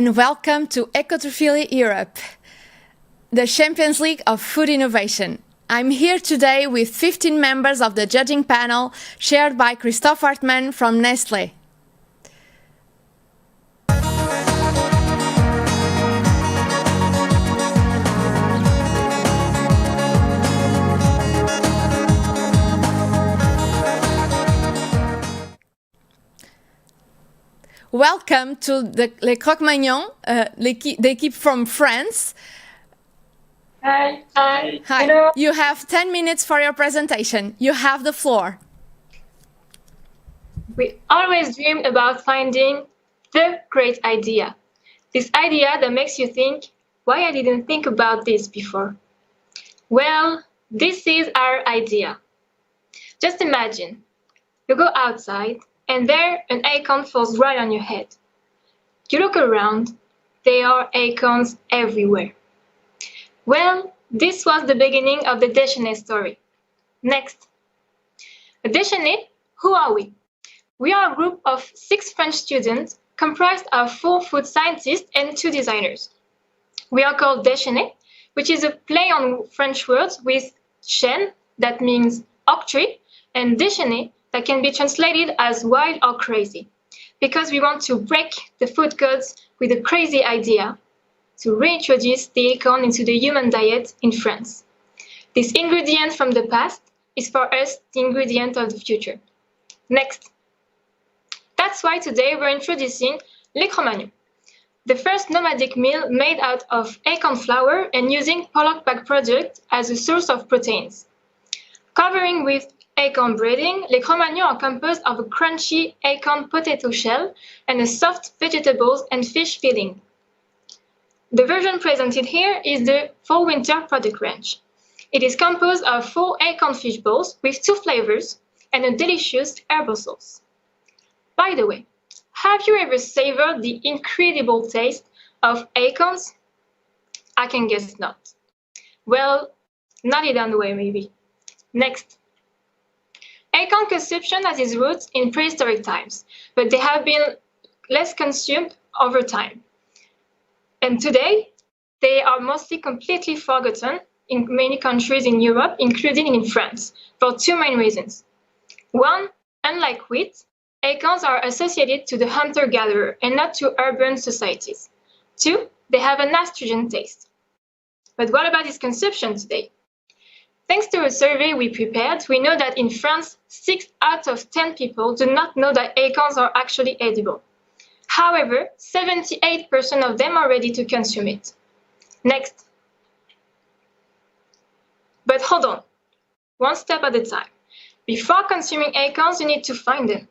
and welcome to Ecotrophelia Europe, the Champions League of food innovation. I'm here today with 15 members of the judging panel, chaired by Christophe Hartmann from Nestlé. Welcome to the Les Croque Magnons, l'équipe from France. Hi. Hi. Hello. You have 10 minutes for your presentation. You have the floor. We always dream about finding the great idea. This idea that makes you think, why I didn't think about this before? Well, this is our idea. Just imagine, you go outside and there an acorn falls right on your head. You look around, there are acorns everywhere. Well, this was the beginning of the Déjeuner story. Next. Déjeuner, who are we? We are a group of 6 French students comprised of 4 food scientists and 2 designers. We are called Déjeuner, which is a play on French words with chêne, that means oak tree, and déjeuner, that can be translated as wild or crazy, because we want to break the food codes with a crazy idea to reintroduce the acorn into the human diet in France. This ingredient from the past is for us the ingredient of the future. Next. That's why today we're introducing Les Croque Magnons, the first nomadic meal made out of acorn flour and using pollock bag product as a source of proteins. Covering with acorn breading, Les Croque Magnons are composed of a crunchy acorn potato shell and a soft vegetables and fish filling. The version presented here is the fall-winter product range. It is composed of 4 acorn fish balls with 2 flavors and a delicious herbal sauce. By the way, have you ever savored the incredible taste of acorns? I can guess not. Well, not in that way maybe. Next. Acorn consumption has its roots in prehistoric times, but they have been less consumed over time. And today, they are mostly completely forgotten in many countries in Europe, including in France, for 2 main reasons. 1, unlike wheat, acorns are associated to the hunter-gatherer and not to urban societies. 2, they have an astringent taste. But what about its consumption today? Thanks to a survey we prepared, we know that in France, 6 out of 10 people do not know that acorns are actually edible. However, 78% of them are ready to consume it. Next. But hold on, one step at a time. Before consuming acorns, you need to find them.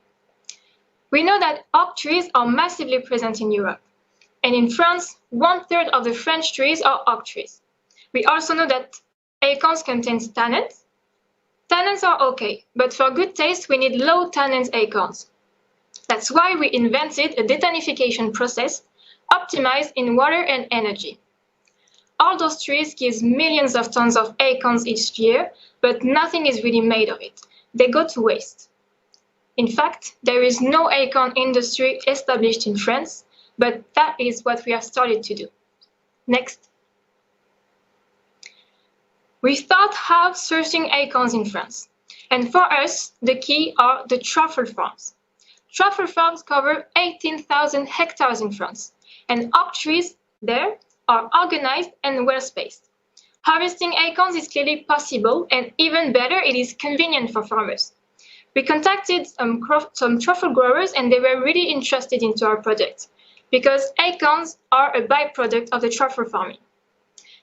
We know that oak trees are massively present in Europe. And in France, 1/3 of the French trees are oak trees. We also know that acorns contain tannins. Tannins are okay, but for good taste, we need low tannins acorns. That's why we invented a detannification process optimized in water and energy. All those trees give millions of tons of acorns each year, but nothing is really made of it. They go to waste. In fact, there is no acorn industry established in France, but that is what we have started to do. Next. We start out sourcing acorns in France. And for us, the key are the truffle farms. Truffle farms cover 18,000 hectares in France, and oak trees there are organized and well-spaced. Harvesting acorns is clearly possible, and even better, it is convenient for farmers. We contacted some truffle growers, and they were really interested into our project, because acorns are a byproduct of the truffle farming.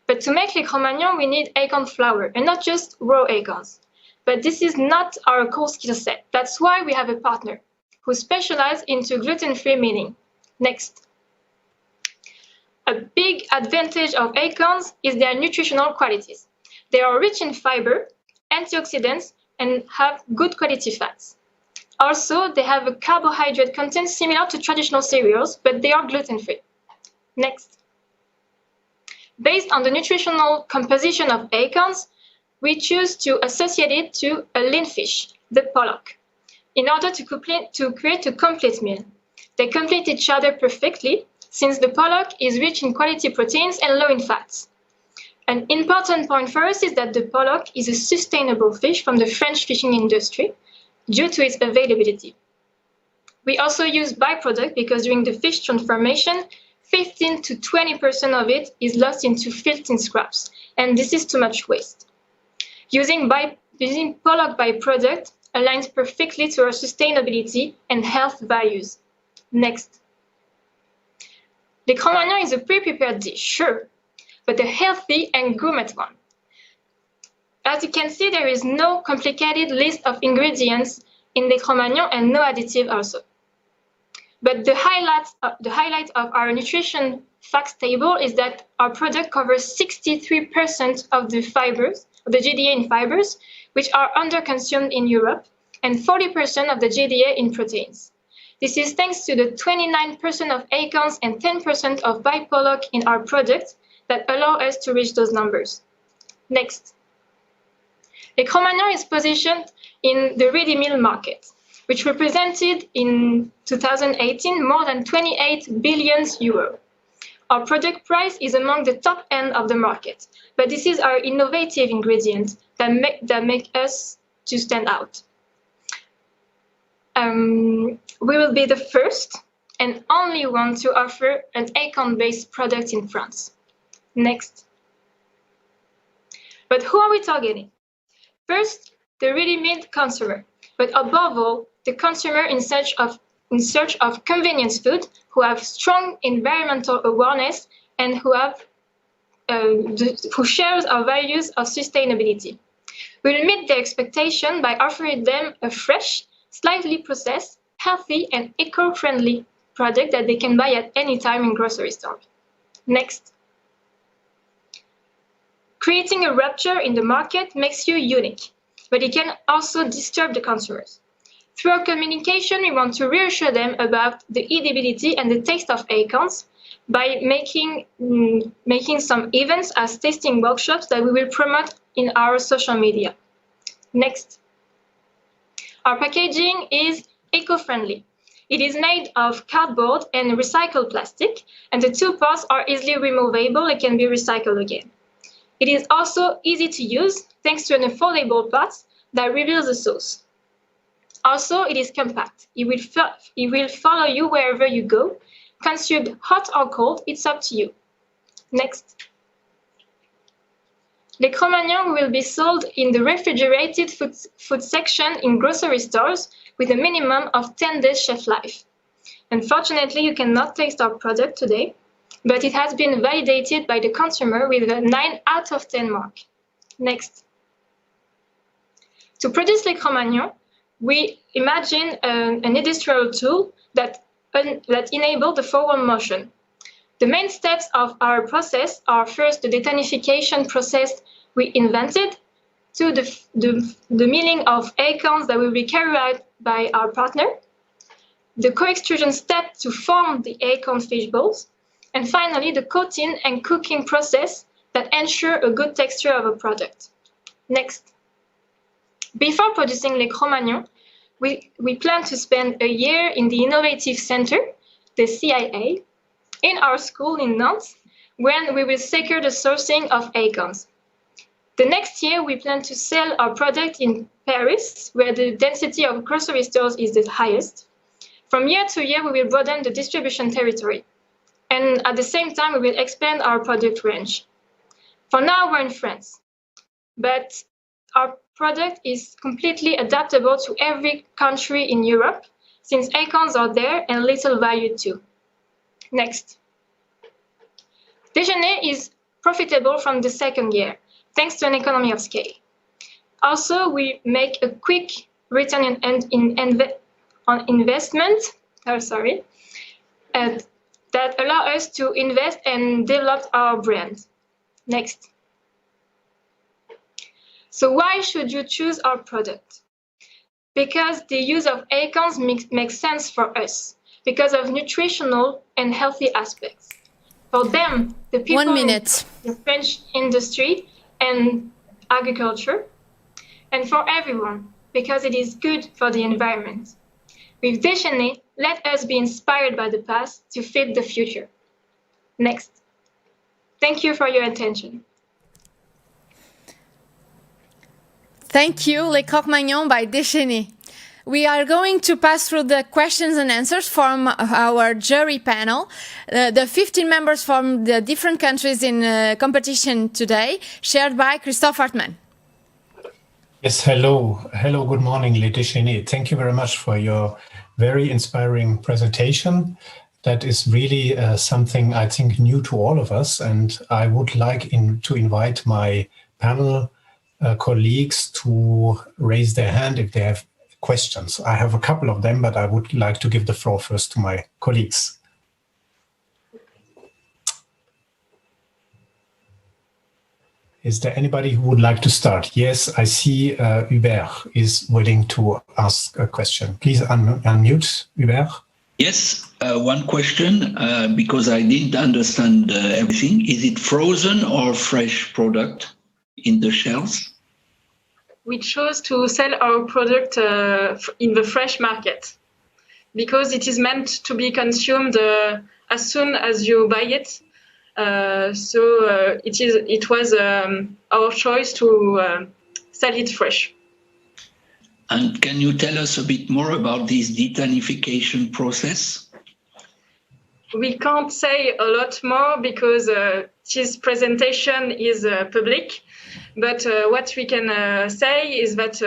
But to make Les Croque Magnons, we need acorn flour, and not just raw acorns. But this is not our core skill set. That's why we have a partner who specializes into gluten-free milling. Next. A big advantage of acorns is their nutritional qualities. They are rich in fiber, antioxidants, and have good quality fats. Also, they have a carbohydrate content similar to traditional cereals, but they are gluten-free. Next. Based on the nutritional composition of acorns, we choose to associate it to a lean fish, the pollock, in order to create a complete meal. They complete each other perfectly, since the pollock is rich in quality proteins and low in fats. An important point for us is that the pollock is a sustainable fish from the French fishing industry due to its availability. We also use byproduct because during the fish transformation, 15 to 20% of it is lost into filtering scraps, and this is too much waste. Using pollock byproduct aligns perfectly to our sustainability and health values. Next. Le Cro-Magnon is a pre-prepared dish, sure, but a healthy and gourmet one. As you can see, there is no complicated list of ingredients in Le Cro-Magnon and no additive also. But the highlight of our nutrition facts table is that our product covers 63% of the fibers, of the JDA in fibers, which are underconsumed in Europe, and 40% of the JDA in proteins. This is thanks to the 29% of acorns and 10% of pollock in our product that allow us to reach those numbers. Next. Le Cro-Magnon is positioned in the ready-meal market, which represented in 2018 more than 28 billion euros. Our product price is among the top end of the market, but this is our innovative ingredient that make us to stand out. We will be the first and only one to offer an acorn-based product in France. Next. But who are we targeting? First, the ready-made consumer, but above all, the consumer in search of convenience food, who have strong environmental awareness and who shares our values of sustainability. We will meet their expectation by offering them a fresh, slightly processed, healthy, and eco-friendly product that they can buy at any time in grocery stores. Next. Creating a rupture in the market makes you unique, but it can also disturb the consumers. Through our communication, we want to reassure them about the edibility and the taste of acorns by making some events as tasting workshops that we will promote in our social media. Next. Our packaging is eco-friendly. It is made of cardboard and recycled plastic, and the two parts are easily removable and can be recycled again. It is also easy to use thanks to an affordable pot that reveals the sauce. Also, it is compact. It will follow you wherever you go. Consumed hot or cold, it's up to you. Next. Le Cro-Magnon will be sold in the refrigerated food section in grocery stores with a minimum of 10 days shelf life. Unfortunately, you cannot taste our product today, but it has been validated by the consumer with a 9 out of 10 mark. Next. To produce Le Cro-Magnon, we imagine an industrial tool that enables the forward motion. The main steps of our process are first the detonification process we invented, to the milling of acorns that will be carried out by our partner, the co-extrusion step to form the acorn fish balls, and finally the coating and cooking process that ensure a good texture of a product. Next. Before producing Le Cro-Magnon, we plan to spend a year in the Innovative Center, the CIA, in our school in Nantes, when we will secure the sourcing of acorns. The next year, we plan to sell our product in Paris, where the density of grocery stores is the highest. From year to year, we will broaden the distribution territory. And at the same time, we will expand our product range. For now, we're in France, but our product is completely adaptable to every country in Europe, since acorns are there and little valued too. Next. Déjeuner is profitable from the second year, thanks to an economy of scale. Also, we make a quick return on investment, that allow us to invest and develop our brand. Next. So why should you choose our product? Because the use of acorns makes sense for us, because of nutritional and healthy aspects. For them, the people 1 minute. in the French industry and agriculture, and for everyone, because it is good for the environment. With Déjeuner, let us be inspired by the past to fit the future. Next. Thank you for your attention. Thank you, Les Croque Magnons by Déchaîné. We are going to pass through the questions and answers from our jury panel. The 15 members from the different countries in competition today, shared by Christophe Hartmann. Yes, hello. Hello, good morning, Les Déchaînés. Thank you very much for your very inspiring presentation. That is really something I think new to all of us. And I would like to invite my panel colleagues to raise their hand if they have questions. I have a couple of them, but I would like to give the floor first to my colleagues. Is there anybody who would like to start? Yes, I see Hubert is willing to ask a question. Please unmute, Hubert. Yes, one question, because I didn't understand everything. Is it frozen or fresh product in the shelves? We chose to sell our product in the fresh market because it is meant to be consumed as soon as you buy it. It was our choice to sell it fresh. And can you tell us a bit more about this detannification process? We can't say a lot more because this presentation is public. But what we can say is that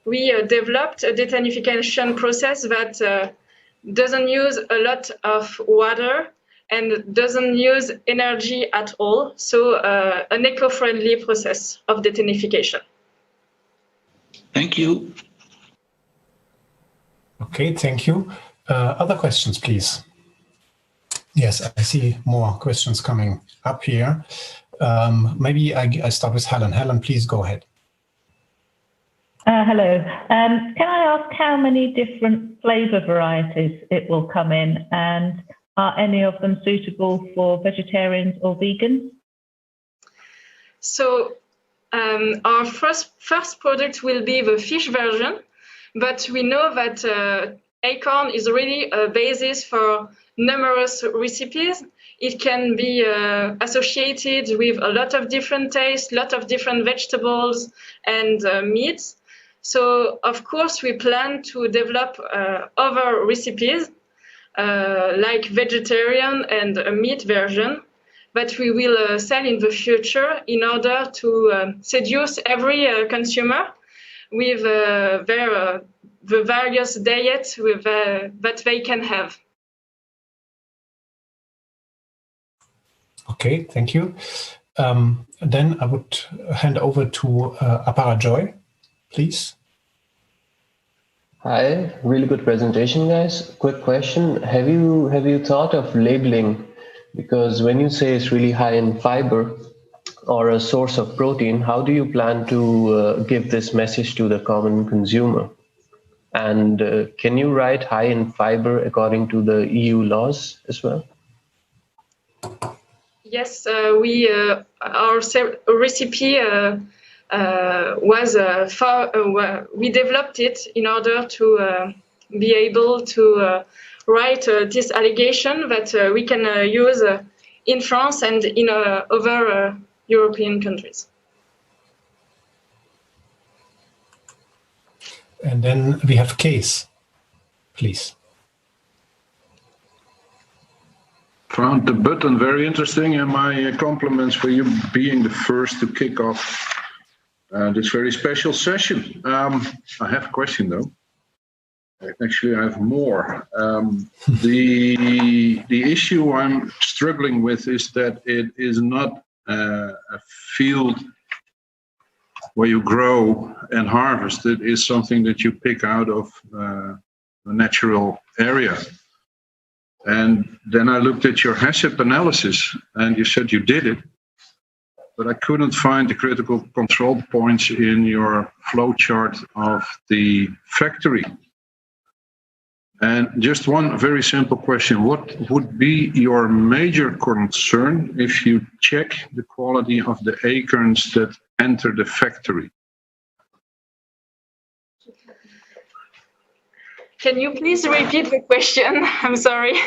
we developed a detannification process that doesn't use a lot of water and doesn't use energy at all. So an eco-friendly process of detannification. Thank you. Okay, thank you. Other questions, please. Yes, I see more questions coming up here. Maybe I start with Helen. Helen, please go ahead. Hello. Can I ask how many different flavour varieties it will come in, and are any of them suitable for vegetarians or vegans? So our first product will be the fish version, but we know that acorn is really a basis for numerous recipes. It can be associated with a lot of different tastes, a lot of different vegetables and meats. So, of course, we plan to develop other recipes like vegetarian and a meat version that we will sell in the future in order to seduce every consumer with the various diets that they can have. Okay, thank you. Then I would hand over to Aparajoy, please. Hi, really good presentation, guys. Quick question: Have you thought of labeling? Because when you say it's really high in fiber or a source of protein, how do you plan to give this message to the common consumer? And can you write high in fiber according to the EU laws as well? Yes, our recipe we developed it in order to be able to write this allegation that we can use in France and in other European countries. And then we have Case, please. Found the button very interesting, and my compliments for you being the first to kick off this very special session. I have a question though. Actually, I have more. The issue I'm struggling with is that it is not a field where you grow and harvest. It is something that you pick out of a natural area. And then I looked at your HACCP analysis, and you said you did it, but I couldn't find the critical control points in your flowchart of the factory. And just one very simple question: what would be your major concern if you check the quality of the acorns that enter the factory? Can you please repeat the question? I'm sorry.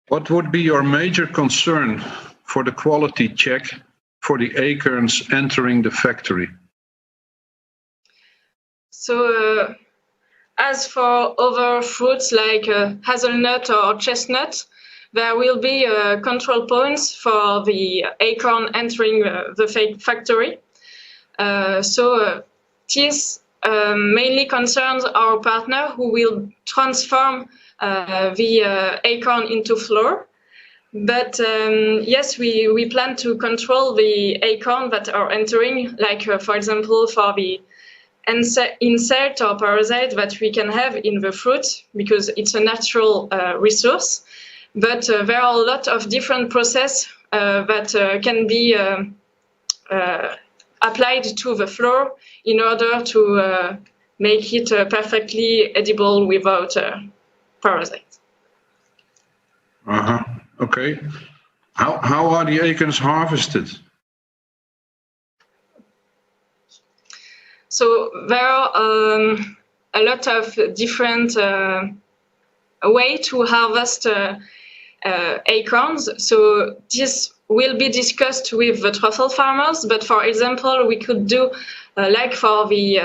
What would be your major concern for the quality check for the acorns entering the factory? So, as for other fruits like hazelnut or chestnut, there will be control points for the acorn entering the factory. This mainly concerns our partner who will transform the acorn into flour. But yes, we plan to control the acorn that are entering, like for example, for the insect or parasite that we can have in the fruit, because it's a natural resource. But there are a lot of different processes that can be applied to the flour in order to make it perfectly edible without parasites. Okay. How are the acorns harvested? So there are a lot of different way to harvest acorns. So this will be discussed with the truffle farmers. But for example, we could do like for the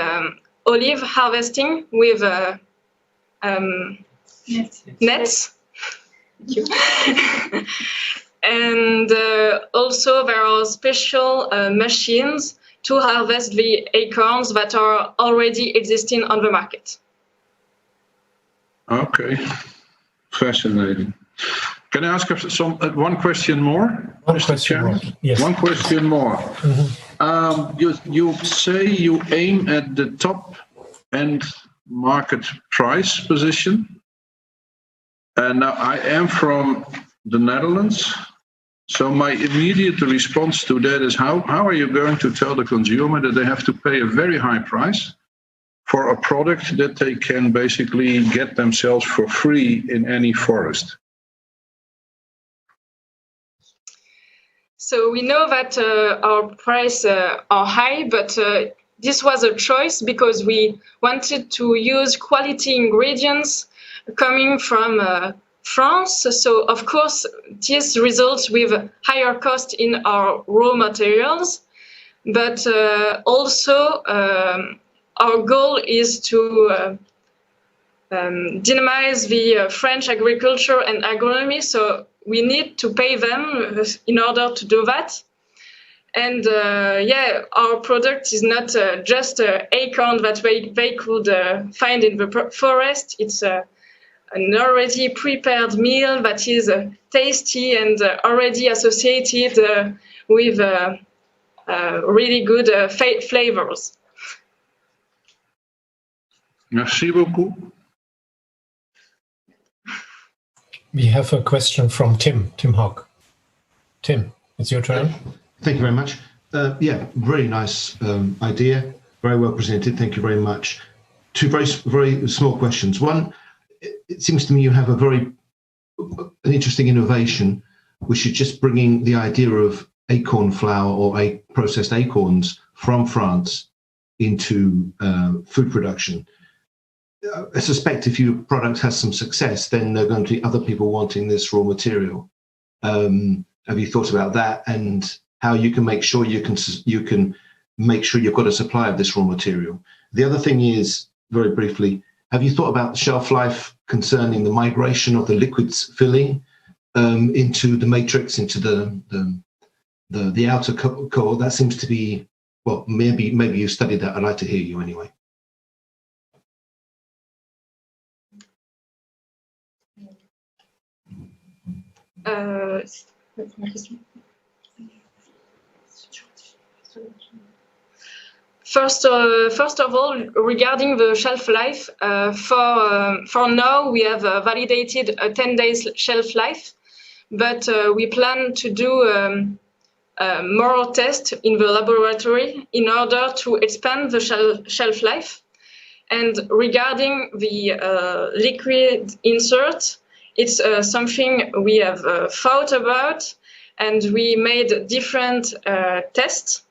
olive harvesting with nets. Thank you. And also there are special machines to harvest the acorns that are already existing on the market. Okay, fascinating. Can I ask one question more? Mr. Chairman? Yes. One question more. You say you aim at the top end market price position. And now I am from the Netherlands. So my immediate response to that is how are you going to tell the consumer that they have to pay a very high price for a product that they can basically get themselves for free in any forest? So we know that our prices are high, but this was a choice because we wanted to use quality ingredients coming from France. So of course, this results with higher cost in our raw materials, but also our goal is to dynamize the French agriculture and agronomy. So we need to pay them in order to do that. And our product is not just an acorn that they could find in the forest. It's an already prepared meal that is tasty and already associated with really good flavors. Merci beaucoup. We have a question from Tim Hogg. Tim, it's your turn. Thank you very much. Very nice idea. Very well presented. Thank you very much. Two very small questions. One, it seems to me you have an interesting innovation, which is just bringing the idea of acorn flour or processed acorns from France into food production. I suspect if your product has some success, then there are going to be other people wanting this raw material. Have you thought about that and how you can make sure you can make sure you've got a supply of this raw material? The other thing is, very briefly, have you thought about the shelf life concerning the migration of the liquids filling into the matrix, into the outer core? That seems to be, well, maybe you studied that. I'd like to hear you anyway. First of all, regarding the shelf life, for now we have validated a 10 days shelf life, but we plan to do more tests in the laboratory in order to expand the shelf life. And regarding the liquid insert, it's something we have thought about, and we made different tests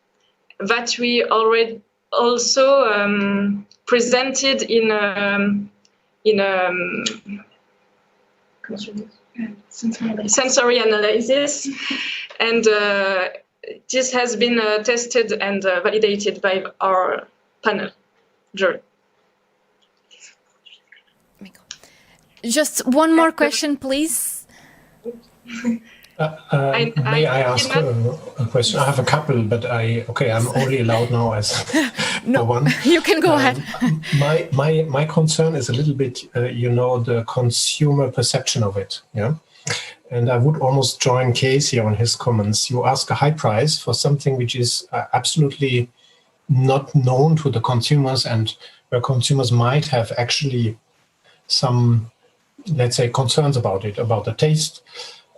that we already also presented in sensory analysis, and this has been tested and validated by our panel jury. Just one more question, please. May I ask a question? I have a couple, but I'm only allowed now as No, one. you can go ahead. My concern is a little bit, the consumer perception of it. Yeah. And I would almost join Casey on his comments. You ask a high price for something which is absolutely not known to the consumers, and where consumers might have actually some, let's say, concerns about it, about the taste,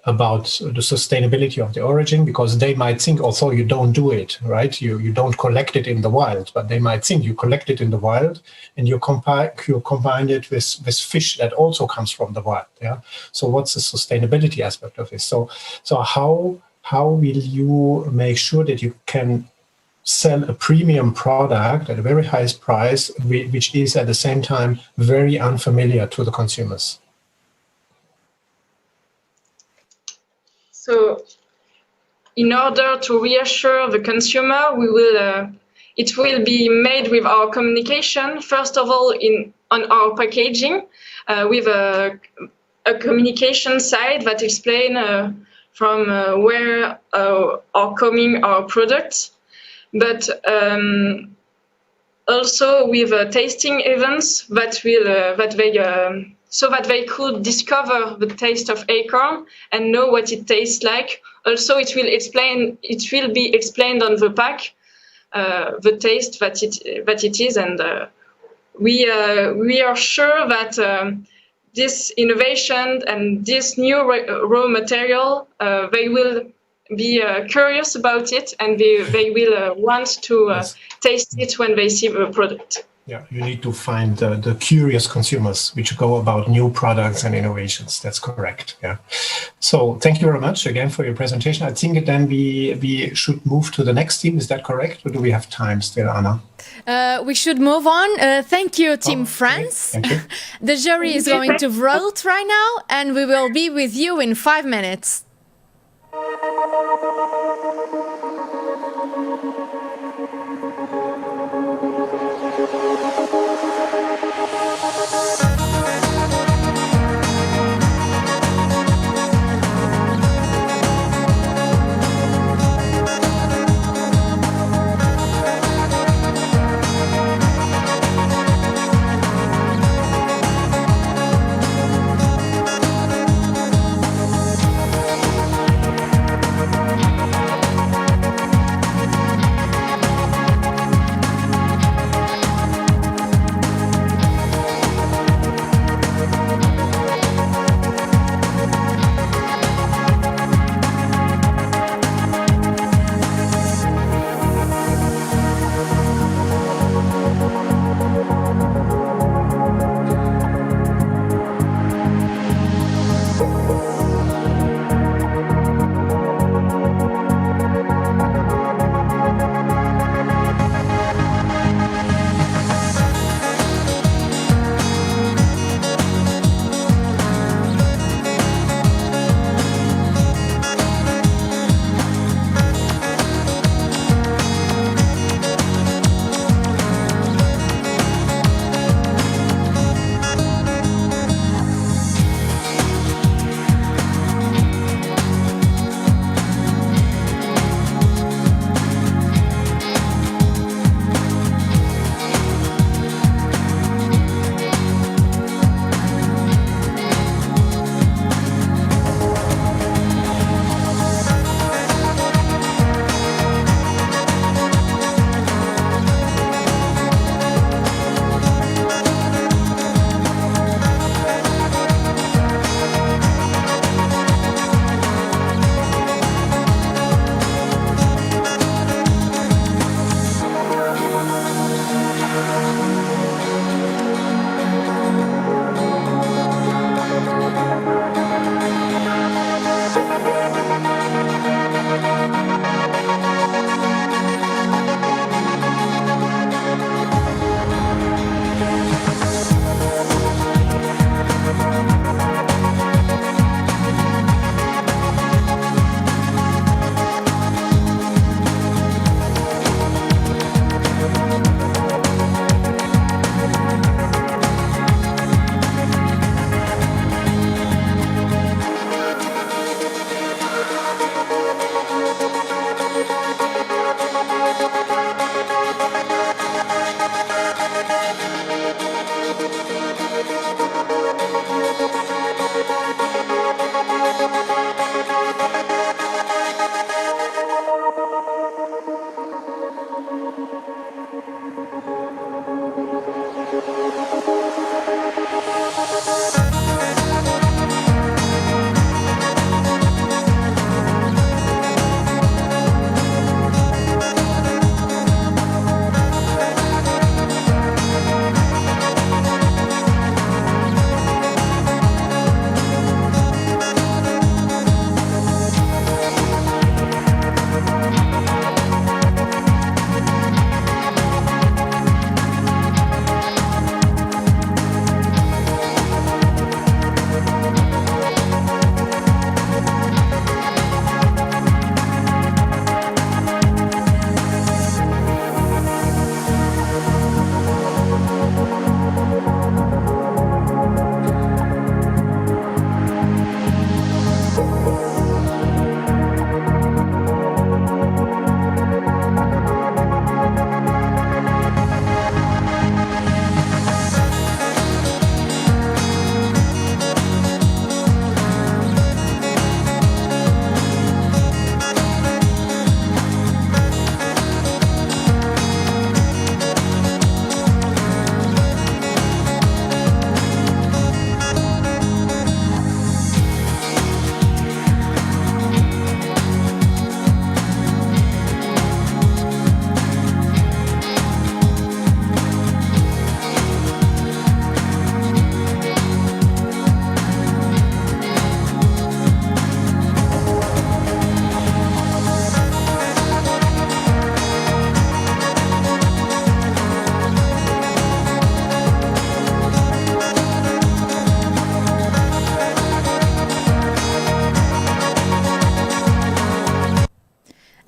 about the sustainability of the origin, because they might think, although you don't do it, right? You don't collect it in the wild, but they might think you collect it in the wild and you combine it with fish that also comes from the wild. Yeah. So what's the sustainability aspect of this? So how will you make sure that you can sell a premium product at a very highest price, which is at the same time very unfamiliar to the consumers? So, in order to reassure the consumer, it will be made with our communication. First of all, on our packaging, with a communication side that explain from where are coming our products, but also with tasting events so that they could discover the taste of acorn and know what it tastes like. Also, it will be explained on the pack, the taste that it is, and we are sure that this innovation and this new raw material, they will be curious about it, and they will want to taste it when they see the product. Yeah, you need to find the curious consumers which go about new products and innovations. That's correct. Yeah. So thank you very much again for your presentation. I think then we should move to the next team. Is that correct? Or do we have time still, Anna? We should move on. Thank you, Team France. Thank you. The jury is going to vote right now, and we will be with you in 5 minutes.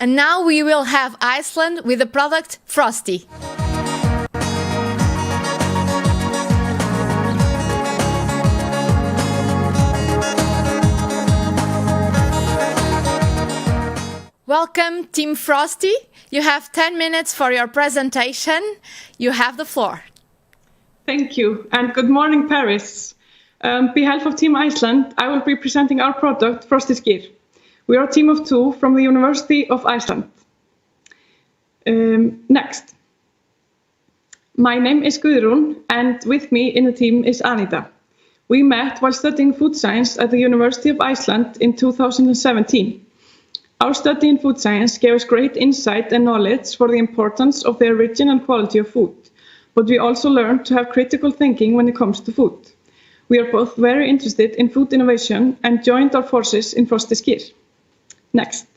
And now we will have Iceland with the product Frosty. Welcome, Team Frosty. You have 10 minutes for your presentation. You have the floor. Thank you, and good morning, Paris. On behalf of Team Iceland, I will be presenting our product, Frosty Skyr. We are a team of 2 from the University of Iceland. Next. My name is Guðrún, and with me in the team is Anita. We met while studying food science at the University of Iceland in 2017. Our study in food science gave us great insight and knowledge for the importance of the origin and quality of food, but we also learned to have critical thinking when it comes to food. We are both very interested in food innovation and joined our forces in Frosty Skyr. Next.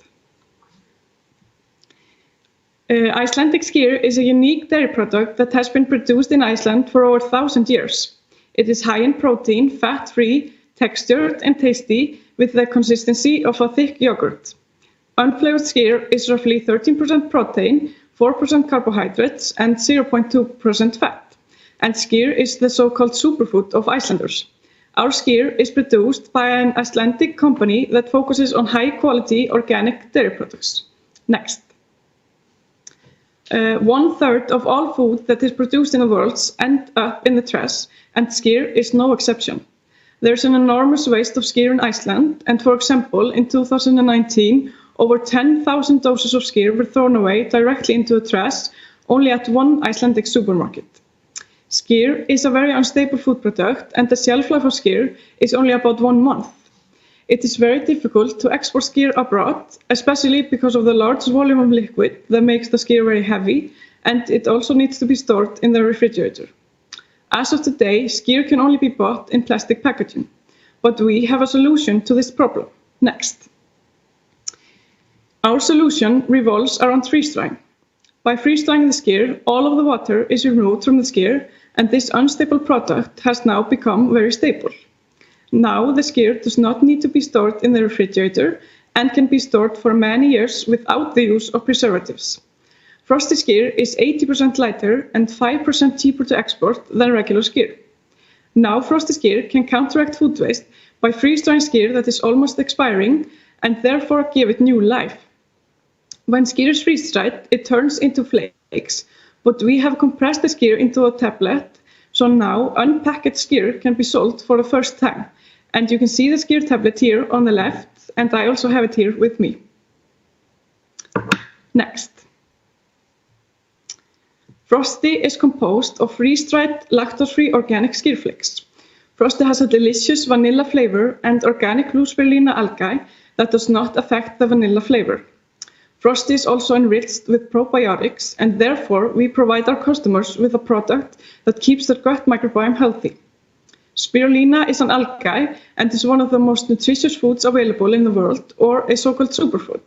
Icelandic skyr is a unique dairy product that has been produced in Iceland for over 1,000 years. It is high in protein, fat-free, textured and tasty with the consistency of a thick yogurt. Unflavored skyr is roughly 13% protein, 4% carbohydrates, and 0.2% fat. And skyr is the so-called superfood of Icelanders. Our skyr is produced by an Icelandic company that focuses on high-quality organic dairy products. Next. 1/3 of all food that is produced in the world ends up in the trash, and skyr is no exception. There's an enormous waste of skyr in Iceland, and for example, in 2019, over 10,000 doses of skyr were thrown away directly into the trash, only at one Icelandic supermarket. Skyr is a very unstable food product, and the shelf life of skyr is only about 1 month. It is very difficult to export skyr abroad, especially because of the large volume of liquid that makes the skyr very heavy, and it also needs to be stored in the refrigerator. As of today, skyr can only be bought in plastic packaging, but we have a solution to this problem. Next. Our solution revolves around freeze-drying. By freeze-drying the skyr, all of the water is removed from the skyr, and this unstable product has now become very stable. Now the skyr does not need to be stored in the refrigerator and can be stored for many years without the use of preservatives. Frosty skyr is 80% lighter and 5% cheaper to export than regular skyr. Now Frosty skyr can counteract food waste by freeze-drying skyr that is almost expiring and therefore give it new life. When skyr is freeze-dried, it turns into flakes, but we have compressed the skyr into a tablet, so now unpackaged skyr can be sold for the first time. And you can see the skyr tablet here on the left, and I also have it here with me. Next. Frosty is composed of freeze-dried, lactose-free organic skyr flakes. Frosty has a delicious vanilla flavor and organic loose spirulina algae that does not affect the vanilla flavor. Frosty is also enriched with probiotics, and therefore we provide our customers with a product that keeps their gut microbiome healthy. Spirulina is an algae and is one of the most nutritious foods available in the world, or a so-called superfood.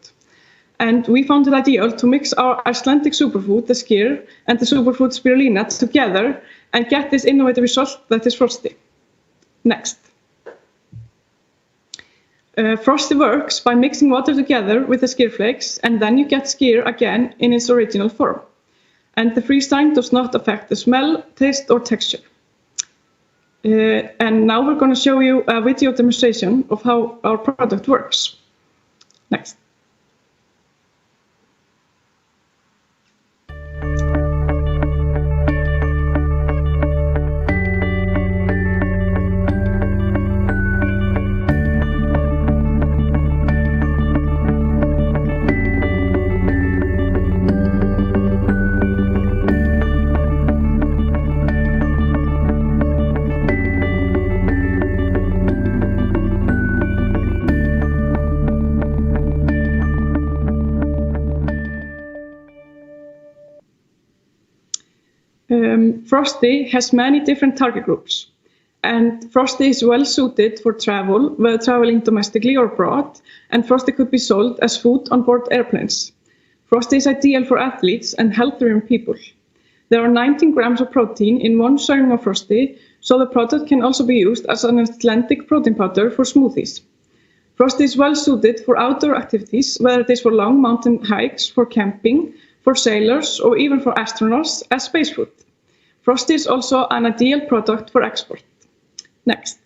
And we found it ideal to mix our Icelandic superfood, the skyr, and the superfood spirulina together and get this innovative result that is Frosty. Next. Frosty works by mixing water together with the skyr flakes, and then you get skyr again in its original form. And the freeze-drying does not affect the smell, taste, or texture. And now we're going to show you a video demonstration of how our product works. Next. Frosty has many different target groups, and Frosty is well suited for travel, whether traveling domestically or abroad, and Frosty could be sold as food on board airplanes. Frosty is ideal for athletes and healthier people. There are 19 grams of protein in 1 serving of Frosty, so the product can also be used as an Icelandic protein powder for smoothies. Frosty is well suited for outdoor activities, whether it is for long mountain hikes, for camping, for sailors, or even for astronauts as space food. Frosty is also an ideal product for export. Next.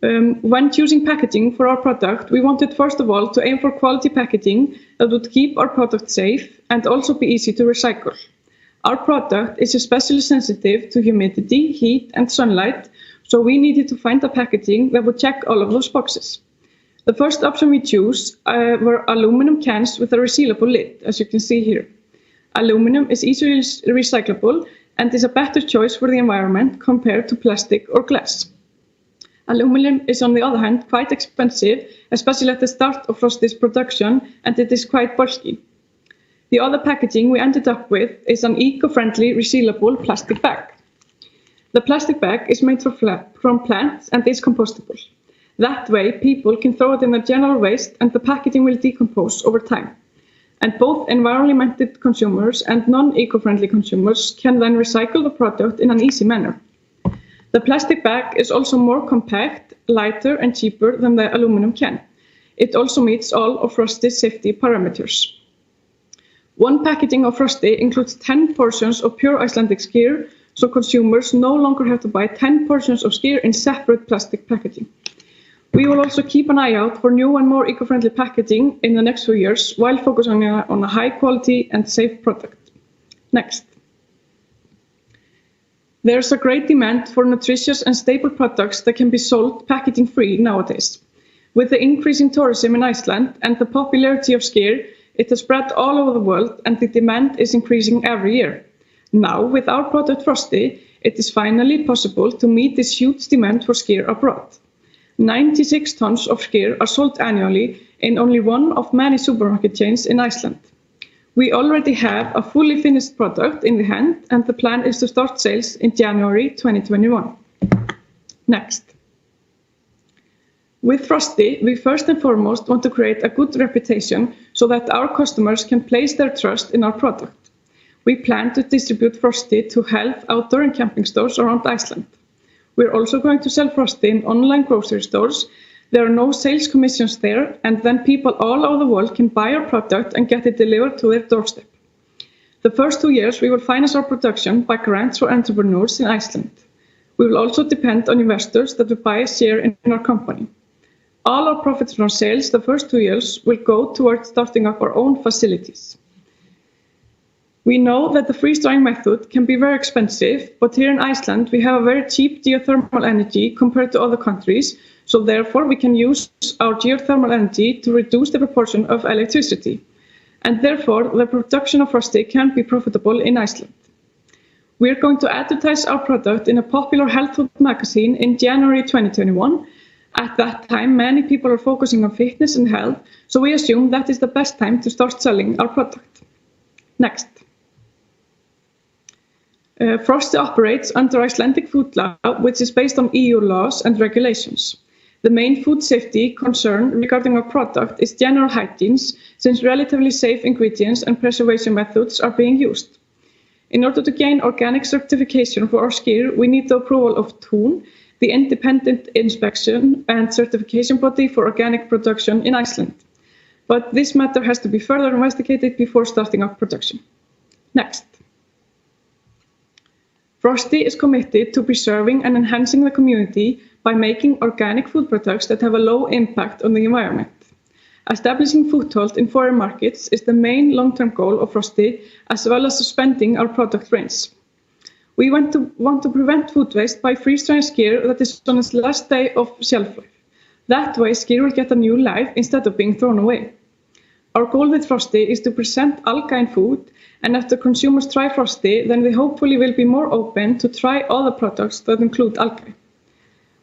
When choosing packaging for our product, we wanted first of all to aim for quality packaging that would keep our product safe and also be easy to recycle. Our product is especially sensitive to humidity, heat, and sunlight, so we needed to find a packaging that would check all of those boxes. The first option we chose were aluminum cans with a resealable lid, as you can see here. Aluminum is easily recyclable and is a better choice for the environment compared to plastic or glass. Aluminum is, on the other hand, quite expensive, especially at the start of Frosty's production, and it is quite bulky. The other packaging we ended up with is an eco-friendly resealable plastic bag. The plastic bag is made from plants and is compostable. That way, people can throw it in their general waste and the packaging will decompose over time. And both environment-minded consumers and non-eco-friendly consumers can then recycle the product in an easy manner. The plastic bag is also more compact, lighter, and cheaper than the aluminum can. It also meets all of Frosty's safety parameters. One packaging of Frosty includes 10 portions of pure Icelandic skyr, so consumers no longer have to buy 10 portions of skyr in separate plastic packaging. We will also keep an eye out for new and more eco-friendly packaging in the next few years while focusing on a high quality and safe product. Next. There's a great demand for nutritious and stable products that can be sold packaging-free nowadays. With the increase in tourism in Iceland and the popularity of skyr, it has spread all over the world and the demand is increasing every year. Now, with our product Frosty, it is finally possible to meet this huge demand for skyr abroad. 96 tons of skyr are sold annually in only one of many supermarket chains in Iceland. We already have a fully finished product in the hand, and the plan is to start sales in January 2021. Next. With Frosty, we first and foremost want to create a good reputation so that our customers can place their trust in our product. We plan to distribute Frosty to health, outdoor, and camping stores around Iceland. We're also going to sell Frosty in online grocery stores. There are no sales commissions there, and then people all over the world can buy our product and get it delivered to their doorstep. The first 2 years, we will finance our production by grants for entrepreneurs in Iceland. We will also depend on investors that will buy a share in our company. All our profits from sales the first 2 years will go towards starting up our own facilities. We know that the freeze-drying method can be very expensive, but here in Iceland, we have a very cheap geothermal energy compared to other countries, so therefore we can use our geothermal energy to reduce the proportion of electricity. And therefore, the production of Frosty can be profitable in Iceland. We are going to advertise our product in a popular health food magazine in January 2021. At that time, many people are focusing on fitness and health, so we assume that is the best time to start selling our product. Next. Frosty operates under Icelandic food law, which is based on EU laws and regulations. The main food safety concern regarding our product is general hygiene, since relatively safe ingredients and preservation methods are being used. In order to gain organic certification for our skyr, we need the approval of TUN, the independent inspection and certification body for organic production in Iceland. But this matter has to be further investigated before starting up production. Next. Frosty is committed to preserving and enhancing the community by making organic food products that have a low impact on the environment. Establishing foothold in foreign markets is the main long-term goal of Frosty, as well as expanding our product range. We want to prevent food waste by freeze-drying skyr that is on its last day of shelf life. That way, skyr will get a new life instead of being thrown away. Our goal with Frosty is to present algae in food, and after consumers try Frosty, then they hopefully will be more open to try other products that include algae.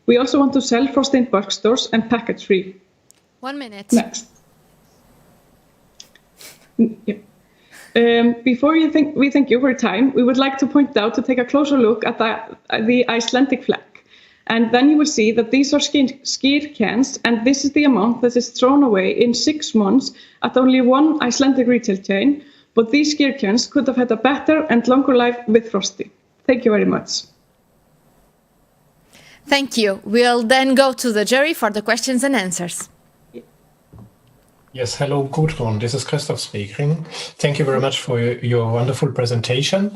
We also want to sell Frosty in bulk stores and package free. 1 minute. Next. Yeah. Before we thank you for your time, we would like to point out to take a closer look at the Icelandic flag. And then you will see that these are skyr cans, and this is the amount that is thrown away in 6 months at only one Icelandic retail chain. But these skyr cans could have had a better and longer life with Frosty. Thank you very much. Thank you. We'll then go to the jury for the questions and answers. Yes, hello, Gudrun. This is Christoph speaking. Thank you very much for your wonderful presentation.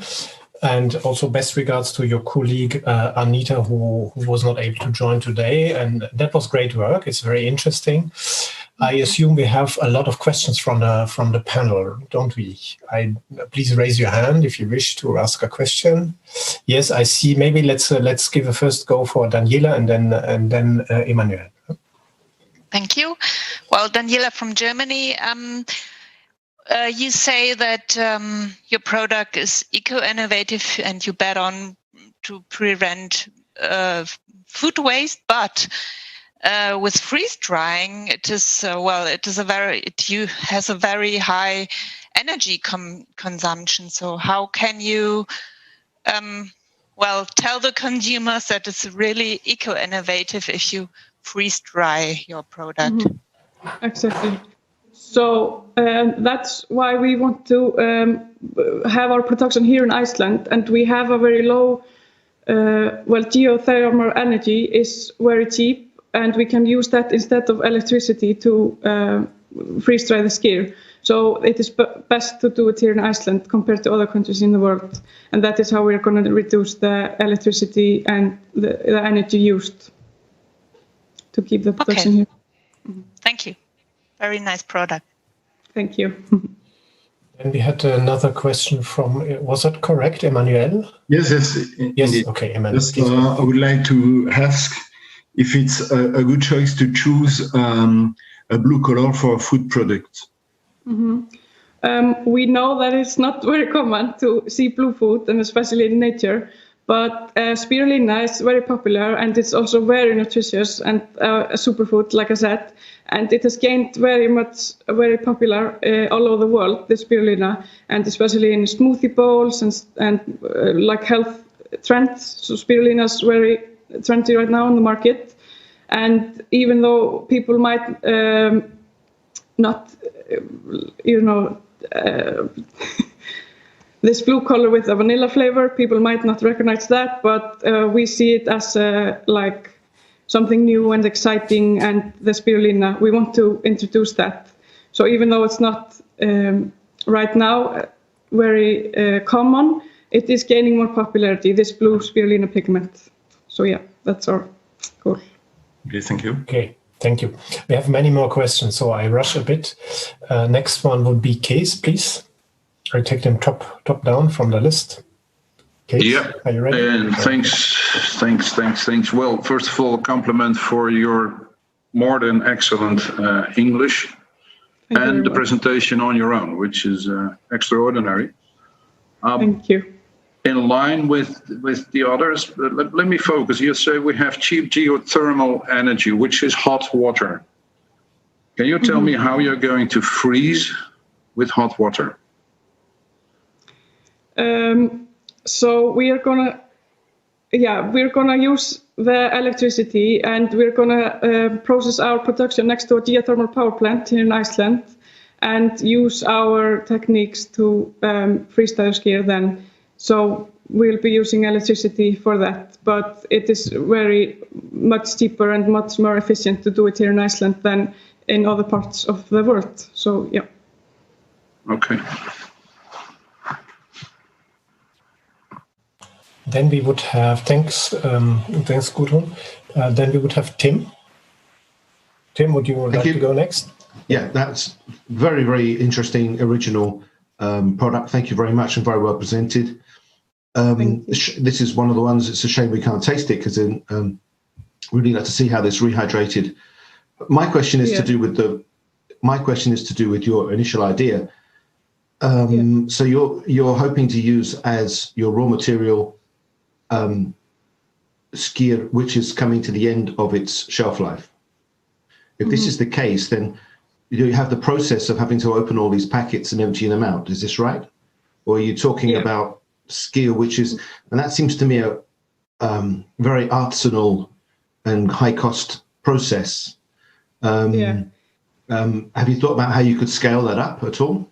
And also best regards to your colleague, Anita, who was not able to join today. And that was great work. It's very interesting. I assume we have a lot of questions from the panel, don't we? Please raise your hand if you wish to ask a question. Yes, I see. Maybe let's give a first go for Daniela and then Emmanuel. Thank you. Well, Daniela from Germany. You say that your product is eco-innovative and you bet on to prevent food waste, but with freeze drying, it has a very high energy consumption. So how can you tell the consumers that it's really eco-innovative if you freeze dry your product? Mm-hmm. Exactly. So that's why we want to have our production here in Iceland, and we have a very low, geothermal energy is very cheap, and we can use that instead of electricity to freeze dry the skyr. So it is best to do it here in Iceland compared to other countries in the world, and that is how we are going to reduce the electricity and the energy used to keep the production here. Mm-hmm. Thank you. Very nice product. Thank you. And we had another question from, was that correct, Emmanuel? Yes. Yes, indeed. Okay, Emmanuel. Yes, I would like to ask if it's a good choice to choose a blue color for a food product. Mm-hmm. We know that it's not very common to see blue food, and especially in nature. But spirulina is very popular, and it's also very nutritious and a superfood, like I said. And it has gained very popular all over the world, the spirulina, and especially in smoothie bowls and like health trends. So spirulina is very trendy right now on the market. And even though people might not, this blue color with a vanilla flavor, people might not recognize that, but we see it as like something new and exciting, and the spirulina, we want to introduce that. So even though it's not right now very common, it is gaining more popularity, this blue spirulina pigment. So yeah, that's our goal. Okay, thank you. Okay, thank you. We have many more questions, so I rush a bit. Next one would be Case, please. I take them top down from the list. Case, yeah, are you ready? And thanks. Well, first of all, a compliment for your more than excellent English and the presentation on your own, which is extraordinary. Thank you. In line with the others, let me focus. You say we have cheap geothermal energy, which is hot water. Can you tell me how you're going to freeze with hot water? So we're gonna use the electricity, and we're gonna process our production next to a geothermal power plant here in Iceland, and use our techniques to freeze the skyr then. So we'll be using electricity for that, but it is very much cheaper and much more efficient to do it here in Iceland than in other parts of the world. So yeah. Okay. Then we would have, thanks Gudrun. Then we would have Tim. Tim, would you like to go next? Yeah, that's very, very interesting, original product. Thank you very much, and very well presented. This is one of the ones, it's a shame we can't taste it, because really like to see how this rehydrated. My question is to do with your initial idea. So you're hoping to use as your raw material skyr, which is coming to the end of its shelf life. If this is the case, then you have the process of having to open all these packets and emptying them out. Is this right? Or are you talking about skyr, which is, and that seems to me a very artisanal and high cost process. Have you thought about how you could scale that up at all?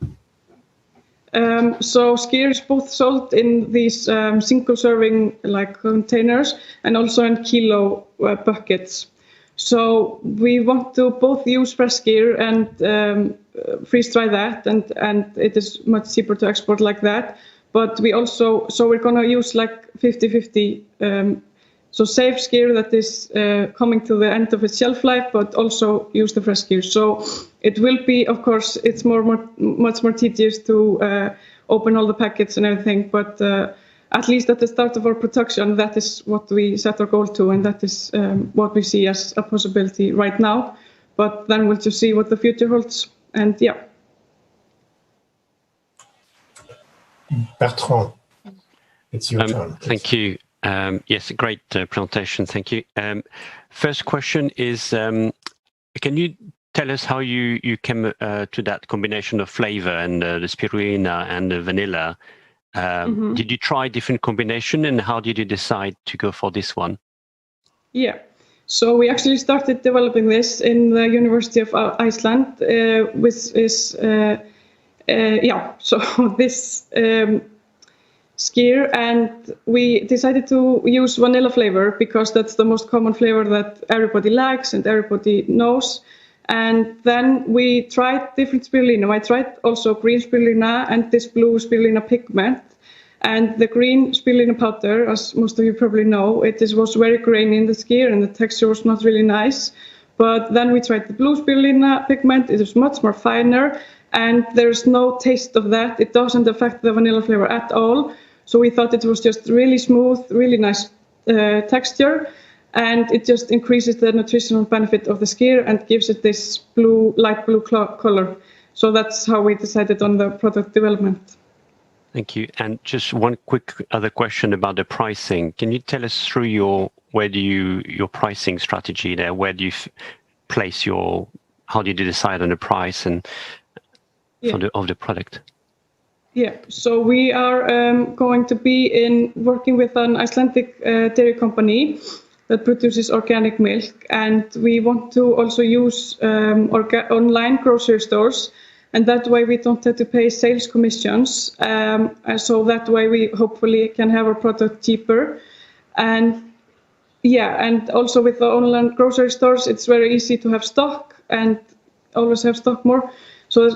So skyr is both sold in these single-serving like containers and also in kilo buckets. So we want to both use fresh skyr and freeze dry that, and it is much cheaper to export like that. But we also, so we're going to use like 50-50. So save skyr that is coming to the end of its shelf life, but also use the fresh skyr. So it will be, of course, it's much more tedious to open all the packets and everything, but at least at the start of our production, that is what we set our goal to, and that is what we see as a possibility right now. But then we'll just see what the future holds, and yeah. Bertrand, it's your turn. Thank you. Yes, great presentation. Thank you. First question is, can you tell us how you came to that combination of flavor and the spirulina and the vanilla? Did you try different combination, and how did you decide to go for this one? Yeah, so we actually started developing this in the University of Iceland, which is, so this skyr, and we decided to use vanilla flavor because that's the most common flavor that everybody likes and everybody knows. And then we tried different spirulina. I tried also green spirulina and this blue spirulina pigment. And the green spirulina powder, as most of you probably know, was very grainy in the skyr and the texture was not really nice. But then we tried the blue spirulina pigment. It is much more finer and there's no taste of that. It doesn't affect the vanilla flavor at all. So we thought it was just really smooth, really nice texture. And it just increases the nutritional benefit of the skyr and gives it this blue, light blue color. So that's how we decided on the product development. Thank you. And just one quick other question about the pricing. Can you tell us through your pricing strategy there? Where do you place how did you decide on the price and of the product? Yeah, so we are going to be working with an Icelandic dairy company that produces organic milk, and we want to also use online grocery stores, and that way we don't have to pay sales commissions, so that way we hopefully can have our product cheaper. And and also with the online grocery stores, it's very easy to have stock and always have stock more. So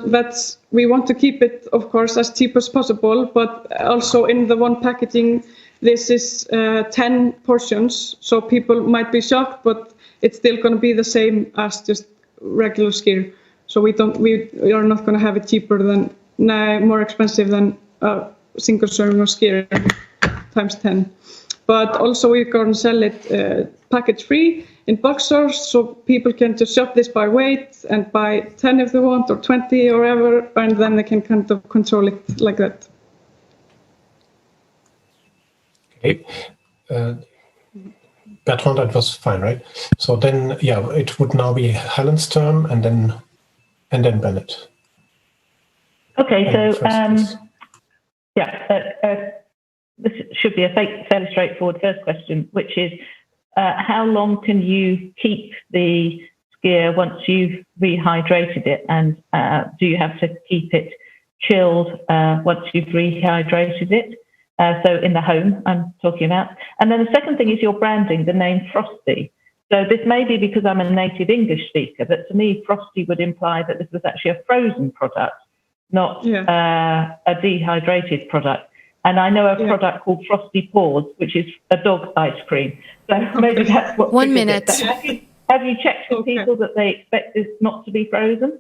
we want to keep it, of course, as cheap as possible, but also in the one packaging, this is 10 portions, so people might be shocked, but it's still going to be the same as just regular skyr. So we are not going to have it cheaper than, more expensive than a single serving of skyr times 10. But also we're going to sell it package free in box stores, so people can just shop this by weight and buy 10 if they want, or 20 or whatever, and then they can kind of control it like that. Okay. Bertrand, that was fine, right? So then, it would now be Helen's turn, and then Bennett. Okay, so this should be a fairly straightforward first question, which is how long can you keep the skyr once you've rehydrated it, and do you have to keep it chilled once you've rehydrated it? So in the home, I'm talking about. And then the second thing is your branding, the name Frosty. So this may be because I'm a native English speaker, but to me, Frosty would imply that this was actually a frozen product, not a dehydrated product. And I know a product called Frosty Paws, which is a dog ice cream. So maybe that's what. 1 minute. Have you checked with people that they expect this not to be frozen?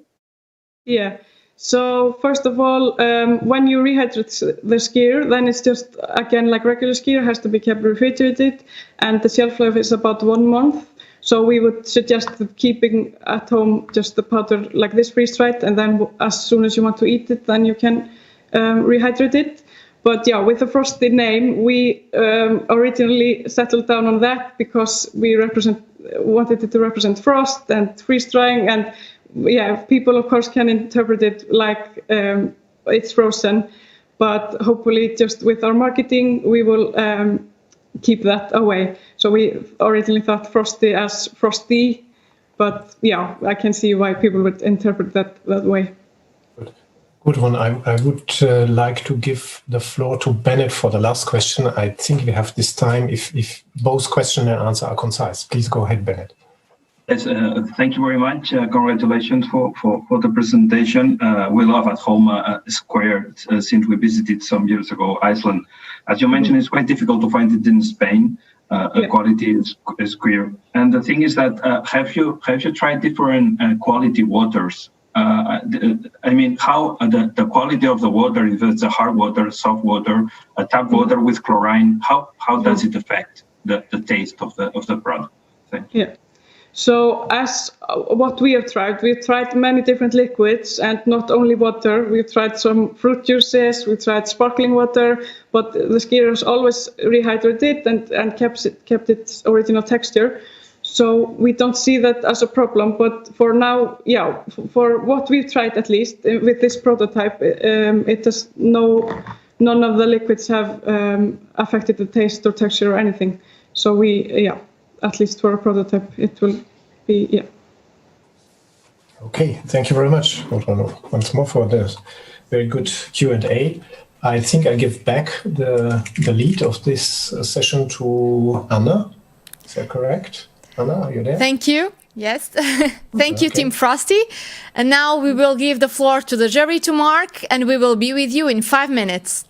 Yeah. So first of all, when you rehydrate the skyr, then it's just, again, like regular skyr, has to be kept refrigerated, and the shelf life is about 1 month. So we would suggest keeping at home just the powder like this freeze-dried, and then as soon as you want to eat it, then you can rehydrate it. But with the Frosty name, we originally settled down on that because we wanted it to represent frost and freeze-drying, and people, of course, can interpret it like it's frozen, but hopefully just with our marketing, we will keep that away. So we originally thought Frosty as Frosty, but I can see why people would interpret that way. Good. Good one. I would like to give the floor to Bennett for the last question. I think we have this time if both question and answer are concise. Please go ahead, Bennett. Yes, thank you very much. Congratulations for the presentation. We love at home Square since we visited some years ago Iceland. As you mentioned, it's quite difficult to find it in Spain. Quality is clear. And the thing is that have you tried different quality waters? I mean, how the quality of the water, if it's a hard water, soft water, a tap water with chlorine, how does it affect the taste of the product? Thank you. Yeah. So as what we've tried many different liquids and not only water. We've tried some fruit juices, we tried sparkling water, but the skier has always rehydrated and kept its original texture. So we don't see that as a problem, but for now, for what we've tried at least with this prototype, it has none of the liquids have affected the taste or texture or anything. So at least for a prototype, it will be, Okay, thank you very much once more for this very good Q&A. I think I give back the lead of this session to Anna. Is that correct? Anna, are you there? Thank you. Yes. Thank you, Team Frosty. And now we will give the floor to the jury, to Mark, and we will be with you in 5 minutes.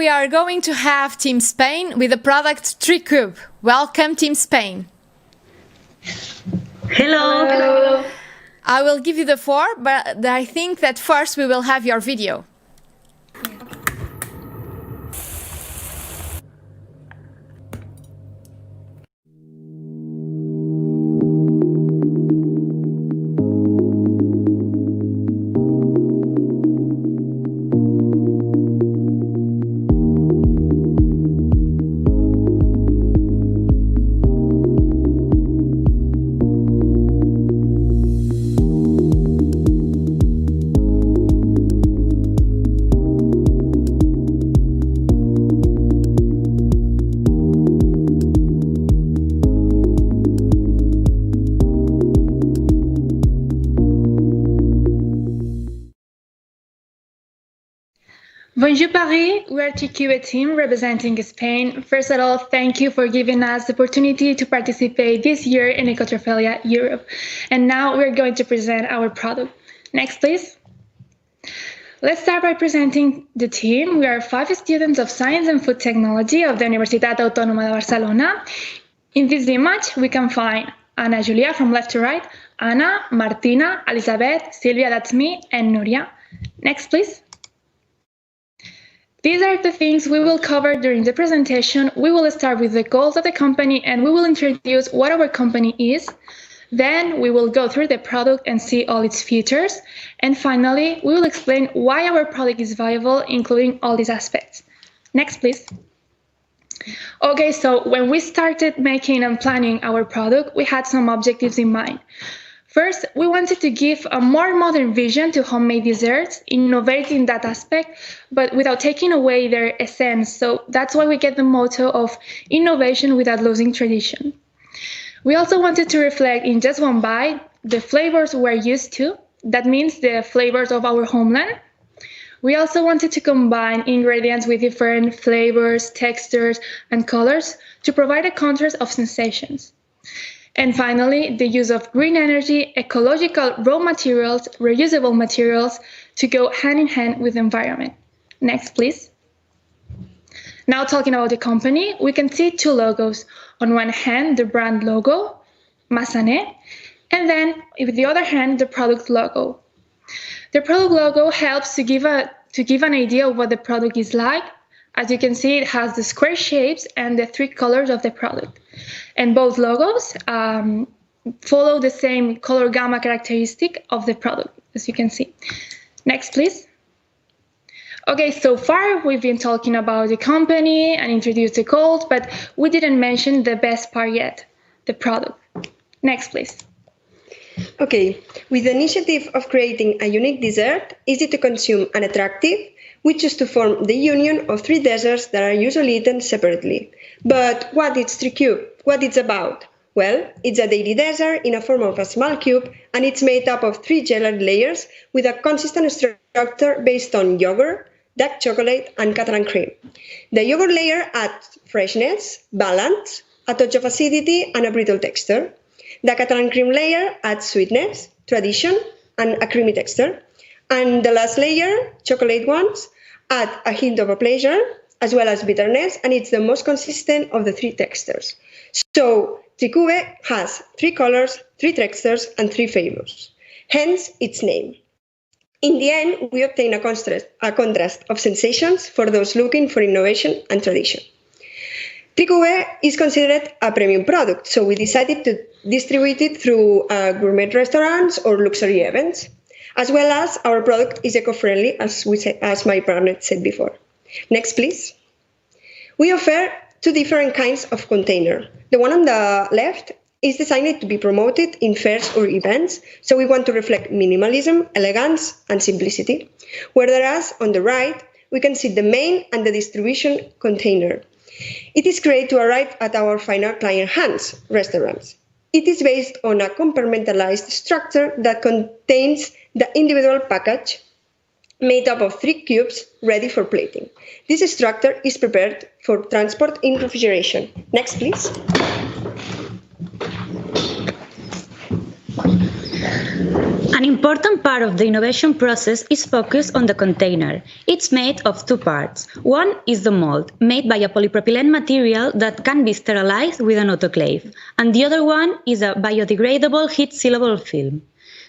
we are going to have Team Spain with the product Tricube. Welcome, Team Spain. Hello. Hello. I will give you the floor, but I think that first we will have your video. Bonjour Paris, we are TQA team representing Spain. First of all, thank you for giving us the opportunity to participate this year in Ecotrophelia Europe. And now we're going to present our product. Next, please. Let's start by presenting the team. We are 5 students of Science and Food Technology of the Universitat Autònoma de Barcelona. In this image, we can find Anna Julia from left to right, Anna, Martina, Elizabeth, Silvia, that's me, and Nuria. Next, please. These are the things we will cover during the presentation. We will start with the goals of the company and we will introduce what our company is. Then we will go through the product and see all its features. And finally, we will explain why our product is viable, including all these aspects. Next, please. Okay, so when we started making and planning our product, we had some objectives in mind. First, we wanted to give a more modern vision to homemade desserts, innovating that aspect, but without taking away their essence. So that's why we get the motto of innovation without losing tradition. We also wanted to reflect in just one bite the flavors we're used to. That means the flavors of our homeland. We also wanted to combine ingredients with different flavors, textures, and colors to provide a contrast of sensations. And finally, the use of green energy, ecological raw materials, reusable materials to go hand in hand with the environment. Next, please. Now talking about the company, we can see 2 logos. On one hand, the brand logo, Massanet, and then with the other hand, the product logo. The product logo helps to give an idea of what the product is like. As you can see, it has the square shapes and the 3 colors of the product. And both logos follow the same color gamma characteristic of the product, as you can see. Next, please. Okay, so far we've been talking about the company and introduced the goals, but we didn't mention the best part yet, the product. Next, please. Okay, with the initiative of creating a unique dessert, easy to consume and attractive, we choose to form the union of 3 desserts that are usually eaten separately. But what is Tricube? What it's about? Well, it's a dairy dessert in a form of a small cube, and it's made up of 3 gelatin layers with a consistent structure based on yogurt, dark chocolate, and Catalan cream. The yogurt layer adds freshness, balance, a touch of acidity, and a brittle texture. The Catalan cream layer adds sweetness, tradition, and a creamy texture. And the last layer, chocolate ones, add a hint of a pleasure, as well as bitterness, and it's the most consistent of the 3 textures. So, Tricube has 3 colors, 3 textures, and 3 flavors, hence its name. In the end, we obtain a contrast of sensations for those looking for innovation and tradition. Tricube is considered a premium product, so we decided to distribute it through gourmet restaurants or luxury events, as well as our product is eco-friendly, as my partner said before. Next, please. We offer 2 different kinds of container. The one on the left is designed to be promoted in fairs or events, so we want to reflect minimalism, elegance, and simplicity. Whereas on the right, we can see the main and the distribution container. It is created to arrive at our final client hands, restaurants. It is based on a compartmentalized structure that contains the individual package made up of 3 cubes ready for plating. This structure is prepared for transport in refrigeration. Next, please. An important part of the innovation process is focused on the container. It's made of two parts. One is the mold, made by a polypropylene material that can be sterilized with an autoclave, and the other one is a biodegradable heat-sealable film.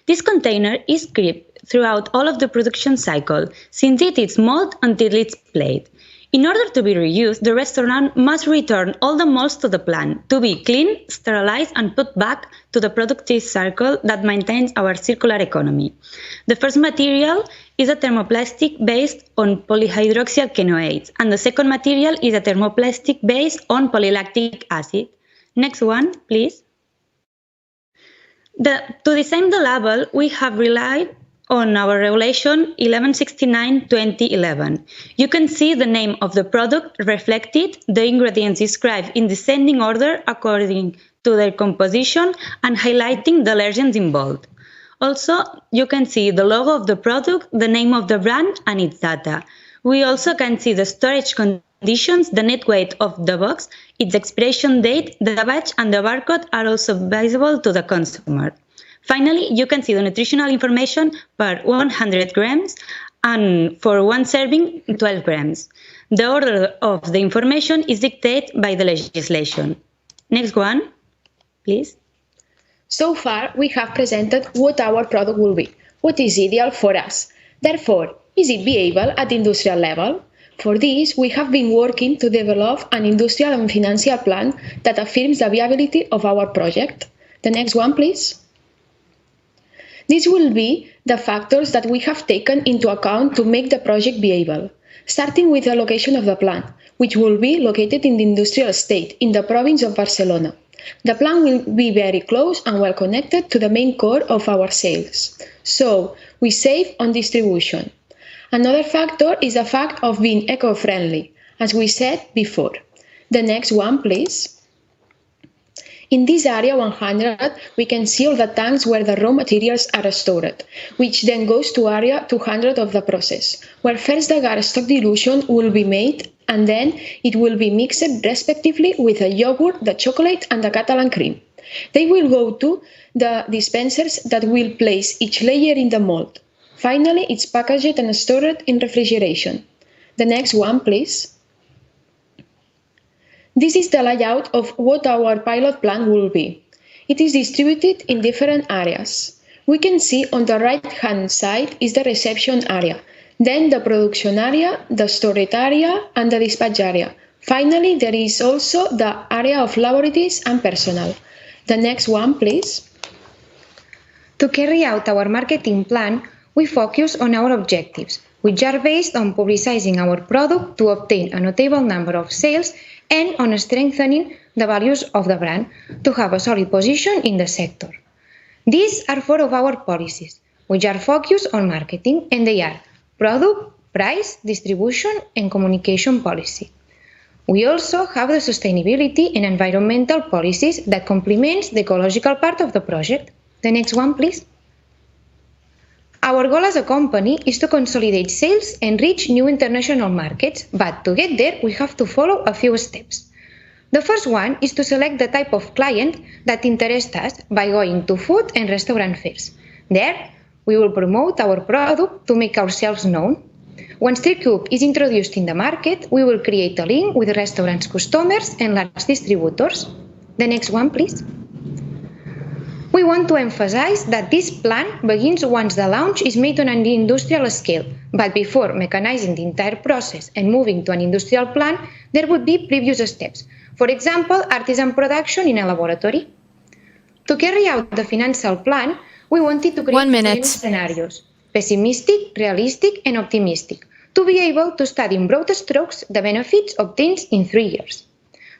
This container is kept throughout all of the production cycle, since it is mold until it's plated. In order to be reused, the restaurant must return all the molds to the plant to be cleaned, sterilized, and put back to the productive cycle that maintains our circular economy. The first material is a thermoplastic based on polyhydroxyalkanoates, and the second material is a thermoplastic based on polylactic acid. Next one, please. To design the label, we have relied on our Regulation 1169/2011. You can see the name of the product reflected, the ingredients described in descending order according to their composition, and highlighting the legends in bold. Also, you can see the logo of the product, the name of the brand, and its data. We also can see the storage conditions, the net weight of the box, its expiration date, the batch, and the barcode are also visible to the consumer. Finally, you can see the nutritional information per 100 grams and for one serving, 12 grams. The order of the information is dictated by the legislation. Next one, please. So far, we have presented what our product will be, what is ideal for us. Therefore, is it viable at industrial level? For this, we have been working to develop an industrial and financial plan that affirms the viability of our project. The next one, please. These will be the factors that we have taken into account to make the project viable, starting with the location of the plant, which will be located in the industrial estate in the province of Barcelona. The plant will be very close and well connected to the main core of our sales, so we save on distribution. Another factor is the fact of being eco-friendly, as we said before. The next one, please. In this area 100, we can see all the tanks where the raw materials are stored, which then goes to area 200 of the process, where first the agar stock dilution will be made and then it will be mixed respectively with the yogurt, the chocolate and the Catalan cream. They will go to the dispensers that will place each layer in the mold. Finally, it's packaged and stored in refrigeration. The next one, please. This is the layout of what our pilot plant will be. It is distributed in different areas. We can see on the right-hand side is the reception area, then the production area, the storage area, and the dispatch area. Finally, there is also the area of laboratories and personnel. The next one, please. To carry out our marketing plan, we focus on our objectives, which are based on publicizing our product to obtain a notable number of sales and on strengthening the values of the brand to have a solid position in the sector. These are four of our policies, which are focused on marketing, and they are product, price, distribution, and communication policy. We also have the sustainability and environmental policies that complements the ecological part of the project. The next one, please. Our goal as a company is to consolidate sales and reach new international markets, but to get there, we have to follow a few steps. The first one is to select the type of client that interests us by going to food and restaurant fairs. There, we will promote our product to make ourselves known. Once Tricube is introduced in the market, we will create a link with restaurants' customers and large distributors. The next one, please. We want to emphasize that this plan begins once the launch is made on an industrial scale, but before mechanizing the entire process and moving to an industrial plant, there would be previous steps. For example, artisan production in a laboratory. To carry out the financial plan, we wanted to create three scenarios: pessimistic, realistic, and optimistic, to be able to study in broad strokes the benefits obtained in 3 years.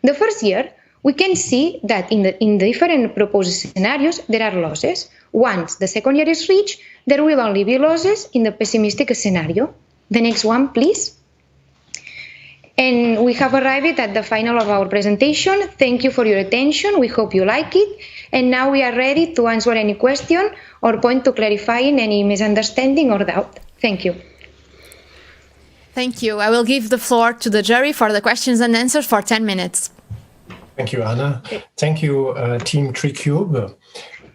The first year, we can see that in the different proposed scenarios, there are losses. Once the second year is reached, there will only be losses in the pessimistic scenario. The next one, please. And we have arrived at the final of our presentation. Thank you for your attention. We hope you like it. And now we are ready to answer any question or point to clarifying any misunderstanding or doubt. Thank you. Thank you. I will give the floor to the jury for the questions and answers for 10 minutes. Thank you, Anna. Thank you, Team Tricube.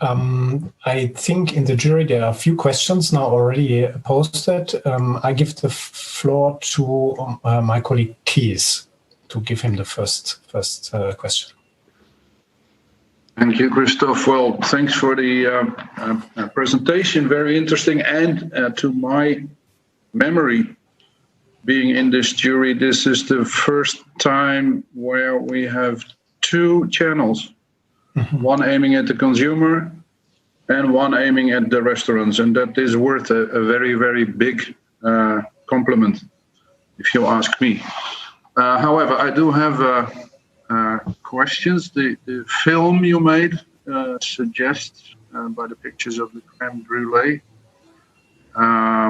I think in the jury there are a few questions now already posted. I give the floor to my colleague Kees to give him the first question. Thank you, Christophe. Well, thanks for the presentation. Very interesting. And to my memory, being in this jury, this is the first time where we have two channels, one aiming at the consumer and one aiming at the restaurants. And that is worth a very, very big compliment, if you ask me. However, I do have questions. The film you made suggests, by the pictures of the creme brulee,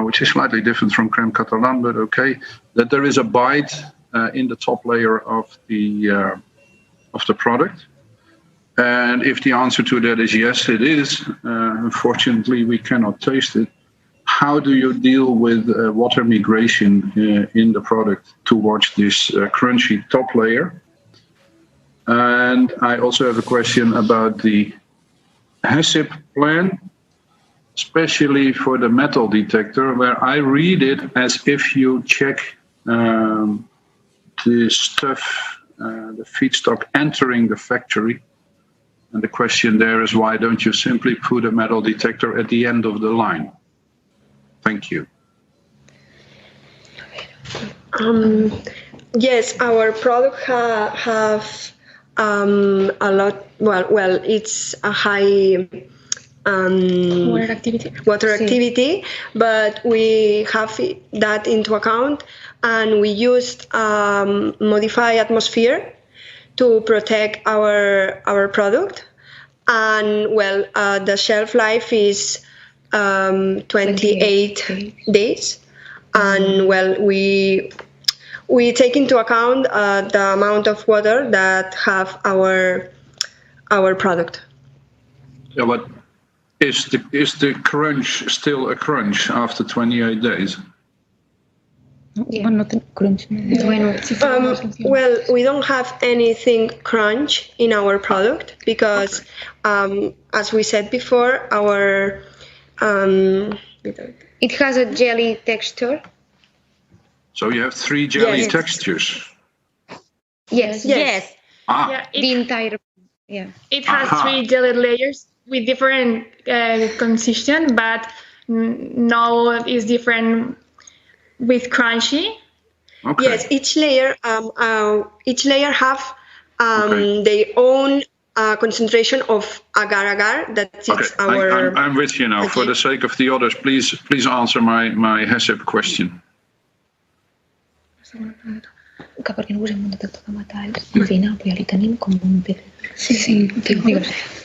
which is slightly different from creme catalan, but okay, that there is a bite in the top layer of the product. And if the answer to that is yes, it is. Unfortunately, we cannot taste it. How do you deal with water migration in the product towards this crunchy top layer? And I also have a question about the HACCP plan, especially for the metal detector, where I read it as if you check the stuff, the feedstock entering the factory. And the question there is, why don't you simply put a metal detector at the end of the line? Thank you. Yes, our product have a lot. Well, it's a high water activity, but we have that into account, and we used modified atmosphere to protect our product. And well, the shelf life is 28 days, and well, we take into account the amount of water that have our product. Yeah, but is the crunch still a crunch after 28 days? Well, we don't have anything crunch in our product because, as we said before, our it has a jelly texture. So you have three jelly textures. Yes. Yeah, The entire. Yeah. It has three jelly layers with different consistency, but now is different with crunchy. Okay. Yes, each layer have their own concentration of agar-agar. That's our. I'm with you now. For the sake of the others, please answer my HACCP question.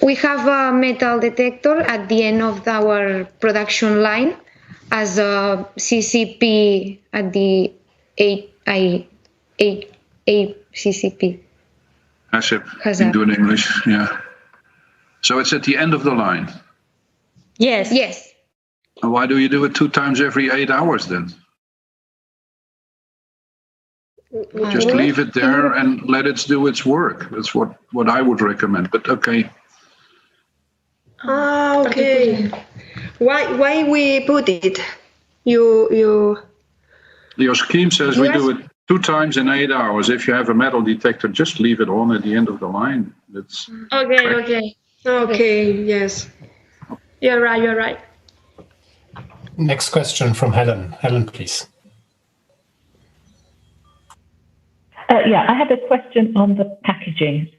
We have a metal detector at the end of our production line as a CCP at the A CCP. HACCP in good English, yeah. So it's at the end of the line. Yes. And why do you do it 2 times every 8 hours then? Just leave it there and let it do its work. That's what I would recommend. But okay. Okay. Why we put it? Your scheme says we do it 2 times in 8 hours. If you have a metal detector, just leave it on at the end of the line. That's okay. Yes. You're right. Next question from Helen. Helen, please. I had a question on the packaging.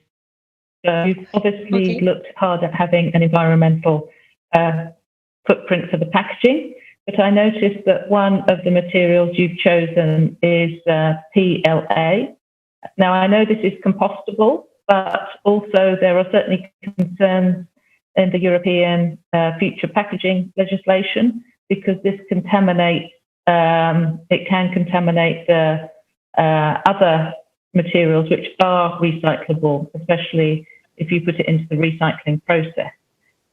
So you've obviously looked hard at having an environmental footprint for the packaging, but I noticed that one of the materials you've chosen is PLA. Now, I know this is compostable, but also there are certainly concerns in the European future packaging legislation because this contaminates, it can contaminate other materials which are recyclable, especially if you put it into the recycling process.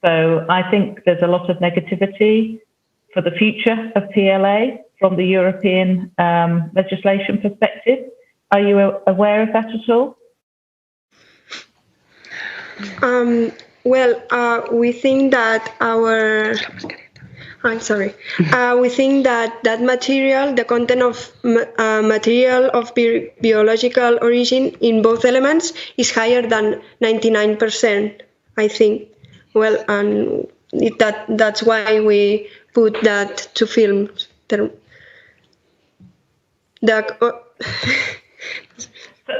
So I think there's a lot of negativity for the future of PLA from the European legislation perspective. Are you aware of that at all? Well, we think that we think that material, the content of material of biological origin in both elements is higher than 99%, I think. Well, and that's why we put that to film.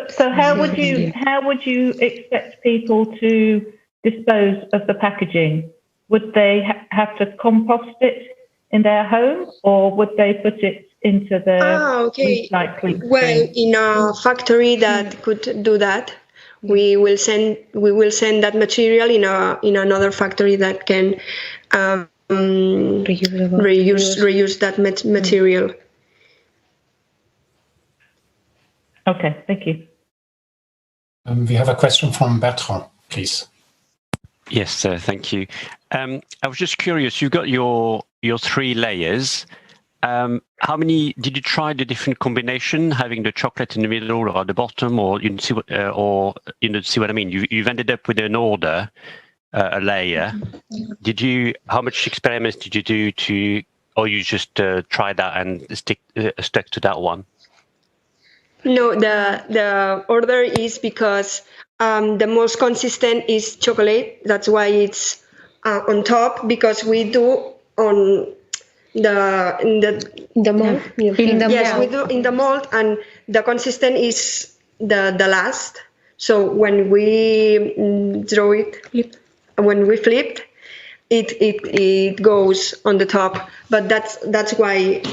So how would you expect people to dispose of the packaging? Would they have to compost it in their home, or would they put it into the recycling? Well, in a factory that could do that, we will send that material in another factory that can reuse that material. Okay, thank you. We have a question from Bertrand, please. Yes, thank you. I was just curious. You've got your 3 layers. How many did you try the different combination, having the chocolate in the middle or at the bottom, or see what I mean? You've ended up with an order, a layer. How much experiments did you do or you just tried that and stuck to that one? No, the order is because the most consistent is chocolate. That's why it's on top, because we do on the mold. Yes, we do in the mold, and the consistent is the last. So when we draw it, when we flip, it goes on the top. But that's why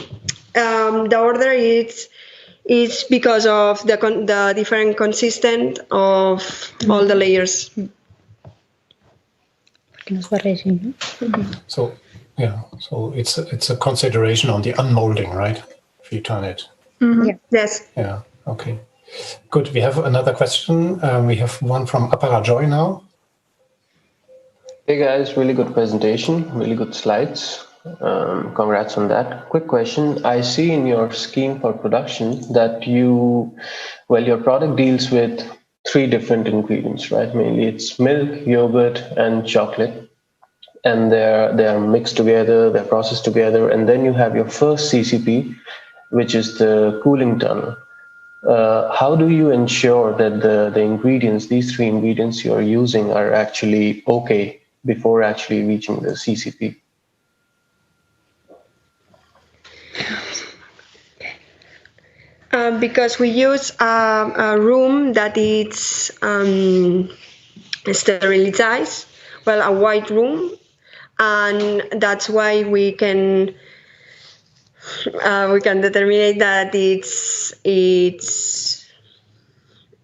the order is because of the different consistent of all the layers. So it's a consideration on the unmolding, right? If you turn it. Yeah. Yes. Yeah. Okay. Good. We have another question. We have one from Aparajoy now. Hey guys, really good presentation, really good slides. Congrats on that. Quick question. I see in your scheme for production that your product deals with 3 different ingredients, right? Mainly it's milk, yogurt, and chocolate. And they're mixed together, they're processed together. And then you have your first CCP, which is the cooling tunnel. How do you ensure that the ingredients, these 3 ingredients you're using, are actually okay before actually reaching the CCP? Because we use a room that is sterilized, a white room, and that's why we can determine that it's.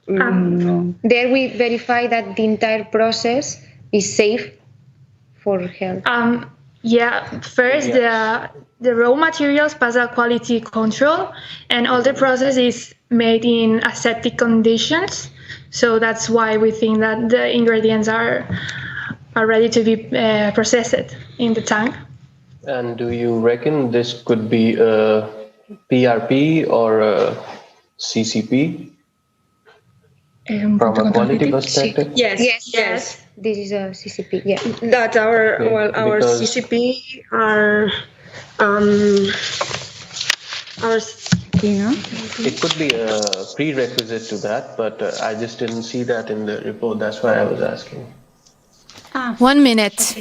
There we verify that the entire process is safe for health. First the raw materials pass a quality control, and all the process is made in aseptic conditions. So that's why we think that the ingredients are ready to be processed in the tank. And do you reckon this could be a PRP or a CCP? From a quality perspective? Yes. This is a CCP. Yeah. That's our CCP are It could be a prerequisite to that, but I just didn't see that in the report. That's why I was asking. 1 minute.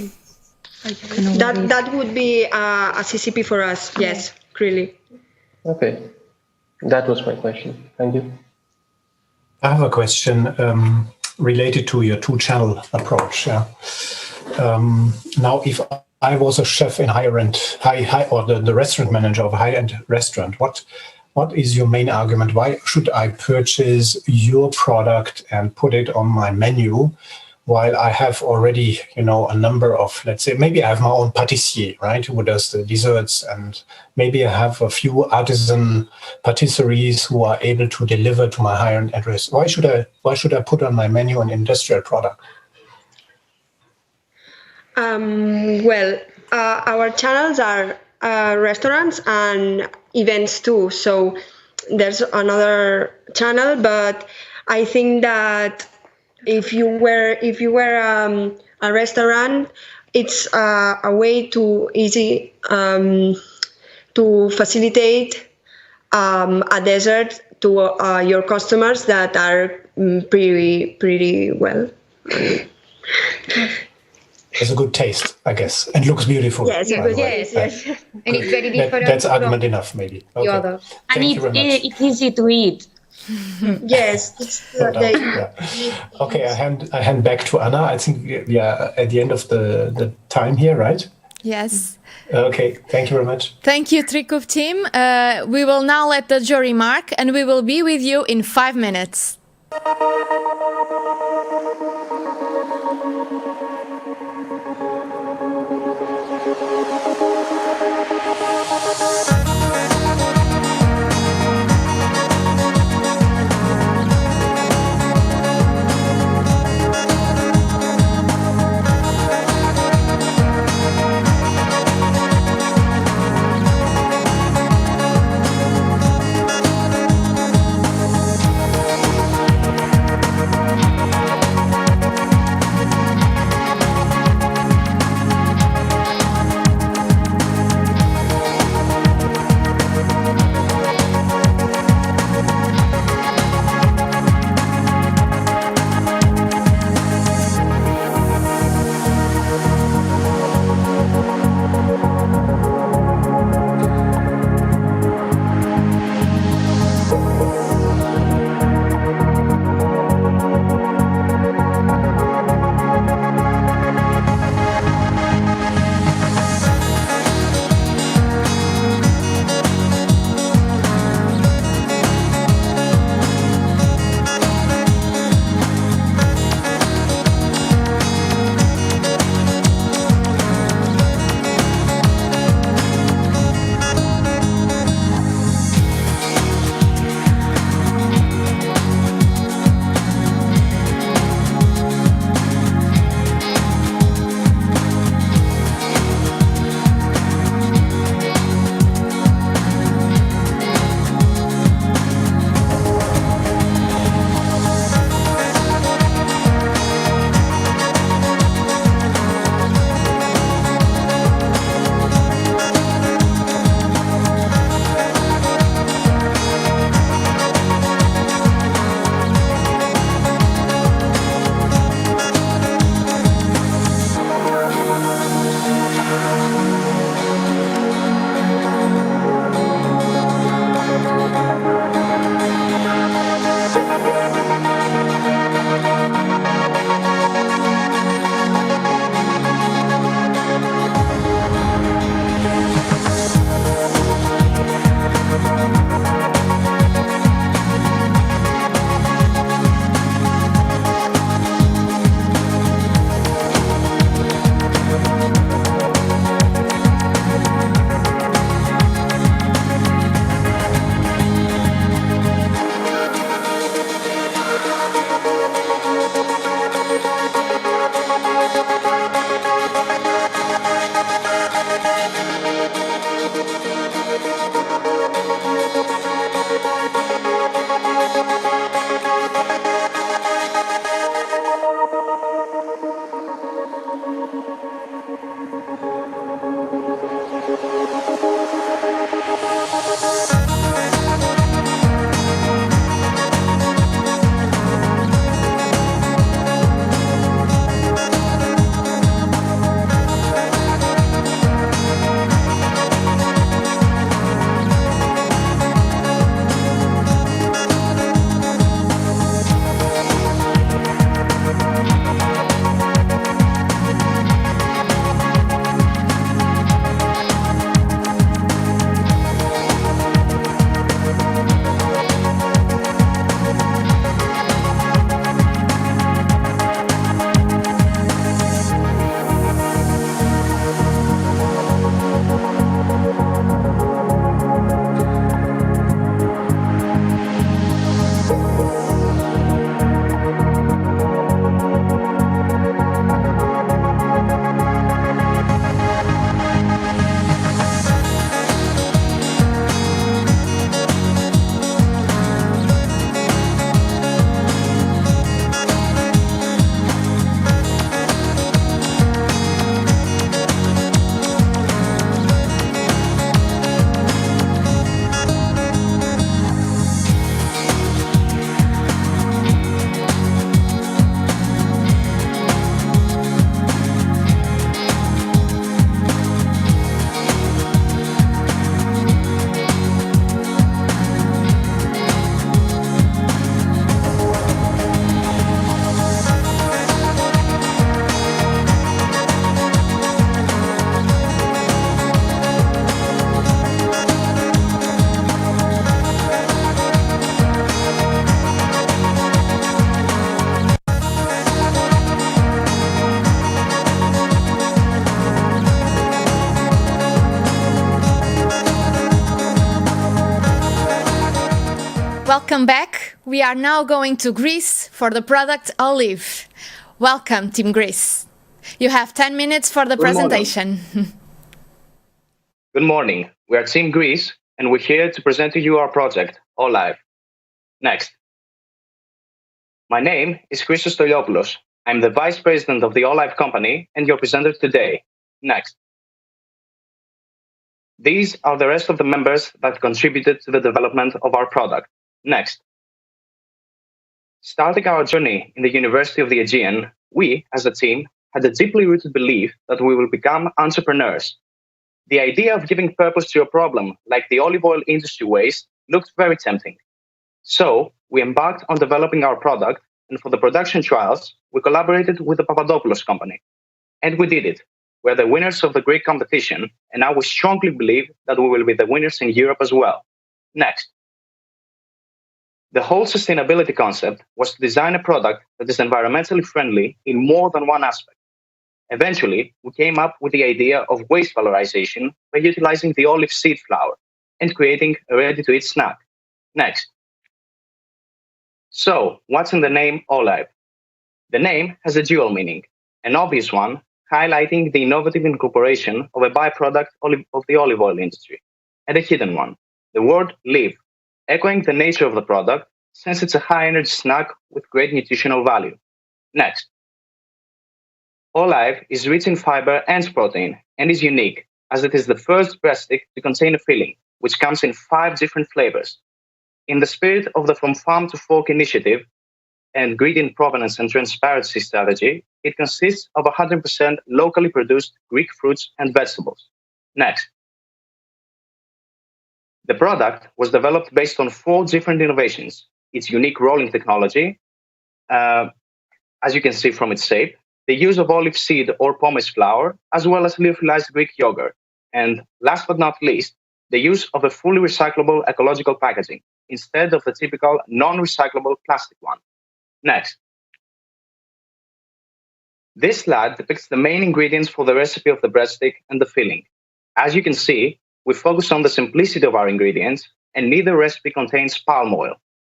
That would be a CCP for us. Yes, really. Okay, that was my question. Thank you. I have a question related to your 2-channel approach. Yeah. Now, if I was a chef in high-end, or the restaurant manager of a high-end restaurant, what is your main argument? Why should I purchase your product and put it on my menu, while I have already, a number of, let's say, maybe I have my own pâtissier, right, who does the desserts, and maybe I have a few artisan patisseries who are able to deliver to my higher-end address. Why should I put on my menu an industrial product? Our channels are restaurants and events too. So there's another channel, but I think that if you were a restaurant, it's a way to easy to facilitate a dessert to your customers that are pretty well. Has a good taste, I guess, and looks beautiful. Yes, yes. And it's very different. That's argument enough, maybe. Okay. Other. Thank you very much. It's easy to eat. Yes. No doubt, yeah. Okay, I hand back to Anna. I think we are at the end of the time here, right? Yes. Okay, thank you very much. Thank you, Trikub team. We will now let the jury mark, and we will be with you in 5 minutes. Welcome back. We are now going to Greece for the product olive. Welcome, Team Greece. You have 10 minutes for the presentation. Good morning. We are Team Greece, and we're here to present to you our project, Olive. Next. My name is Christos Stoliopoulos. I'm the Vice President of the Olive Company and your presenter today. Next. These are the rest of the members that contributed to the development of our product. Next. Starting our journey in the University of the Aegean, we, as a team, had a deeply rooted belief that we will become entrepreneurs. The idea of giving purpose to a problem like the olive oil industry waste looked very tempting. So we embarked on developing our product, and for the production trials, we collaborated with the Papadopoulos company. And we did it. We're the winners of the Greek competition, and now we strongly believe that we will be the winners in Europe as well. Next. The whole sustainability concept was to design a product that is environmentally friendly in more than one aspect. Eventually, we came up with the idea of waste valorization by utilizing the olive seed flour and creating a ready-to-eat snack. Next. So, what's in the name Olive? The name has a dual meaning, an obvious one, highlighting the innovative incorporation of a byproduct of the olive oil industry, and a hidden one, the word live, echoing the nature of the product since it's a high-energy snack with great nutritional value. Next. Olive is rich in fiber and protein and is unique as it is the first breast stick to contain a filling, which comes in 5 different flavors. In the spirit of the From Farm to Fork initiative and ingredient provenance and transparency strategy, it consists of 100% locally produced Greek fruits and vegetables. Next. The product was developed based on 4 different innovations. Its unique rolling technology, as you can see from its shape, the use of olive seed or pomace flour, as well as lyophilized Greek yogurt. And last but not least, the use of a fully recyclable ecological packaging instead of the typical non-recyclable plastic one. Next. This slide depicts the main ingredients for the recipe of the breadstick and the filling. As you can see, we focus on the simplicity of our ingredients, and neither recipe contains palm oil.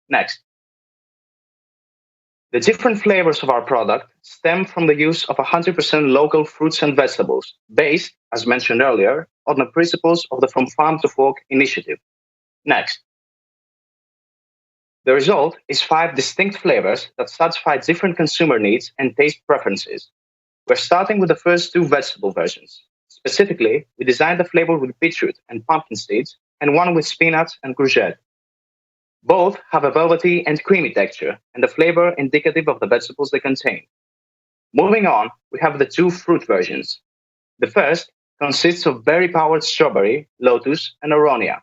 Next. The different flavors of our product stem from the use of 100% local fruits and vegetables, based, as mentioned earlier, on the principles of the From Farm to Fork initiative. Next. The result is 5 distinct flavors that satisfy different consumer needs and taste preferences. We're starting with the first 2 vegetable versions. Specifically, we designed the flavor with beetroot and pumpkin seeds, and one with spinach and courgette. Both have a velvety and creamy texture, and the flavor indicative of the vegetables they contain. Moving on, we have the 2 fruit versions. The first consists of berry-powered strawberry, lotus, and aronia,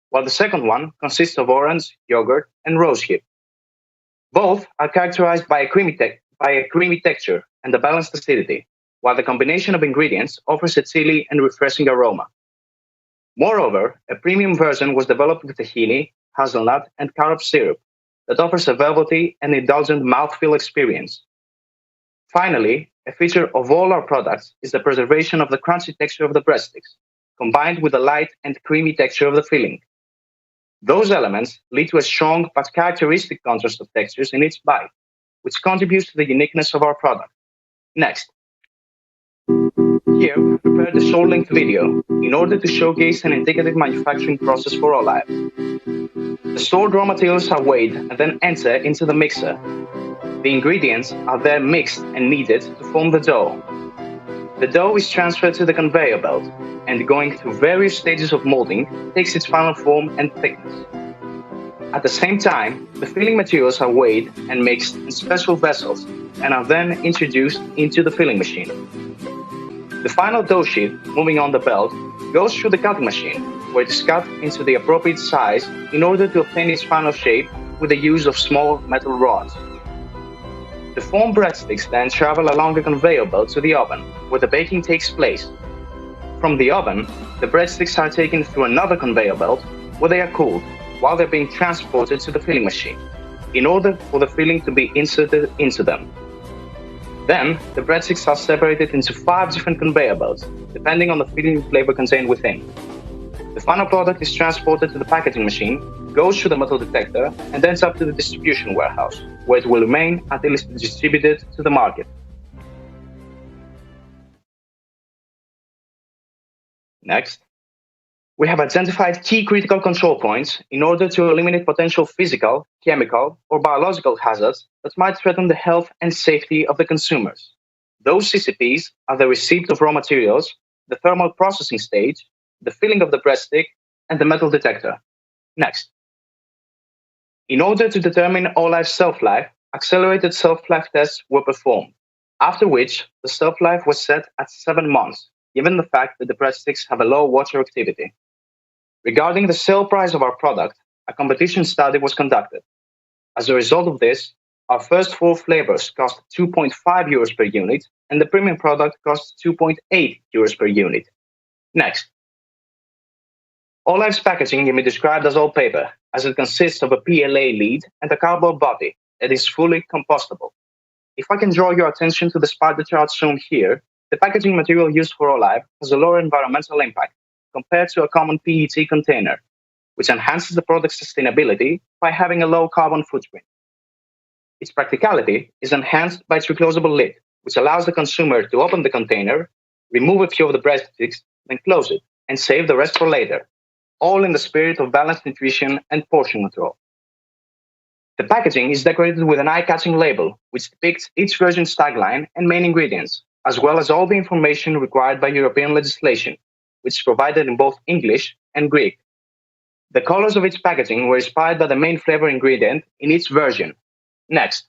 while the second one consists of orange, yogurt, and rosehip. Both are characterized by a creamy texture and a balanced acidity, while the combination of ingredients offers a chilly and refreshing aroma. Moreover, a premium version was developed with tahini, hazelnut, and carob syrup that offers a velvety and indulgent mouthfeel experience. Finally, a feature of all our products is the preservation of the crunchy texture of the breadsticks, combined with the light and creamy texture of the filling. Those elements lead to a strong but characteristic contrast of textures in each bite, which contributes to the uniqueness of our product. Next. Here, we prepared a short-length video in order to showcase an indicative manufacturing process for Olive. The stored raw materials are weighed and then enter into the mixer. The ingredients are then mixed and kneaded to form the dough. The dough is transferred to the conveyor belt and, going through various stages of molding, takes its final form and thickness. At the same time, the filling materials are weighed and mixed in special vessels and are then introduced into the filling machine. The final dough sheet, moving on the belt, goes through the cutting machine, where it is cut into the appropriate size in order to obtain its final shape with the use of small metal rods. The formed breadsticks then travel along a conveyor belt to the oven, where the baking takes place. From the oven, the breadsticks are taken through another conveyor belt, where they are cooled, while they're being transported to the filling machine, in order for the filling to be inserted into them. Then, the breadsticks are separated into 5 different conveyor belts, depending on the filling flavor contained within. The final product is transported to the packaging machine, goes through the metal detector and ends up to the distribution warehouse, where it will remain until it's distributed to the market. Next, we have identified key critical control points in order to eliminate potential physical, chemical, or biological hazards that might threaten the health and safety of the consumers. Those CCPs are the receipt of raw materials, the thermal processing stage, the filling of the breadstick, and the metal detector. Next. In order to determine Olive's self-life, accelerated self-life tests were performed, after which the self-life was set at 7 months, given the fact that the breadsticks have a low water activity. Regarding the sale price of our product, a competition study was conducted. As a result of this, our first 4 flavors cost 2.5 euros per unit, and the premium product costs 2.8 euros per unit. Next. Olive's packaging can be described as all paper, as it consists of a PLA lid and a cardboard body that is fully compostable. If I can draw your attention to the spider chart shown here, the packaging material used for Olive has a lower environmental impact compared to a common PET container, which enhances the product's sustainability by having a low carbon footprint. Its practicality is enhanced by its reclosable lid, which allows the consumer to open the container, remove a few of the breadsticks, then close it, and save the rest for later, all in the spirit of balanced nutrition and portion control. The packaging is decorated with an eye-catching label, which depicts each version's tagline and main ingredients, as well as all the information required by European legislation, which is provided in both English and Greek. The colors of its packaging were inspired by the main flavor ingredient in each version. Next.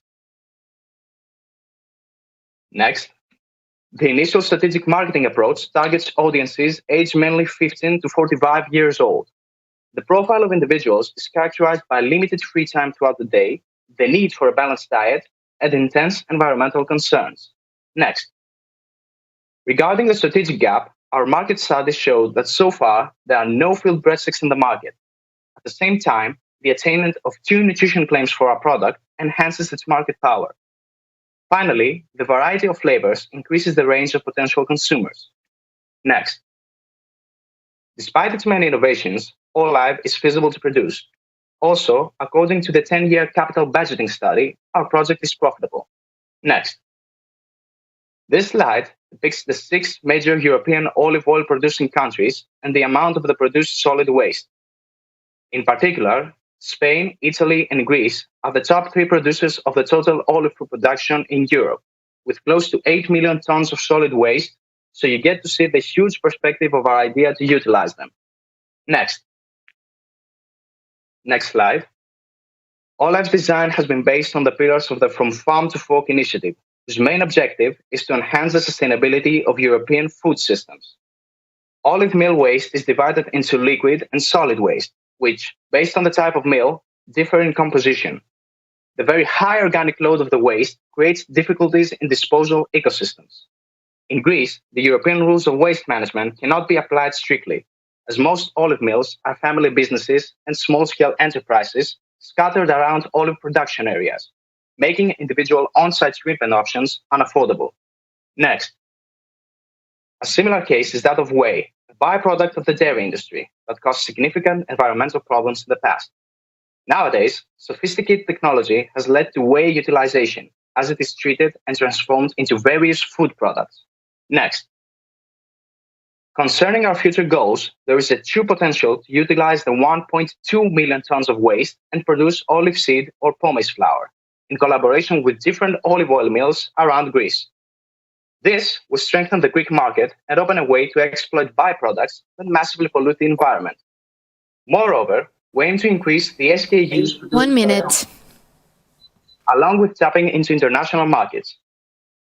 The initial strategic marketing approach targets audiences aged mainly 15 to 45 years old. The profile of individuals is characterized by limited free time throughout the day, the need for a balanced diet, and intense environmental concerns. Next. Regarding the strategic gap, our market studies showed that so far there are no filled breadsticks in the market. At the same time, the attainment of 2 nutrition claims for our product enhances its market power. Finally, the variety of flavors increases the range of potential consumers. Next. Despite its many innovations, Olive is feasible to produce. Also, according to the 10-year capital budgeting study, our project is profitable. Next. This slide depicts the 6 major European olive oil producing countries and the amount of the produced solid waste. In particular, Spain, Italy, and Greece are the top 3 producers of the total olive fruit production in Europe, with close to 8 million tons of solid waste, so you get to see the huge perspective of our idea to utilize them. Next. Next slide. Olive's design has been based on the pillars of the From Farm to Fork initiative, whose main objective is to enhance the sustainability of European food systems. Olive meal waste is divided into liquid and solid waste, which, based on the type of meal, differ in composition. The very high organic load of the waste creates difficulties in disposal ecosystems. In Greece, the European rules of waste management cannot be applied strictly, as most olive mills are family businesses and small-scale enterprises scattered around olive production areas, making individual on-site treatment options unaffordable. Next. A similar case is that of whey, a byproduct of the dairy industry that caused significant environmental problems in the past. Nowadays, sophisticated technology has led to whey utilization, as it is treated and transformed into various food products. Next. Concerning our future goals, there is a true potential to utilize the 1.2 million tons of waste and produce olive seed or pomace flour, in collaboration with different olive oil mills around Greece. This will strengthen the Greek market and open a way to exploit byproducts that massively pollute the environment. Moreover, we aim to increase the SKUs. 1 minute. Along with tapping into international markets.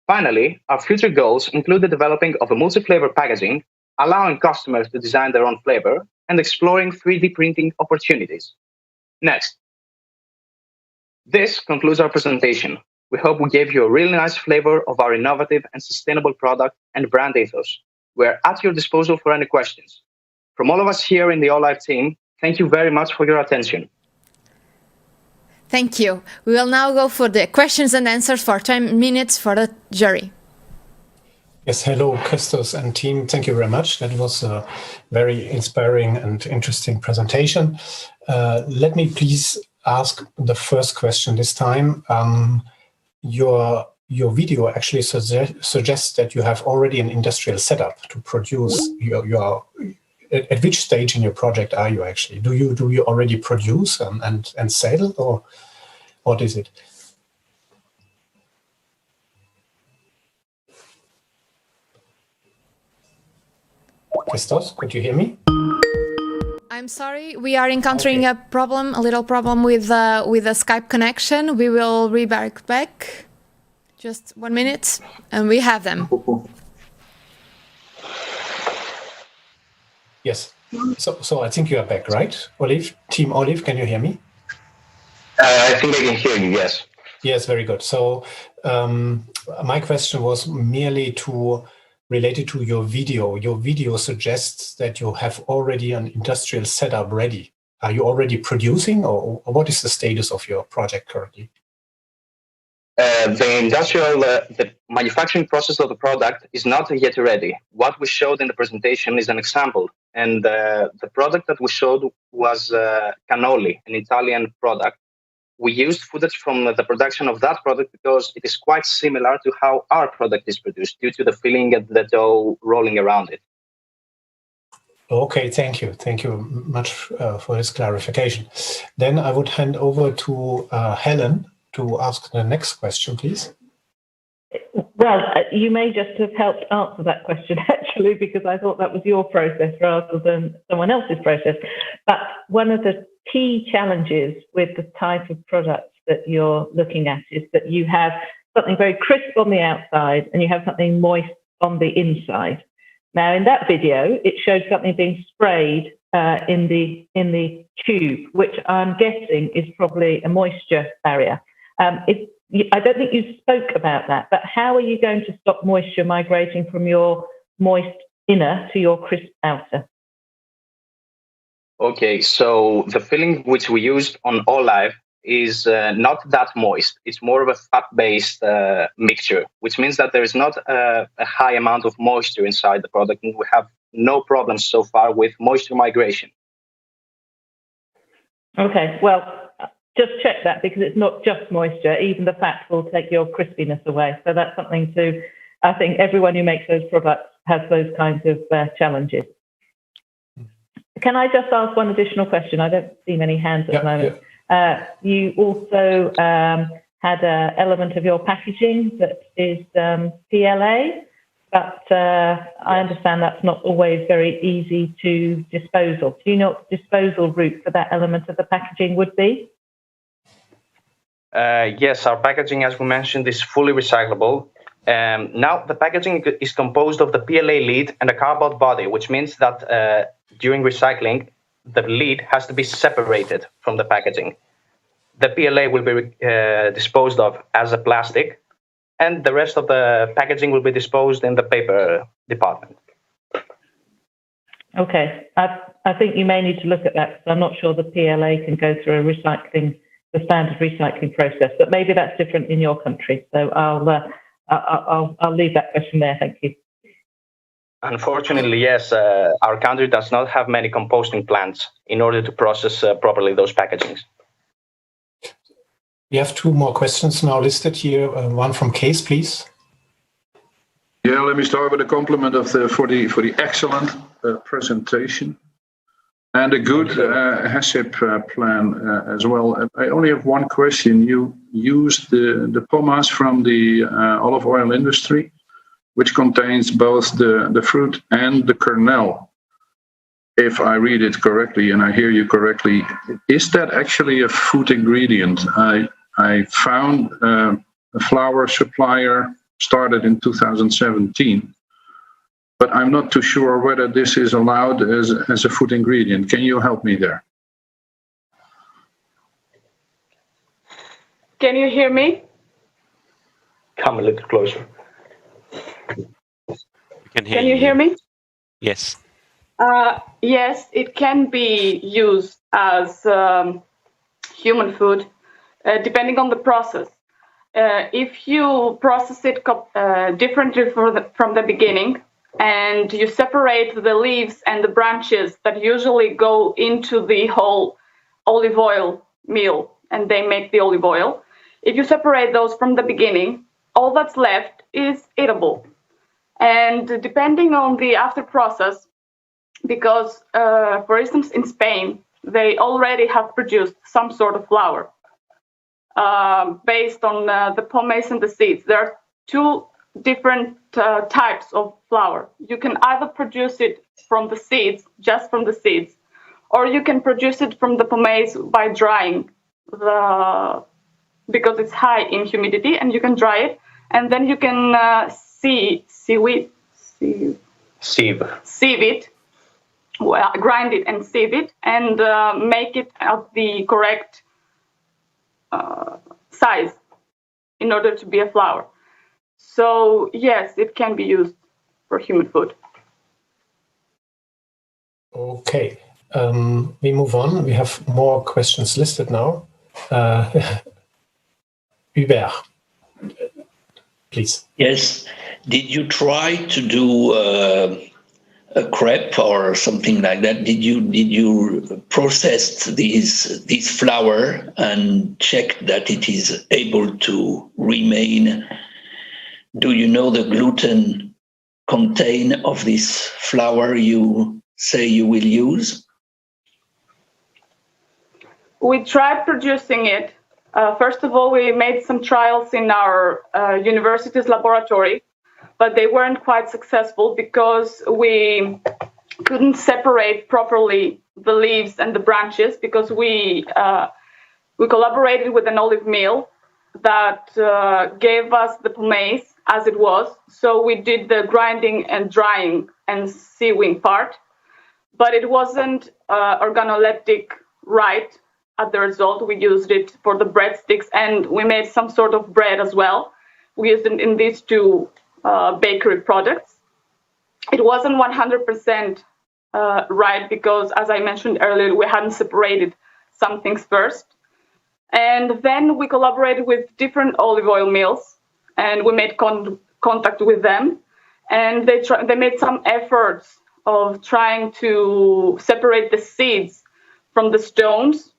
Finally, our future goals include the developing of a multi-flavor packaging, allowing customers to design their own flavor, and exploring 3D printing opportunities. Next. This concludes our presentation. We hope we gave you a really nice flavor of our innovative and sustainable product and brand ethos. We're at your disposal for any questions. From all of us here in the Olive team, thank you very much for your attention. Thank you. We will now go for the questions and answers for 10 minutes for the jury. Yes, hello, Christos and team. Thank you very much. That was a very inspiring and interesting presentation. Let me please ask the first question this time. Your video actually suggests that you have already an industrial setup to produce your. At which stage in your project are you actually? Do you already produce and sell, or what is it? Christos, could you hear me? I'm sorry, we are encountering a little problem with the Skype connection. We will be back. Just 1 minute, and we have them. Yes. So I think you are back, right? Olive, Team Olive, can you hear me? I think I can hear you, yes. Yes, very good. So my question was merely related to your video. Your video suggests that you have already an industrial setup ready. Are you already producing, or what is the status of your project currently? The manufacturing process of the product is not yet ready. What we showed in the presentation is an example. And the product that we showed was cannoli, an Italian product. We used footage from the production of that product because it is quite similar to how our product is produced due to the filling and the dough rolling around it. Okay, thank you. Thank you much for this clarification. Then I would hand over to Helen to ask the next question, please. Well, you may just have helped answer that question, actually, because I thought that was your process rather than someone else's process. But one of the key challenges with the type of products that you're looking at is that you have something very crisp on the outside and you have something moist on the inside. Now, in that video, it showed something being sprayed in the tube, which I'm guessing is probably a moisture barrier. I don't think you spoke about that, but how are you going to stop moisture migrating from your moist inner to your crisp outer? Okay, so the filling which we used on Olive is not that moist. It's more of a fat-based mixture, which means that there is not a high amount of moisture inside the product, and we have no problems so far with moisture migration. Okay, well, just check that because it's not just moisture. Even the fat will take your crispiness away. So that's something I think everyone who makes those products has those kinds of challenges. Can I just ask one additional question? I don't see many hands at the moment. Yeah. You also had an element of your packaging that is PLA, but I understand that's not always very easy to dispose of. Do you know what the disposal route for that element of the packaging would be? Yes, our packaging, as we mentioned, is fully recyclable. Now, the packaging is composed of the PLA lid and a cardboard body, which means that during recycling, the lid has to be separated from the packaging. The PLA will be disposed of as a plastic, and the rest of the packaging will be disposed in the paper department. Okay, I think you may need to look at that because I'm not sure the PLA can go through the standard recycling process, but maybe that's different in your country. So I'll leave that question there. Thank you. Unfortunately, yes, our country does not have many composting plants in order to process properly those packagings. We have two more questions now listed here. One from Case, please. Yeah, let me start with a compliment for the excellent presentation and a good HACCP plan as well. I only have one question. You used the pomace from the olive oil industry, which contains both the fruit and the kernel. If I read it correctly and I hear you correctly, is that actually a food ingredient? I found a flour supplier started in 2017, but I'm not too sure whether this is allowed as a food ingredient. Can you help me there? Can you hear me? Come a little closer. Can you hear me? Yes. Yes, it can be used as human food, depending on the process. if you process it differently from the beginning, and you separate the leaves and the branches that usually go into the whole olive oil meal and they make the olive oil, if you separate those from the beginning, all that's left is eatable. And depending on the after process, because for instance in Spain, they already have produced some sort of flour based on the pomace and the seeds. There are two different types of flour. You can either produce it from the seeds, just from the seeds, or you can produce it from the pomace by drying because it's high in humidity, and you can dry it, and then you can sieve it, well, grind it and sieve it, and make it of the correct size in order to be a flour. So yes, it can be used for human food. Okay, we move on. We have more questions listed now. Hubert, please. Yes. Did you try to do a crepe or something like that? Did you process this flour and check that it is able to remain? Do you know the gluten content of this flour you say you will use? We tried producing it. First of all, we made some trials in our university's laboratory, but they weren't quite successful because we couldn't separate properly the leaves and the branches, because we collaborated with an olive mill that gave us the pomace as it was. So we did the grinding and drying and sieving part, but it wasn't organoleptic right at the result. We used it for the breadsticks, and we made some sort of bread as well. We used it in these two bakery products. It wasn't 100% right because, as I mentioned earlier, we hadn't separated some things first. And then we collaborated with different olive oil mills, and we made contact with them. And they made some efforts of trying to separate the seeds from the stones.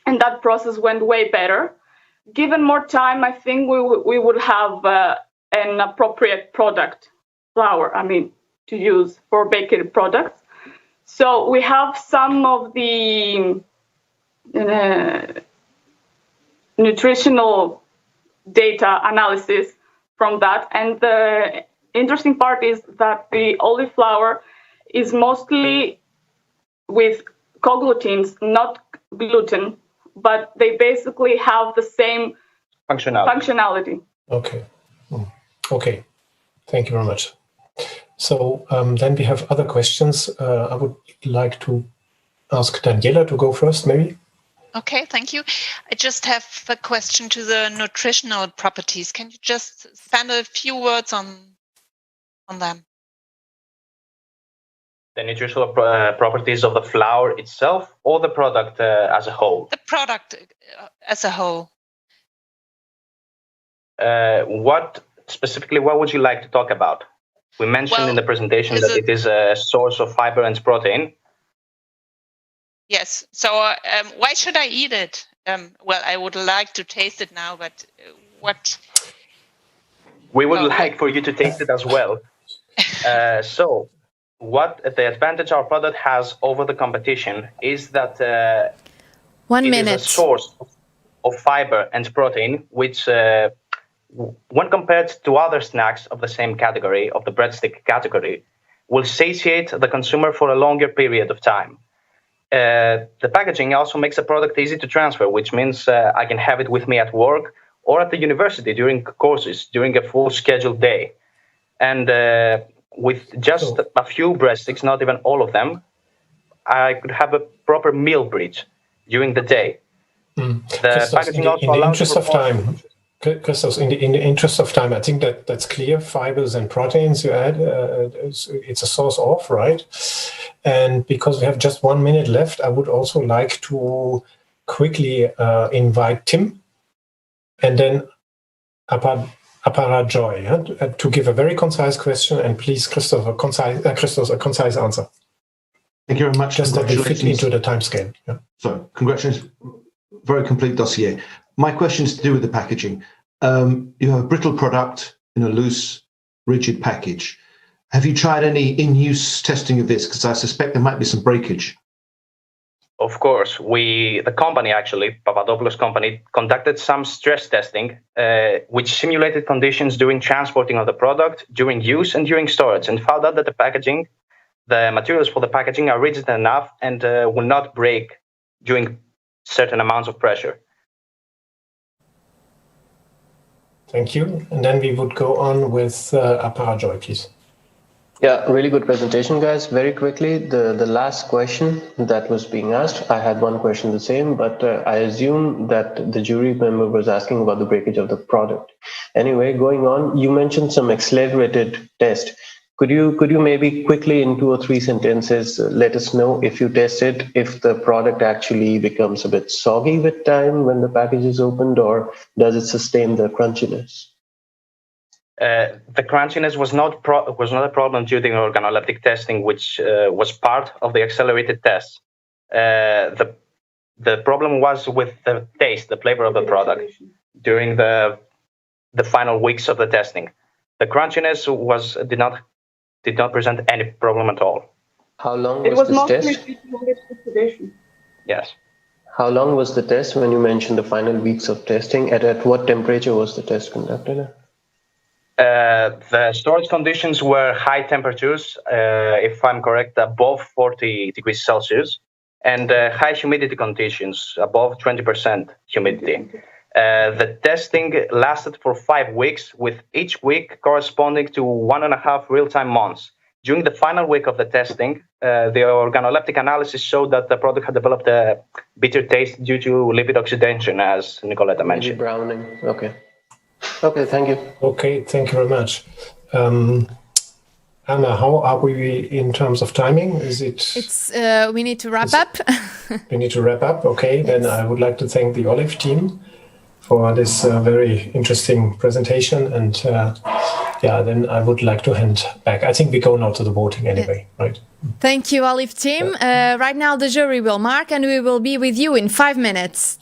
And that process went way better. Given more time, I think we would have an appropriate product, flour, to use for bakery products. So we have some of the nutritional data analysis from that. And the interesting part is that the olive flour is mostly with co-gluteins, not gluten, but they basically have the same functionality. Okay. Okay. Thank you very much. So then we have other questions. I would like to ask Daniela to go first, maybe. Okay, thank you. I just have a question to the nutritional properties. Can you just spend a few words on them? The nutritional properties of the flour itself, or the product as a whole? The product as a whole. What would you like to talk about? We mentioned in the presentation that it is a source of fiber and protein. Yes. So why should I eat it? Well, I would like to taste it now, but what? We would like for you to taste it as well. So what the advantage our product has over the competition is that it is a source of fiber and protein, which when compared to other snacks of the same category, of the breadstick category, will satiate the consumer for a longer period of time. The packaging also makes the product easy to transfer, which means I can have it with me at work or at the university during courses, during a full scheduled day. And with just a few breadsticks, not even all of them, I could have a proper meal bridge during the day. The packaging also allows Christos, in the interest of time, I think that's clear. Fibers and proteins you add, it's a source of, right? And because we have just 1 minute left, I would also like to quickly invite Tim, and then Aparajoy, to give a very concise question, and please, Christoph, a concise answer. Thank you very much. Just that we fit into the timescale. Yeah. So, congratulations. Very complete dossier. My question is to do with the packaging. You have a brittle product in a loose, rigid package. Have you tried any in-use testing of this? Because I suspect there might be some breakage. Of course, the company actually, Papadopoulos company, conducted some stress testing, which simulated conditions during transporting of the product, during use and during storage, and found out that the materials for the packaging are rigid enough and will not break during certain amounts of pressure. Thank you. And then we would go on with Aparajoy, please. Yeah, really good presentation, guys. Very quickly, the last question that was being asked, I had one question the same, but I assume that the jury member was asking about the breakage of the product. Anyway, going on, you mentioned some accelerated test. Could you maybe quickly in 2 or 3 sentences let us know if you tested if the product actually becomes a bit soggy with time when the package is opened, or does it sustain the crunchiness? The crunchiness was not a problem during organoleptic testing, which was part of the accelerated test. The problem was with the taste, the flavor of the product during the final weeks of the testing. The crunchiness did not present any problem at all. How long was this test? Yes. How long was the test when you mentioned the final weeks of testing? At what temperature was the test conducted? The storage conditions were high temperatures, if I'm correct, above 40 degrees Celsius, and high humidity conditions, above 20% humidity. The testing lasted for 5 weeks, with each week corresponding to 1.5 real-time months. During the final week of the testing, the organoleptic analysis showed that the product had developed a bitter taste due to lipid oxidation, as Nicoletta mentioned. Browning. Okay. Okay, thank you. Okay, thank you very much. Anna, how are we in terms of timing? We need to wrap up. We need to wrap up. Okay, yes. Then I would like to thank the Olive team for this very interesting presentation. And then I would like to hand back. I think we go now to the voting anyway, right? Thank you, Olive team. Right now the jury will mark and we will be with you in 5 minutes.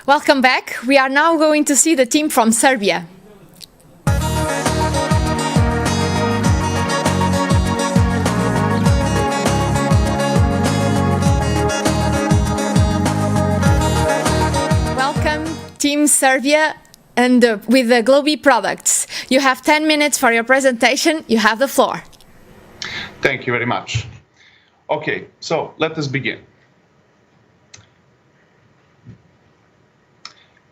Welcome back. We are now going to see the team from Serbia. Welcome, Team Serbia, and with the Globi products. You have 10 minutes for your presentation. You have the floor. Thank you very much. Okay, so let us begin.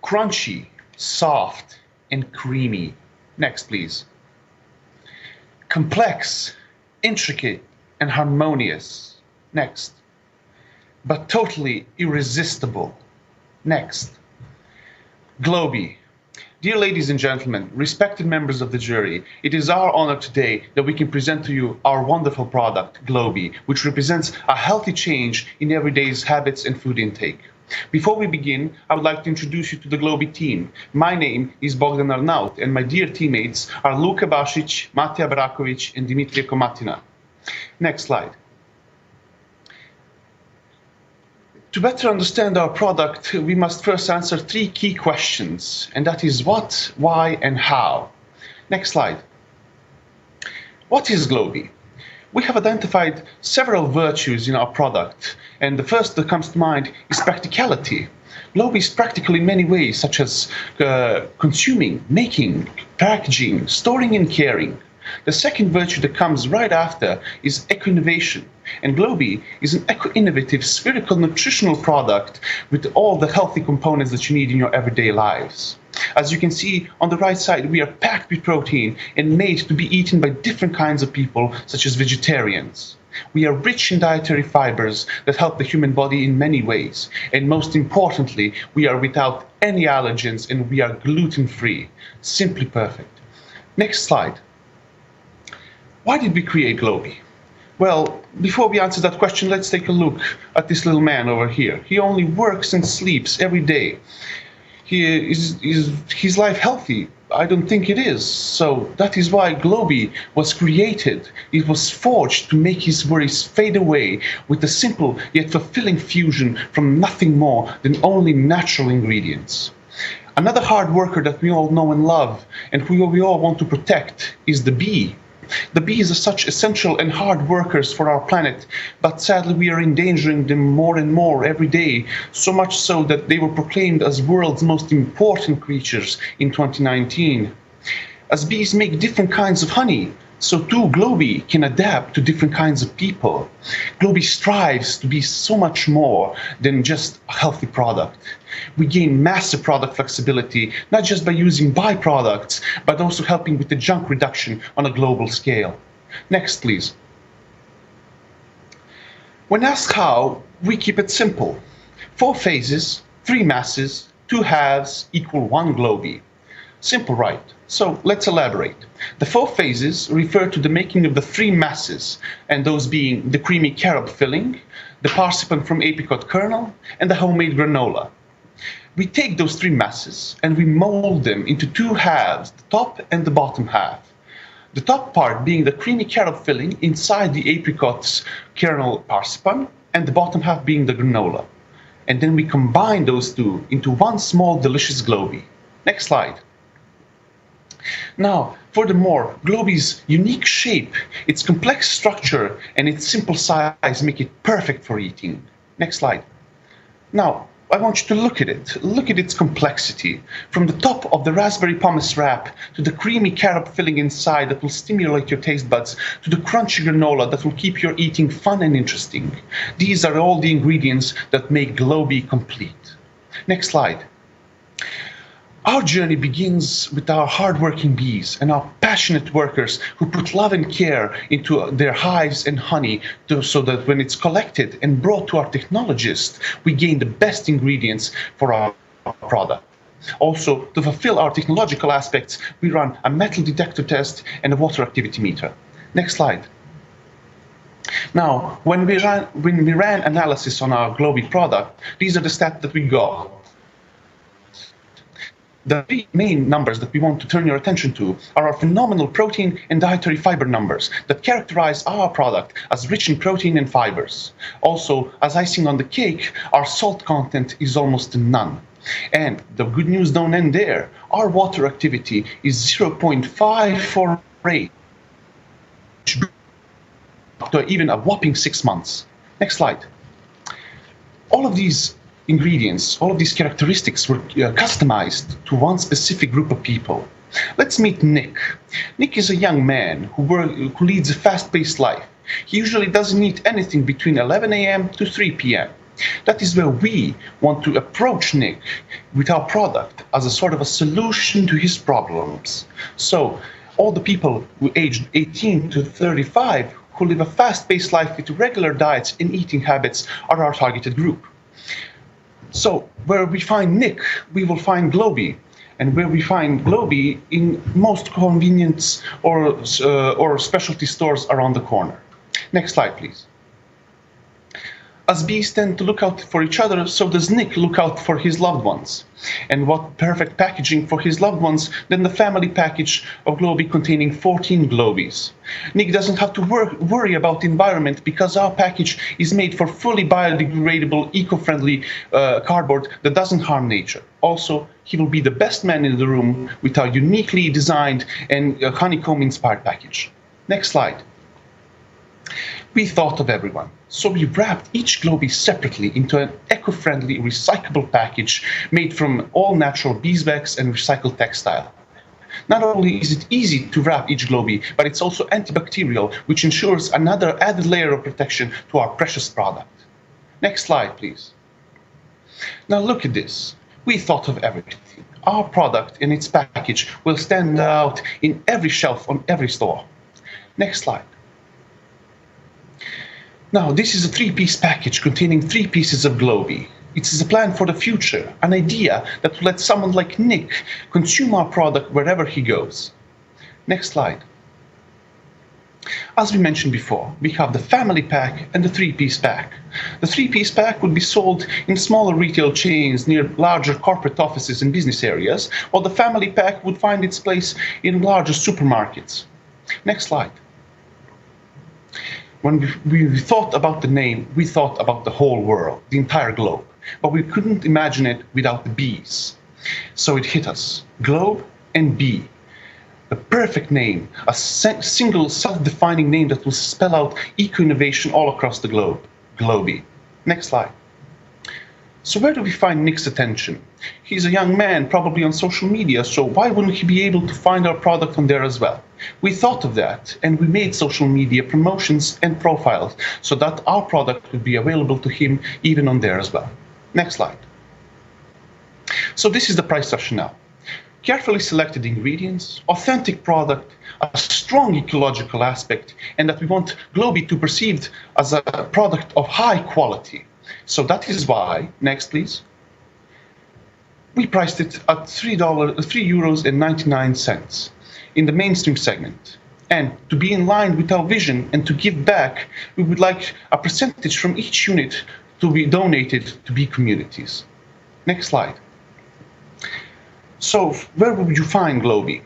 Crunchy, soft, and creamy. Next, please. Complex, intricate, and harmonious. Next. But totally irresistible. Next. Globi. Dear ladies and gentlemen, respected members of the jury, it is our honor today that we can present to you our wonderful product, Globi, which represents a healthy change in everyday's habits and food intake. Before we begin, I would like to introduce you to the Globi team. My name is Bogdan Arnaut, and my dear teammates are Luka Basic, Matija Brakovic, and Dimitrija Komatina. Next slide. To better understand our product, we must first answer 3 key questions, and that is what, why, and how. Next slide. What is Globi? We have identified several virtues in our product, and the first that comes to mind is practicality. Globi is practical in many ways, such as consuming, making, packaging, storing, and caring. The second virtue that comes right after is eco-innovation, and Globi is an eco-innovative spherical nutritional product with all the healthy components that you need in your everyday lives. As you can see on the right side, we are packed with protein and made to be eaten by different kinds of people, such as vegetarians. We are rich in dietary fibers that help the human body in many ways. And most importantly, we are without any allergens and we are gluten-free. Simply perfect. Next slide. Why did we create Globi? Well, before we answer that question, let's take a look at this little man over here. He only works and sleeps every day. Is his life healthy? I don't think it is. So that is why Globi was created. It was forged to make his worries fade away with a simple yet fulfilling fusion from nothing more than only natural ingredients. Another hard worker that we all know and love and who we all want to protect is the bee. The bees are such essential and hard workers for our planet, but sadly we are endangering them more and more every day, so much so that they were proclaimed as world's most important creatures in 2019. As bees make different kinds of honey, so too Globi can adapt to different kinds of people. Globi strives to be so much more than just a healthy product. We gain massive product flexibility, not just by using byproducts, but also helping with the junk reduction on a global scale. Next, please. When asked how, we keep it simple. 4 phases, 3 masses, 2 halves equal 1 Globi. Simple, right? So let's elaborate. The 4 phases refer to the making of the 3 masses, and those being the creamy carob filling, the marzipan from apricot kernel, and the homemade granola. We take those 3 masses and we mold them into 2 halves, the top and the bottom half. The top part being the creamy carob filling inside the apricot's kernel marzipan, and the bottom half being the granola. And then we combine those 2 into 1 small delicious Globi. Next slide. Now, furthermore, Globi's unique shape, its complex structure, and its simple size make it perfect for eating. Next slide. Now, I want you to look at it. Look at its complexity. From the top of the raspberry pomace wrap, to the creamy carob filling inside that will stimulate your taste buds, to the crunchy granola that will keep your eating fun and interesting. These are all the ingredients that make Globi complete. Next slide. Our journey begins with our hardworking bees and our passionate workers who put love and care into their hives and honey so that when it's collected and brought to our technologists, we gain the best ingredients for our product. Also, to fulfill our technological aspects, we run a metal detector test and a water activity meter. Next slide. Now, when we ran analysis on our Globi product, these are the stats that we got. The 3 main numbers that we want to turn your attention to are our phenomenal protein and dietary fiber numbers that characterize our product as rich in protein and fibers. Also, as icing on the cake, our salt content is almost none. And the good news don't end there. Our water activity is 0.548, to even a whopping 6 months. Next slide. All of these ingredients, all of these characteristics were customized to one specific group of people. Let's meet Nick. Nick is a young man who leads a fast-paced life. He usually doesn't eat anything between 11 a.m. to 3 p.m. That is where we want to approach Nick with our product as a sort of a solution to his problems. So all the people who aged 18 to 35 who live a fast-paced life with regular diets and eating habits are our targeted group. So where we find Nick, we will find Globi. And where we find Globi in most convenience or specialty stores around the corner. Next slide, please. As bees tend to look out for each other, so does Nick look out for his loved ones. And what perfect packaging for his loved ones than the family package of Globi containing 14 Globis. Nick doesn't have to worry about the environment because our package is made for fully biodegradable, eco-friendly cardboard that doesn't harm nature. Also, he will be the best man in the room with our uniquely designed and honeycomb-inspired package. Next slide. We thought of everyone, so we wrapped each Globi separately into an eco-friendly, recyclable package made from all-natural beeswax and recycled textile. Not only is it easy to wrap each Globi, but it's also antibacterial, which ensures another added layer of protection to our precious product. Next slide, please. Now look at this. We thought of everything. Our product and its package will stand out in every shelf on every store. Next slide. Now, this is a 3-piece package containing 3 pieces of Globi. It is a plan for the future, an idea that will let someone like Nick consume our product wherever he goes. Next slide. As we mentioned before, we have the family pack and the 3-piece pack. The 3-piece pack would be sold in smaller retail chains near larger corporate offices and business areas, while the family pack would find its place in larger supermarkets. Next slide. When we thought about the name, we thought about the whole world, the entire globe. But we couldn't imagine it without the bees. So it hit us, globe and bee. The perfect name, a single self-defining name that will spell out eco-innovation all across the globe, Globi. Next slide. So where do we find Nick's attention? He's a young man, probably on social media, so why wouldn't he be able to find our product on there as well? We thought of that, and we made social media promotions and profiles so that our product would be available to him even on there as well. Next slide. So this is the price rationale. Carefully selected ingredients, authentic product, a strong ecological aspect, and that we want Globi to be perceived as a product of high quality. So that is why, next please, we priced it at €3.99 in the mainstream segment. And to be in line with our vision and to give back, we would like a percentage from each unit to be donated to bee communities. Next slide. So where would you find Globi?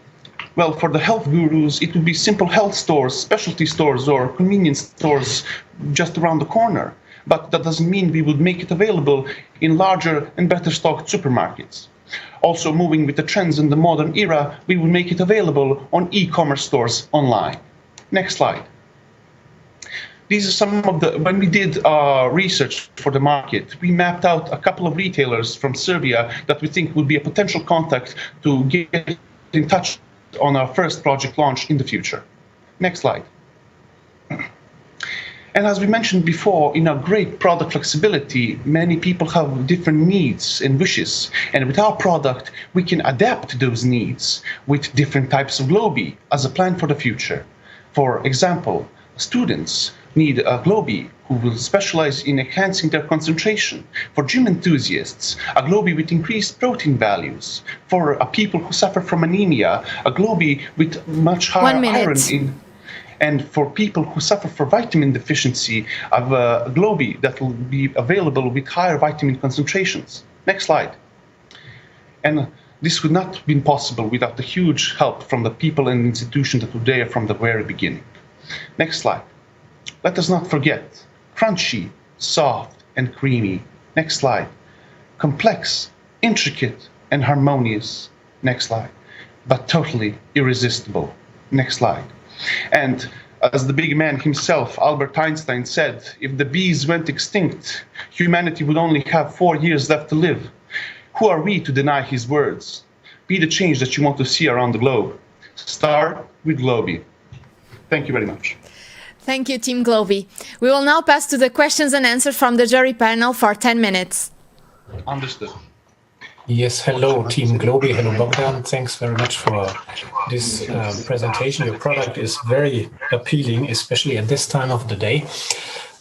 Well, for the health gurus, it would be simple health stores, specialty stores, or convenience stores just around the corner. But that doesn't mean we would make it available in larger and better stocked supermarkets. Also, moving with the trends in the modern era, we will make it available on e-commerce stores online. Next slide. These are some of the, when we did research for the market, we mapped out a couple of retailers from Serbia that we think would be a potential contact to get in touch on our first project launch in the future. Next slide. And as we mentioned before, in our great product flexibility, many people have different needs and wishes. And with our product, we can adapt those needs with different types of Globi as a plan for the future. For example, students need a Globi who will specialize in enhancing their concentration. For gym enthusiasts, a Globi with increased protein values. For people who suffer from anemia, a Globi with much higher iron in. And for people who suffer from vitamin deficiency, of a Globi that will be available with higher vitamin concentrations. Next slide. And this would not have been possible without the huge help from the people and institutions that were there from the very beginning. Next slide. Let us not forget, crunchy, soft, and creamy. Next slide. Complex, intricate and harmonious. Next slide. But totally irresistible. Next slide. And as the big man himself, Albert Einstein, said, if the bees went extinct, humanity would only have 4 years left to live. Who are we to deny his words? Be the change that you want to see around the globe. Start with Globi. Thank you very much. Thank you, Team Globi. We will now pass to the questions and answers from the jury panel for 10 minutes. Understood. Yes, hello, Team Globi. Hello, Bogdan. Thanks very much for this presentation. Your product is very appealing, especially at this time of the day.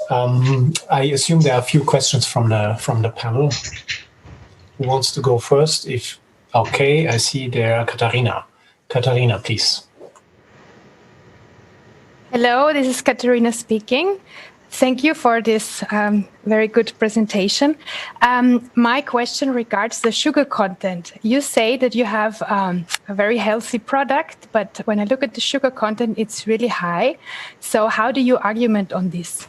I assume there are a few questions from the panel. Who wants to go first? Okay, I see there Katarina. Katarina, please. Hello, this is Katarina speaking. Thank you for this very good presentation. My question regards the sugar content. You say that you have a very healthy product, but when I look at the sugar content, it's really high. So how do you argument on this?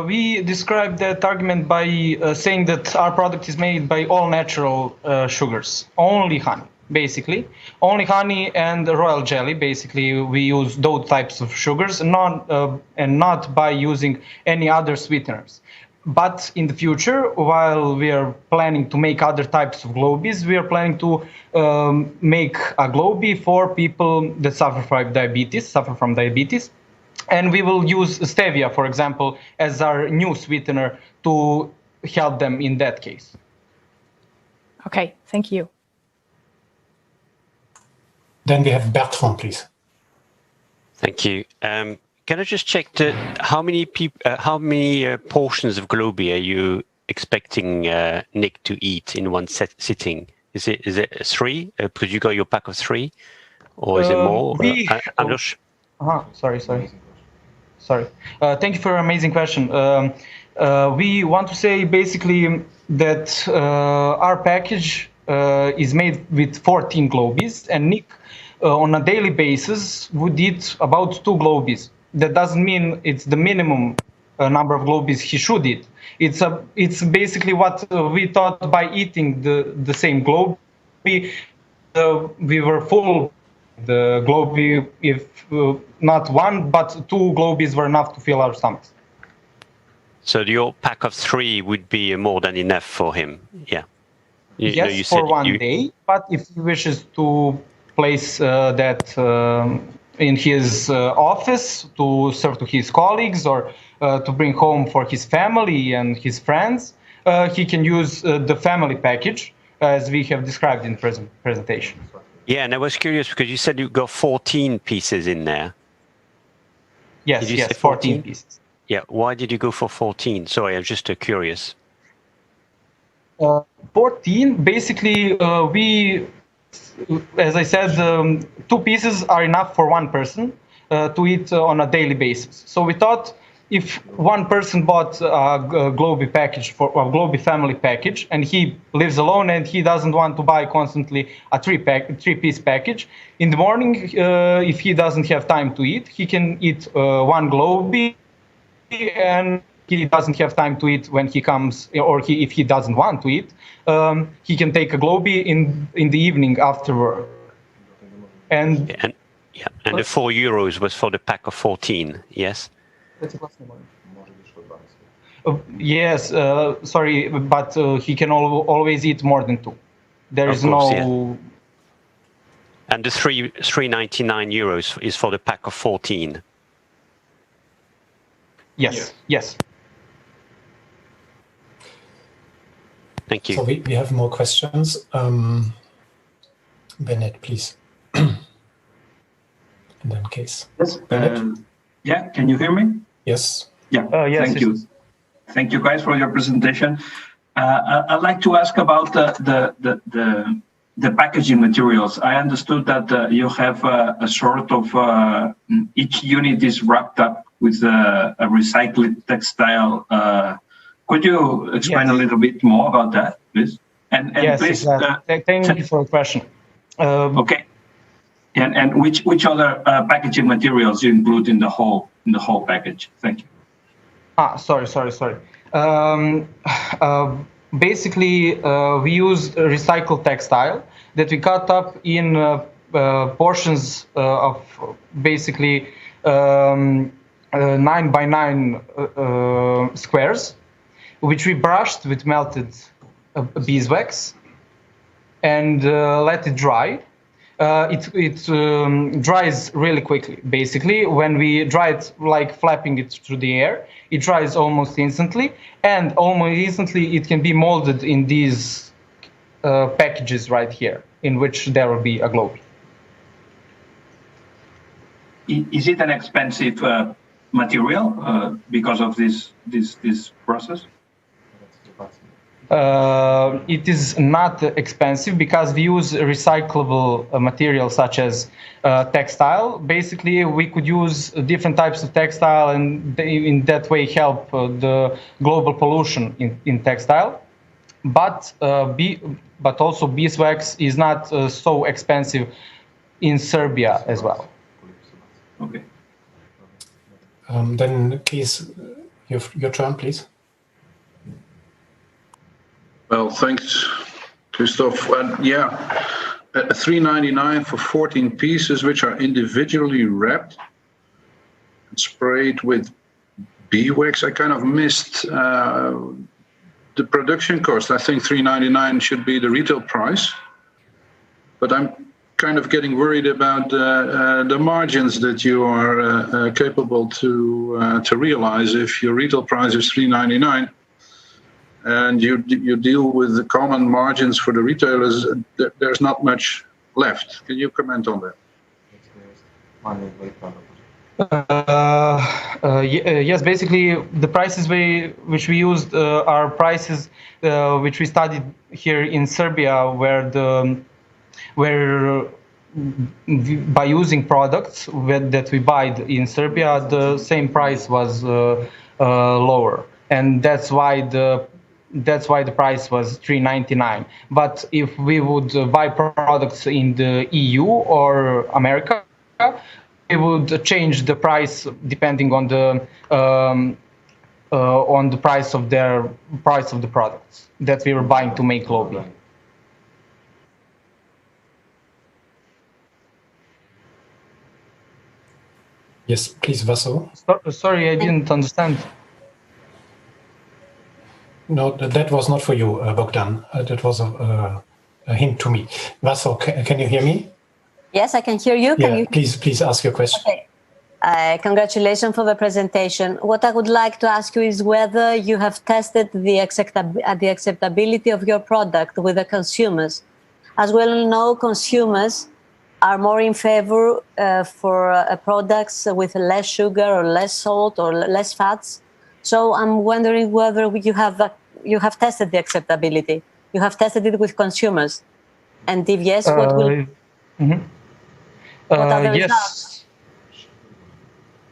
We describe that argument by saying that our product is made by all natural sugars, only honey. Basically, only honey and royal jelly. Basically, we use those types of sugars, and not by using any other sweeteners. But in the future, while we are planning to make other types of Globis, we are planning to make a Globi for people that suffer from diabetes, and we will use stevia, for example, as our new sweetener to help them in that case. Okay, thank you. Then we have Bertrand, please. Thank you. Can I just check how many portions of Globi are you expecting Nick to eat in one sitting? Is it 3? Because you got your pack of 3, or is it more? I'm not sure. Sorry. Thank you for an amazing question. We want to say basically that our package is made with 14 Globis, and Nick on a daily basis would eat about 2 Globis. That doesn't mean it's the minimum number of Globis he should eat. It's basically what we thought by eating the same Globi. We were full the Globi, if not 1, but 2 Globis were enough to fill our stomachs. So your pack of 3 would be more than enough for him, yeah? Yes, for one day, but if he wishes to place that in his office to serve to his colleagues or to bring home for his family and his friends, he can use the family package as we have described in the presentation. Yeah, and I was curious because you said you got 14 pieces in there. Yes, 14 pieces. Yeah, why did you go for 14? Sorry, I'm just curious. 14, basically, we, as I said, 2 pieces are enough for one person to eat on a daily basis. So we thought if one person bought a Globi package for a Globi family package, and he lives alone and he doesn't want to buy constantly a 3-piece package, in the morning, if he doesn't have time to eat, he can eat 1 Globi, and he doesn't have time to eat when he comes, or if he doesn't want to eat, he can take a Globi in the evening after work. And the €4 was for the pack of 14, yes? Yes, sorry, but he can always eat more than 2. There is no. Yeah. And the €3.99 is for the pack of 14. Yes. Thank you. So we have more questions. Bennett, please. In that case. Yes. Yeah, can you hear me? Yes. Yeah. Yes. Thank you. Thank you, guys, for your presentation. I'd like to ask about the packaging materials. I understood that you have a sort of each unit is wrapped up with a recycled textile. Could you explain a little bit more about that, please? And yes, please, exactly. Thank you for the question. Okay. And which other packaging materials you include in the whole basically we use recycled textile that we cut up in portions of basically 9 by 9 squares, which we brushed with melted beeswax and let it dry. It dries really quickly. Basically, when we dry it like flapping it through the air, it dries almost instantly, and almost instantly it can be molded in these packages right here, in which there will be a globe. Is it an expensive material because of this process? It is not expensive because we use recyclable materials such as textile. Basically, we could use different types of textile and in that way help the global pollution in textile. But also beeswax is not so expensive in Serbia as well. Okay. Then, Kees, your turn, please. Well, thanks, Christoph. Yeah, $3.99 for 14 pieces, which are individually wrapped and sprayed with beeswax. I kind of missed the production cost. I think $3.99 should be the retail price, but I'm kind of getting worried about the margins that you are capable to realize if your retail price is $3.99. And you deal with the common margins for the retailers, there's not much left. Can you comment on that? Yes, basically the prices which we used are prices which we studied here in Serbia, where by using products that we buy in Serbia, the same price was lower, and that's why the price was $3.99. But if we would buy products in the EU or America, we would change the price depending on the price of the products that we were buying to make globally. Yes, please, Vaso. Sorry, I didn't understand. No, that was not for you, Bogdan. That was a hint to me. Vaso, can you hear me? Yes, I can hear you. Can you? Please ask your question. Okay. Congratulations for the presentation. What I would like to ask you is whether you have tested the acceptability of your product with the consumers. As well as know, consumers are more in favor for products with less sugar or less salt or less fats. So I'm wondering whether you have tested the acceptability. You have tested it with consumers, and if yes, what will? What are the results?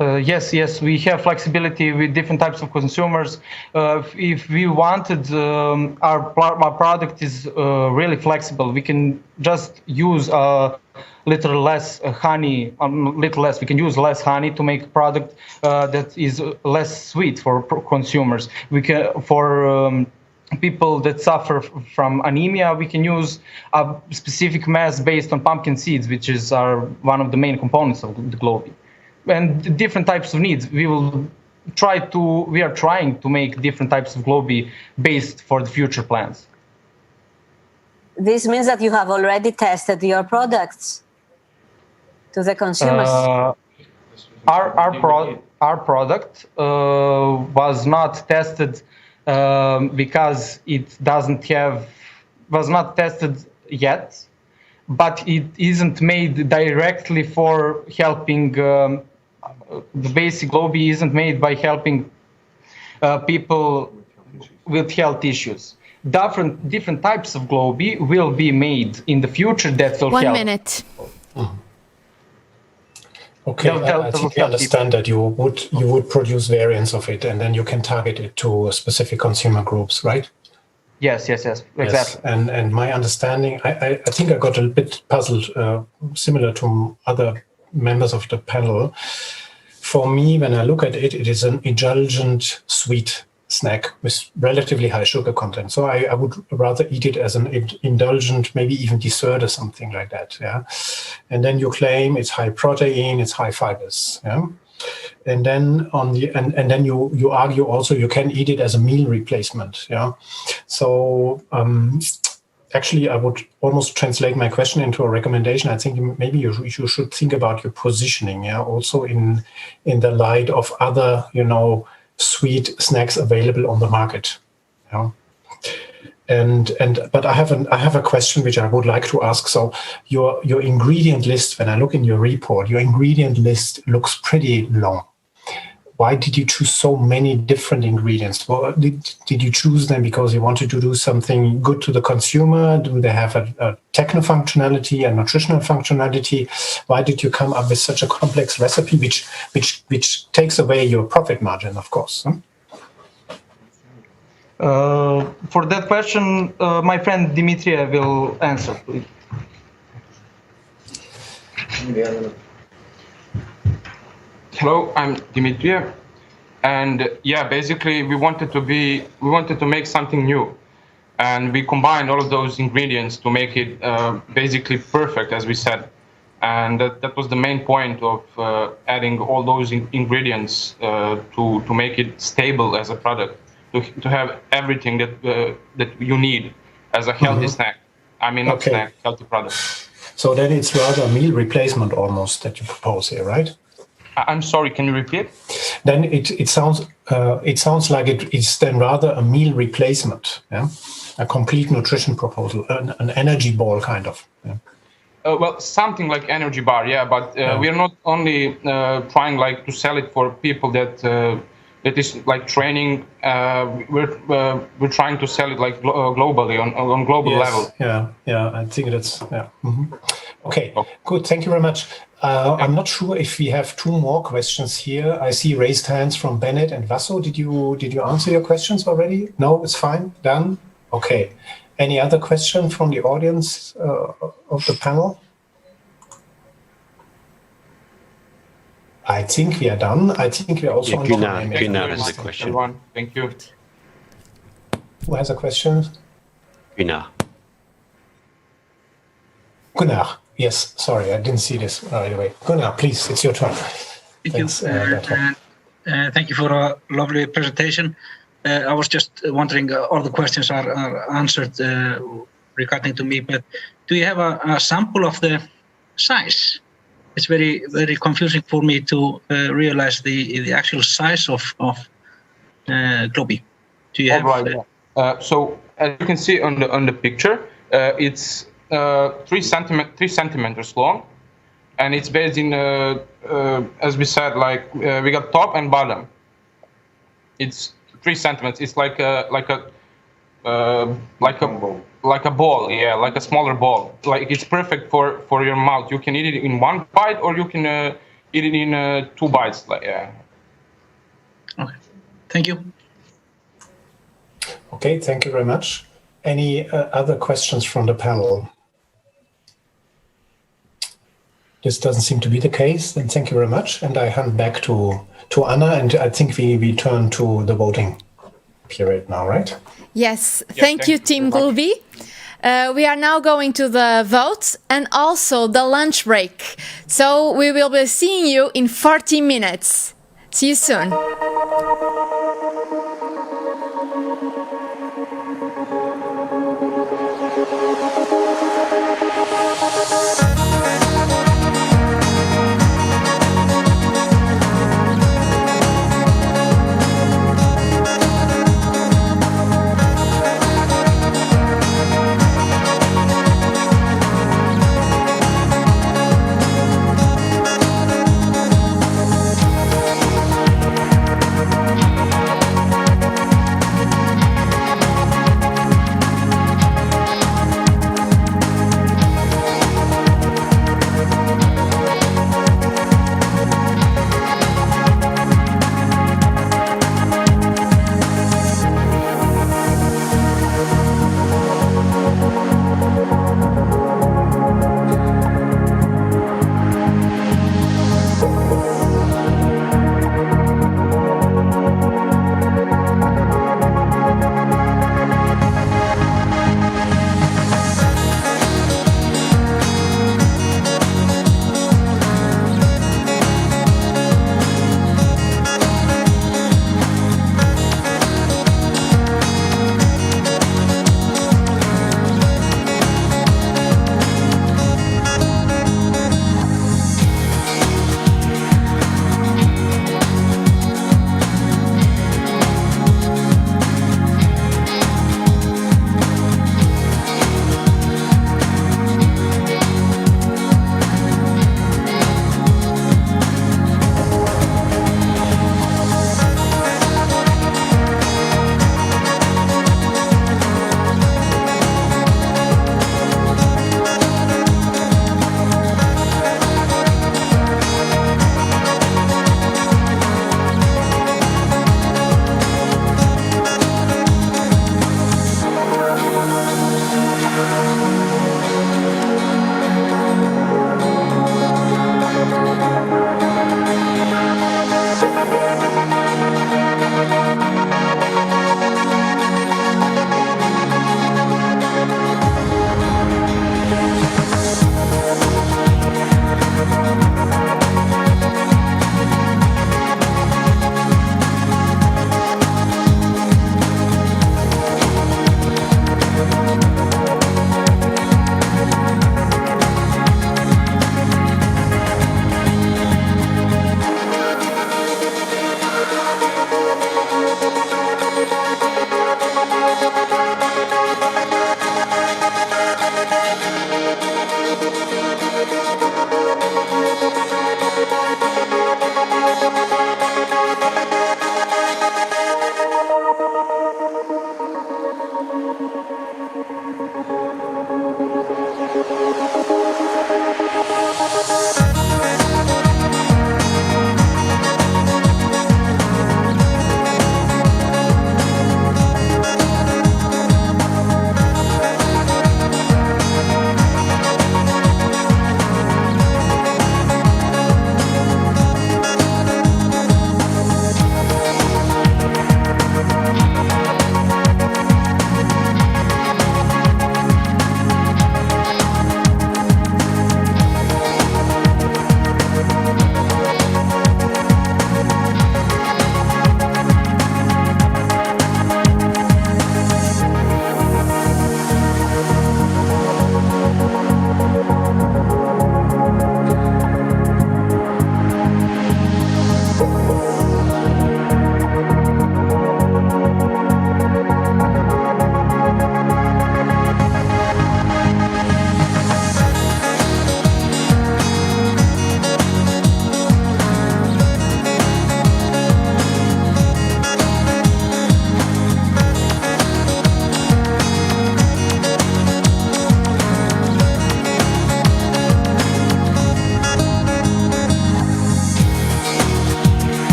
Yes, we have flexibility with different types of consumers. If we wanted, our product is really flexible. We can just use little less honey, we can use less honey to make a product that is less sweet for consumers. We can, for people that suffer from anemia, we can use a specific mass based on pumpkin seeds, which is one of the main components of the globe. And different types of needs. We are trying to make different types of globe based for the future plans. This means that you have already tested your products to the consumers. Our product was not tested because it was not tested yet, but it isn't made directly for helping. The basic globe isn't made by helping people with health issues. Different types of globe will be made in the future that will help. 1 minute. Okay, I think I understand that you would produce variants of it, and then you can target it to specific consumer groups, right? Yes, exactly. Yes. And my understanding, I think I got a bit puzzled, similar to other members of the panel. For me, when I look at it, it is an indulgent sweet snack with relatively high sugar content. So I would rather eat it as an indulgent, maybe even dessert or something like that. Yeah, and then you claim it's high protein, it's high fibers. Yeah, and then and then you argue also you can eat it as a meal replacement. Yeah, so. Actually, I would almost translate my question into a recommendation. I think maybe you should think about your positioning, yeah, also in the light of other, sweet snacks available on the market. Yeah. But I have a question which I would like to ask. So your ingredient list, when I look in your report, your ingredient list looks pretty long. Why did you choose so many different ingredients? Well, did you choose them because you wanted to do something good to the consumer? Do they have a techno functionality, a nutritional functionality? Why did you come up with such a complex recipe, which takes away your profit margin, of course? For that question, my friend Dimitria will answer, please. Hello, I'm Dimitria, and yeah, basically we wanted to make something new, and we combined all of those ingredients to make it basically perfect, as we said, and that was the main point of adding all those ingredients to make it stable as a product, to have everything that you need as a healthy snack. I mean, not snack, healthy product. So then it's rather a meal replacement almost that you propose here, right? I'm sorry, can you repeat? Then it sounds like it's then rather a meal replacement, yeah, a complete nutrition proposal, an energy ball kind of. Yeah. Well, something like energy bar, yeah, but we are not only trying like to sell it for people that is like training. We're trying to sell it like globally on global level. Yeah, I think that's Okay, good. Thank you very much. I'm not sure if we have two more questions here. I see raised hands from Bennett and Vasso. Did you answer your questions already? No, it's fine. Done. Okay. Any other question from the audience of the panel? I think we are done. I think we are also on time. Gunnar has a question. Everyone. Thank you. Who has a question? Gunnar. Gunnar. Yes, sorry, I didn't see this right away. Gunnar, please, it's your turn. Thank you. Thank you for a lovely presentation. I was just wondering, all the questions are answered regarding to me, but do you have a sample of the size? It's very, very confusing for me to realize the actual size of Globi. Do you have? Right. So as you can see on the picture, it's 3 centimeters long, and it's based in as we said, like we got top and bottom. It's 3 centimeters. It's like a ball, yeah, like a smaller ball. Like it's perfect for your mouth. You can eat it in one bite, or you can eat it in 2 bites. Like yeah. Okay, thank you. Okay, thank you very much. Any other questions from the panel? This doesn't seem to be the case. Then thank you very much, and I hand back to Anna, and I think we turn to the voting period now, right? Yes, thank you, Team Globi. We are now going to the votes and also the lunch break. So we will be seeing you in 40 minutes. See you soon.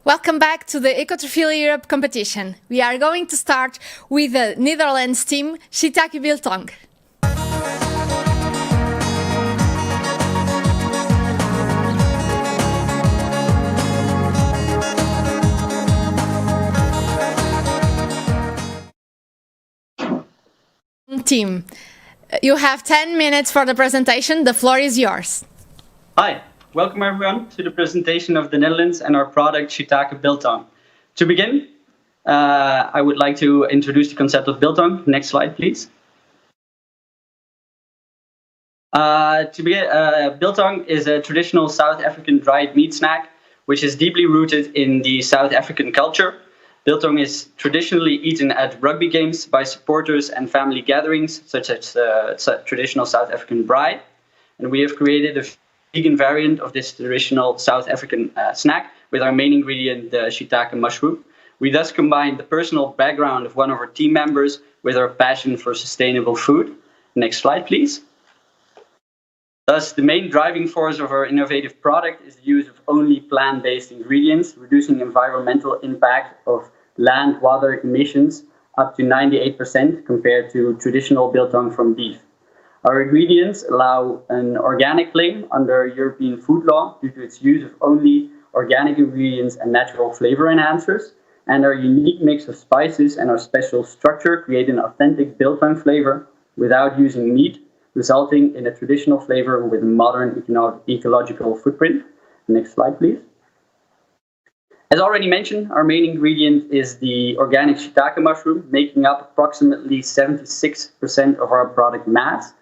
Welcome back to the Ecotrophelia Europe competition. We are going to start with the Netherlands team, Shiitake Biltong. Team, you have 10 minutes for the presentation. The floor is yours. Hi, welcome everyone to the presentation of the Netherlands and our product Shiitake Biltong. To begin, I would like to introduce the concept of biltong. Next slide, please. Biltong is a traditional South African dried meat snack, which is deeply rooted in the South African culture. Biltong is traditionally eaten at rugby games by supporters and family gatherings, such as traditional South African braai. And we have created a vegan variant of this traditional South African snack with our main ingredient, the shiitake mushroom. We thus combine the personal background of one of our team members with our passion for sustainable food. Next slide, please. Thus, the main driving force of our innovative product is the use of only plant-based ingredients, reducing environmental impact of land water emissions up to 98% compared to traditional biltong from beef. Our ingredients allow an organic claim under European food law due to its use of only organic ingredients and natural flavor enhancers, and our unique mix of spices and our special structure create an authentic biltong flavor without using meat, resulting in a traditional flavor with a modern ecological footprint. Next slide, please. As already mentioned, our main ingredient is the organic shiitake mushroom, making up approximately 76% of our product mass.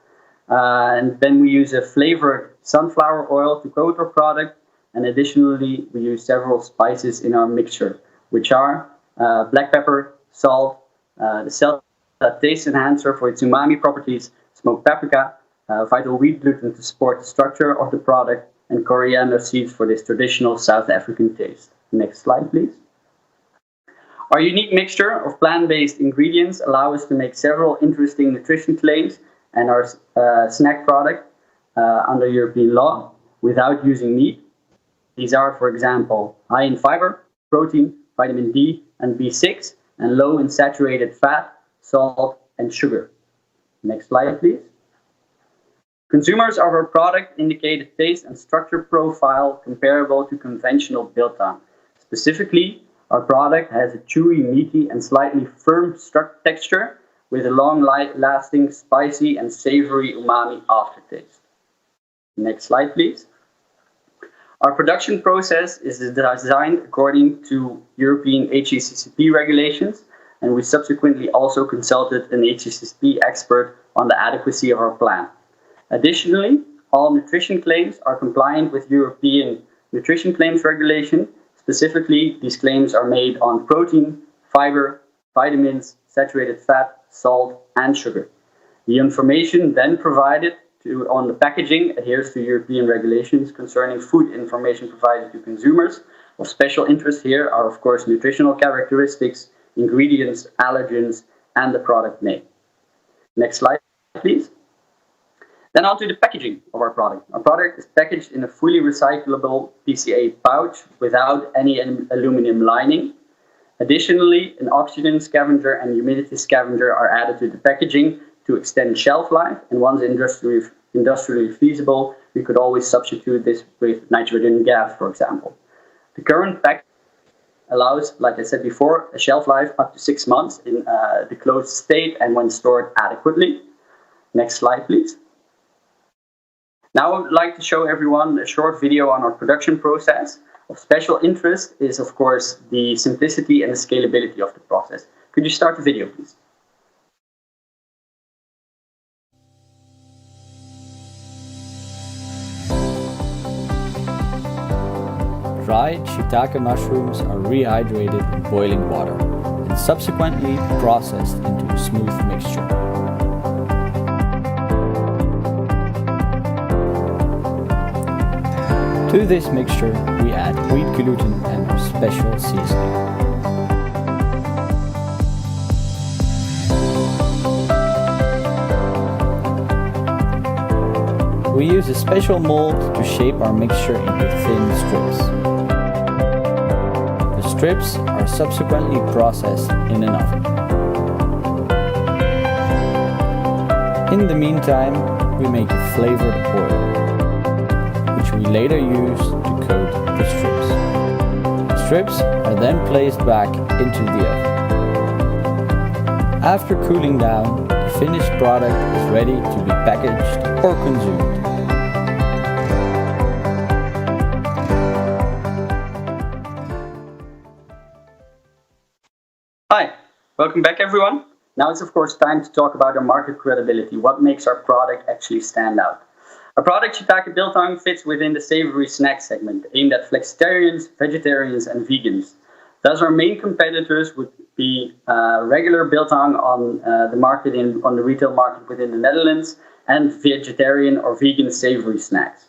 And then we use a flavored sunflower oil to coat our product. And additionally, we use several spices in our mixture, which are black pepper, salt, the cell taste enhancer for its umami properties, smoked paprika, vital wheat gluten to support the structure of the product, and coriander seeds for this traditional South African taste. Next slide, please. Our unique mixture of plant-based ingredients allow us to make several interesting nutrition claims and our snack product under European law without using meat. These are, for example, high in fiber, protein, vitamin D and B6, and low in saturated fat, salt, and sugar. Next slide, please. Consumers of our product indicate a taste and structure profile comparable to conventional biltong. Specifically, our product has a chewy, meaty, and slightly firm texture with a long-lasting, spicy, and savory umami aftertaste. Next slide, please. Our production process is designed according to European HACCP regulations, and we subsequently also consulted an HACCP expert on the adequacy of our plant. Additionally, all nutrition claims are compliant with European nutrition claims regulation. Specifically, these claims are made on protein, fiber, vitamins, saturated fat, salt, and sugar. The information then provided on the packaging adheres to European regulations concerning food information provided to consumers. Of special interest here are, of course, nutritional characteristics, ingredients, allergens, and the product name. Next slide, please. Then on to the packaging of our product. Our product is packaged in a fully recyclable PCA pouch without any aluminum lining. Additionally, an oxygen scavenger and humidity scavenger are added to the packaging to extend shelf life, and once industrially feasible, we could always substitute this with nitrogen gas, for example. The current pack allows, like I said before, a shelf life up to 6 months in the closed state and when stored adequately. Next slide, please. Now I would like to show everyone a short video on our production process. Of special interest is, of course, the simplicity and the scalability of the process. Could you start the video, please? Dried shiitake mushrooms are rehydrated in boiling water and subsequently processed into a smooth mixture. To this mixture, we add wheat gluten and our special seasoning. We use a special mold to shape our mixture into thin strips. The strips are subsequently processed in an oven. In the meantime, we make a flavored oil, which we later use to coat the strips. The strips are then placed back into the oven. After cooling down, the finished product is ready to be packaged or consumed. Hi, welcome back everyone. Now it's of course time to talk about our market credibility, what makes our product actually stand out. Our product shiitake biltong fits within the savory snack segment, aimed at flexitarians, vegetarians and vegans. Thus our main competitors would be regular biltong on the market on the retail market within the Netherlands and vegetarian or vegan savory snacks.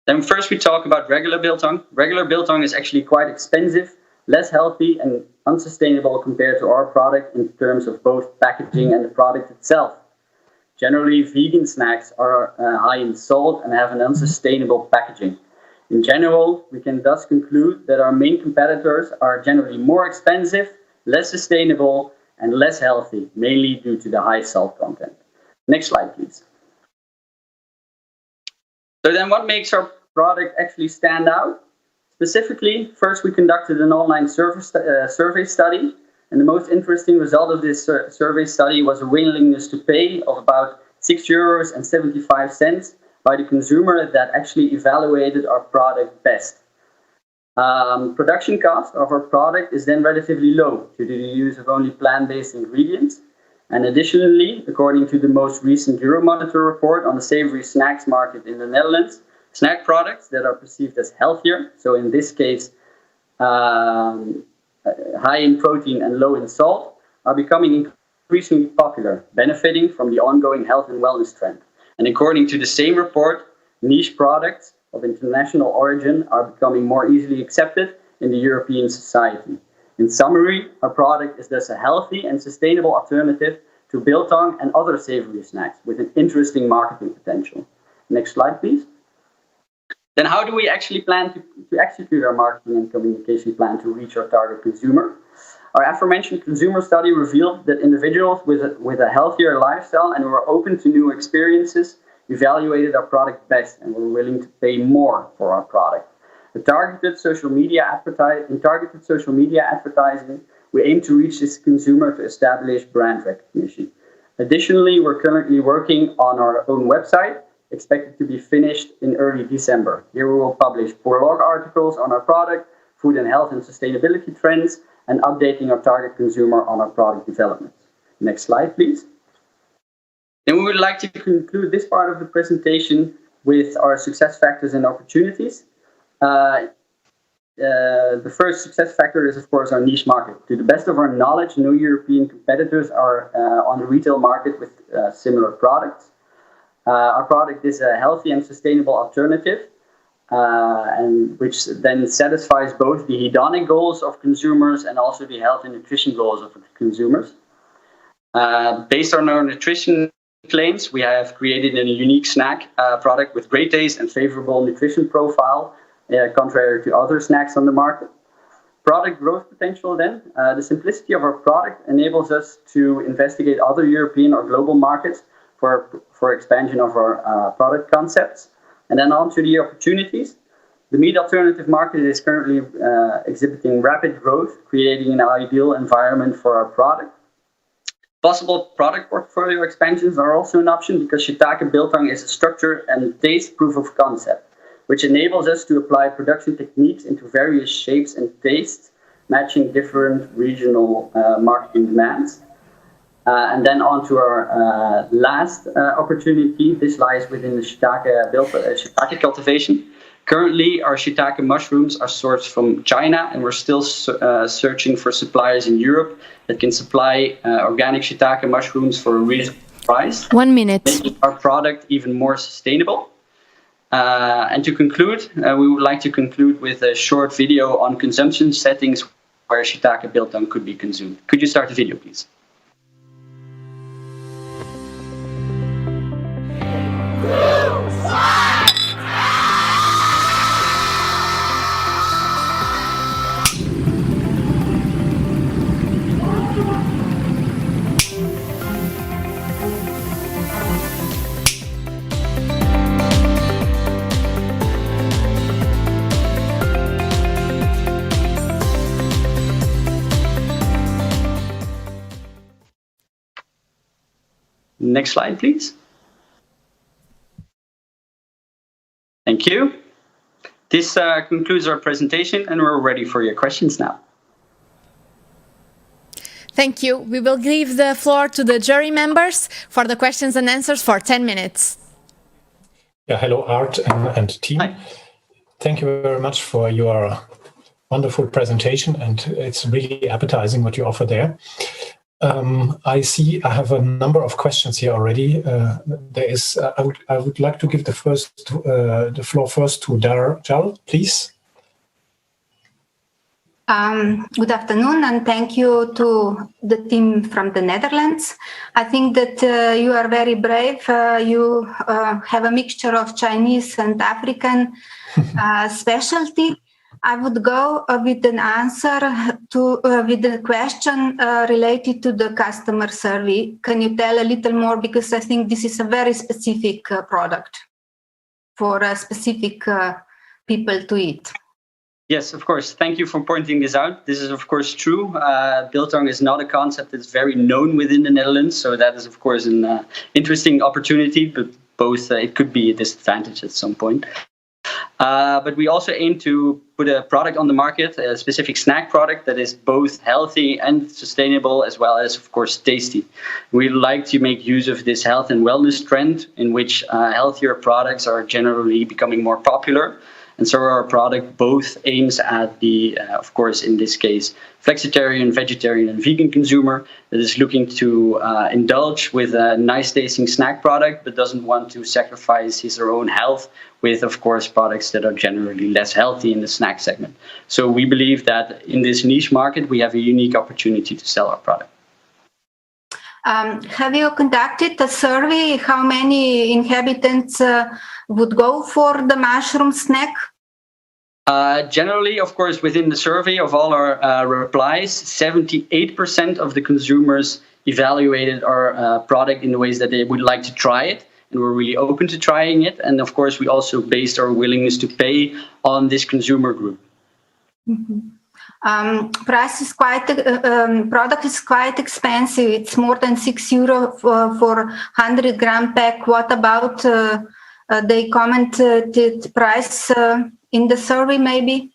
Then first we talk about regular biltong. Regular biltong is actually quite expensive, less healthy and unsustainable compared to our product in terms of both packaging and the product itself. Generally, vegan snacks are high in salt and have an unsustainable packaging. In general, we can thus conclude that our main competitors are generally more expensive, less sustainable, and less healthy, mainly due to the high salt content. Next slide, please. So then what makes our product actually stand out? Specifically, first we conducted an online survey study, and the most interesting result of this survey study was a willingness to pay of about €6.75 by the consumer that actually evaluated our product best. Production cost of our product is then relatively low due to the use of only plant-based ingredients. And additionally, according to the most recent Euromonitor report on the savory snacks market in the Netherlands, snack products that are perceived as healthier, so in this case high in protein and low in salt, are becoming increasingly popular, benefiting from the ongoing health and wellness trend. And according to the same report, niche products of international origin are becoming more easily accepted in the European society. In summary, our product is thus a healthy and sustainable alternative to biltong and other savory snacks with an interesting marketing potential. Next slide, please. Then how do we actually plan to execute our marketing and communication plan to reach our target consumer? Our aforementioned consumer study revealed that individuals with a healthier lifestyle and who are open to new experiences evaluated our product best and were willing to pay more for our product. In targeted social media advertising, we aim to reach this consumer to establish brand recognition. Additionally, we're currently working on our own website, expected to be finished in early December. Here we will publish blog articles on our product, food and health and sustainability trends, and updating our target consumer on our product developments. Next slide, please. Then we would like to conclude this part of the presentation with our success factors and opportunities. The first success factor is, of course, our niche market. To the best of our knowledge, no European competitors are on the retail market with similar products. Our product is a healthy and sustainable alternative, and which then satisfies both the hedonic goals of consumers and also the health and nutrition goals of consumers. Based on our nutrition claims, we have created a unique snack product with great taste and favorable nutrition profile, contrary to other snacks on the market. Product growth potential then. The simplicity of our product enables us to investigate other European or global markets for expansion of our product concepts. And then on to the opportunities. The meat alternative market is currently exhibiting rapid growth, creating an ideal environment for our product. Possible product portfolio expansions are also an option because shiitake biltong is a structure and taste proof of concept, which enables us to apply production techniques into various shapes and tastes, matching different regional marketing demands. And then on to our last opportunity. This lies within the shiitake cultivation. Currently, our shiitake mushrooms are sourced from China, and we're still searching for suppliers in Europe that can supply organic shiitake mushrooms for a reasonable price. 1 minute. Making our product even more sustainable. And to conclude, we would like to conclude with a short video on consumption settings where shiitake biltong could be consumed. Could you start the video, please? Next slide, please. Thank you. This concludes our presentation, and we're ready for your questions now. Thank you. We will give the floor to the jury members for the questions and answers for 10 minutes. Yeah, hello, Art and team. Hi. Thank you very much for your wonderful presentation, and it's really appetizing what you offer there. I see I have a number of questions here already. I would like to give the floor first to Darjal, please. Good afternoon, and thank you to the team from the Netherlands. I think that you are very brave. You have a mixture of Chinese and African specialty. I would go with an answer to with the question related to the customer survey. Can you tell a little more, because I think this is a very specific product for specific people to eat. Yes, of course. Thank you for pointing this out. This is, of course, true. Biltong is not a concept that's very known within the Netherlands. So that is, of course, an interesting opportunity, but both it could be a disadvantage at some point. But we also aim to put a product on the market, a specific snack product that is both healthy and sustainable, as well as, of course, tasty. We like to make use of this health and wellness trend in which healthier products are generally becoming more popular. And so our product both aims at the, of course, in this case, flexitarian, vegetarian, and vegan consumer that is looking to indulge with a nice tasting snack product, but doesn't want to sacrifice his or her own health with, of course, products that are generally less healthy in the snack segment. So we believe that in this niche market, we have a unique opportunity to sell our product. Have you conducted a survey? How many inhabitants would go for the mushroom snack? Generally, of course, within the survey of all our replies, 78% of the consumers evaluated our product in the ways that they would like to try it, and were really open to trying it. And of course, we also based our willingness to pay on this consumer group. Mm-hmm. Price is product is quite expensive. It's more than €6 for 100 gram pack. What about they commented price in the survey, maybe?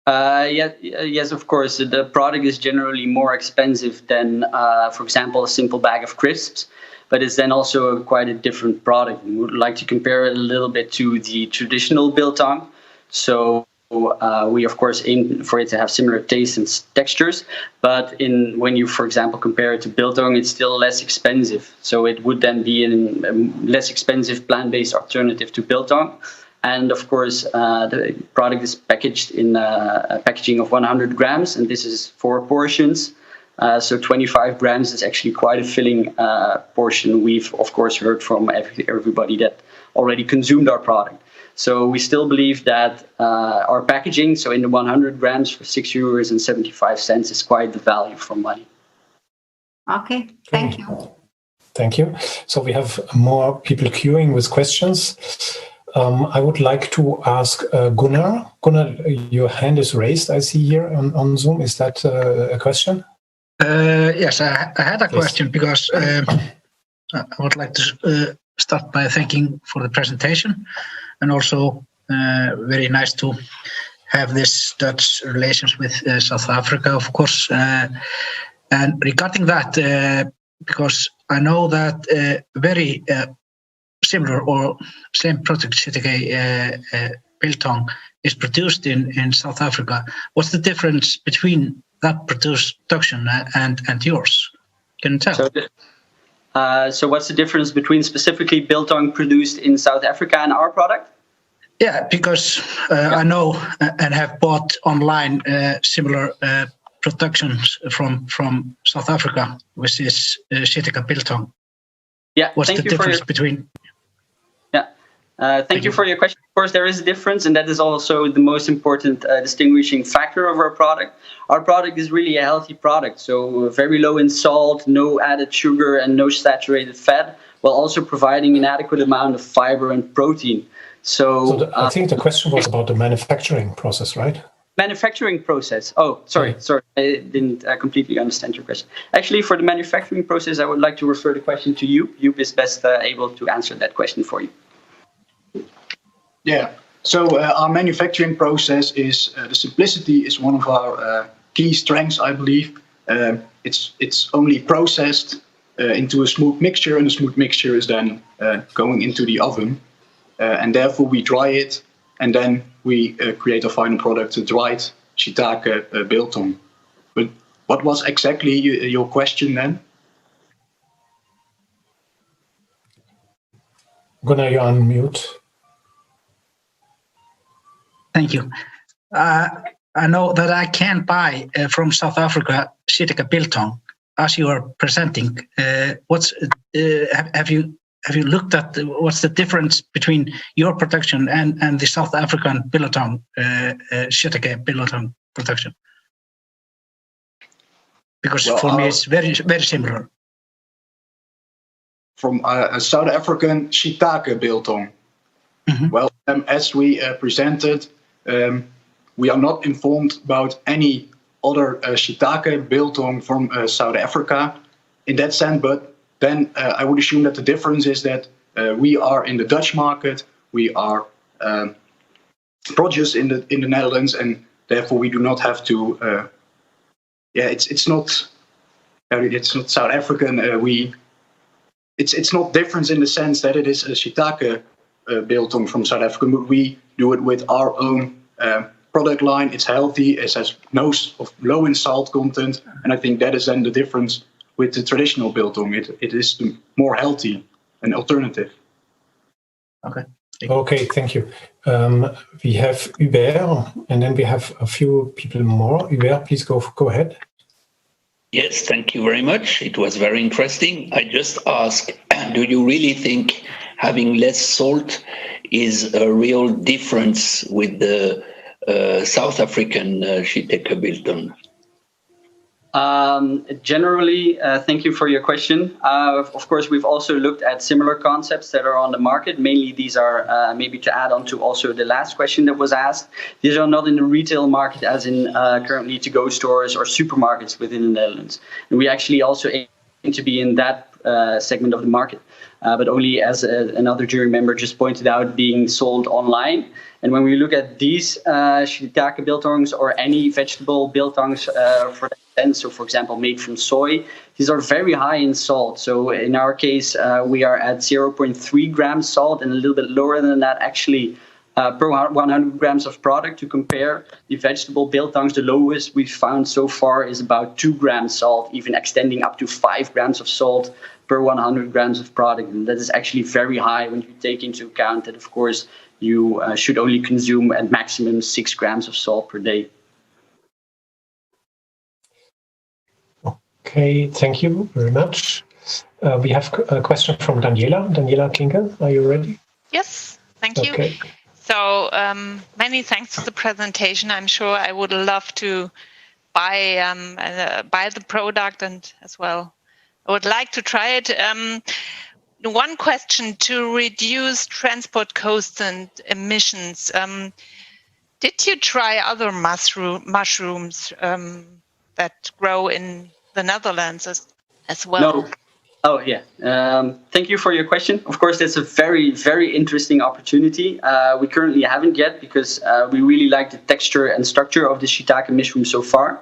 Yes, of course. The product is generally more expensive than, for example, a simple bag of crisps, but it's then also quite a different product. We would like to compare it a little bit to the traditional biltong. So we, of course, aim for it to have similar tastes and textures, but when you, for example, compare it to biltong, it's still less expensive. So it would then be a less expensive plant-based alternative to biltong. And of course, the product is packaged in a packaging of 100 grams, and this is 4 portions. So 25 grams is actually quite a filling portion. We've, of course, heard from everybody that already consumed our product. So we still believe that our packaging, so in the 100 grams for €6.75 is quite the value for money. Okay, thank you. Thank you. So we have more people queuing with questions. I would like to ask Gunnar. Gunnar, your hand is raised, I see here on Zoom. Is that a question? Yes, I had a question because I would like to start by thanking for the presentation, and also very nice to have this Dutch relations with South Africa, of course. And regarding that, because I know that very similar or same product, biltong, is produced in South Africa. What's the difference between that production and yours? Can you tell? So what's the difference between specifically biltong produced in South Africa and our product? Yeah, because I know and have bought online similar productions from South Africa, which is Shitika biltong. Yeah, what's the difference between? Thank you for your question. Of course, there is a difference, and that is also the most important distinguishing factor of our product. Our product is really a healthy product, so very low in salt, no added sugar, and no saturated fat, while also providing an adequate amount of fiber and protein. So I think the question was about the manufacturing process, right? Manufacturing process. Oh, sorry. I didn't completely understand your question. Actually, for the manufacturing process, I would like to refer the question to you. You is best able to answer that question for you. Yeah. So our manufacturing process is the simplicity is one of our key strengths, I believe. It's only processed into a smooth mixture, and the smooth mixture is then going into the oven, and therefore we dry it, and then we create a final product, a dried shiitake biltong. But what was exactly your question then? Gunnar, you're on mute. Thank you. I know that I can't buy from South Africa shiitake biltong as you are presenting. Have you looked at what's the difference between your production and the South African biltong shiitake biltong production? Because for me it's very similar. From a South African shiitake biltong. Mm-hmm. Well, as we presented, we are not informed about any other shiitake biltong from South Africa in that sense, but then I would assume that the difference is that we are in the Dutch market, we are produced in the Netherlands, and therefore we do not have to. It's not South African. It's not different in the sense that it is a shiitake biltong from South Africa, but we do it with our own product line. It's healthy, it has low in salt content, and I think that is then the difference with the traditional biltong. It is more healthy, an alternative. Okay, thank you. We have Hubert, and then we have a few people more. Hubert, please go ahead. Yes, thank you very much. It was very interesting. I just ask, do you really think having less salt is a real difference with the South African shiitake biltong? Generally, thank you for your question. Of course, we've also looked at similar concepts that are on the market. Mainly, these are maybe to add on to also the last question that was asked. These are not in the retail market, as in currently to-go stores or supermarkets within the Netherlands. And we actually also aim to be in that segment of the market, but only as another jury member just pointed out, being sold online. And when we look at these shiitake biltongs or any vegetable biltongs for that sense, so for example made from soy, these are very high in salt. So in our case, we are at 0.3 grams salt, and a little bit lower than that actually per 100 grams of product. To compare the vegetable biltongs, the lowest we've found so far is about 2 grams salt, even extending up to 5 grams of salt per 100 grams of product. And that is actually very high when you take into account that, of course, you should only consume at maximum 6 grams of salt per day. Okay, thank you very much. We have a question from Daniela. Daniela Klinker, are you ready? Yes, thank you. Okay. So many thanks for the presentation. I'm sure I would love to buy the product, and as well I would like to try it. One question to reduce transport costs and emissions. Did you try other mushrooms that grow in the Netherlands as well? No. Oh, yeah. Thank you for your question. Of course, that's a very, very interesting opportunity. We currently haven't yet because we really like the texture and structure of the shiitake mushroom so far.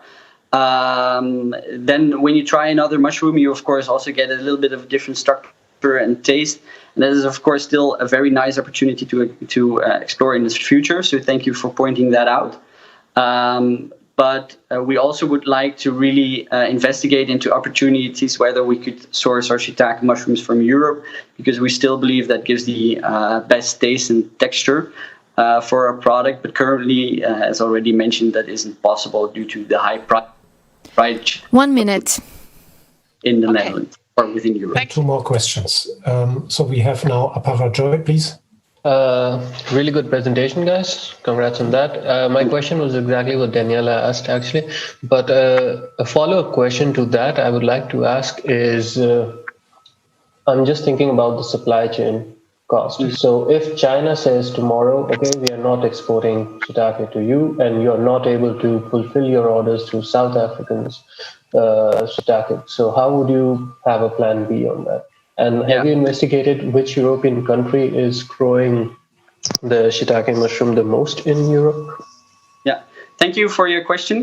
Then when you try another mushroom, you, of course, also get a little bit of a different structure and taste. And that is, of course, still a very nice opportunity to explore in the future. So thank you for pointing that out. But we also would like to really investigate into opportunities whether we could source our shiitake mushrooms from Europe, because we still believe that gives the best taste and texture for our product. But currently, as already mentioned, that isn't possible due to the high price. 1 minute. In the Netherlands or within Europe. 2 more questions. So we have now Apara Joy, please. Really good presentation, guys. Congrats on that. My question was exactly what Daniela asked, actually. But a follow-up question to that I would like to ask is, I'm just thinking about the supply chain cost. So if China says tomorrow, okay, we are not exporting shiitake to you, and you're not able to fulfill your orders to South Africans shiitake, so how would you have a plan B on that? And have you investigated which European country is growing the shiitake mushroom the most in Europe? Yeah, thank you for your question.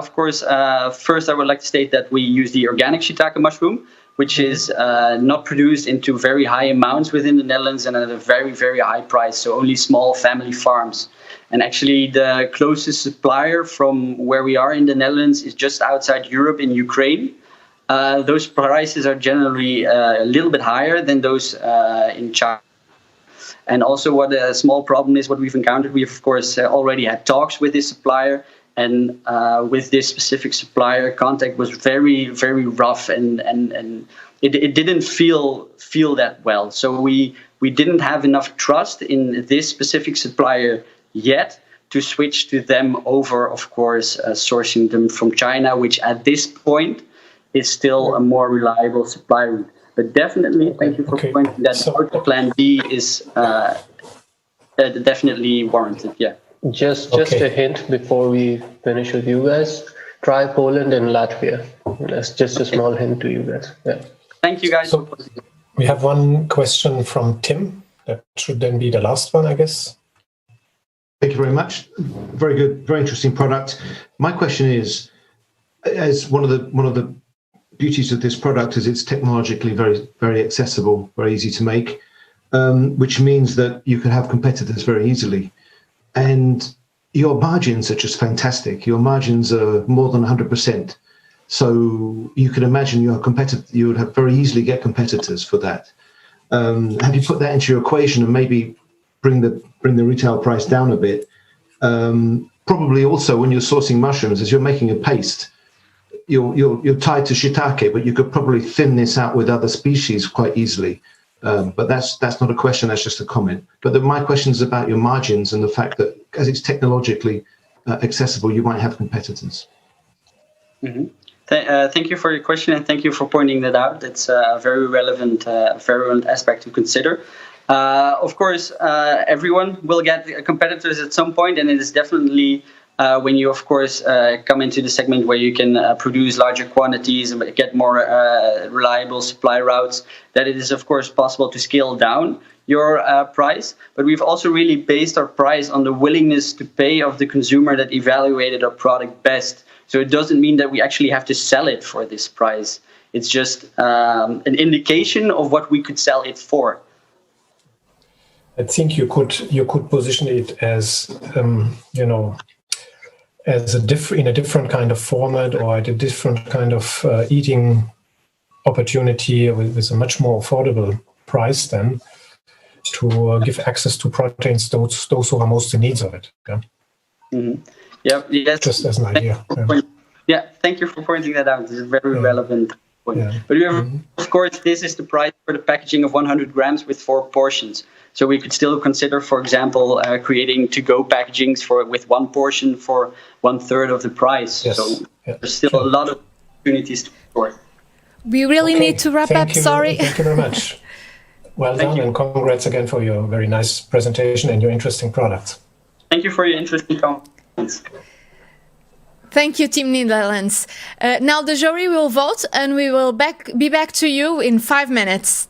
Of course, first I would like to state that we use the organic shiitake mushroom, which is not produced into very high amounts within the Netherlands and at a very, very high price. So only small family farms. And actually the closest supplier from where we are in the Netherlands is just outside Europe in Ukraine. Those prices are generally a little bit higher than those in China. And also what a small problem is, what we've encountered, we of course already had talks with this supplier, and with this specific supplier, contact was very, very rough, and it didn't feel that well. So we didn't have enough trust in this specific supplier yet to switch to them over, of course, sourcing them from China, which at this point is still a more reliable supply route. But definitely, thank you for pointing that out. Plan B is definitely warranted. Yeah. Just a hint before we finish with you guys. Try Poland and Latvia. That's just a small hint to you guys. Yeah. Thank you, guys. So we have one question from Tim. That should then be the last one, I guess. Thank you very much. Very good, very interesting product. My question is, as one of the beauties of this product is it's technologically very, very accessible, very easy to make, which means that you can have competitors very easily. And your margins are just fantastic. Your margins are more than 100%. So you can imagine you would have very easily get competitors for that. Have you put that into your equation and maybe bring the retail price down a bit? Probably also when you're sourcing mushrooms, as you're making a paste, you're tied to shiitake, but you could probably thin this out with other species quite easily. But that's not a question, that's just a comment. But my question is about your margins and the fact that as it's technologically accessible, you might have competitors. Mm-hmm. Thank you for your question, and thank you for pointing that out. It's a very relevant aspect to consider. Of course, everyone will get competitors at some point, and it is definitely when you, of course, come into the segment where you can produce larger quantities and get more reliable supply routes, that it is, of course, possible to scale down your price. But we've also really based our price on the willingness to pay of the consumer that evaluated our product best. So it doesn't mean that we actually have to sell it for this price. It's just an indication of what we could sell it for. I think you could position it as as in a different kind of format or at a different kind of eating opportunity with a much more affordable price then to give access to proteins those who are most in need of it. Yeah. Mm-hmm. Yeah. Yes. Just as an idea. Yeah. Thank you for pointing that out. It's a very relevant point. Yeah. But we have, of course, this is the price for the packaging of 100 grams with 4 portions. So we could still consider, for example, creating to-go packagings with 1 portion for 1/3 of the price. Yes. So there's still a lot of opportunities to explore. We really need to wrap up. Sorry. Thank you very much. Well done, and congrats again for your very nice presentation and your interesting products. Thank you for your interesting comments. Thank you, Team Netherlands. Now the jury will vote, and we will be back to you in 5 minutes.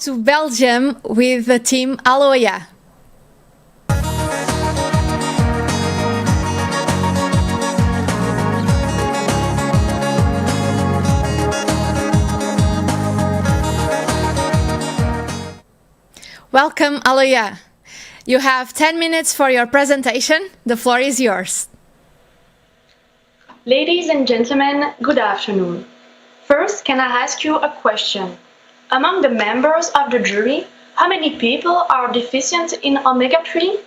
to Belgium with the team Aloya. Welcome, Aloya. You have 10 minutes for your presentation. The floor is yours. Ladies and gentlemen, good afternoon. First, can I ask you a question? Among the members of the jury, how many people are deficient in omega-3?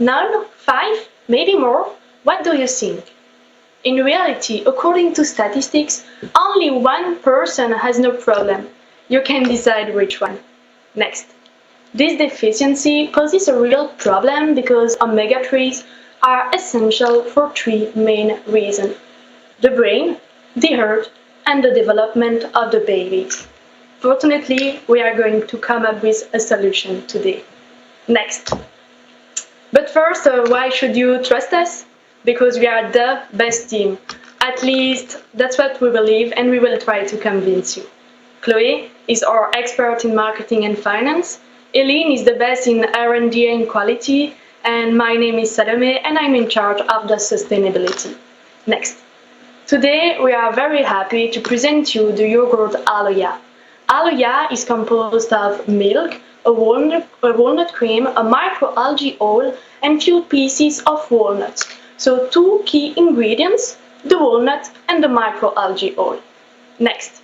None? 5? Maybe more? What do you think? In reality, according to statistics, only one person has no problem. You can decide which one. Next. This deficiency poses a real problem because omega-3s are essential for three main reasons: the brain, the heart, and the development of the baby. Fortunately, we are going to come up with a solution today. Next. But first, why should you trust us? Because we are the best team. At least that's what we believe, and we will try to convince you. Chloe is our expert in marketing and finance. Eileen is the best in R&D and quality, and my name is Salome, and I'm in charge of the sustainability. Next. Today, we are very happy to present you the yogurt Aloya. Aloya is composed of milk, a walnut cream, a microalgae oil, and few pieces of walnuts. So 2 key ingredients, the walnut and the microalgae oil. Next.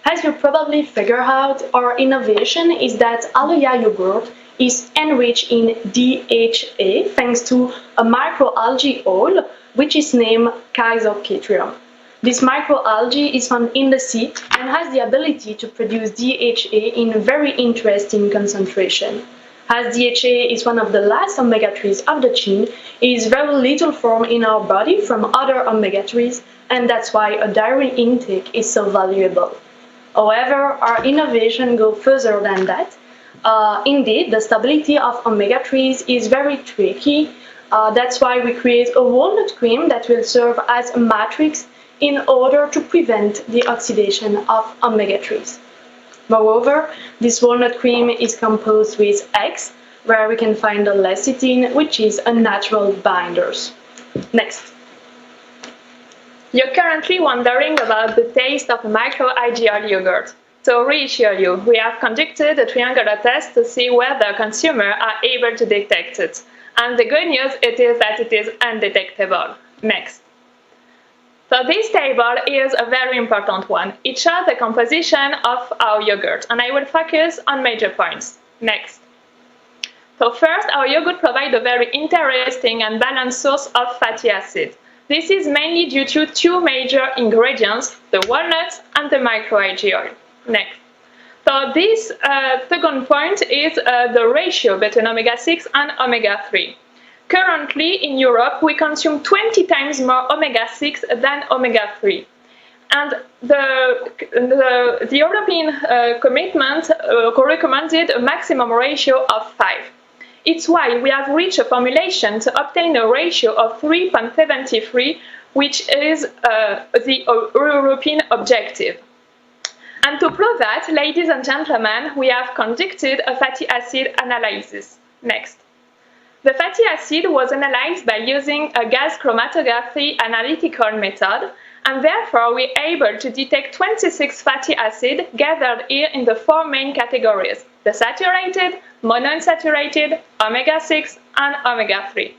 As you probably figure out, our innovation is that Aloya yogurt is enriched in DHA thanks to a microalgae oil which is named Chytioquartium. This microalgae is found in the sea and has the ability to produce DHA in very interesting concentration. As DHA is one of the last omega-3s of the chain, it is very little formed in our body from other omega-3s, and that's why a dairy intake is so valuable. However, our innovation goes further than that. Indeed, the stability of omega-3s is very tricky. That's why we create a walnut cream that will serve as a matrix in order to prevent the oxidation of omega-3s. Moreover, this walnut cream is composed with eggs, where we can find the lecithin, which is a natural binder. Next. You're currently wondering about the taste of microalgae yogurt. To reassure you, we have conducted a triangular test to see whether consumers are able to detect it. And the good news is that it is undetectable. Next. So this table is a very important one. It shows the composition of our yogurt, and I will focus on major points. Next. So first, our yogurt provides a very interesting and balanced source of fatty acid. This is mainly due to 2 major ingredients, the walnuts and the microalgae oil. Next. So this second point is the ratio between omega-6 and omega-3. Currently, in Europe, we consume 20 times more omega-6 than omega-3. And the European commitment recommended a maximum ratio of 5. It's why we have reached a formulation to obtain a ratio of 3.73, which is the European objective. And to prove that, ladies and gentlemen, we have conducted a fatty acid analysis. Next. The fatty acid was analyzed by using a gas chromatography analytical method, and therefore we are able to detect 26 fatty acids gathered here in the 4 main categories: the saturated, monounsaturated, omega-6, and omega-3.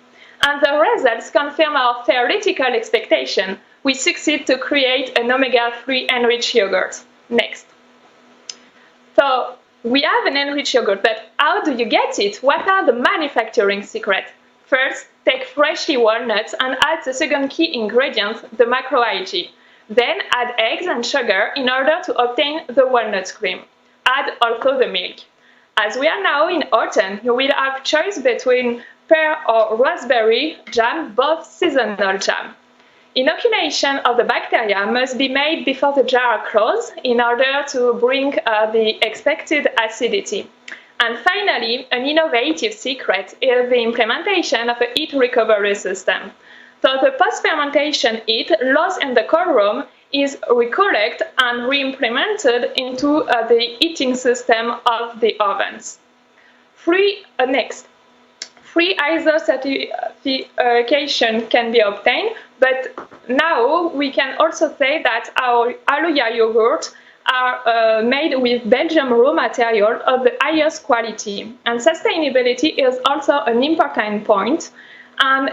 And the results confirm our theoretical expectation. We succeed to create an omega-3 enriched yogurt. Next. So we have an enriched yogurt, but how do you get it? What are the manufacturing secrets? First, take freshly walnuts and add the second key ingredient, the microalgae. Then add eggs and sugar in order to obtain the walnut cream. Add also the milk. As we are now in autumn, you will have choice between pear or raspberry jam, both seasonal jam. Inoculation of the bacteria must be made before the jar closes in order to bring the expected acidity. And finally, an innovative secret is the implementation of a heat recovery system. So the post-fermentation heat lost in the cold room is recollect and re-implemented into the heating system of the ovens. Next, free ISO certification can be obtained, but now we can also say that our Aloia yogurt are made with Belgium raw material of the highest quality. And sustainability is also an important point. And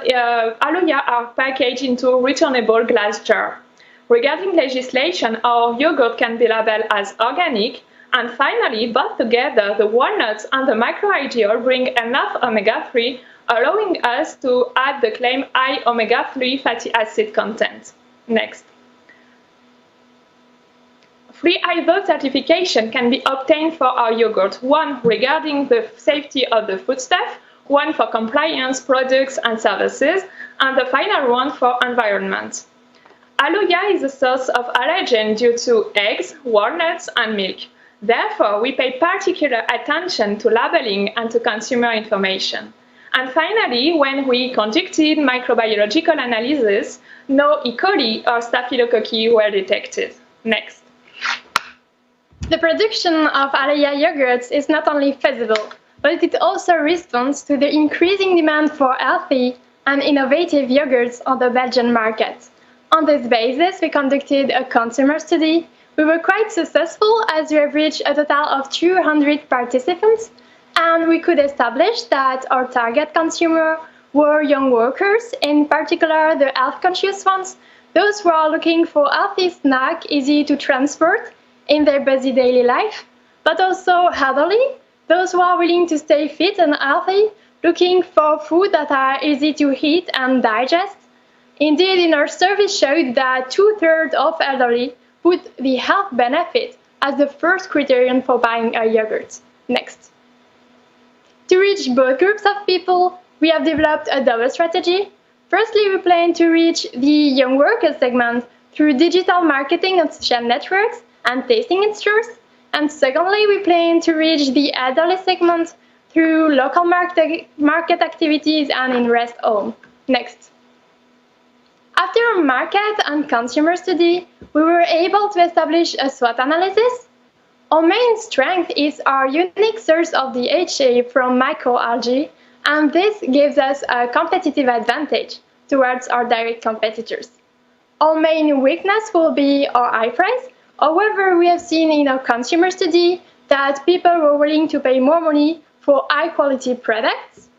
Aloia are packaged into returnable glass jar. Regarding legislation, our yogurt can be labeled as organic. And finally, both together, the walnuts and the microalgae bring enough omega-3, allowing us to add the claim high omega-3 fatty acid content. Next. Free ISO certification can be obtained for our yogurt, one regarding the safety of the foodstuff, one for compliance, products and services, and the final one for environment. Aloia is a source of allergen due to eggs, walnuts, and milk. Therefore, we pay particular attention to labeling and to consumer information. And finally, when we conducted microbiological analysis, no E. coli or staphylococci were detected. Next. The production of Aloia yogurts is not only feasible, but it also responds to the increasing demand for healthy and innovative yogurts on the Belgian market. On this basis, we conducted a consumer study. We were quite successful as we have reached a total of 200 participants, and we could establish that our target consumer were young workers, in particular the health-conscious ones, those who are looking for healthy snack easy to transport in their busy daily life, but also elderly, those who are willing to stay fit and healthy, looking for food that are easy to eat and digest. Indeed, in our survey showed that 2/3 of elderly put the health benefit as the first criterion for buying a yogurt. Next. To reach both groups of people, we have developed a double strategy. Firstly, we plan to reach the young worker segment through digital marketing on social networks and tasting in stores. And secondly, we plan to reach the elderly segment through local market activities and in rest home. Next. After a market and consumer study, we were able to establish a SWOT analysis. Our main strength is our unique source of the HA from microalgae, and this gives us a competitive advantage towards our direct competitors. Our main weakness will be our high price. However, we have seen in our consumer study that people were willing to pay more money for high-quality products.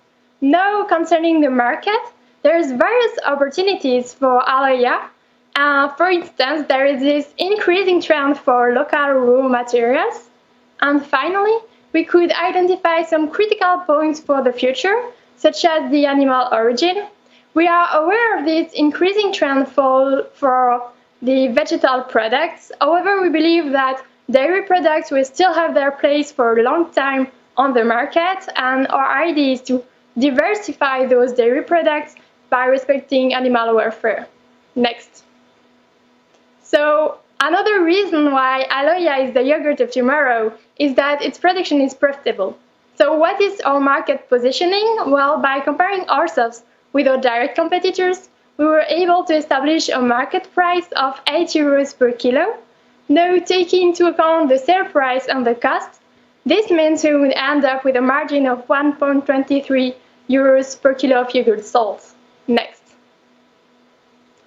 Now, concerning the market, there's various opportunities for Aloia. For instance, there is this increasing trend for local raw materials. And finally, we could identify some critical points for the future, such as the animal origin. We are aware of this increasing trend for the vegetal products. However, we believe that dairy products will still have their place for a long time on the market, and our idea is to diversify those dairy products by respecting animal welfare. Next. So another reason why Aloia is the yogurt of tomorrow is that its production is profitable. So what is our market positioning? Well, by comparing ourselves with our direct competitors, we were able to establish a market price of 8 euros per kilo. Now, taking into account the sale price and the cost, this means we would end up with a margin of 1.23 euros per kilo of yogurt sold. Next.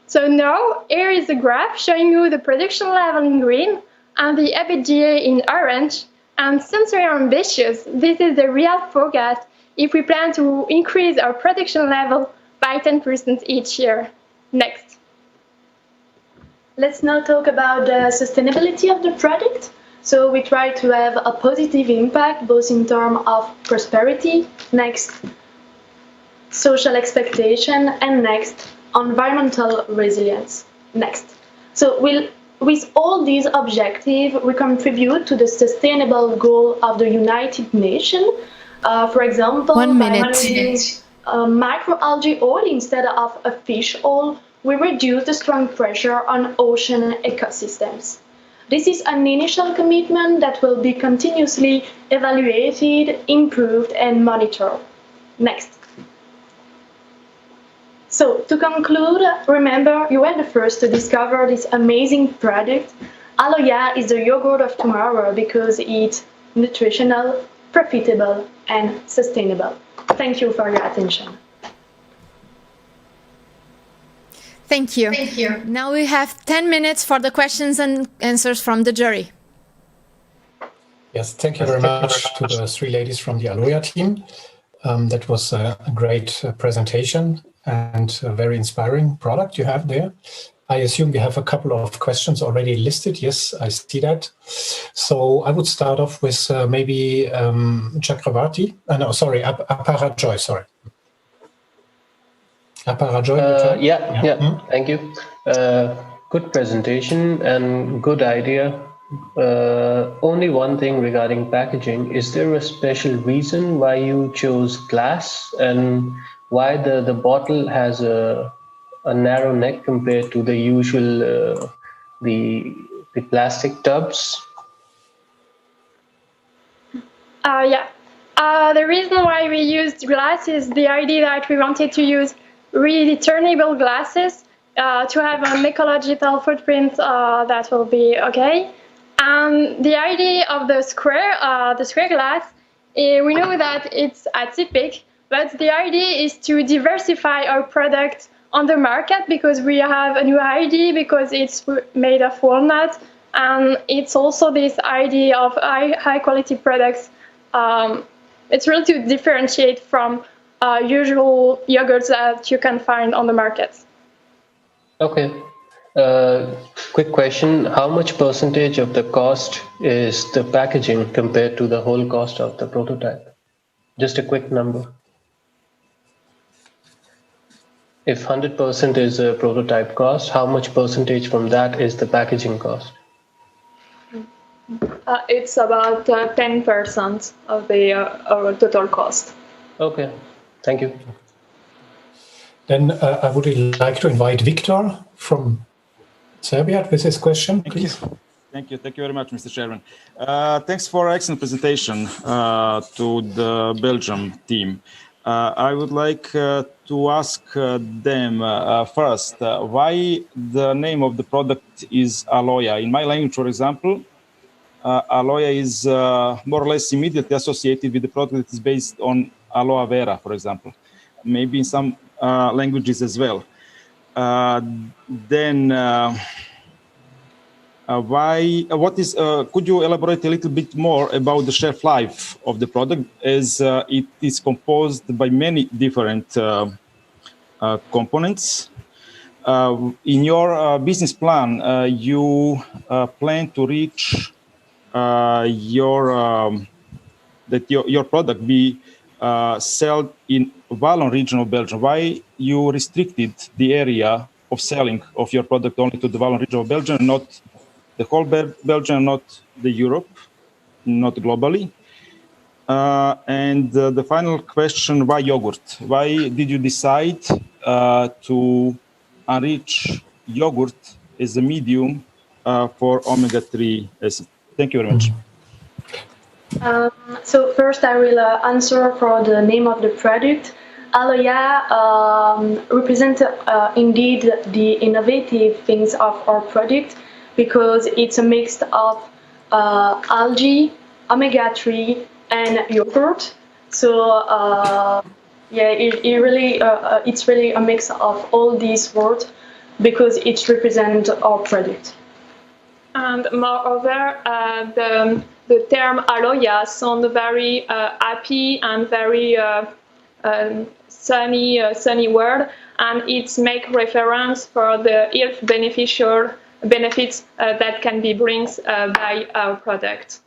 So now, here is a graph showing you the production level in green and the EBITDA in orange. And since we are ambitious, this is the real forecast if we plan to increase our production level by 10% each year. Next. Let's now talk about the sustainability of the product. So we try to have a positive impact, both in terms of prosperity, next, social expectation, and next, environmental resilience. Next. So with all these objectives, we contribute to the sustainable goal of the United Nations. For example, 1 minute. by using microalgae oil instead of a fish oil, we reduce the strong pressure on ocean ecosystems. This is an initial commitment that will be continuously evaluated, improved, and monitored. Next. So to conclude, remember, you were the first to discover this amazing product. Aloya is the yogurt of tomorrow because it's nutritional, profitable, and sustainable. Thank you for your attention. Thank you. Thank you. Now we have 10 minutes for the questions and answers from the jury. Yes, thank you very much to the three ladies from the Aloya team. That was a great presentation and a very inspiring product you have there. I assume we have a couple of questions already listed. Yes, I see that. So I would start off with maybe Chakravarti. Aparajoy, sorry. Aparajoy. Yeah. Thank you. Good presentation and good idea. Only one thing regarding packaging. Is there a special reason why you chose glass and why the bottle has a narrow neck compared to the usual the plastic tubs? The reason why we used glass is the idea that we wanted to use really returnable glasses to have an ecological footprint that will be okay. And the idea of the square glass, we know that it's atypical, but the idea is to diversify our product on the market because we have a new idea because it's made of walnut, and it's also this idea of high quality products. It's really to differentiate from usual yogurts that you can find on the market. Okay. Quick question. How much percentage of the cost is the packaging compared to the whole cost of the prototype? Just a quick number. If 100% is a prototype cost, how much percentage from that is the packaging cost? It's about 10% of the our total cost. Okay, thank you. Then I would like to invite Victor from Serbia with his question, please. Thank you very much, Mr. Chairman. Thanks for an excellent presentation to the Belgium team. I would like to ask them first, why the name of the product is Aloya. In my language, for example, Aloya is more or less immediately associated with the product that is based on aloe vera, for example. Maybe in some languages as well. Could you elaborate a little bit more about the shelf life of the product, as it is composed by many different components? In your business plan, you plan to reach your product be sold in Wallon region of Belgium. Why you restricted the area of selling of your product only to the Wallon region of Belgium, not the whole Belgium, not the Europe, not globally? And the final question, why yogurt? Why did you decide to enrich yogurt as a medium for omega-3 acid? Thank you very much. So first I will answer for the name of the product. Aloya represents indeed the innovative things of our product because it's a mix of algae, omega-3, and yogurt. So it's really a mix of all these words because it represents our product. And moreover, the term Aloya sounds very happy and very sunny word, and it makes reference for the health benefits that can be brought by our product.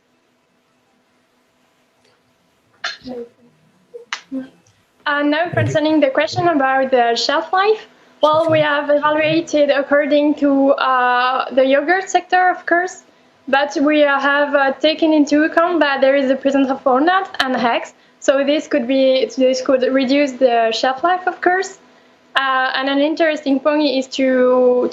Now concerning the question about the shelf life, well, we have evaluated according to the yogurt sector, of course, but we have taken into account that there is the presence of walnut and eggs, so this could reduce the shelf life, of course. And an interesting point is to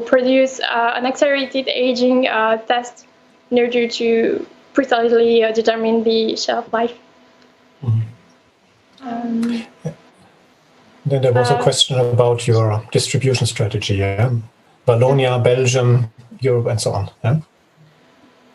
produce an accelerated aging test in order to precisely determine the shelf life. Then there was a question about your distribution strategy, yeah? Wallonia, Belgium, Europe, and so on. Yeah?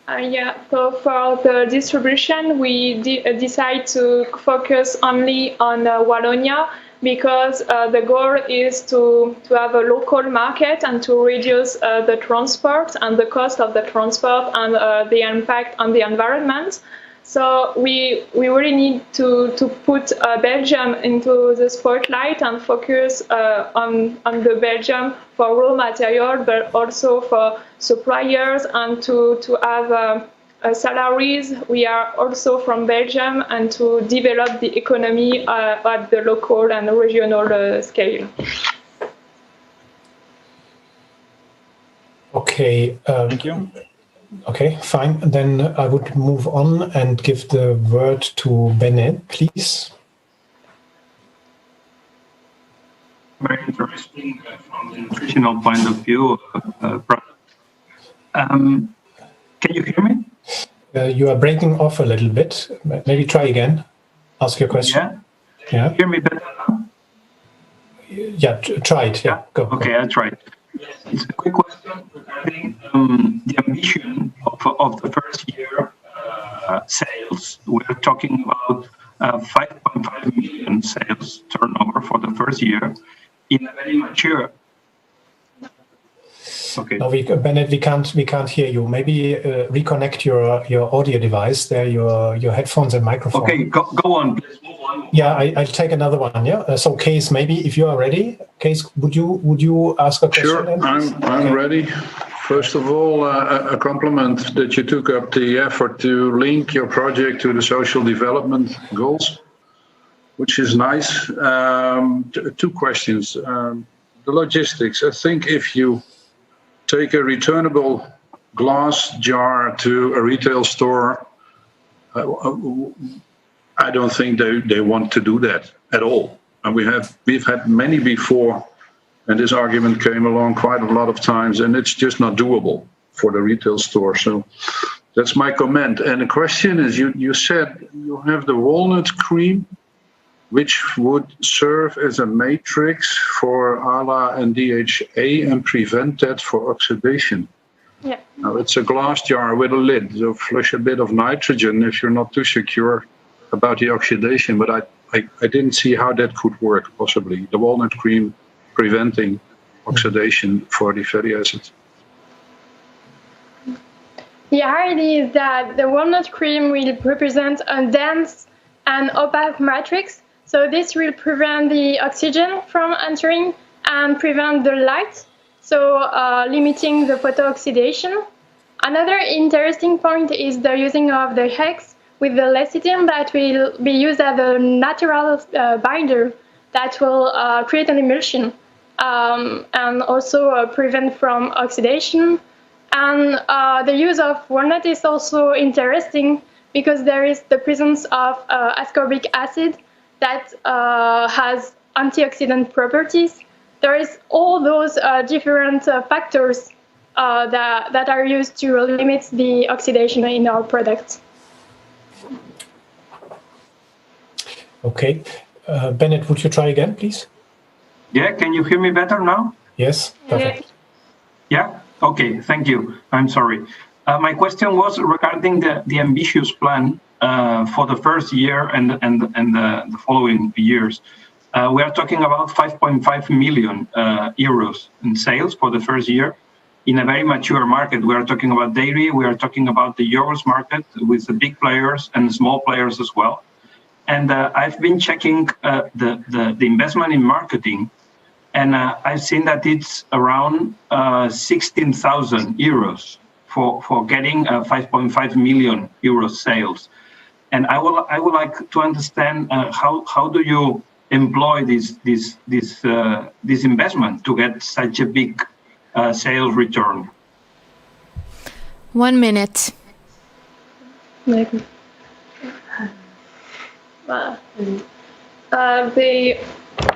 Yeah, so for the distribution, we decide to focus only on Wallonia because the goal is to have a local market and to reduce the transport and the cost of the transport and the impact on the environment. So we really need to put Belgium into the spotlight and focus on the Belgium for raw material, but also for suppliers and to have salaries. We are also from Belgium and to develop the economy at the local and regional scale. Okay. Thank you. Okay, fine. Then I would move on and give the word to Bennett, please. Very interesting from the nutritional point of view. Can you hear me? You are breaking off a little bit. Maybe try again. Ask your question. Yeah. Can you hear me better now? Yeah, try it. Yeah, go. Okay, I'll try it. It's a quick question regarding the ambition of the first year sales. We're talking about 5.5 million sales turnover for the first year in a very mature. Okay. No, Bennett, we can't hear you. Maybe reconnect your audio device there, your headphones and microphone. Okay, go on. Please move on. Yeah, I'll take another one. Yeah. So, Case, maybe if you are ready, Case, would you ask a question? Sure, I'm ready. First of all, a compliment that you took up the effort to link your project to the social development goals, which is nice. Two questions. The logistics. I think if you take a returnable glass jar to a retail store, I don't think they want to do that at all. And we've had many before, and this argument came along quite a lot of times, and it's just not doable for the retail store. So that's my comment. And the question is, you said you have the walnut cream, which would serve as a matrix for ALA and DHA and prevent that for oxidation. Yeah. Now, it's a glass jar with a lid, so flush a bit of nitrogen if you're not too secure about the oxidation, but I didn't see how that could work, possibly. The walnut cream preventing oxidation for the fatty acids. The idea is that the walnut cream will represent a dense and opaque matrix. So this will prevent the oxygen from entering and prevent the light, so limiting the photooxidation. Another interesting point is the using of the hex with the lecithin that will be used as a natural binder that will create an emulsion and also prevent from oxidation. And the use of walnut is also interesting because there is the presence of ascorbic acid that has antioxidant properties. There is all those different factors that are used to limit the oxidation in our products. Okay. Bennett, would you try again, please? Yeah, can you hear me better now? Yes, perfect. Yeah? Okay, thank you. I'm sorry. My question was regarding the ambitious plan for the first year and the following years. We are talking about 5.5 million euros in sales for the first year in a very mature market. We are talking about dairy, we are talking about the yogurt market with the big players and the small players as well. And I've been checking the investment in marketing, and I've seen that it's around 16,000 euros for getting 5.5 million euros sales. And I would like to understand how do you employ this investment to get such a big sales return? 1 minute.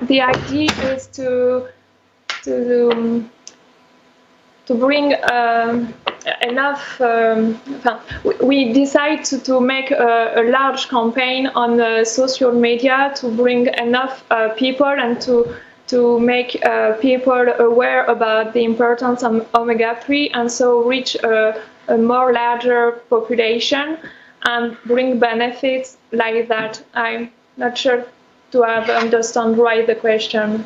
The idea is to bring enough. We decide to make a large campaign on social media to bring enough people and to make people aware about the importance of omega-3 and so reach a more larger population and bring benefits like that. I'm not sure to have understand right the question.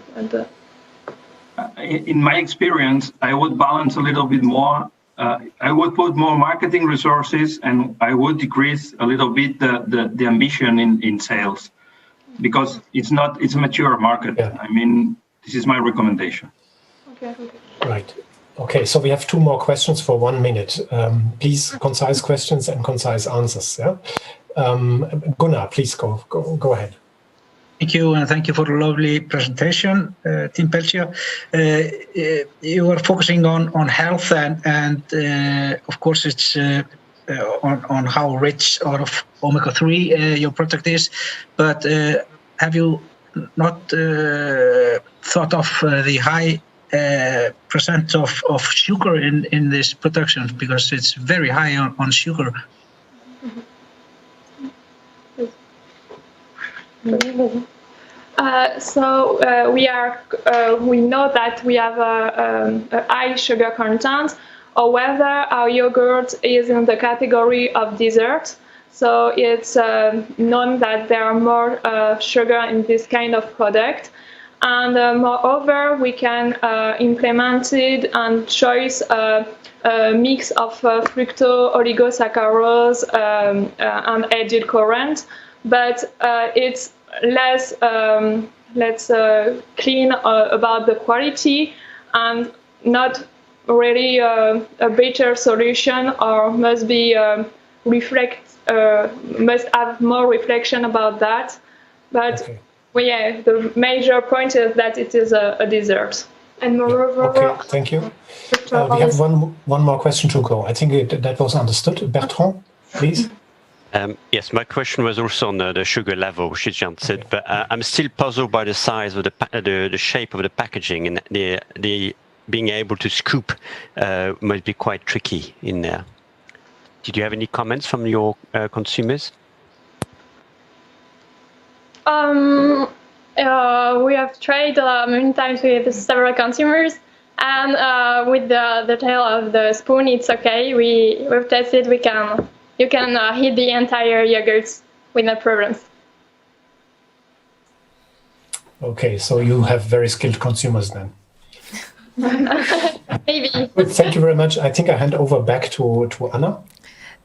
In my experience, I would balance a little bit more. I would put more marketing resources and I would decrease a little bit the ambition in sales, because it's a mature market. Yeah. I mean, this is my recommendation. Okay. Right. Okay, so we have 2 more questions for 1 minute. Please, concise questions and concise answers. Yeah. Gunnar, please go ahead. Thank you, and thank you for the lovely presentation, Team Pelcia. You are focusing on health and of course it's on how rich out of omega-3 your product is, but have you not thought of the high percent of sugar in this production, because it's very high on sugar? We know that we have a high sugar content. However, our yogurt is in the category of dessert, so it's known that there are more sugar in this kind of product. And moreover, we can implement it and choose a mix of fructose, oligosaccharose, and edulcorant, but it's less clean about the quality and not really a better solution, or must have more reflection about that. But okay. Well, yeah, the major point is that it is a dessert. And moreover, okay, thank you. We have one more question to go. I think that was understood. Bertrand, please. Yes, my question was also on the sugar level, which is answered, but I'm still puzzled by the size of the shape of the packaging, and the being able to scoop might be quite tricky in there. Did you have any comments from your consumers? We have tried many times with several consumers, and with the tail of the spoon, it's okay. We've tested. You can hit the entire yogurts with no problems. Okay, so you have very skilled consumers then. Maybe. Good, thank you very much. I think I hand over back to Anna.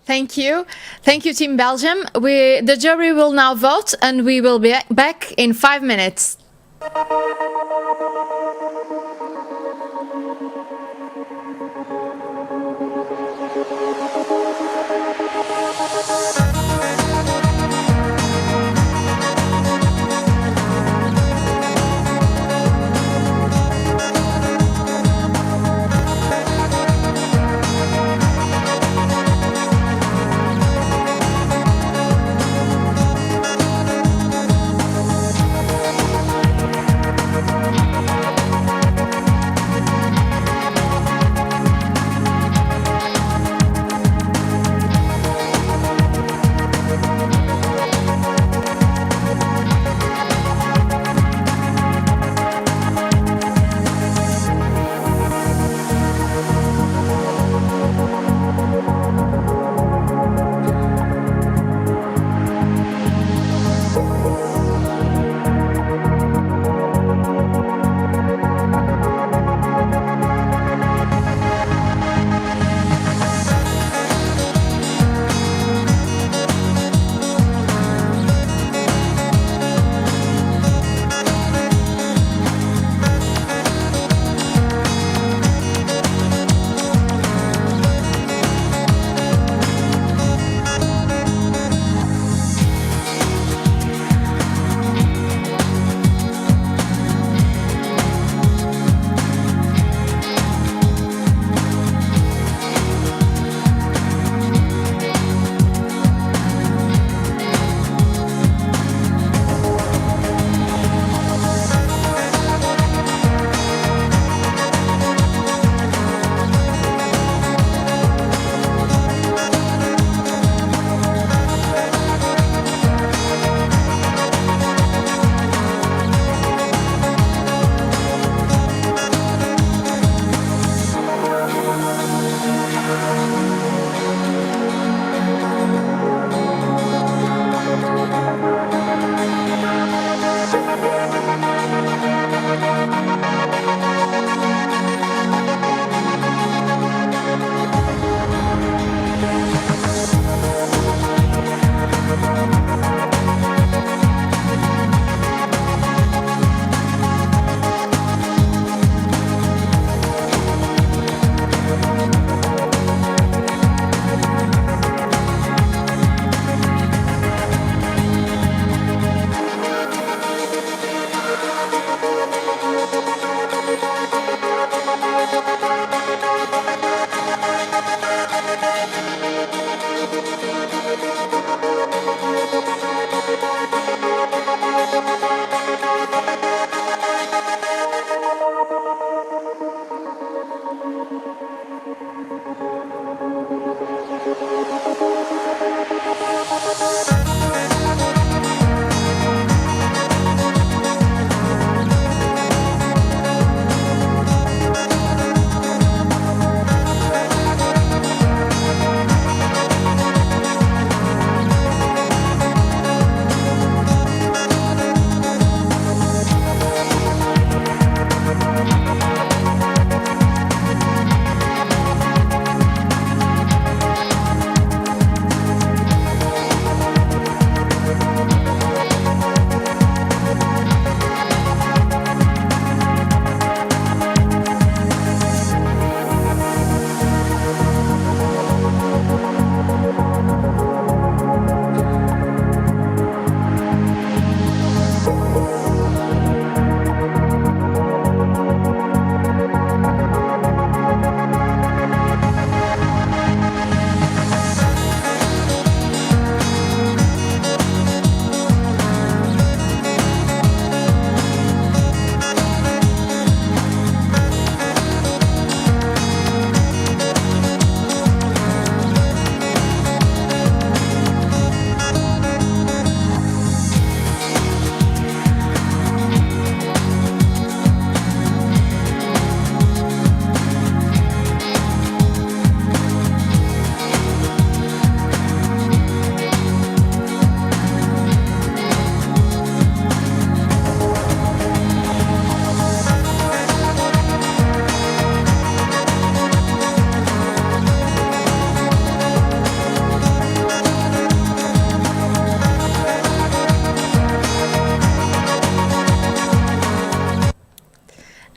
Thank you. Thank you, Team Belgium. The jury will now vote, and we will be back in 5 minutes.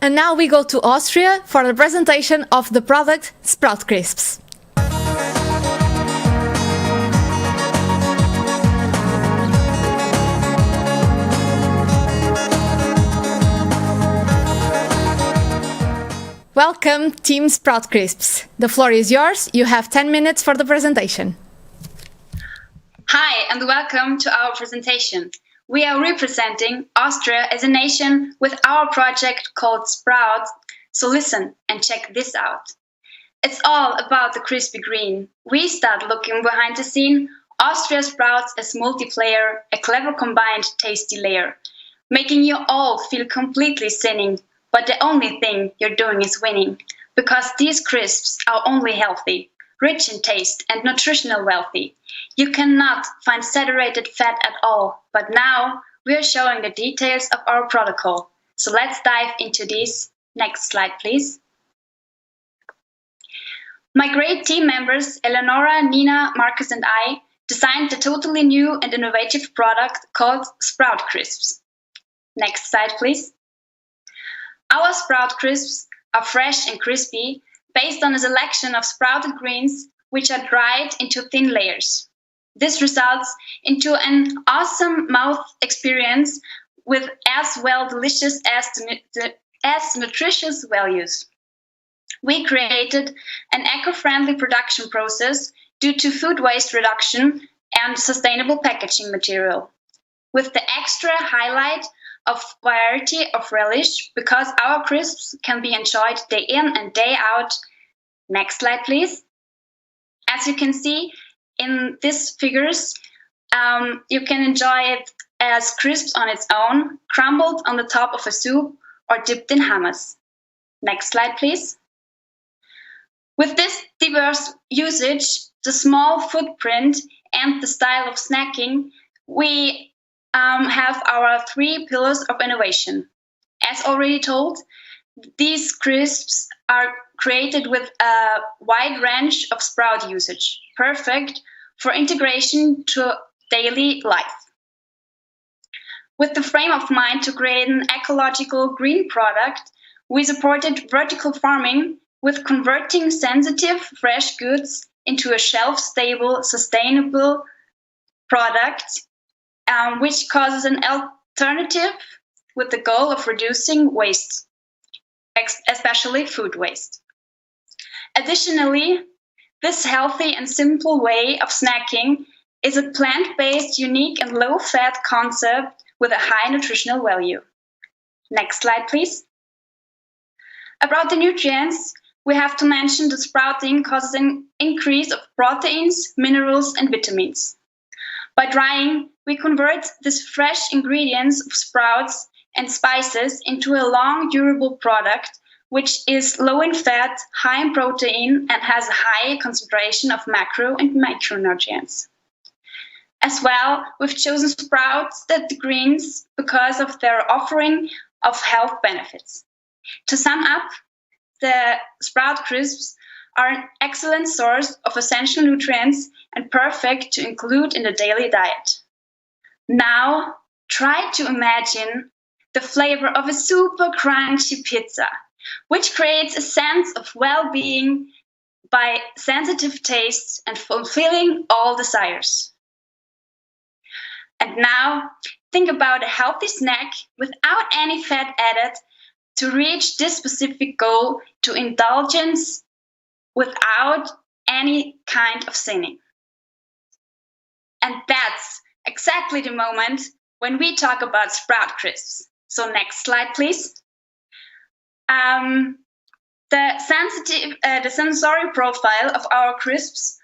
And now we go to Austria for the presentation of the product Sprout Crisps. Welcome, Team Sprout Crisps. The floor is yours. You have 10 minutes for the presentation. Hi, and welcome to our presentation. We are representing Austria as a nation with our project called Sprout. So listen and check this out. It's all about the crispy green. We start looking behind the scene. Austria sprouts as multiplayer, a clever combined tasty layer, making you all feel completely sinning. But the only thing you're doing is winning, because these crisps are only healthy, rich in taste and nutritional wealthy. You cannot find saturated fat at all, but now we are showing the details of our protocol. So let's dive into these. Next slide, please. My great team members, Eleonora, Nina, Marcus, and I, designed the totally new and innovative product called Sprout Crisps. Next slide, please. Our Sprout Crisps are fresh and crispy, based on a selection of sprouted greens which are dried into thin layers. This results into an awesome mouth experience with as well delicious as nutritious values. We created an eco-friendly production process due to food waste reduction and sustainable packaging material, with the extra highlight of variety of relish, because our crisps can be enjoyed day in and day out. Next slide, please. As you can see in these figures, you can enjoy it as crisps on its own, crumbled on the top of a soup, or dipped in hummus. Next slide, please. With this diverse usage, the small footprint, and the style of snacking, we have our 3 pillars of innovation. As already told, these crisps are created with a wide range of sprout usage, perfect for integration to daily life. With the frame of mind to create an ecological green product, we supported vertical farming with converting sensitive fresh goods into a shelf-stable, sustainable product, which causes an alternative with the goal of reducing waste, especially food waste. Additionally, this healthy and simple way of snacking is a plant-based, unique and low-fat concept with a high nutritional value. Next slide, please. About the nutrients, we have to mention that sprouting causes an increase of proteins, minerals, and vitamins. By drying, we convert these fresh ingredients of sprouts and spices into a long, durable product, which is low in fat, high in protein, and has a high concentration of macro and micronutrients. As well, we've chosen sprouts, the greens, because of their offering of health benefits. To sum up, the Sprout Crisps are an excellent source of essential nutrients and perfect to include in the daily diet. Now, try to imagine the flavor of a super crunchy pizza, which creates a sense of well-being by sensitive tastes and fulfilling all desires. And now, think about a healthy snack without any fat added to reach this specific goal to indulgence without any kind of sinning. And that's exactly the moment when we talk about Sprout Crisps. So next slide, please. The sensory profile of our crisps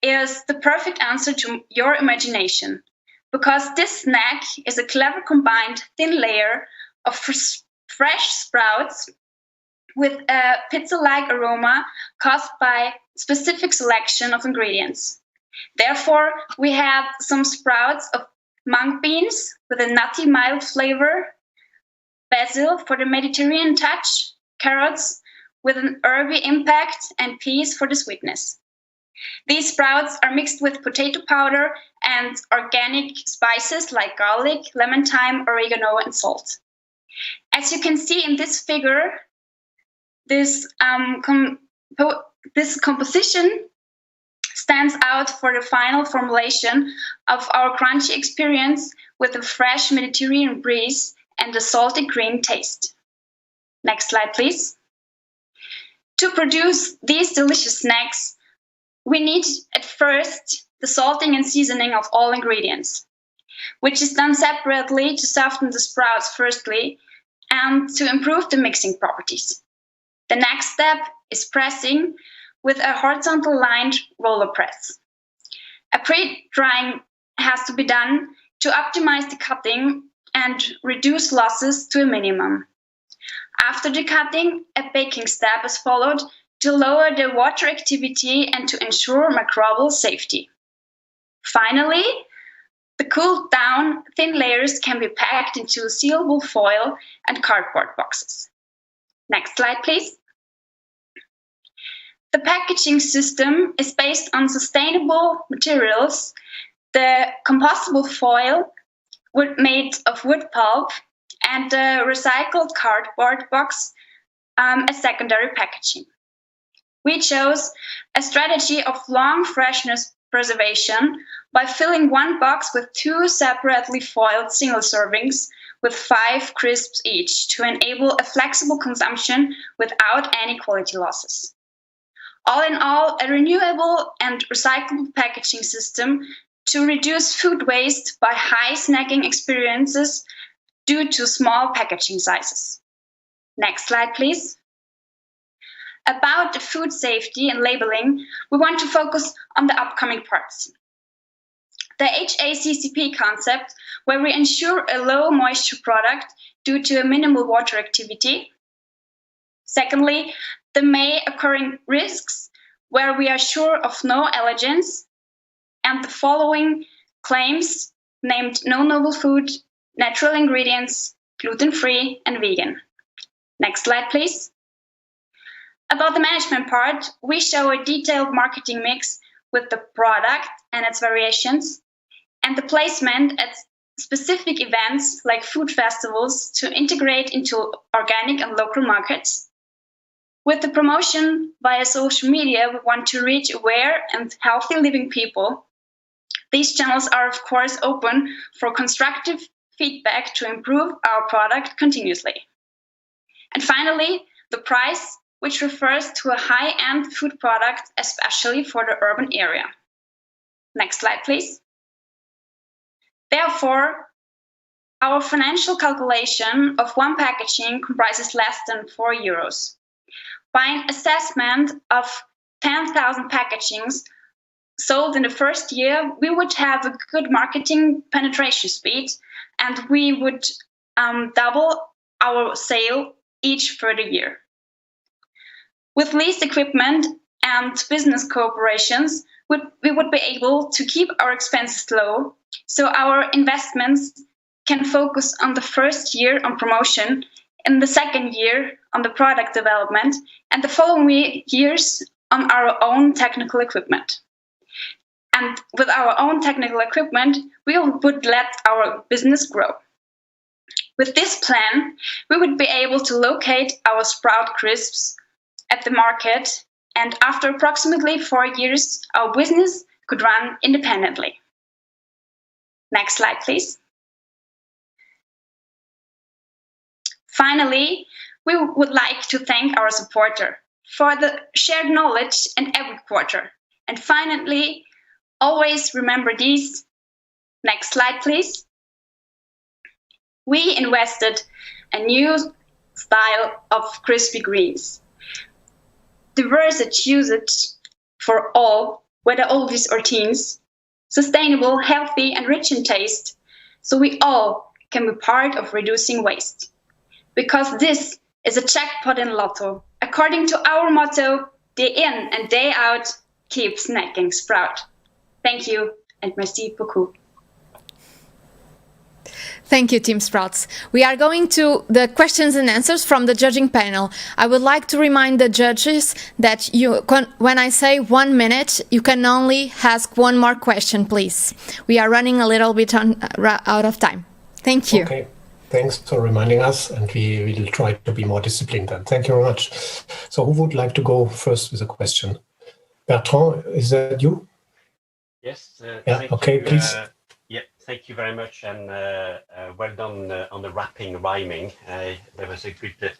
is the perfect answer to your imagination, because this snack is a clever combined thin layer of fresh sprouts with a pizza-like aroma caused by specific selection of ingredients. Therefore, we have some sprouts of mung beans with a nutty, mild flavor, basil for the Mediterranean touch, carrots with an herby impact, and peas for the sweetness. These sprouts are mixed with potato powder and organic spices like garlic, lemon thyme, oregano, and salt. As you can see in this figure, this composition stands out for the final formulation of our crunchy experience with a fresh Mediterranean breeze and a salty green taste. Next slide, please. To produce these delicious snacks, we need at first the salting and seasoning of all ingredients, which is done separately to soften the sprouts firstly and to improve the mixing properties. The next step is pressing with a horizontal lined roller press. A pre-drying has to be done to optimize the cutting and reduce losses to a minimum. After the cutting, a baking step is followed to lower the water activity and to ensure microbial safety. Finally, the cooled down thin layers can be packed into sealable foil and cardboard boxes. Next slide, please. The packaging system is based on sustainable materials. The compostable foil made of wood pulp and the recycled cardboard box as secondary packaging. We chose a strategy of long freshness preservation by filling one box with 2 separately foiled single servings with 5 crisps each to enable a flexible consumption without any quality losses. All in all, a renewable and recyclable packaging system to reduce food waste by high snacking experiences due to small packaging sizes. Next slide, please. About the food safety and labeling, we want to focus on the upcoming parts. The HACCP concept, where we ensure a low moisture product due to a minimal water activity. Secondly, the may occurring risks, where we are sure of no allergens, and the following claims named no novel food, natural ingredients, gluten-free, and vegan. Next slide, please. About the management part, we show a detailed marketing mix with the product and its variations, and the placement at specific events like food festivals to integrate into organic and local markets. With the promotion via social media, we want to reach aware and healthy living people. These channels are, of course, open for constructive feedback to improve our product continuously. And finally, the price, which refers to a high-end food product, especially for the urban area. Next slide, please. Therefore, our financial calculation of one packaging comprises less than €4. By an assessment of 10,000 packagings sold in the first year, we would have a good marketing penetration speed, and we would double our sale each further year. With leased equipment and business cooperations, we would be able to keep our expenses low, so our investments can focus on the first year on promotion, in the second year on the product development, and the following years on our own technical equipment. And with our own technical equipment, we would let our business grow. With this plan, we would be able to locate our Sprout crisps at the market, and after approximately 4 years, our business could run independently. Next slide, please. Finally, we would like to thank our supporter for the shared knowledge in every quarter. And finally, always remember these. Next slide, please. We invested a new style of crispy greens. Diverse usage for all, whether oldies or teens. Sustainable, healthy, and rich in taste, so we all can be part of reducing waste. Because this is a jackpot in Lotto. According to our motto, day in and day out, keep snacking Sprout. Thank you, and merci beaucoup. Thank you, Team Sprouts. We are going to the questions and answers from the judging panel. I would like to remind the judges that when I say 1 minute, you can only ask one more question, please. We are running a little bit out of time. Thank you. Okay. Thanks for reminding us, and we will try to be more disciplined then. Thank you very much. So who would like to go first with a question? Bertrand, is that you? Yes. Yeah, okay, please. Yeah, thank you very much, and well done on the rapping, rhyming. There was a good...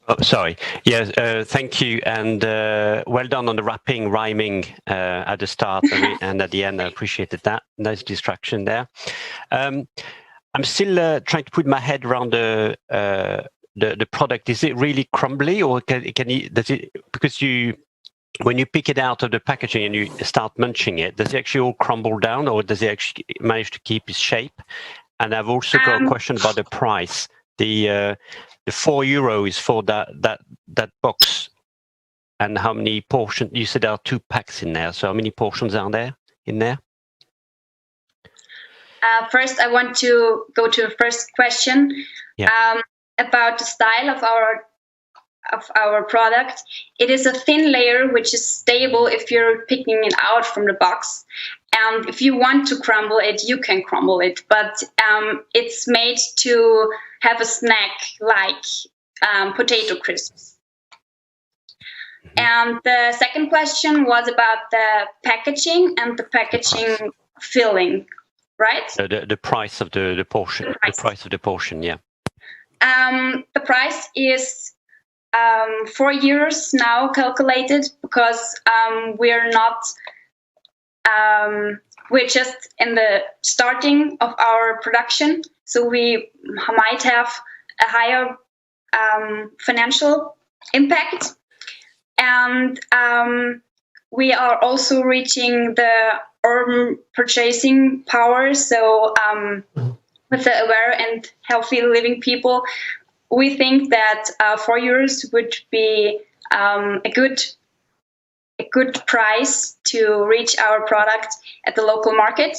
Oh, sorry. Yes, thank you, and well done on the rapping, rhyming at the start and at the end. I appreciated that. Nice distraction there. I'm still trying to put my head around the product. Is it really crumbly, or does it, because when you pick it out of the packaging and you start munching it, does it actually all crumble down, or does it actually manage to keep its shape? And I've also got a question about the price. The €4 for that box, and how many portions? You said there are 2 packs in there, so how many portions are there in there? First, I want to go to the first question about the style of our product. It is a thin layer which is stable if you're picking it out from the box. And if you want to crumble it, you can crumble it. But it's made to have a snack like potato crisps. And the second question was about the packaging and the packaging filling, right? The price of the portion. The price of the portion, yeah. The price is €4 now calculated, because we're just in the starting of our production, so we might have a higher financial impact, and we are also reaching the urban purchasing power. So with the aware and healthy living people, we think that €4 would be a good price to reach our product at the local market.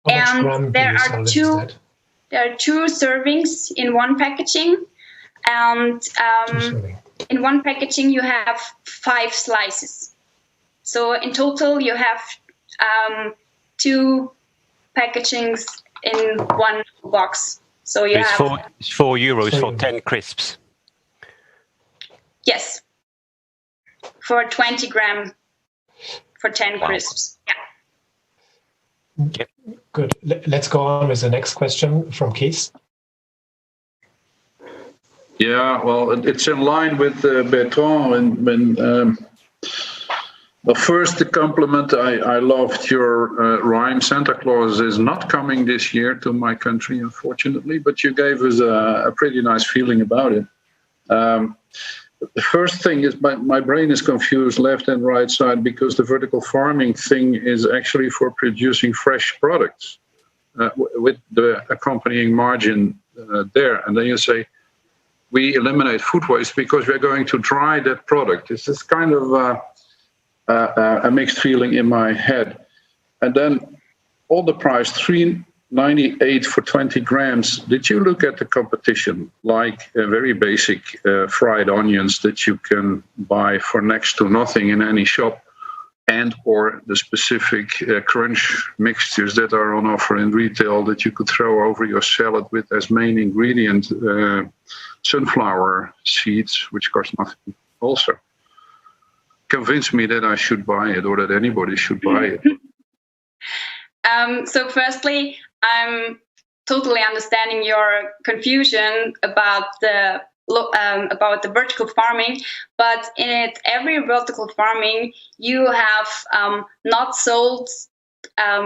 And there are two servings in one packaging, and in one packaging you have 5 slices. So in total you have 2 packagings in one box. So you have it's €4 for 10 crisps. Yes, for 20 gram for 10 crisps. Yeah. Okay, good. Let's go on with the next question from Keith. Yeah, well, it's in line with Bertrand. Well, first, the compliment. I loved your rhyme. Santa Claus is not coming this year to my country, unfortunately, but you gave us a pretty nice feeling about it. The first thing is my brain is confused left and right side, because the vertical farming thing is actually for producing fresh products with the accompanying margin there. And then you say, we eliminate food waste because we're going to dry that product. It's this kind of a mixed feeling in my head. And then all the price, $3.98 for 20 grams. Did you look at the competition, like very basic fried onions that you can buy for next to nothing in any shop, and or the specific crunch mixtures that are on offer in retail that you could throw over your salad with as main ingredient sunflower seeds, which cost nothing also? Convince me that I should buy it, or that anybody should buy it. So firstly, I'm totally understanding your confusion about the vertical farming, but in every vertical farming you have not sold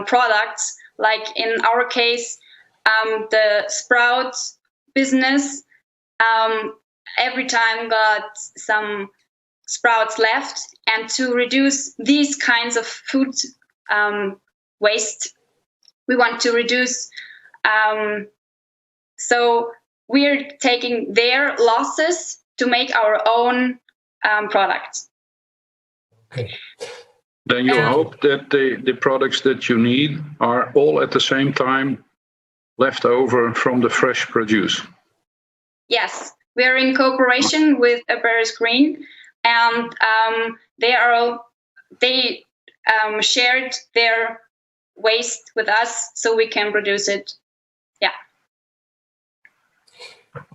products. Like in our case, the sprout business every time got some sprouts left, and to reduce these kinds of food waste, we want to reduce. So we're taking their losses to make our own product. Okay. Then you hope that the products that you need are all at the same time left over from the fresh produce. Yes, we're in cooperation with Berries Green, and they shared their waste with us so we can produce it yeah.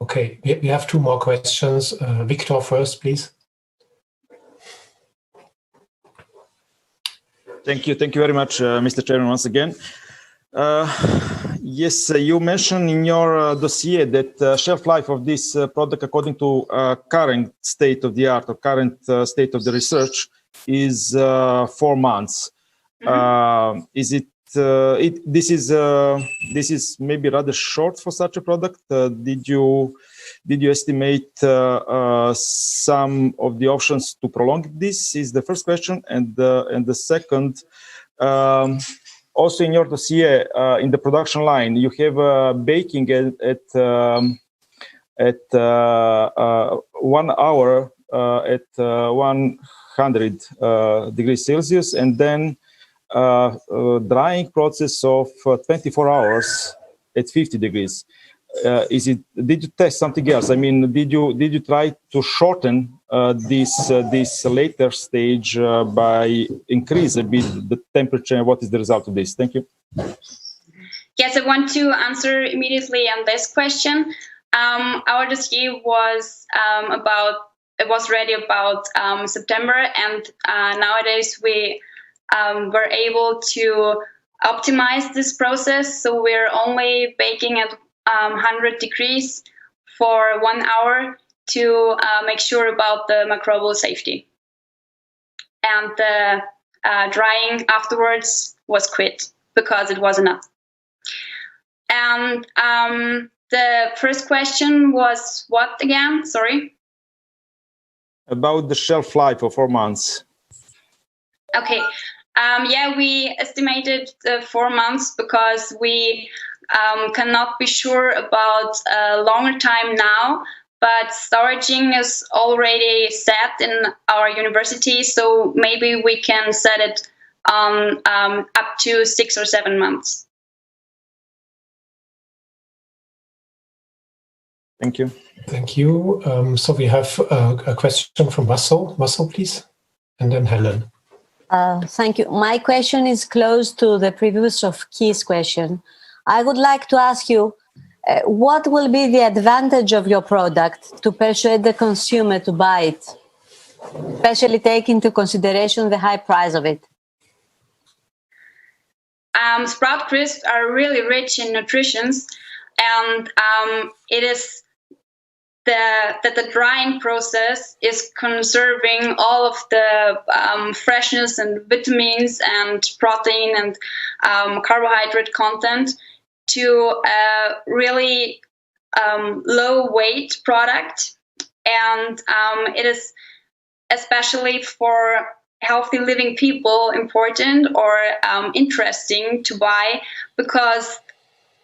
Okay, we have two more questions. Victor first, please. Thank you very much, Mr. Chairman, once again. Yes, you mentioned in your dossier that shelf life of this product, according to current state of the art or current state of the research, is 4 months. Is it? This is maybe rather short for such a product. Did you estimate some of the options to prolong this? Is the first question, and the second. Also, in your dossier, in the production line, you have baking at 1 hour at 100 degrees Celsius, and then drying process of 24 hours at 50 degrees. Did you test something else? I mean, did you try to shorten this later stage by increase a bit the temperature? What is the result of this? Thank you. Yes, I want to answer immediately on this question. Our dossier was ready about September, and nowadays we were able to optimize this process. So we're only baking at 100 degrees for 1 hour to make sure about the microbial safety. And the drying afterwards was quit because it was enough. And the first question was what again? Sorry. About the shelf life of 4 months. Okay. Yeah, we estimated 4 months because we cannot be sure about a longer time now, but storaging is already set in our university, so maybe we can set it up to 6 or 7 months. Thank you. Thank you. So we have a question from Vassal. Vassal, please, and then Helen. Thank you. My question is close to the previous of Keith's question. I would like to ask you, what will be the advantage of your product to persuade the consumer to buy it, especially take into consideration the high price of it? Sprout crisps are really rich in nutrition, and it is that the drying process is conserving all of the freshness and vitamins and protein and carbohydrate content to a really low weight product. And it is especially for healthy living people important or interesting to buy because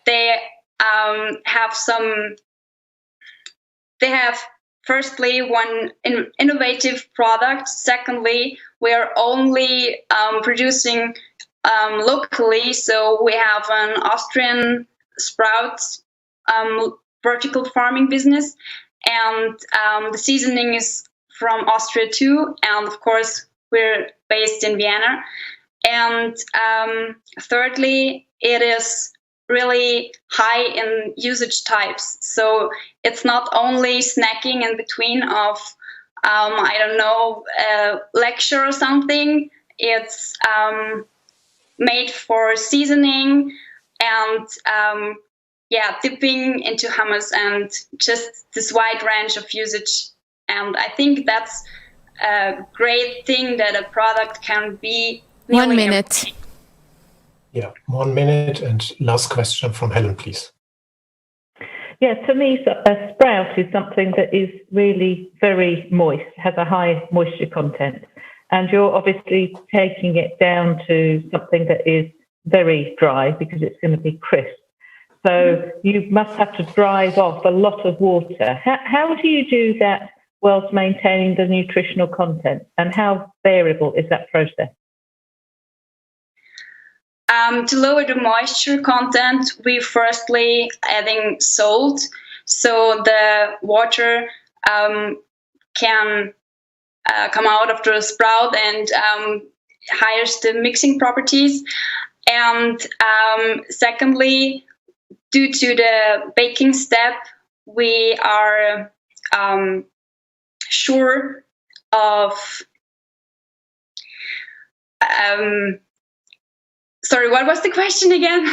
they have firstly one innovative product. Secondly, we are only producing locally, so we have an Austrian sprouts vertical farming business, and the seasoning is from Austria too, and of course we're based in Vienna. And thirdly, it is really high in usage types, so it's not only snacking in between of I don't know, a lecture or something. It's made for seasoning and dipping into hummus and just this wide range of usage. And I think that's a great thing that a product can be. 1 minute. Yeah, 1 minute, and last question from Helen, please. Yeah, to me, a sprout is something that is really very moist, has a high moisture content. And you're obviously taking it down to something that is very dry because it's going to be crisp. So you must have to drive off a lot of water. How do you do that whilst maintaining the nutritional content? And how variable is that process? To lower the moisture content, we firstly adding salt, so the water can come out of the sprout and hires the mixing properties. And secondly, due to the baking step, we are sure of. Sorry, what was the question again?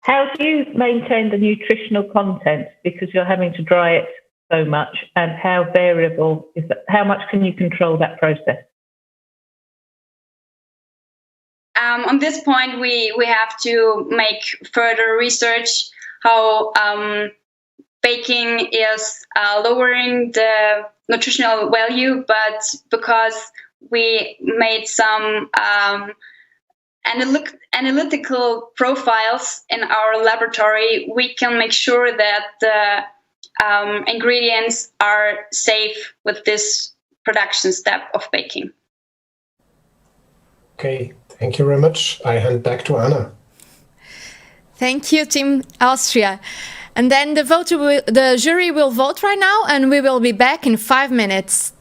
How do you maintain the nutritional content because you're having to dry it so much, and how variable is that? How much can you control that process? On this point, we have to make further research how baking is lowering the nutritional value, but because we made some analytical profiles in our laboratory, we can make sure that the ingredients are safe with this production step of baking. Okay, thank you very much. I hand back to Anna. Thank you, Team Austria. And then the jury will vote right now, and we will be back in 5 minutes.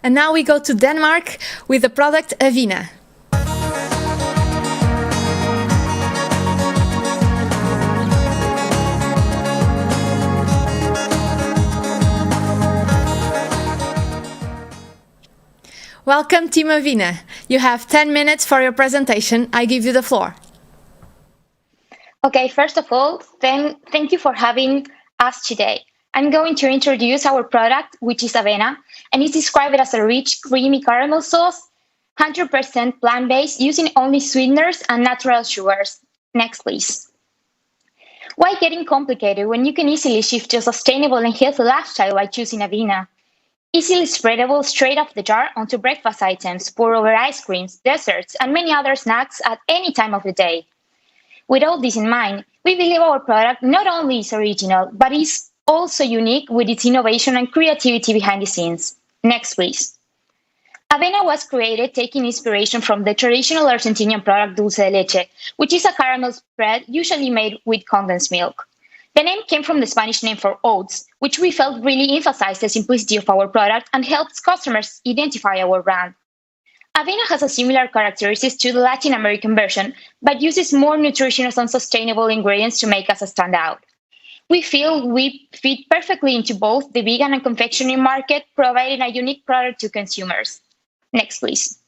And now we go to Denmark with the product Avena. Welcome, Team Avena. You have 10 minutes for your presentation. I give you the floor. Okay, first of all, thank you for having us today. I'm going to introduce our product, which is Avena, and it's described as a rich, creamy caramel sauce, 100% plant-based, using only sweeteners and natural sugars. Next, please. Why getting complicated when you can easily shift to a sustainable and healthy lifestyle by choosing Avena? Easily spreadable straight off the jar onto breakfast items, pour over ice creams, desserts, and many other snacks at any time of the day. With all this in mind, we believe our product not only is original, but is also unique with its innovation and creativity behind the scenes. Next, please. Avena was created taking inspiration from the traditional Argentinian product dulce de leche, which is a caramel spread usually made with condensed milk. The name came from the Spanish name for oats, which we felt really emphasized the simplicity of our product and helps customers identify our brand. Avena has a similar characteristics to the Latin American version, but uses more nutritious and sustainable ingredients to make us stand out. We feel we fit perfectly into both the vegan and confectionery market, providing a unique product to consumers. Next, please.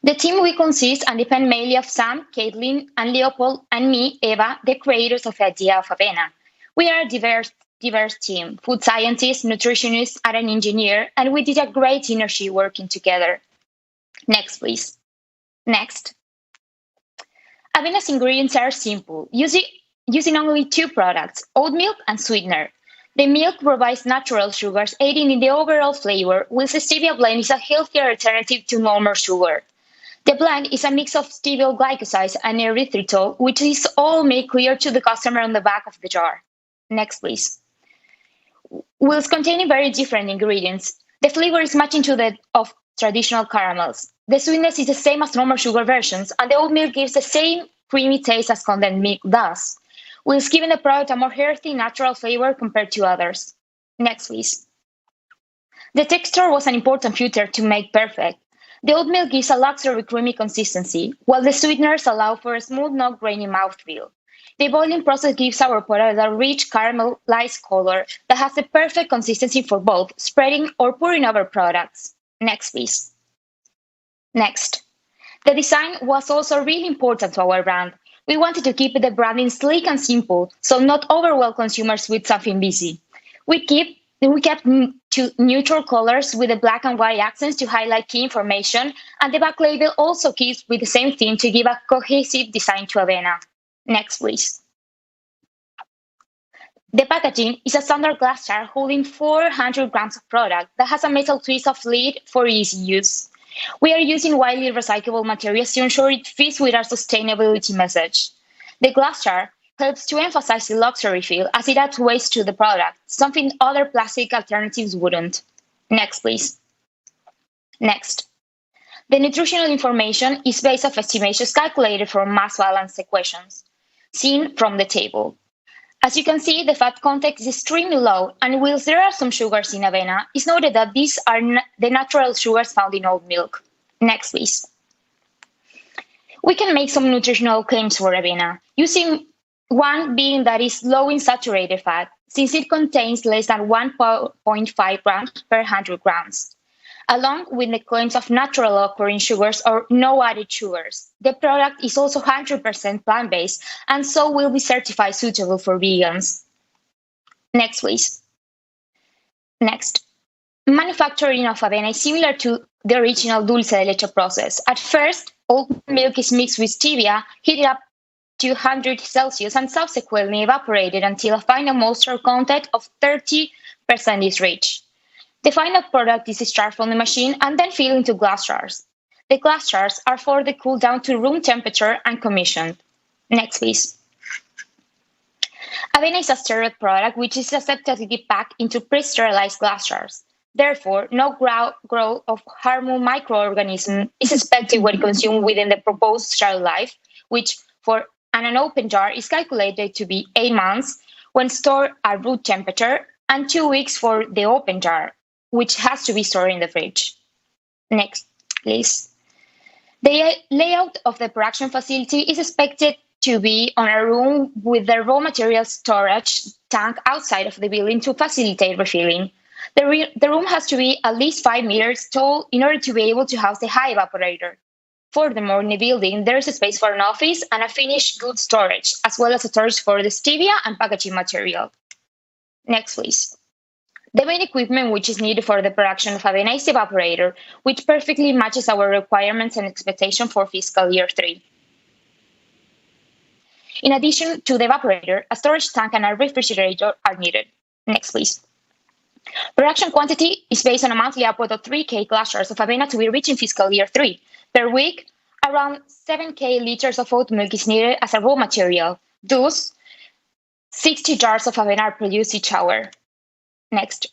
The team will consist and depend mainly of Sam, Caitlin, and Leopold, and me, Eva, the creators of the idea of Avena. We are a diverse team, food scientists, nutritionists, and an engineer, and we did a great synergy working together. Next, please. Next. Avena's ingredients are simple, using only two products, oat milk and sweetener. The milk provides natural sugars, aiding in the overall flavor, whilst the stevia blend is a healthier alternative to normal sugar. The blend is a mix of stevia glycosides and erythritol, which is all made clear to the customer on the back of the jar. Next, please. Whilst containing very different ingredients, the flavor is matching to that of traditional caramels. The sweetness is the same as normal sugar versions, and the oat milk gives the same creamy taste as condensed milk does, whilst giving the product a more healthy, natural flavor compared to others. Next, please. The texture was an important filter to make perfect. The oat milk gives a luxury creamy consistency, while the sweeteners allow for a smooth, not grainy mouthfeel. The boiling process gives our product a rich caramelized color that has the perfect consistency for both spreading or pouring over products. Next, please. Next. The design was also really important to our brand. We wanted to keep the branding sleek and simple, so not overwhelm consumers with something busy. We kept to neutral colors with the black and white accents to highlight key information, and the back label also keeps with the same theme to give a cohesive design to Avena. Next, please. The packaging is a standard glass jar holding 400 grams of product that has a metal twist of lid for easy use. We are using widely recyclable materials to ensure it fits with our sustainability message. The glass jar helps to emphasize the luxury feel as it adds waste to the product, something other plastic alternatives wouldn't. Next, please. Next. The nutritional information is based on estimations calculated from mass balance equations, seen from the table. As you can see, the fat content is extremely low, and whilst there are some sugars in Avena, it's noted that these are the natural sugars found in oat milk. Next, please. We can make some nutritional claims for Avena, using one being that it's low in saturated fat, since it contains less than 1.5 grams per 100 grams. Along with the claims of natural occurring sugars or no added sugars. The product is also 100% plant-based and so will be certified suitable for vegans. Next, please. Next. Manufacturing of Avena is similar to the original dulce de leche process. At first, oat milk is mixed with stevia, heated up to 100 Celsius and subsequently evaporated until a final moisture content of 30% is reached. The final product is discharged from the machine and then filled into glass jars. The glass jars are further cooled down to room temperature and commissioned. Next, please. Avena is a sterile product which is aseptically packed into pre-sterilized glass jars. Therefore, no growth of harmful microorganisms is expected when consumed within the proposed shelf life, which for an open jar is calculated to be 8 months when stored at room temperature and 2 weeks for the open jar, which has to be stored in the fridge. Next, please. The layout of the production facility is expected to be on a room with the raw material storage tank outside of the building to facilitate refilling. The room has to be at least 5 meters tall in order to be able to house the high evaporator. Furthermore, in the building, there is a space for an office and a finished goods storage, as well as a storage for the stevia and packaging material. Next, please. The main equipment which is needed for the production of Avena is the evaporator, which perfectly matches our requirements and expectation for fiscal year 3. In addition to the evaporator, a storage tank and a refrigerator are needed. Next, please. Production quantity is based on a monthly output of 3K glass jars of Avena to be reached in fiscal year 3. Per week, around 7K liters of oat milk is needed as a raw material. Thus, 60 jars of Avena are produced each hour. Next.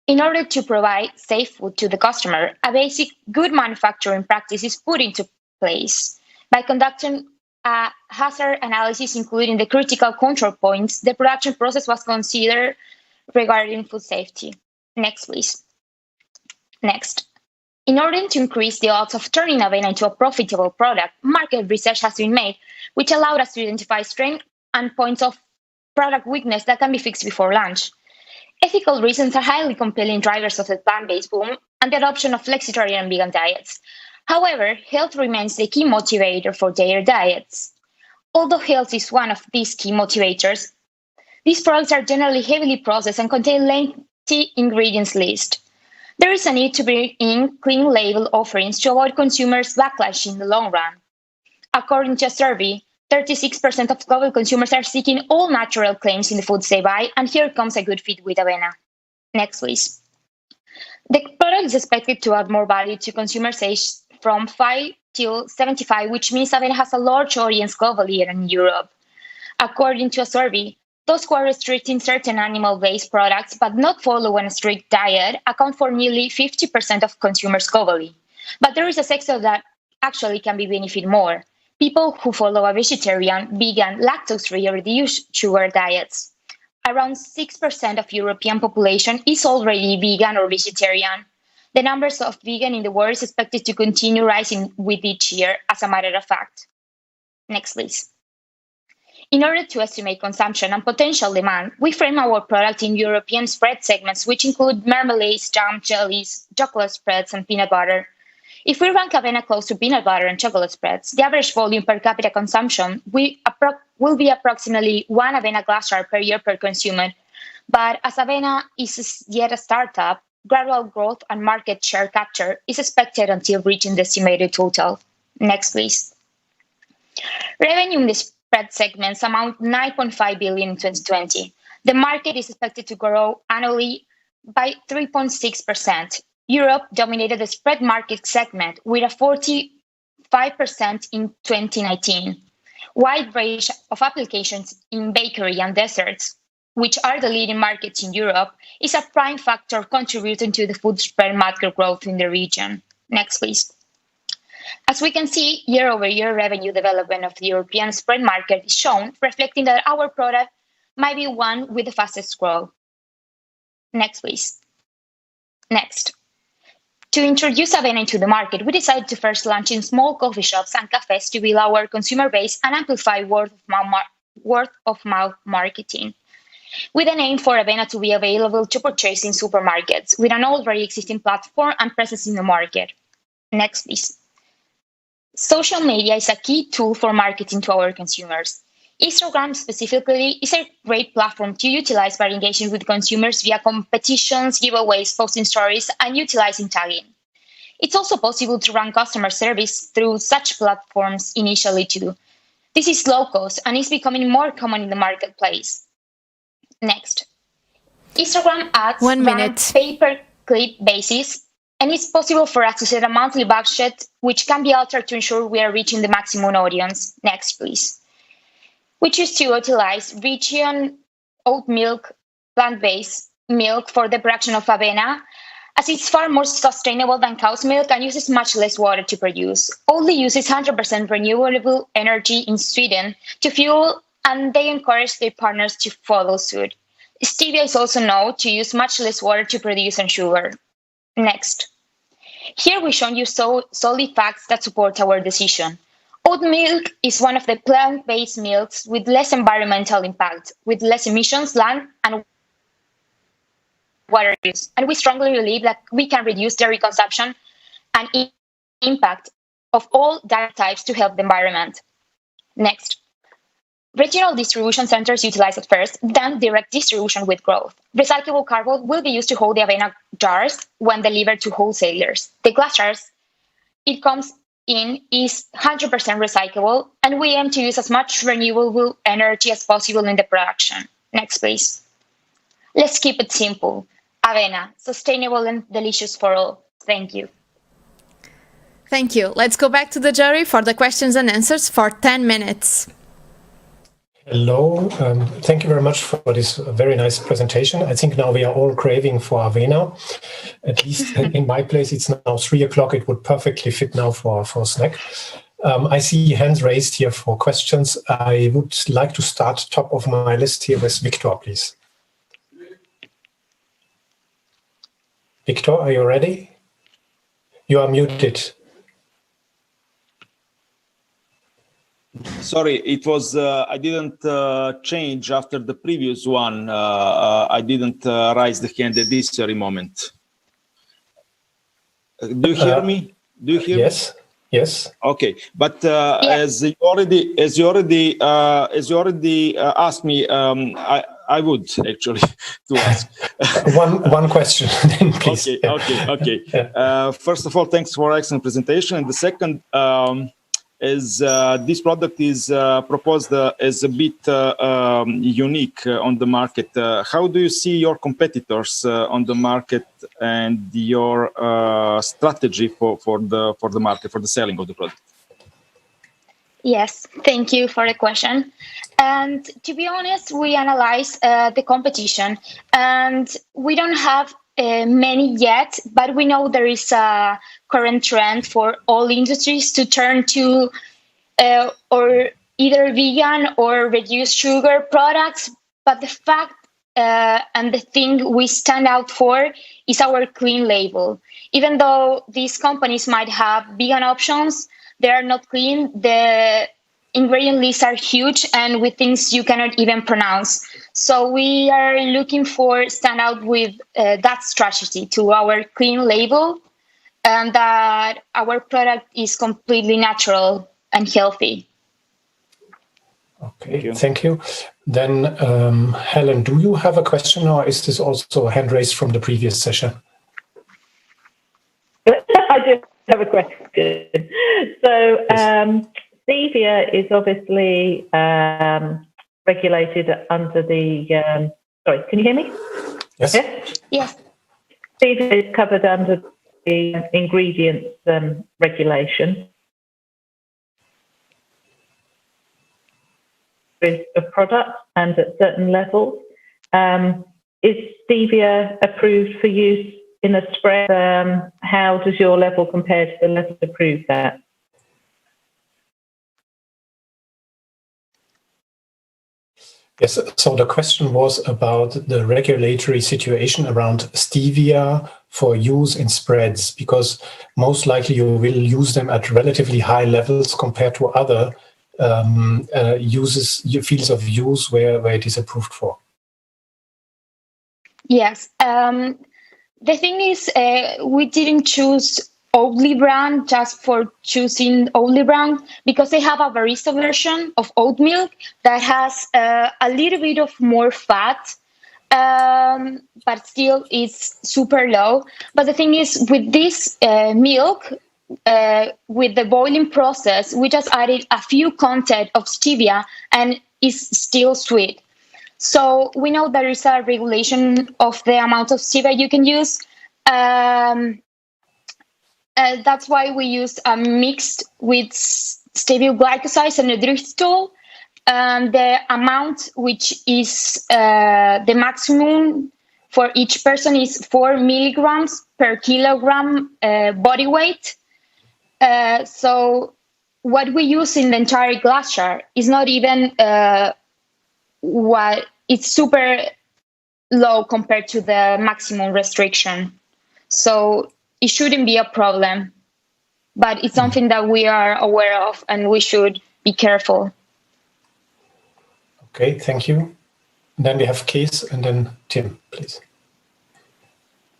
In order to provide safe food to the customer, a basic good manufacturing practice is put into place. By conducting a hazard analysis, including the critical control points, the production process was considered regarding food safety. Next, please. Next. In order to increase the odds of turning Avena into a profitable product, market research has been made, which allowed us to identify strengths and points of product weakness that can be fixed before launch. Ethical reasons are highly compelling drivers of the plant-based boom and the adoption of flexitarian and vegan diets. However, health remains the key motivator for their diets. Although health is one of these key motivators, these products are generally heavily processed and contain lengthy ingredients list. There is a need to bring in clean label offerings to avoid consumers' backlash in the long run. According to a survey, 36% of global consumers are seeking all natural claims in the foods they buy, and here comes a good fit with Avena. Next, please. The product is expected to add more value to consumers aged from 5 till 75, which means Avena has a large audience globally and in Europe. According to a survey, those who are restricting certain animal-based products but not follow a strict diet account for nearly 50% of consumers globally. But there is a sector that actually can be benefit more. People who follow a vegetarian, vegan, lactose-free or reduced sugar diets. Around 6% of European population is already vegan or vegetarian. The numbers of vegan in the world is expected to continue rising with each year, as a matter of fact. Next, please. In order to estimate consumption and potential demand, we frame our product in European spread segments, which include marmalades, jam, jellies, chocolate spreads, and peanut butter. If we rank Avena close to peanut butter and chocolate spreads, the average volume per capita consumption will be approximately 1 Avena glass jar per year per consumer. But as Avena is yet a startup, gradual growth and market share capture is expected until reaching the estimated total. Next, please. Revenue in the spread segments amount 9.5 billion in 2020. The market is expected to grow annually by 3.6%. Europe dominated the spread market segment with a 45% in 2019. Wide range of applications in bakery and desserts, which are the leading markets in Europe, is a prime factor contributing to the food spread market growth in the region. Next, please. As we can see, year-over-year revenue development of the European spread market is shown, reflecting that our product might be one with the fastest growth. Next, please. Next. To introduce Avena into the market, we decided to first launch in small coffee shops and cafes to build our consumer base and amplify word of mouth marketing, with an aim for Avena to be available to purchase in supermarkets with an already existing platform and presence in the market. Next, please. Social media is a key tool for marketing to our consumers. Instagram specifically is a great platform to utilize by engaging with consumers via competitions, giveaways, posting stories, and utilizing tagging. It's also possible to run customer service through such platforms initially too. This is low cost and is becoming more common in the marketplace. Next. Instagram ads run on pay-per-click basis, and it's possible for us to set a monthly budget, which can be altered to ensure we are reaching the maximum audience. Next, please. We choose to utilize region oat milk, plant-based milk for the production of Avena, as it's far more sustainable than cow's milk and uses much less water to produce. Oatly uses 100% renewable energy in Sweden to fuel, and they encourage their partners to follow suit. Stevia is also known to use much less water to produce and sugar. Next. Here we show you solid facts that support our decision. Oat milk is one of the plant-based milks with less environmental impact, with less emissions, land, and water use. And we strongly believe that we can reduce dairy consumption and impact of all dairy types to help the environment. Next. Regional distribution centers utilize it first, then direct distribution with growth. Recyclable cardboard will be used to hold the Avena jars when delivered to wholesalers. The glass jars it comes in is 100% recyclable, and we aim to use as much renewable energy as possible in the production. Next, please. Let's keep it simple. Avena, sustainable and delicious for all. Thank you. Thank you. Let's go back to the jury for the questions and answers for 10 minutes. Hello, thank you very much for this very nice presentation. I think now we are all craving for Avena. At least in my place, it's now 3 o'clock. It would perfectly fit now for a snack. I see hands raised here for questions. I would like to start top of my list here with Victor, please. Victor, are you ready? You are muted. Sorry, it was I didn't change after the previous one. I didn't raise the hand at this very moment. Do you hear me? Do you hear me? Yes. Okay, but as you already asked me, I would actually to ask one question, then please. Okay. First of all, thanks for excellent presentation. And the second. As this product is proposed as a bit unique on the market, how do you see your competitors on the market and your strategy for the market, for the selling of the product? Yes, thank you for the question. And to be honest, we analyze the competition, and we don't have many yet, but we know there is a current trend for all industries to turn to or either vegan or reduced sugar products. But the fact and the thing we stand out for is our clean label. Even though these companies might have vegan options, they are not clean. The ingredient lists are huge and with things you cannot even pronounce. So we are looking for stand out with that strategy to our clean label, and that our product is completely natural and healthy. Okay, thank you. Then, Helen, do you have a question, or is this also a hand raised from the previous session? I do have a question. So, stevia is obviously regulated under the. Sorry, can you hear me? Yes. Yes. Stevia is covered under the ingredients regulation. Of product and at certain levels. Is stevia approved for use in a spread? How does your level compare to the level approved at? Yes, so the question was about the regulatory situation around stevia for use in spreads, because most likely you will use them at relatively high levels compared to other fields of use where it is approved for. Yes. The thing is, we didn't choose Oatly brand just for choosing Oatly brand, because they have a barista version of oat milk that has a little bit of more fat, but still it's super low. But the thing is, with this milk, with the boiling process, we just added a few content of stevia and it's still sweet. So we know there is a regulation of the amount of stevia you can use. That's why we used a mixed with stevia glycosides and erythritol. The amount which is the maximum for each person is 4 milligrams per kilogram body weight. So what we use in the entire glass jar is not even it's super low compared to the maximum restriction. So it shouldn't be a problem, but it's something that we are aware of and we should be careful. Okay, thank you. Then we have Kees and then Tim, please.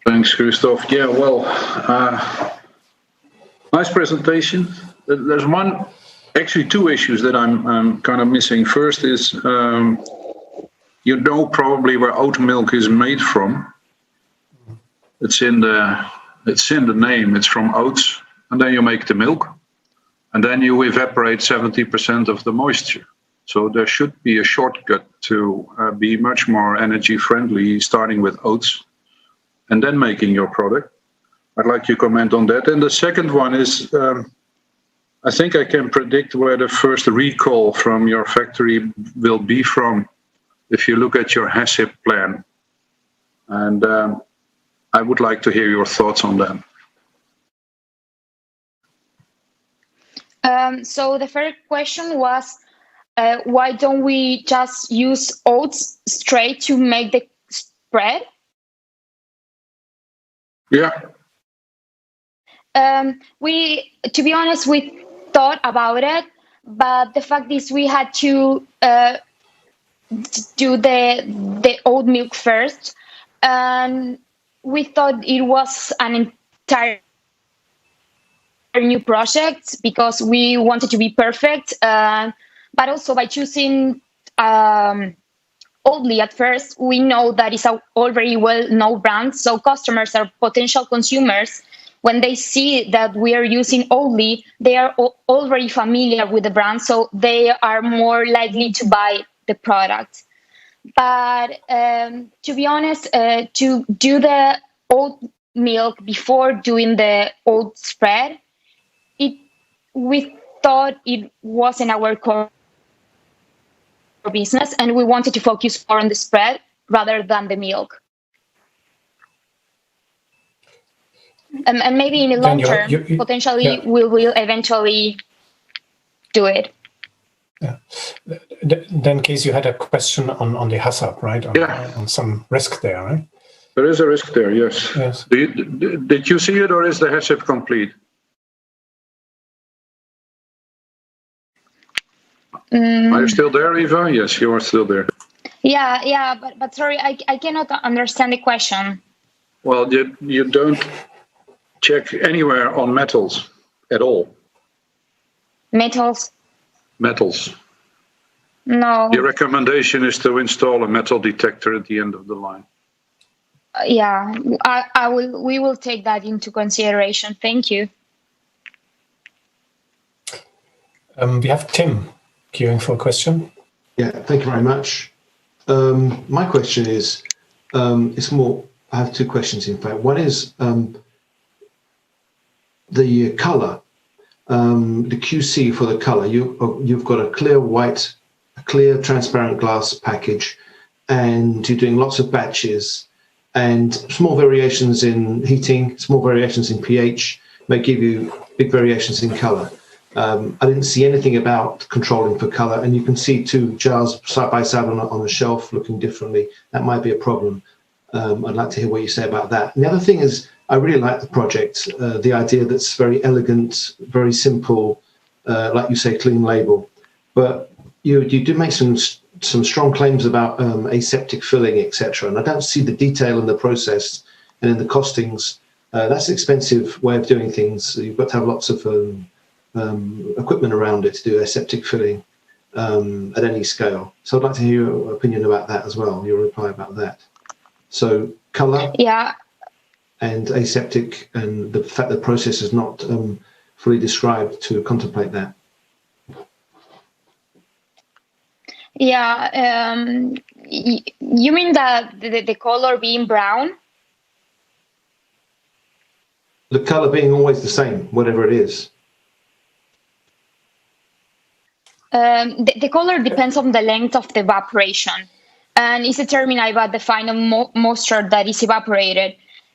Thanks, Christoph. Yeah, well, nice presentation. There's actually two issues that I'm kind of missing. First is, you know probably where oat milk is made from. It's in the name. It's from oats, and then you make the milk, and then you evaporate 70% of the moisture. So there should be a shortcut to be much more energy friendly, starting with oats, and then making your product. I'd like you to comment on that. And the second one is, I think I can predict where the first recall from your factory will be from if you look at your HACCP plan. And I would like to hear your thoughts on that. So the first question was, why don't we just use oats straight to make the spread? Yeah. To be honest, we thought about it, but the fact is we had to do the oat milk first, and we thought it was an entire new project because we wanted to be perfect, but also by choosing Oatly at first, we know that it's a already well-known brand, so customers or potential consumers, when they see that we are using Oatly, they are already familiar with the brand, so they are more likely to buy the product. But to be honest, to do the oat milk before doing the oat spread, we thought it wasn't our core business, and we wanted to focus more on the spread rather than the milk. And maybe in the long term, potentially we will eventually do it. Yeah. Then, Kees, you had a question on the HACCP, right? On some risk there, right? There is a risk there, yes. Did you see it, or is the HACCP complete? Are you still there, Eva? Yes, you are still there. Yeah, but sorry, I cannot understand the question. Well, you don't check anywhere on metals at all. Metals? Metals. No. Your recommendation is to install a metal detector at the end of the line. Yeah, we will take that into consideration. Thank you. We have Tim queuing for a question. Yeah, thank you very much. My question is, it's more, I have two questions in fact. One is the color, the QC for the color. You've got a clear white, a clear transparent glass package, and you're doing lots of batches, and small variations in heating, small variations in pH may give you big variations in color. I didn't see anything about controlling for color, and you can see two jars side by side on a shelf looking differently. That might be a problem. I'd like to hear what you say about that. And the other thing is, I really like the project, the idea that's very elegant, very simple, like you say, clean label. But you do make some strong claims about aseptic filling, etc. And I don't see the detail in the process and in the costings. That's an expensive way of doing things. You've got to have lots of equipment around it to do aseptic filling at any scale. So I'd like to hear your opinion about that as well, your reply about that. So color, and aseptic, and the fact the process is not fully described to contemplate that. Yeah, you mean that the color being brown? The color being always the same, whatever it is. The color depends on the length of the evaporation, and is determined by the final moisture that is evaporated.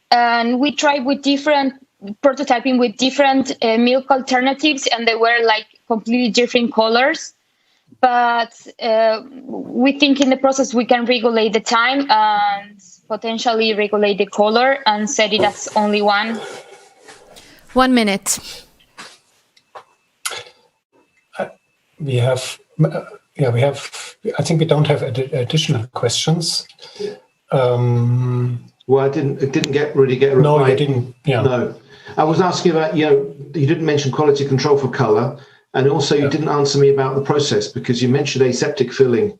And we tried with different prototyping with different milk alternatives, and they were like completely different colors. But we think in the process we can regulate the time and potentially regulate the color and set it as only one. 1 minute. We have, I think we don't have additional questions. Well, I didn't really get a reply. No, you didn't. Yeah. No, I was asking about, you didn't mention quality control for color, and also you didn't answer me about the process, because you mentioned aseptic filling.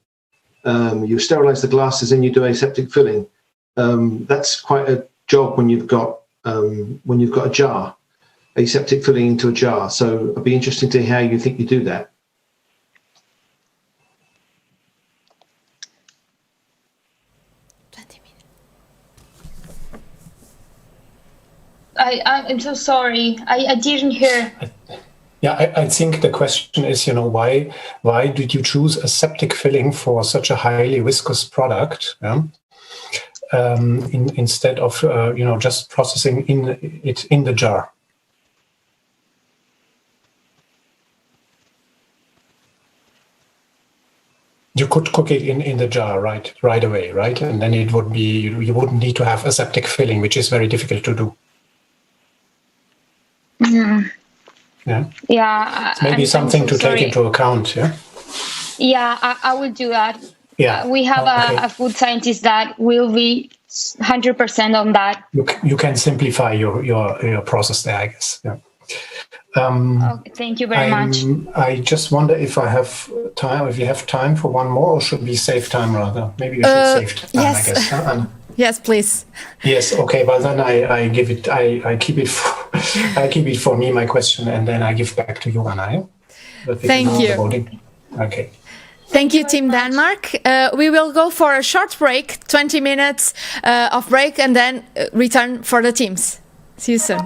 You sterilize the glasses and you do aseptic filling. That's quite a job when you've got a jar, aseptic filling into a jar. So it'd be interesting to hear how you think you do that. I'm so sorry. I didn't hear. Yeah, I think the question is, why did you choose aseptic filling for such a highly viscous product, instead of just processing it in the jar? You could cook it in the jar right away, right? And then it would be, you wouldn't need to have aseptic filling, which is very difficult to do. Mm. Yeah. Yeah. Maybe something to take into account. Yeah. Yeah, I will do that. Yeah. We have a food scientist that will be 100% on that. You can simplify your process there, I guess. Yeah. Okay, thank you very much. I just wonder if I have time. If you have time for one more, or should we save time rather? Maybe we should save time. Yes. I guess. Huh? Yes, please. Yes. Okay. Well, then I give it. I keep it. I keep it for me. My question, and then I give back to you, Anna. Thank you. Okay. Thank you, Team Denmark. We will go for a short break, 20 minutes of break, and then return for the teams. See you soon.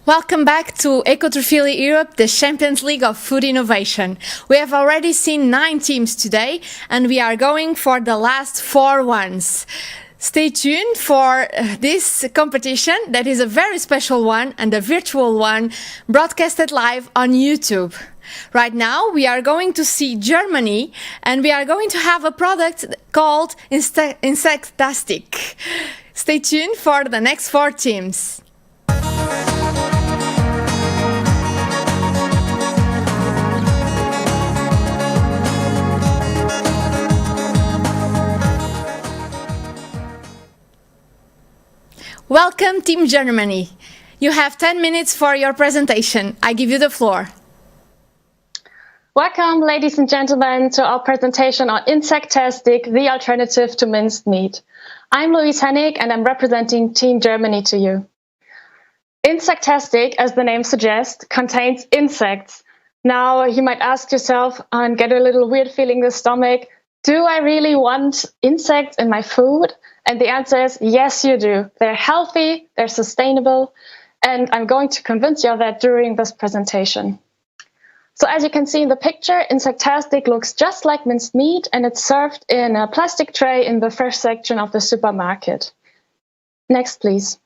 Welcome back to Ecotrophelia Europe, the Champions League of Food Innovation. We have already seen 9 teams today, and we are going for the last 4 ones. Stay tuned for this competition that is a very special one and a virtual one broadcasted live on YouTube. Right now we are going to see Germany, and we are going to have a product called Insectastic. Stay tuned for the next 4 teams. Welcome, Team Germany. You have 10 minutes for your presentation. I give you the floor. Welcome, ladies and gentlemen, to our presentation on Insectastic, the alternative to minced meat. I'm Louise Hennig, and I'm representing Team Germany to you. Insectastic, as the name suggests, contains insects. Now, you might ask yourself and get a little weird feeling in the stomach, do I really want insects in my food? And the answer is yes, you do. They're healthy, they're sustainable, and I'm going to convince you of that during this presentation. So as you can see in the picture, Insectastic looks just like minced meat, and it's served in a plastic tray in the first section of the supermarket. Next, please.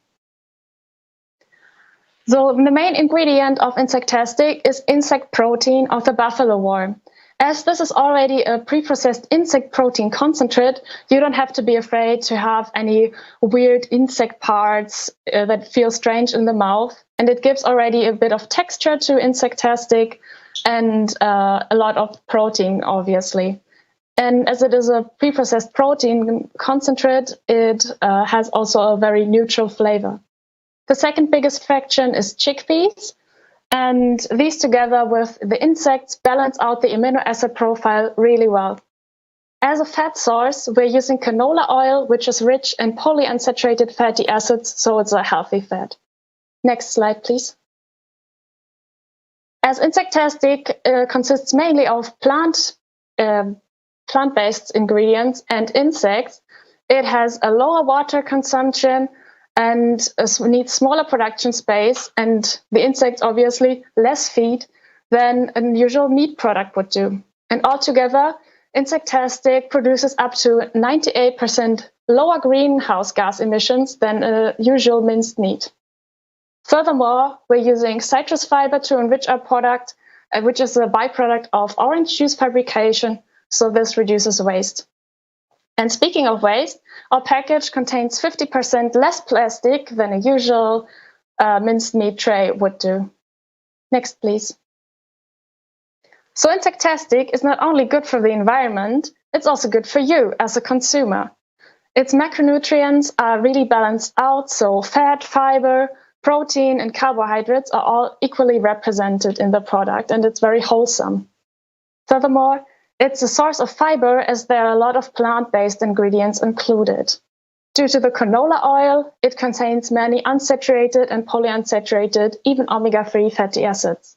So the main ingredient of Insectastic is insect protein of the buffalo worm. As this is already a pre-processed insect protein concentrate, you don't have to be afraid to have any weird insect parts that feel strange in the mouth. And it gives already a bit of texture to Insectastic and a lot of protein, obviously. And as it is a pre-processed protein concentrate, it has also a very neutral flavor. The second biggest fraction is chickpeas. And these together with the insects balance out the amino acid profile really well. As a fat source, we're using canola oil, which is rich in polyunsaturated fatty acids, so it's a healthy fat. Next slide, please. As Insectastic consists mainly of plant-based ingredients and insects, it has a lower water consumption and needs smaller production space, and the insects obviously less feed than a usual meat product would do. And altogether, Insectastic produces up to 98% lower greenhouse gas emissions than a usual minced meat. Furthermore, we're using citrus fiber to enrich our product, which is a byproduct of orange juice fabrication, so this reduces waste. And speaking of waste, our package contains 50% less plastic than a usual minced meat tray would do. Next, please. So Insectastic is not only good for the environment, it's also good for you as a consumer. Its macronutrients are really balanced out, so fat, fiber, protein, and carbohydrates are all equally represented in the product, and it's very wholesome. Furthermore, it's a source of fiber as there are a lot of plant-based ingredients included. Due to the canola oil, it contains many unsaturated and polyunsaturated, even omega-3 fatty acids.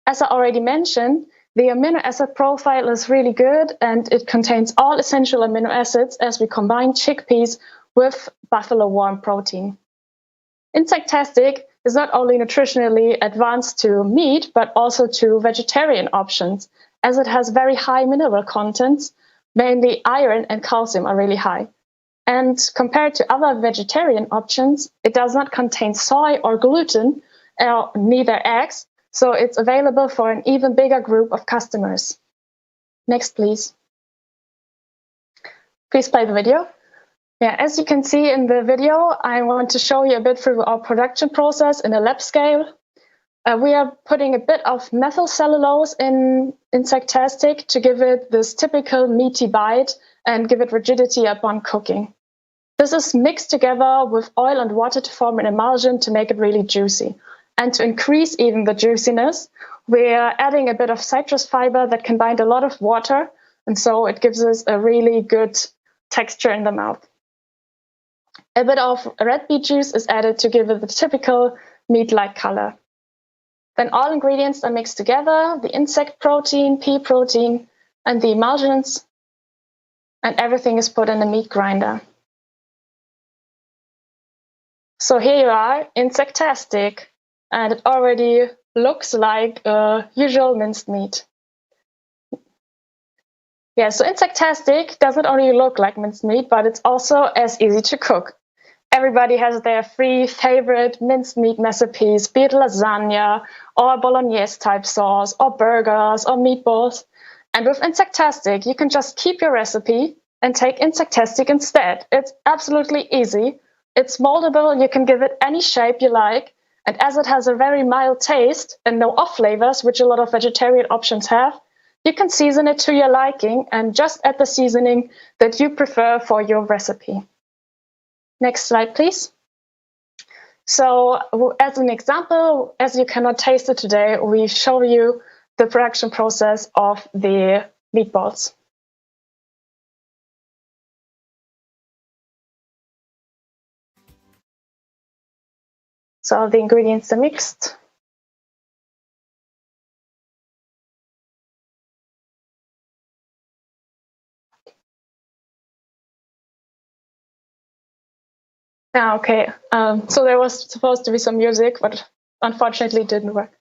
As I already mentioned, the amino acid profile is really good, and it contains all essential amino acids as we combine chickpeas with buffalo worm protein. Insectastic is not only nutritionally advanced to meat, but also to vegetarian options, as it has very high mineral contents, mainly iron and calcium are really high. And compared to other vegetarian options, it does not contain soy or gluten, neither eggs, so it's available for an even bigger group of customers. Next, please. Please play the video. Yeah, as you can see in the video, I want to show you a bit through our production process in a lab scale. We are putting a bit of methyl cellulose in Insectastic to give it this typical meaty bite and give it rigidity upon cooking. This is mixed together with oil and water to form an emulsion to make it really juicy. And to increase even the juiciness, we're adding a bit of citrus fiber that can bind a lot of water, and so it gives us a really good texture in the mouth. A bit of red beet juice is added to give it the typical meat-like color. Then all ingredients are mixed together, the insect protein, pea protein, and the emulsions, and everything is put in a meat grinder. So here you are, Insectastic. and it already looks like usual minced meat. Yeah, so Insectastic doesn't only look like minced meat, but it's also as easy to cook. Everybody has their 3 favorite minced meat recipes, be it lasagna or bolognese type sauce or burgers or meatballs. And with Insectastic, you can just keep your recipe and take Insectastic instead. It's absolutely easy. It's moldable. You can give it any shape you like. And as it has a very mild taste and no off flavors, which a lot of vegetarian options have, you can season it to your liking and just add the seasoning that you prefer for your recipe. Next slide, please. So as an example, as you cannot taste it today, we show you the production process of the meatballs. So the ingredients are mixed. Okay, so there was supposed to be some music, but unfortunately it didn't work.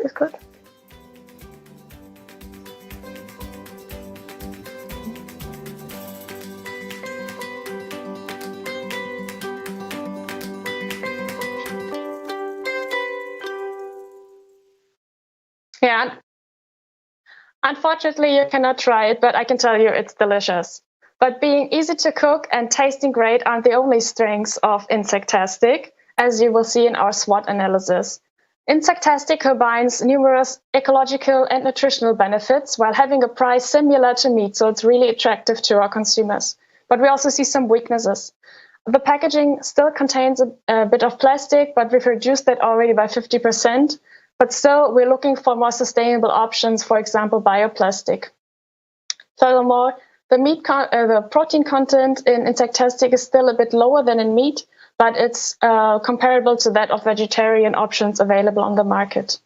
It's good. Yeah, unfortunately you cannot try it, but I can tell you it's delicious. But being easy to cook and tasting great aren't the only strengths of Insectastic, as you will see in our SWOT analysis. Insectastic combines numerous ecological and nutritional benefits while having a price similar to meat, so it's really attractive to our consumers. But we also see some weaknesses. The packaging still contains a bit of plastic, but we've reduced that already by 50%. But still, we're looking for more sustainable options, for example, bioplastic. Furthermore, the protein content in Insectastic is still a bit lower than in meat, but it's comparable to that of vegetarian options available on the market.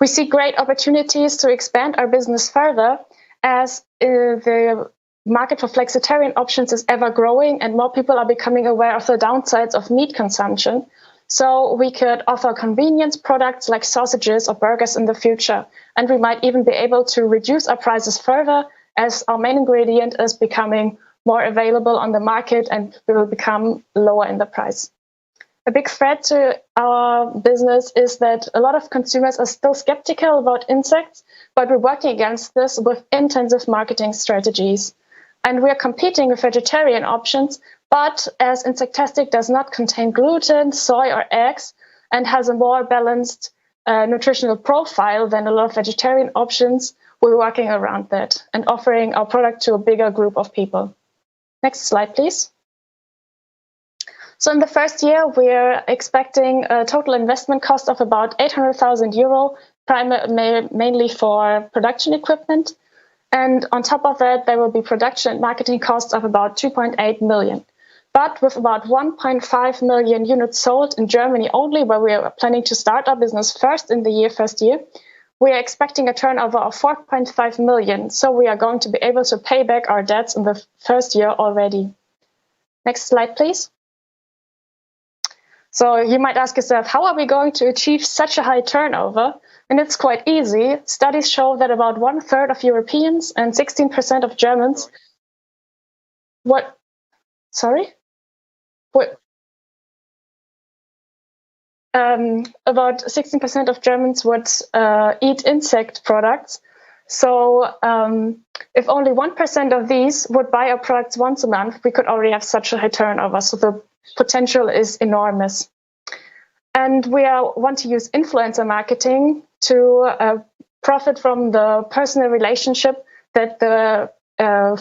We see great opportunities to expand our business further as the market for flexitarian options is ever growing and more people are becoming aware of the downsides of meat consumption. So we could offer convenience products like sausages or burgers in the future. And we might even be able to reduce our prices further as our main ingredient is becoming more available on the market and will become lower in the price. A big threat to our business is that a lot of consumers are still skeptical about insects, but we're working against this with intensive marketing strategies. And we're competing with vegetarian options, but as Insectastic does not contain gluten, soy, or eggs, and has a more balanced nutritional profile than a lot of vegetarian options, we're working around that and offering our product to a bigger group of people. Next slide, please. So in the first year, we're expecting a total investment cost of about 800,000 euro, mainly for production equipment. And on top of that, there will be production and marketing costs of about 2.8 million. But with about 1.5 million units sold in Germany only, where we are planning to start our business first in the first year, we are expecting a turnover of 4.5 million. So we are going to be able to pay back our debts in the first year already. Next slide, please. So you might ask yourself, how are we going to achieve such a high turnover? And it's quite easy. Studies show that about 1/3 of Europeans and 16% of Germans. What? Sorry? What? About 16% of Germans would eat insect products. So if only 1% of these would buy our products once a month, we could already have such a high turnover. So the potential is enormous. And we want to use influencer marketing to profit from the personal relationship that the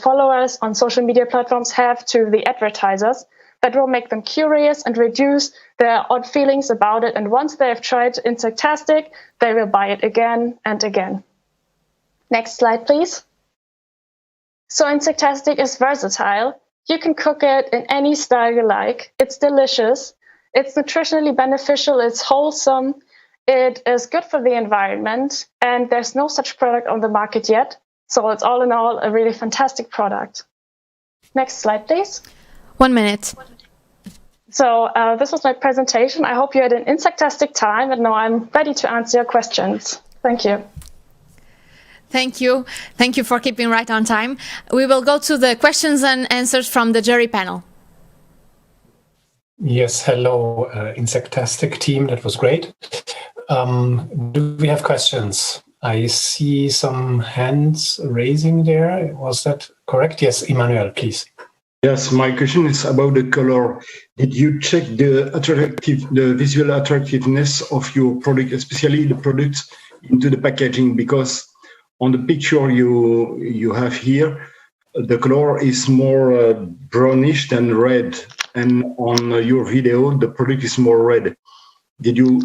followers on social media platforms have to the advertisers. That will make them curious and reduce their odd feelings about it. And once they have tried Insectastic, they will buy it again and again. Next slide, please. So Insectastic is versatile. You can cook it in any style you like. It's delicious. It's nutritionally beneficial. It's wholesome. It is good for the environment. And there's no such product on the market yet. So it's all in all a really fantastic product. Next slide, please. 1 minute. So this was my presentation. I hope you had an insectastic time, and now I'm ready to answer your questions. Thank you. Thank you. Thank you for keeping right on time. We will go to the questions and answers from the jury panel. Yes, hello, Insectastic team. That was great. Do we have questions? I see some hands raising there. Was that correct? Yes, Emmanuel, please. Yes, my question is about the color. Did you check the visual attractiveness of your product, especially the products into the packaging? Because on the picture you have here, the color is more brownish than red, and on your video the product is more red. Did you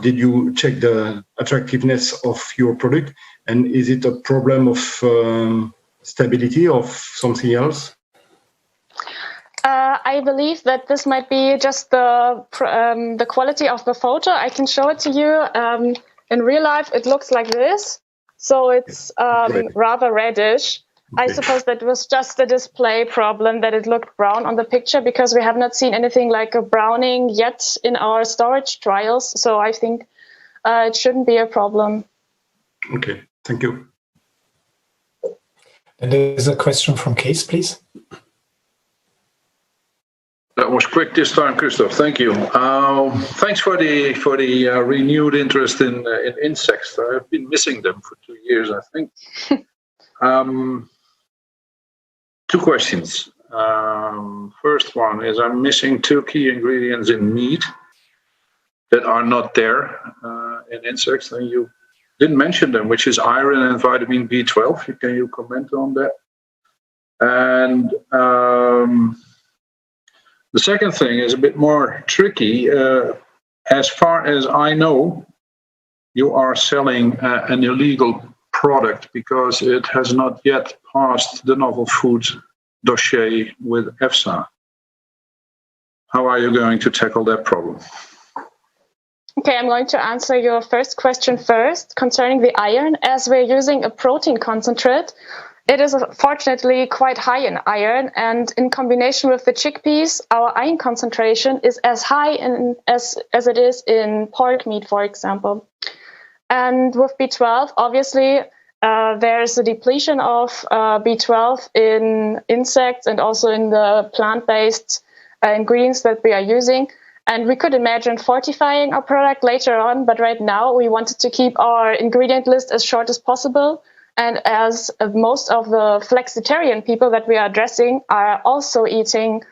did you check the attractiveness of your product, and is it a problem of stability or something else? I believe that this might be just the quality of the photo. I can show it to you. In real life, it looks like this. So it's rather reddish. I suppose that was just a display problem, that it looked brown on the picture, because we have not seen anything like a browning yet in our storage trials. So I think it shouldn't be a problem. Okay, thank you. And there's a question from Case, please. That was quick this time, Christoph. Thank you. Thanks for the renewed interest in insects. I've been missing them for 2 years, I think. 2 questions. First one is, I'm missing 2 key ingredients in meat that are not there in insects, and you didn't mention them, which is iron and vitamin B12. Can you comment on that? And the second thing is a bit more tricky. As far as I know, you are selling an illegal product because it has not yet passed the novel food dossier with EFSA. How are you going to tackle that problem? Okay, I'm going to answer your first question first concerning the iron. As we're using a protein concentrate, it is fortunately quite high in iron, and in combination with the chickpeas, our iron concentration is as high as it is in pork meat, for example. And with B12, obviously, there's a depletion of B12 in insects and also in the plant-based ingredients that we are using. And we could imagine fortifying our product later on, but right now we wanted to keep our ingredient list as short as possible. And as most of the flexitarian people that we are addressing are also eating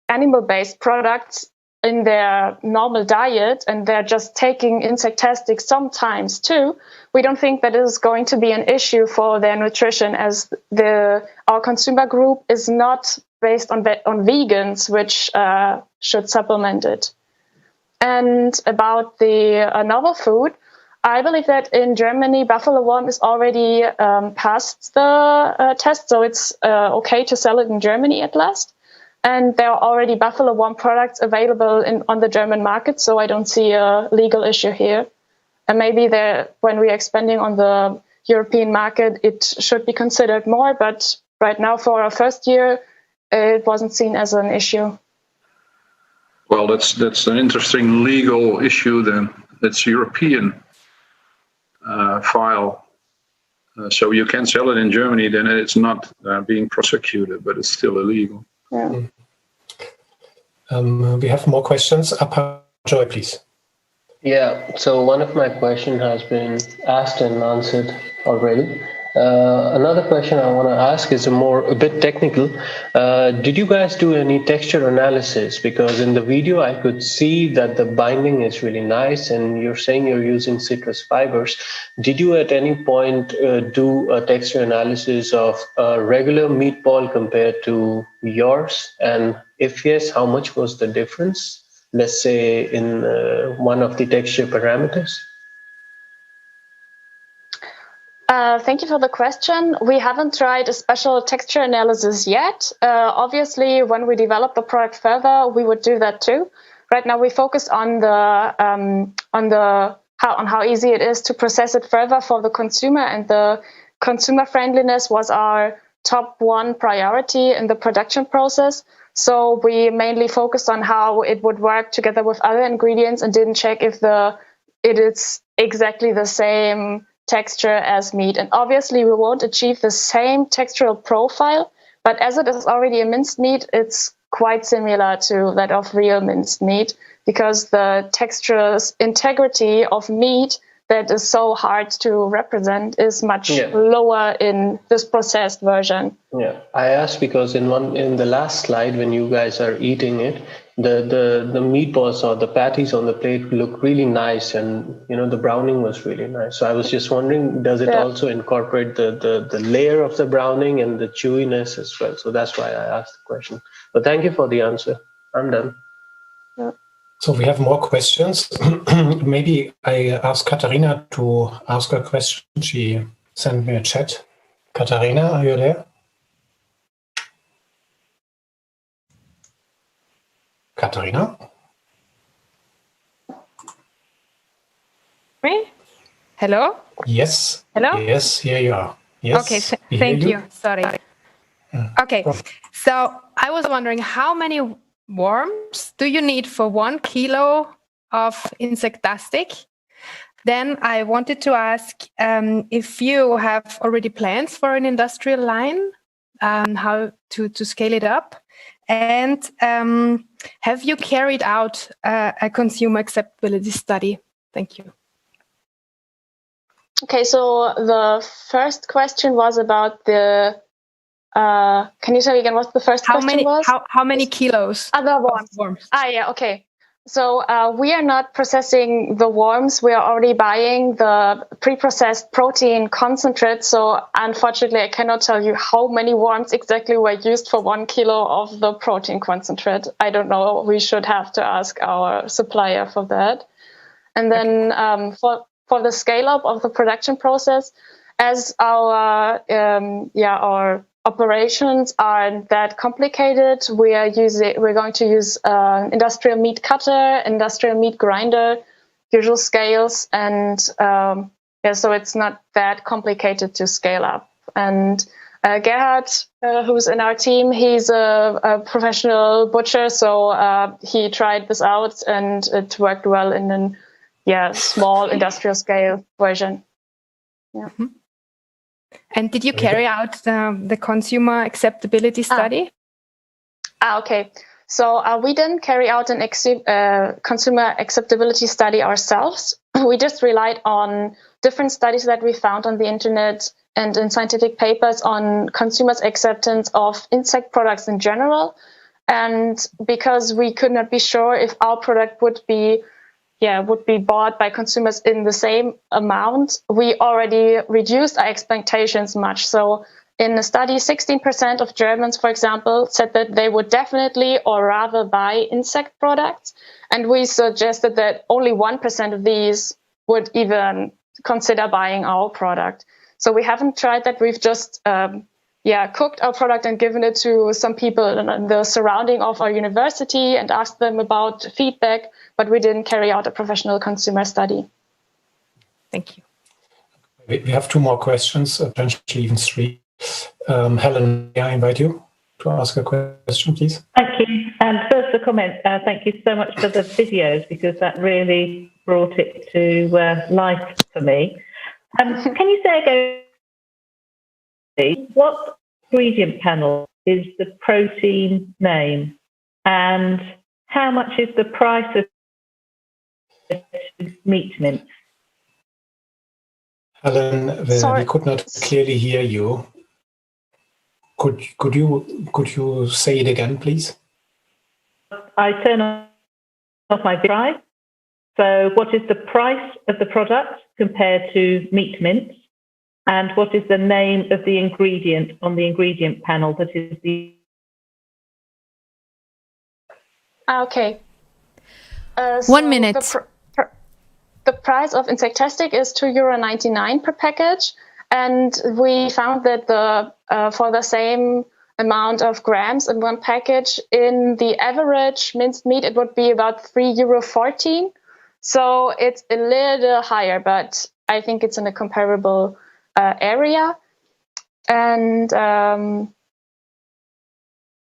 animal-based products in their normal diet, and they're just taking insectastic sometimes too, we don't think that it is going to be an issue for their nutrition, as our consumer group is not based on vegans, which should supplement it. And about the novel food, I believe that in Germany, buffalo worm is already past the test, so it's okay to sell it in Germany at last. And there are already buffalo worm products available on the German market, so I don't see a legal issue here. And maybe when we're expanding on the European market, it should be considered more, but right now for our first year, it wasn't seen as an issue. Well, that's an interesting legal issue then. It's European file. So you can sell it in Germany, then it's not being prosecuted, but it's still illegal. Yeah. We have more questions. Joy, please. Yeah, so one of my questions has been asked and answered already. Another question I want to ask is a bit technical. Did you guys do any texture analysis? Because in the video, I could see that the binding is really nice, and you're saying you're using citrus fibers. Did you at any point do a texture analysis of a regular meat ball compared to yours? And if yes, how much was the difference? Let's say in one of the texture parameters? Thank you for the question. We haven't tried a special texture analysis yet. Obviously, when we develop the product further, we would do that too. Right now, we focus on how easy it is to process it further for the consumer, and the consumer friendliness was our top one priority in the production process. So we mainly focused on how it would work together with other ingredients and didn't check if it is exactly the same texture as meat. And obviously we won't achieve the same textural profile, but as it is already a minced meat, it's quite similar to that of real minced meat, because the textural integrity of meat that is so hard to represent is much lower in this processed version. Yeah, I asked because in the last slide when you guys are eating it, the meatballs or the patties on the plate look really nice, and the browning was really nice. So I was just wondering, does it also incorporate the layer of the browning and the chewiness as well? So that's why I asked the question. But thank you for the answer. I'm done. Yeah. So we have more questions. Maybe I ask Katharina to ask a question. She sent me a chat. Katharina, are you there? Katharina? Me? Hello? Yes. Hello? Yes, here you are. Yes. Okay, thank you. Sorry. Okay, so I was wondering, how many worms do you need for 1 kilo of insectastic? Then I wanted to ask if you have already plans for an industrial line, how to scale it up, and have you carried out a consumer acceptability study? Thank you. Okay, so the first question was about the. Can you tell me again what the first question was? How many kilos? Other worms. Yeah, okay. So we are not processing the worms. We are already buying the pre-processed protein concentrate. So unfortunately, I cannot tell you how many worms exactly were used for 1 kilo of the protein concentrate. I don't know. We should have to ask our supplier for that. And then for the scale up of the production process, as our operations aren't that complicated, we're going to use industrial meat cutter, industrial meat grinder, usual scales, and so it's not that complicated to scale up. And Gerhard, who's in our team, he's a professional butcher, so he tried this out and it worked well in a small industrial scale version. Yeah. Mm-hmm. And did you carry out the consumer acceptability study? Okay. So we didn't carry out an consumer acceptability study ourselves. We just relied on different studies that we found on the internet and in scientific papers on consumers' acceptance of insect products in general. And because we could not be sure if our product would be bought by consumers in the same amount, we already reduced our expectations much. So in the study, 16% of Germans, for example, said that they would definitely or rather buy insect products. And we suggested that only 1% of these would even consider buying our product. So we haven't tried that. We've just cooked our product and given it to some people in the surrounding of our university and asked them about feedback, but we didn't carry out a professional consumer study. Thank you. We have 2 more questions, potentially even 3. Helen, may I invite you to ask a question, please? Thank you. And first a comment. Thank you so much for the videos, because that really brought it to life for me. Can you say again, what ingredient panel is the protein name, and how much is the price of meat mince? Helen, we could not clearly hear you. Could you say it again, please? I turn off my drive. So what is the price of the product compared to meat mince? And what is the name of the ingredient on the ingredient panel that is the... Okay. 1 minute. The price of Insectastic is €2.99 per package. And we found that for the same amount of grams in one package, in the average minced meat, it would be about €3.14. So it's a little higher, but I think it's in a comparable area. And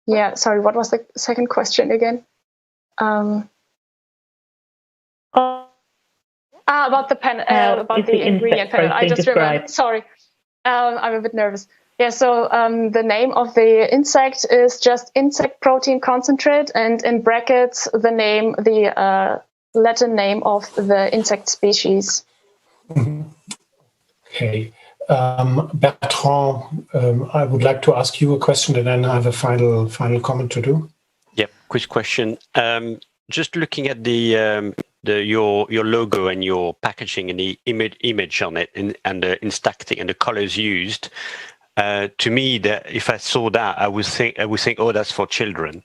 yeah, sorry, what was the second question again? About the about the ingredient panel. I just remembered. Sorry, I'm a bit nervous. Yeah, so the name of the insect is just insect protein concentrate, and in brackets the name, the Latin name of the insect species. Okay. Bertrand, I would like to ask you a question, and then I have a final comment to do. Yep, quick question. Just looking at your logo and your packaging and the image on it, and the Instactic and the colors used, to me, that if I saw that, I would think, oh, that's for children.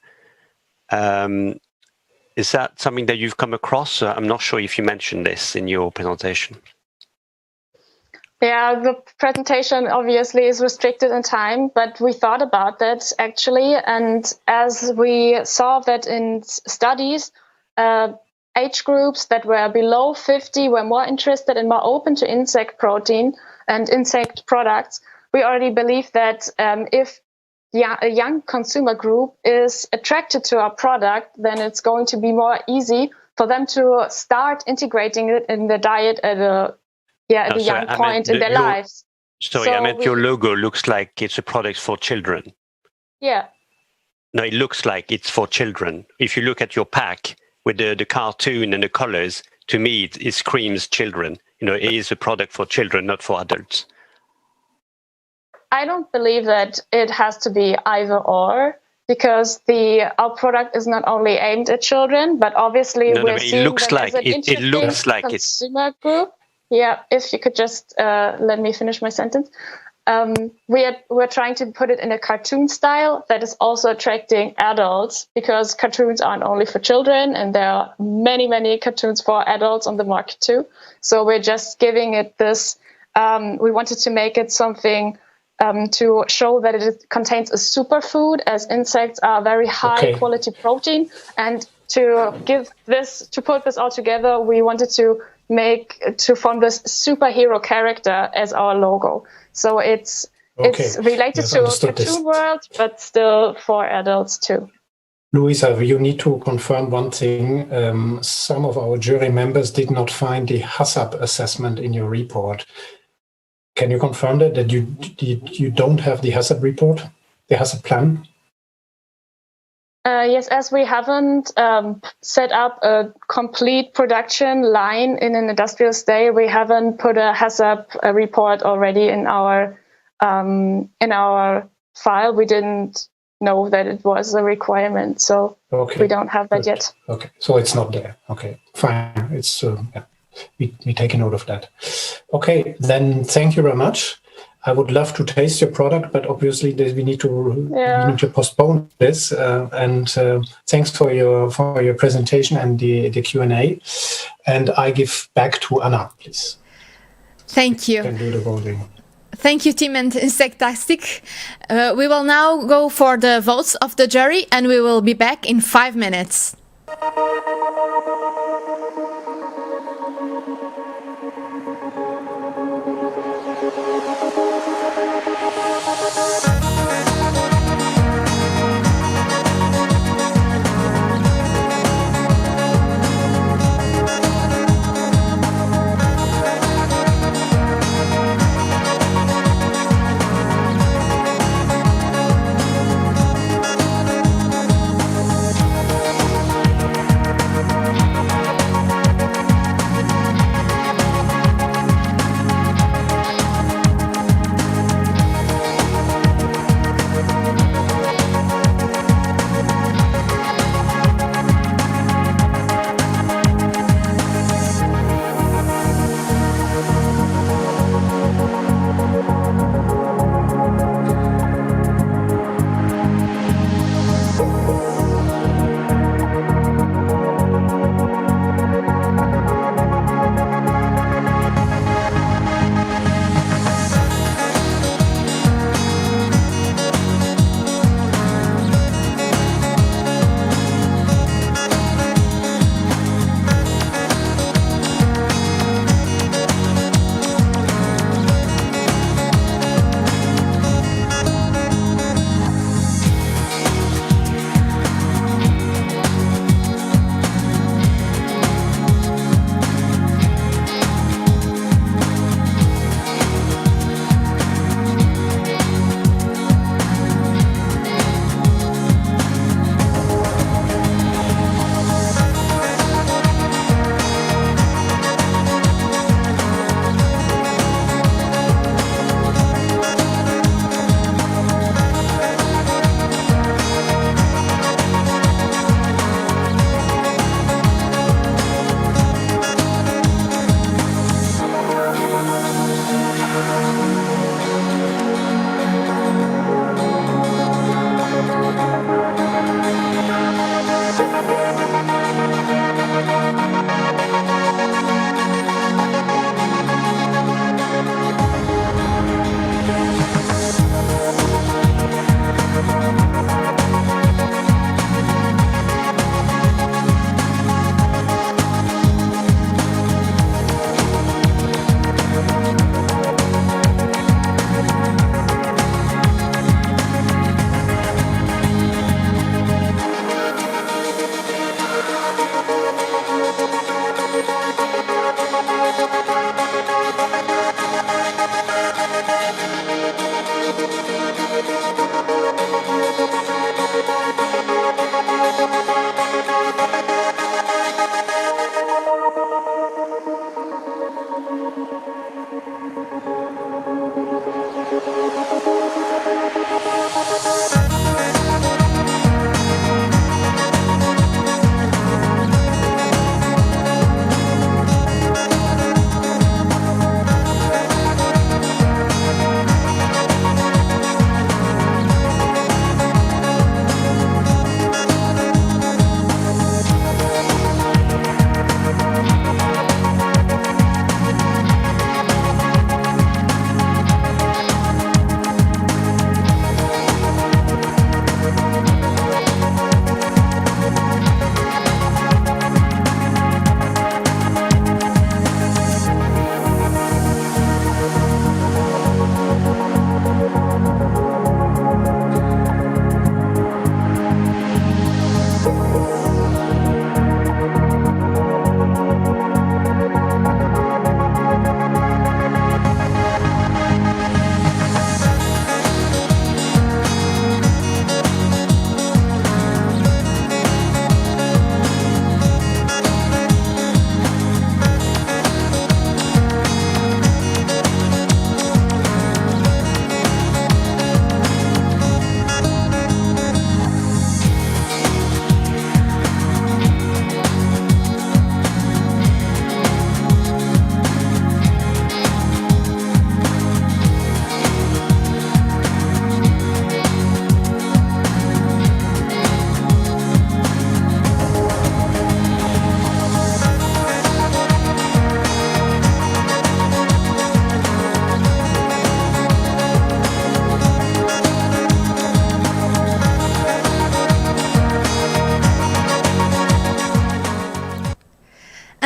Is that something that you've come across? I'm not sure if you mentioned this in your presentation. Yeah, the presentation obviously is restricted in time, but we thought about that actually. And as we saw that in studies, age groups that were below 50 were more interested and more open to insect protein and insect products, we already believe that if a young consumer group is attracted to our product, then it's going to be more easy for them to start integrating it in the diet at a young point in their lives. Sorry, I meant your logo looks like it's a product for children. Yeah. No, it looks like it's for children. If you look at your pack with the cartoon and the colors, to me, it screams children. You know, it is a product for children, not for adults. I don't believe that it has to be either or, because our product is not only aimed at children, but obviously we're seeing them as an interesting consumer group. Yeah, if you could just let me finish my sentence. We're trying to put it in a cartoon style that is also attracting adults, because cartoons aren't only for children, and there are many, many cartoons for adults on the market too. So we're just giving it this, we wanted to make it something to show that it contains a superfood, as insects are very high quality protein. And to put this all together, we wanted to form this superhero character as our logo. So it's related to a cartoon world, but still for adults too. Luisa, you need to confirm one thing. Some of our jury members did not find the HACCP assessment in your report. Can you confirm that you don't have the HACCP report, the HACCP plan? Yes, as we haven't set up a complete production line in an industrial state, we haven't put a HACCP report already in our file. We didn't know that it was a requirement, so we don't have that yet. Okay, so it's not there. Okay, fine. It's we take a note of that. Okay, then thank you very much. I would love to taste your product, but obviously we need to postpone this. And thanks for your presentation and the Q&A. And I give back to Anna, please. Thank you. You can do the voting. Thank you, Tim and Insectastic. We will now go for the votes of the jury, and we will be back in 5 minutes.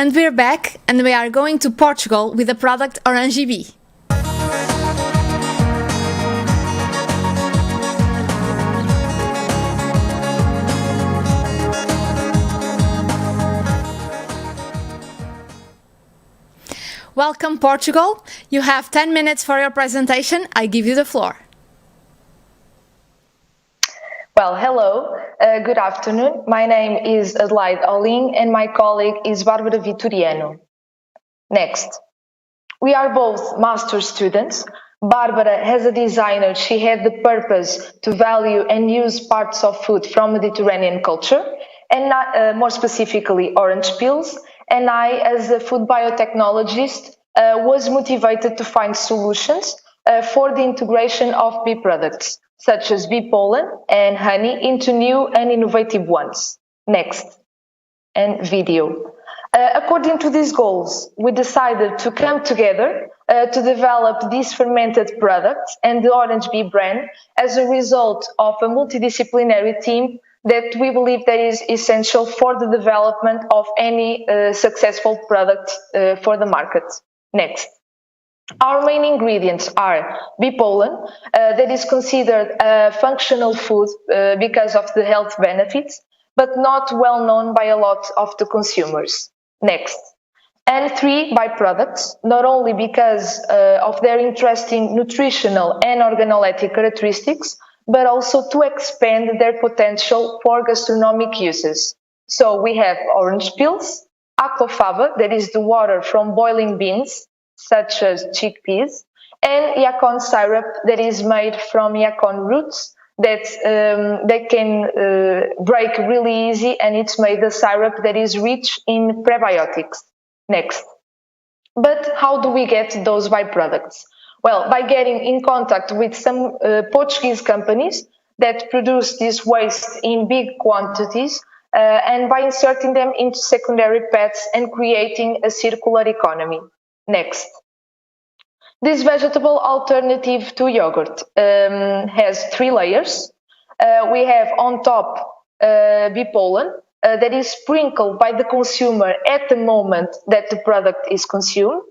And we're back, and we are going to Portugal with the product Orangebe. Welcome, Portugal. You have 10 minutes for your presentation. I give you the floor. Well, hello, good afternoon. My name is Adelaide Oling and my colleague is Bárbara Vitoriano. Next. We are both master's students. Bárbara, as a designer, she had the purpose to value and use parts of food from Mediterranean culture, and more specifically orange peels. And I, as a food biotechnologist, was motivated to find solutions for the integration of bee products, such as bee pollen and honey, into new and innovative ones. Next, and video. According to these goals, we decided to come together to develop these fermented products and the Orangebe brand as a result of a multidisciplinary team that we believe that is essential for the development of any successful product for the market. Next. Our main ingredients are bee pollen, that is considered a functional food because of the health benefits, but not well known by a lot of the consumers. Next. And 3 byproducts, not only because of their interesting nutritional and organoleptic characteristics, but also to expand their potential for gastronomic uses. So we have orange peels, aquafaba, that is the water from boiling beans, such as chickpeas, and yacon syrup that is made from yacon roots that can break really easy, and it's made a syrup that is rich in prebiotics. Next. But how do we get those byproducts? Well, by getting in contact with some Portuguese companies that produce this waste in big quantities and by inserting them into secondary paths and creating a circular economy. Next. This vegetable alternative to yogurt has 3 layers. We have on top bee pollen that is sprinkled by the consumer at the moment that the product is consumed.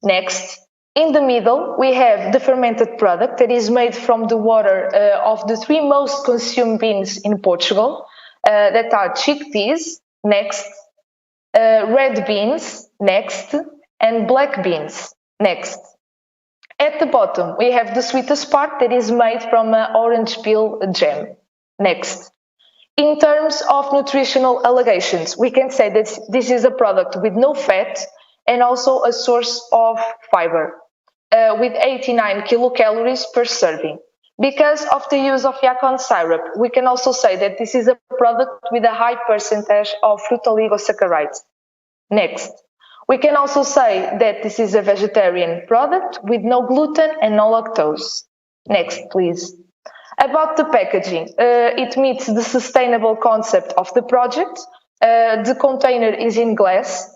Next. In the middle, we have the fermented product that is made from the water of the 3 most consumed beans in Portugal, that are chickpeas, next, red beans, next, and black beans, next. At the bottom, we have the sweetest part that is made from orange peel jam, next. In terms of nutritional allegations, we can say that this is a product with no fat and also a source of fiber, with 89 kilocalories per serving. Because of the use of yacon syrup, we can also say that this is a product with a high percentage of fructooligosaccharides. Next. We can also say that this is a vegetarian product with no gluten and no lactose. Next, please. About the packaging, it meets the sustainable concept of the project. The container is in glass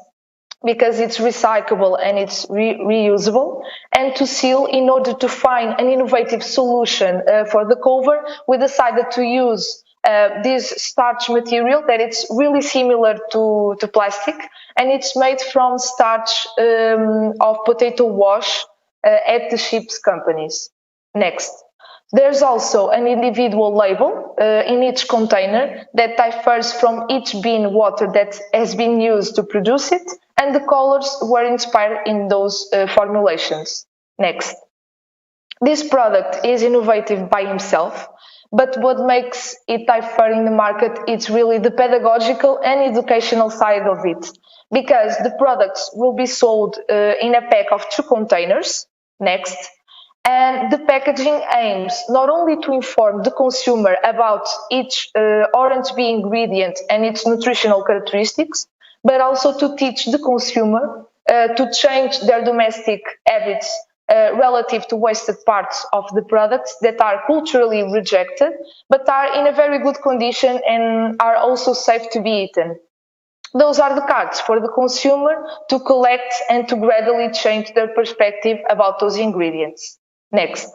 because it's recyclable and it's reusable. And to seal, in order to find an innovative solution for the cover, we decided to use this starch material that it's really similar to plastic, and it's made from starch of potato wash at the ships companies. Next. There's also an individual label in each container that differs from each bean water that has been used to produce it, and the colors were inspired in those formulations. Next. This product is innovative by himself, but what makes it differ in the market is really the pedagogical and educational side of it, because the products will be sold in a pack of 2 containers. Next. And the packaging aims not only to inform the consumer about each Orangebe ingredient and its nutritional characteristics, but also to teach the consumer to change their domestic habits relative to wasted parts of the products that are culturally rejected, but are in a very good condition and are also safe to be eaten. Those are the cards for the consumer to collect and to gradually change their perspective about those ingredients. Next.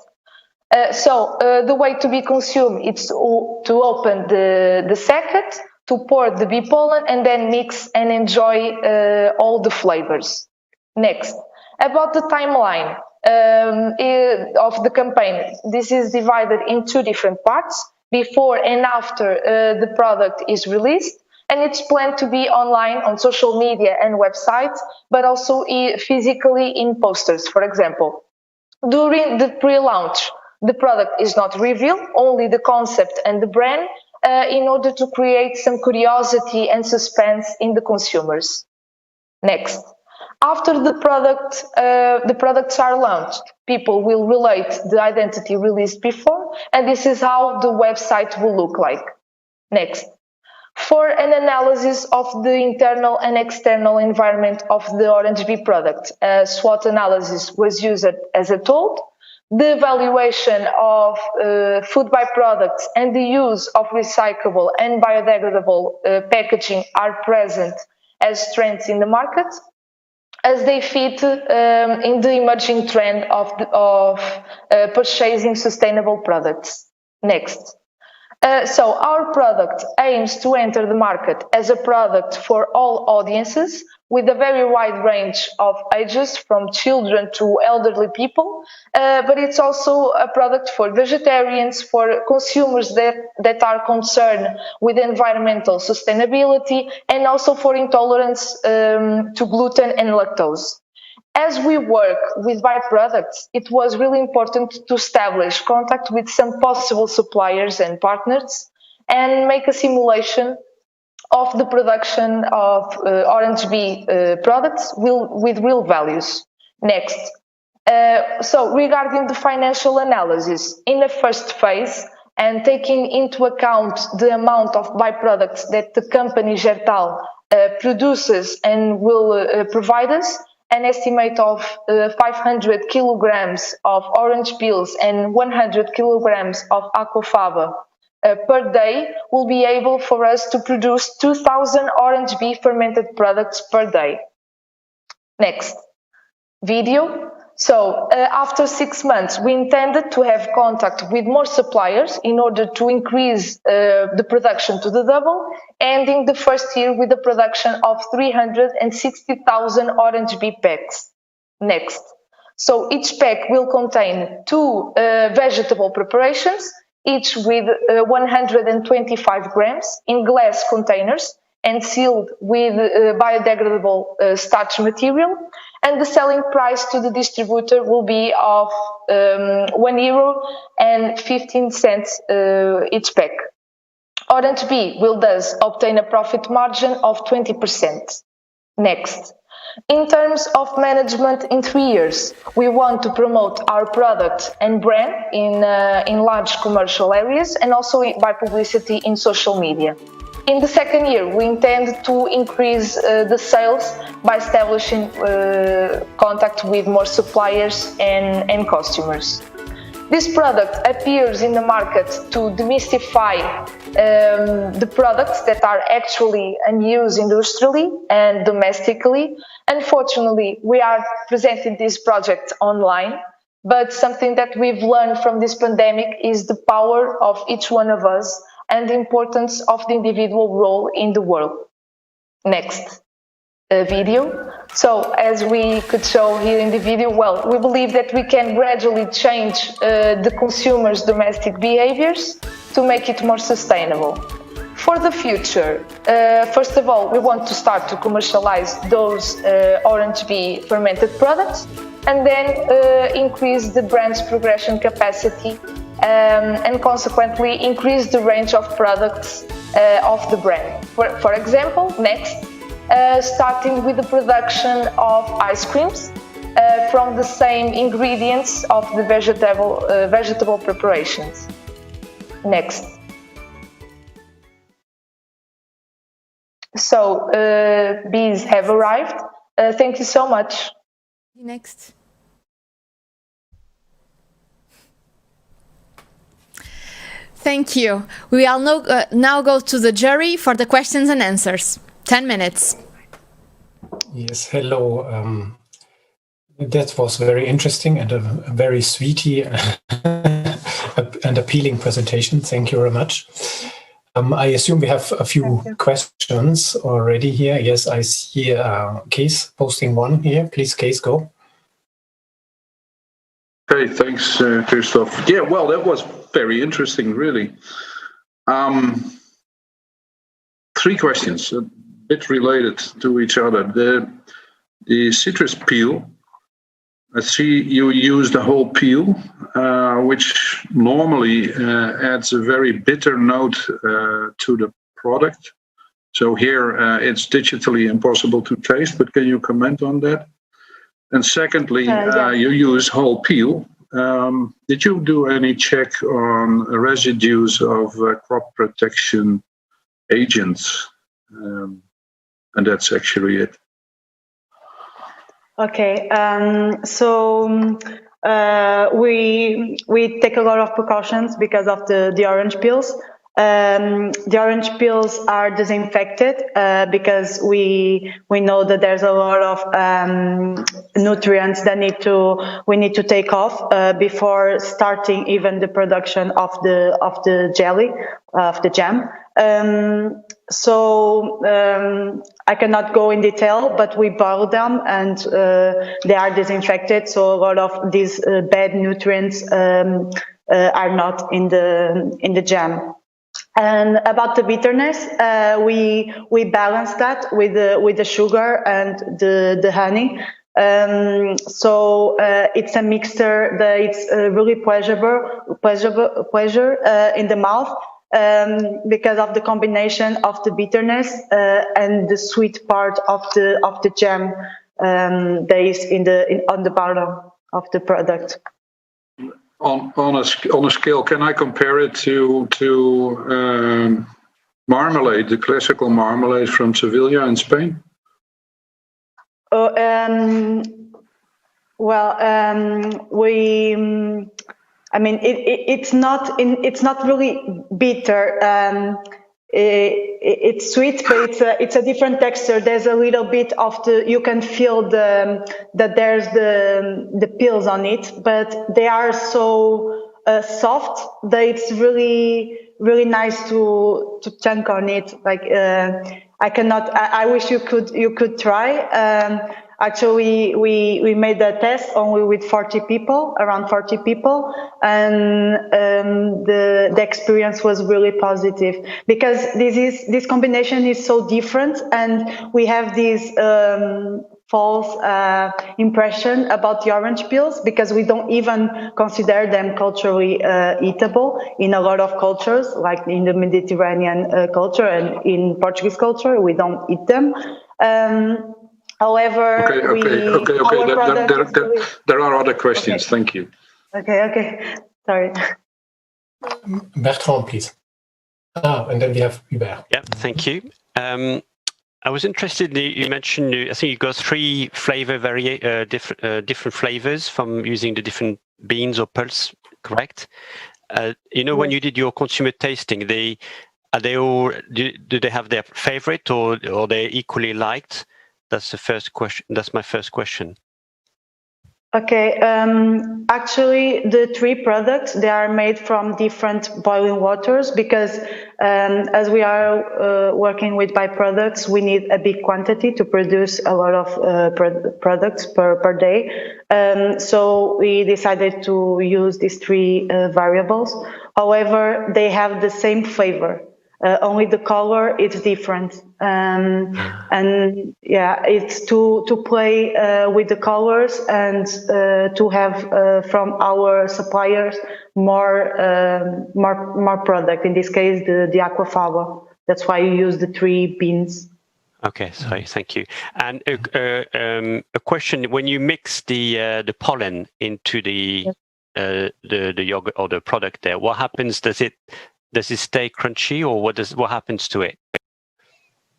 The way to be consumed is to open the sacket, to pour the bee pollen and then mix and enjoy all the flavors. Next, about the timeline of the campaign. This is divided in 2 different parts, before and after the product is released, and it's planned to be online on social media and websites, but also physically in posters, for example. During the pre-launch, the product is not revealed, only the concept and the brand, in order to create some curiosity and suspense in the consumers. Next, after the products are launched, people will relate the identity released before, and this is how the website will look like. Next, for an analysis of the internal and external environment of the Orange Bee product, SWOT analysis was used as a tool. The evaluation of food byproducts and the use of recyclable and biodegradable packaging are present as trends in the market, as they fit in the emerging trend of purchasing sustainable products. Next. So our product aims to enter the market as a product for all audiences, with a very wide range of ages, from children to elderly people, but it's also a product for vegetarians, for consumers that are concerned with environmental sustainability, and also for intolerance to gluten and lactose. As we work with byproducts, it was really important to establish contact with some possible suppliers and partners and make a simulation of the production of Orange Bee products with real values. Next, so regarding the financial analysis, in the first phase, and taking into account the amount of byproducts that the company Gertal produces and will provide us, an estimate of 500 kilograms of orange peels and 100 kilograms of aquafaba per day will be able for us to produce 2,000 Orange Bee fermented products per day. Next, video. So after 6 months, we intended to have contact with more suppliers in order to increase the production to the double, ending the first year with the production of 360,000 Orange Bee packs. Next, so each pack will contain 2 vegetable preparations, each with 125 grams in glass containers and sealed with biodegradable starch material. And the selling price to the distributor will be of €1.15 each pack. Orange Bee will thus obtain a profit margin of 20%. Next, in terms of management in 3 years, we want to promote our product and brand in large commercial areas and also by publicity in social media. In the second year, we intend to increase the sales by establishing contact with more suppliers and customers. This product appears in the market to demystify the products that are actually in use industrially and domestically. Unfortunately, we are presenting this project online, but something that we've learned from this pandemic is the power of each one of us and the importance of the individual role in the world. Next video. So as we could show here in the video, well, we believe that we can gradually change the consumers' domestic behaviors to make it more sustainable. For the future, first of all, we want to start to commercialize those Orange Bee fermented products, and then increase the brand's progression capacity and consequently increase the range of products of the brand. For example, next, starting with the production of ice creams from the same ingredients of the vegetable preparations. Next. So bees have arrived. Thank you so much. Next. Thank you. We will now go to the jury for the questions and answers. 10 minutes. Yes, hello. That was very interesting and a very sweetie and appealing presentation. Thank you very much. I assume we have a few questions already here. Yes, I see Case posting one here. Please, Case, go. Okay, thanks, Christoph. Yeah, well, that was very interesting, really. 3 questions, a bit related to each other. The citrus peel, I see you use the whole peel, which normally adds a very bitter note to the product. So here it's digitally impossible to taste, but can you comment on that? And secondly, you use whole peel. Did you do any check on residues of crop protection agents? And that's actually it. Okay, so we take a lot of precautions because of the orange peels. The orange peels are disinfected because we know that there's a lot of nutrients that we need to take off before starting even the production of the jelly, of the jam. So I cannot go in detail, but we boil them and they are disinfected. So a lot of these bad nutrients are not in the jam. And about the bitterness, we balance that with the sugar and the honey. So it's a mixture that it's really pleasure in the mouth. Because of the combination of the bitterness and the sweet part of the jam that is on the bottom of the product. On a scale, can I compare it to marmalade, the classical marmalade from Sevilla in Spain? It's not really bitter. It's sweet, but it's a different texture. There's a little bit of you can feel that there's the peels on it, but they are so soft that it's really nice to chunk on it. Like I wish you could try. Actually, we made a test only with around 40 people, and the experience was really positive because this combination is so different, and we have this false impression about the orange peels because we don't even consider them culturally eatable in a lot of cultures, like in the Mediterranean culture and in Portuguese culture, we don't eat them. However, there are other questions. Okay. Thank you. Okay. Sorry. Bertrand, please. And then we have Hubert. Yeah, thank you. I was interested. You mentioned. I think you got 3 flavor different flavors from using the different beans or pulse. Correct. When you did your consumer tasting, are they all? Do they have their favorite or they equally liked? That's the first question. That's my first question. Okay. Actually, the 3 products, they are made from different boiling waters because as we are working with byproducts, we need a big quantity to produce a lot of products per day. So we decided to use these 3 variables. However, they have the same flavor. Only the color is different, and yeah, it's to play with the colors and to have from our suppliers more product. In this case, the aquafaba. That's why you use the 3 beans. Okay, sorry, thank you. And a question: when you mix the pollen into the yogurt or the product, there, what happens? Does it stay crunchy, or what happens to it?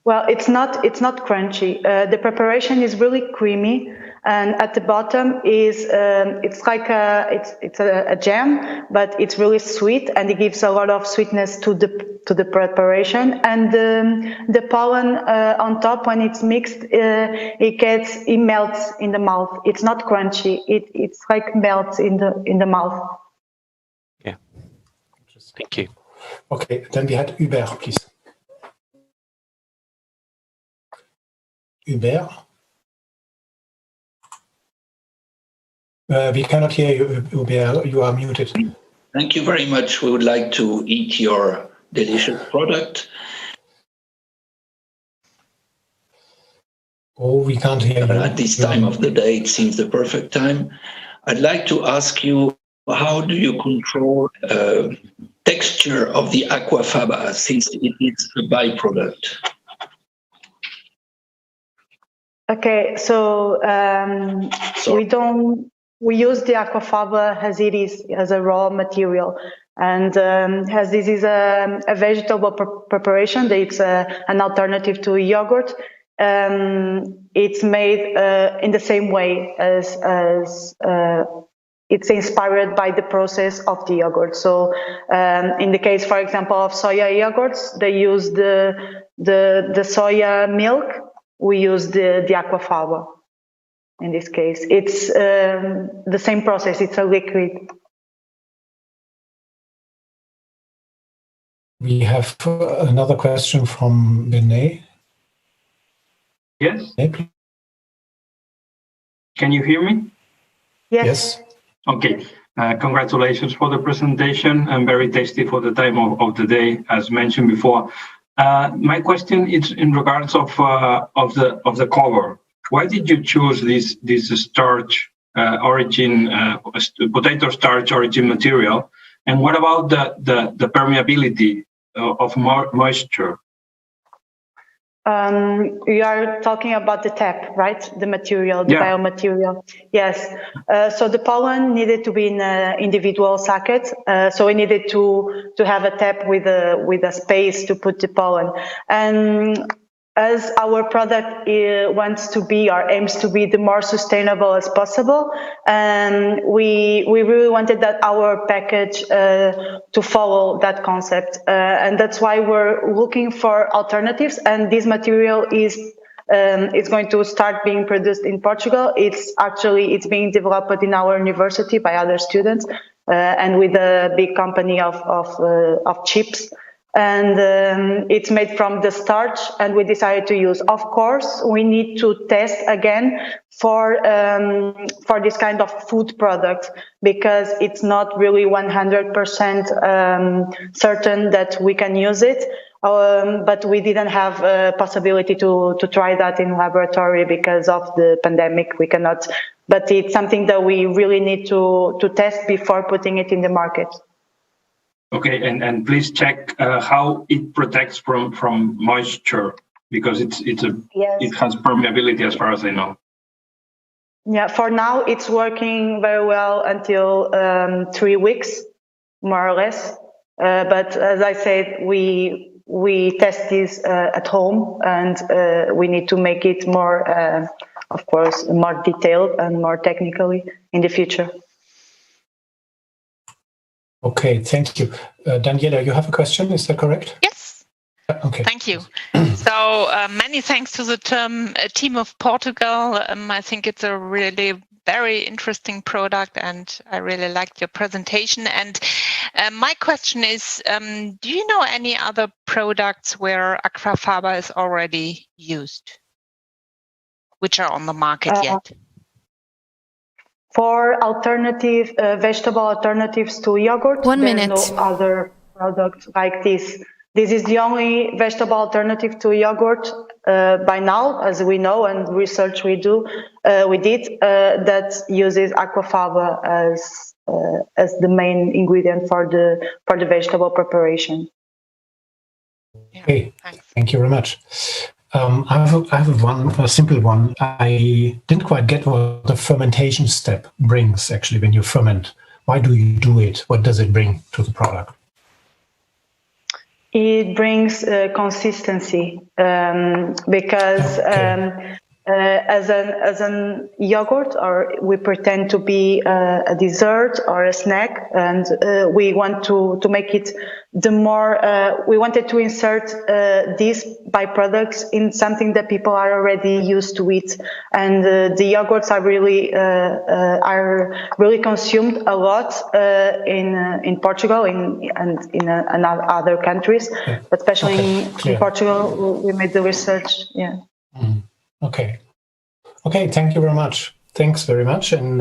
Well, it's not crunchy. The preparation is really creamy, and at the bottom is it's like a jam, but it's really sweet, and it gives a lot of sweetness to the preparation. And the pollen on top, when it's mixed, it melts in the mouth. It's not crunchy. It's like melts in the mouth. Yeah. Thank you. Okay, then we had Hubert, please. Hubert? We cannot hear you, Hubert. You are muted. Thank you very much. We would like to eat your delicious product. Oh, we can't hear you. At this time of the day, it seems the perfect time. I'd like to ask you, how do you control texture of the aquafaba since it is a byproduct? Okay, so we use the aquafaba as it is, as a raw material. And as this is a vegetable preparation, it's an alternative to yogurt. It's made in the same way as it's inspired by the process of the yogurt. So in the case, for example, of soya yogurts, they use the soya milk. We use the aquafaba. In this case, it's the same process. It's a liquid. We have another question from Vinay. Yes. Can you hear me? Yes. Okay. Congratulations for the presentation and very tasty for the time of the day, as mentioned before. My question is in regards of the cover. Why did you choose this starch origin, potato starch origin material? And what about the permeability of moisture? You are talking about the tap, right? The material, the biomaterial. Yes. So the pollen needed to be in individual sackets. So we needed to have a tap with a space to put the pollen. And as our product wants to be or aims to be the more sustainable as possible, and we really wanted that our package to follow that concept, and that's why we're looking for alternatives. And this material is going to start being produced in Portugal. It's being developed in our university by other students and with a big company of chips. And it's made from the starch, and we decided to use. Of course, we need to test again for this kind of food product, because it's not really 100% certain that we can use it. But we didn't have a possibility to try that in laboratory because of the pandemic. We cannot. But it's something that we really need to test before putting it in the market. Okay, and please check how it protects from moisture, because it has permeability as far as I know. Yeah, for now it's working very well until 3 weeks, more or less. But as I said, we test this at home, and we need to make it more, of course, more detailed and more technically in the future. Okay, thank you. Daniela, you have a question, is that correct? Yes. Okay. Thank you. So many thanks to the team of Portugal. I think it's a really very interesting product, and I really liked your presentation. And my question is, do you know any other products where aquafaba is already used, which are on the market yet? For alternative vegetable alternatives to yogurt, there's no other product like this. This is the only vegetable alternative to yogurt by now, as we know, and research we did that uses aquafaba as the main ingredient for the vegetable preparation. Okay, thank you very much. I have a simple one. I didn't quite get what the fermentation step brings, actually, when you ferment. Why do you do it? What does it bring to the product? It brings consistency because as an yogurt, or we pretend to be a dessert or a snack, and we want to make it the more we wanted to insert these byproducts in something that people are already used to eat, and the yogurts are really consumed a lot in Portugal and in other countries, but especially in Portugal we made the research. Yeah. Okay. Thank you very much. Thanks very much. And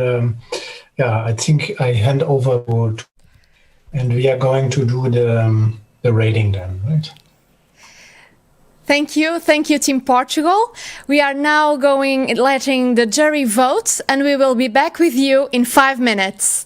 I think I hand over to, and we are going to do the rating then, right? Thank you, Team Portugal. We are now letting the jury vote, and we will be back with you in 5 minutes.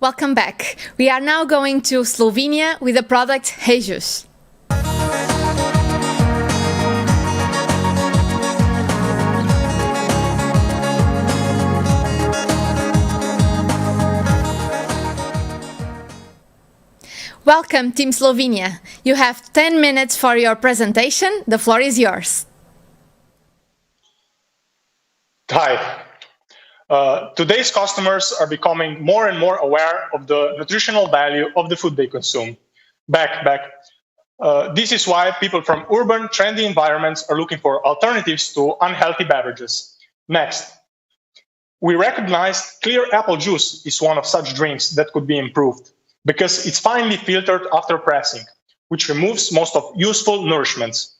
Welcome back. We are now going to Slovenia with the product Jesus. Welcome, Team Slovenia. You have 10 minutes for your presentation. The floor is yours. Hi. Today's customers are becoming more and more aware of the nutritional value of the food they consume. This is why people from urban, trendy environments are looking for alternatives to unhealthy beverages. Next, we recognized clear apple juice is one of such drinks that could be improved because it's finely filtered after pressing, which removes most of useful nourishments.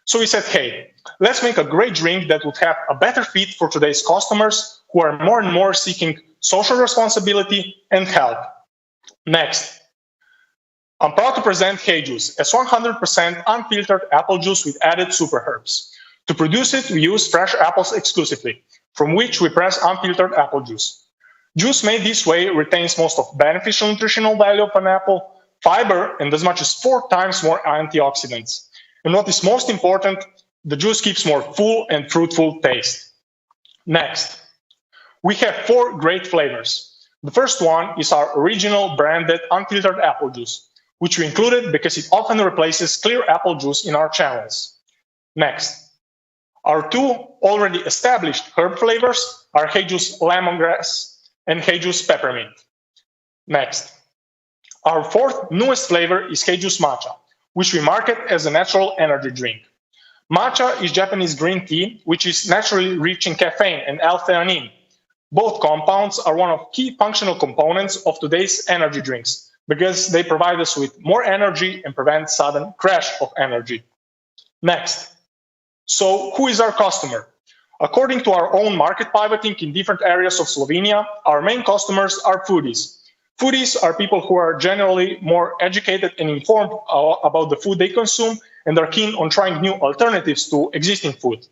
So we said, hey, let's make a great drink that would have a better fit for today's customers who are more and more seeking social responsibility and health. Next, I'm proud to present Hey Juice as 100% unfiltered apple juice with added super herbs. To produce it, we use fresh apples exclusively, from which we press unfiltered apple juice. Juice made this way retains most of beneficial nutritional value of an apple, fiber, and as much as 4 times more antioxidants. And what is most important, the juice keeps more full and fruitful taste. Next, we have 4 great flavors. The first one is our original branded unfiltered apple juice, which we included because it often replaces clear apple juice in our channels. Next, our 2 already established herb flavors are Hey Juice lemongrass and Hey Juice peppermint. Next, our 4th newest flavor is Hey Juice matcha, which we market as a natural energy drink. Matcha is Japanese green tea, which is naturally rich in caffeine and L-theanine. Both compounds are one of key functional components of today's energy drinks because they provide us with more energy and prevent sudden crash of energy. Next, so who is our customer? According to our own market pivoting in different areas of Slovenia, our main customers are foodies. Foodies are people who are generally more educated and informed about the food they consume and are keen on trying new alternatives to existing food.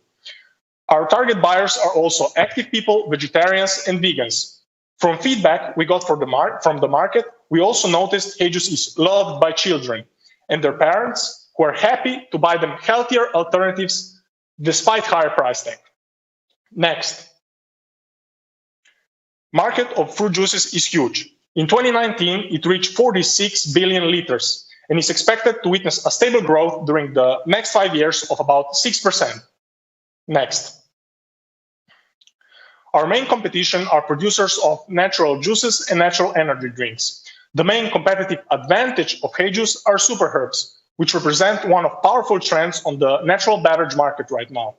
Our target buyers are also active people, vegetarians, and vegans. From feedback we got from the market, we also noticed Hey Juice is loved by children and their parents who are happy to buy them healthier alternatives despite higher price tag. Next, market of fruit juices is huge. In 2019, it reached 46 billion liters and is expected to witness a stable growth during the next 5 years of about 6%. Next, our main competition are producers of natural juices and natural energy drinks. The main competitive advantage of Hey Juice are super herbs, which represent one of powerful trends on the natural beverage market right now,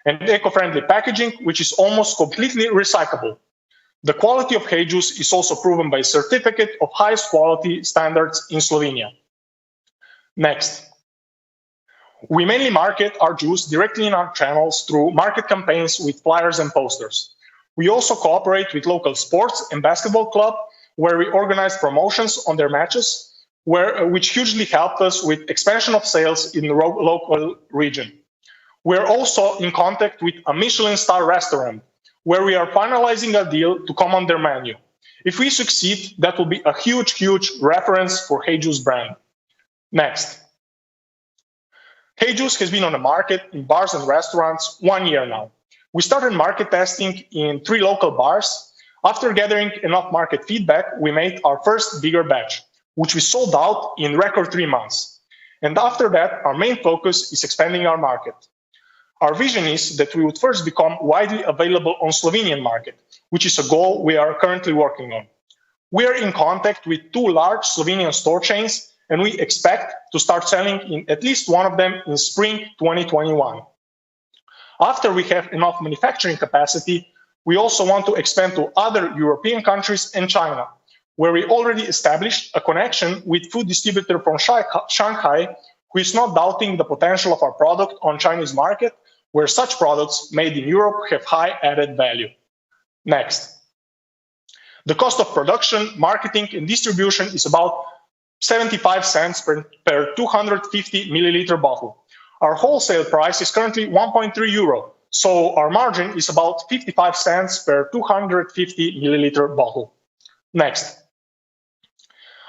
and eco-friendly packaging, which is almost completely recyclable. The quality of Hey Juice is also proven by a certificate of highest quality standards in Slovenia. Next, we mainly market our juice directly in our channels through market campaigns with flyers and posters. We also cooperate with local sports and basketball club where we organize promotions on their matches, which hugely helped us with expansion of sales in the local region. We're also in contact with a Michelin star restaurant where we are finalizing a deal to come on their menu. If we succeed, that will be a huge, huge reference for Hey Juice brand. Next, Hey Juice has been on the market in bars and restaurants 1 year now. We started market testing in 3 local bars. After gathering enough market feedback, we made our first bigger batch, which we sold out in record 3 months. And after that, our main focus is expanding our market. Our vision is that we would first become widely available on Slovenian market, which is a goal we are currently working on. We are in contact with 2 large Slovenian store chains, and we expect to start selling in at least one of them in spring 2021. After we have enough manufacturing capacity, we also want to expand to other European countries and China, where we already established a connection with food distributor from Shanghai, who is not doubting the potential of our product on Chinese market, where such products made in Europe have high added value. Next, the cost of production, marketing, and distribution is about 75 cents per 250 milliliter bottle. Our wholesale price is currently 1.3 euro, so our margin is about 55 cents per 250 milliliter bottle. Next,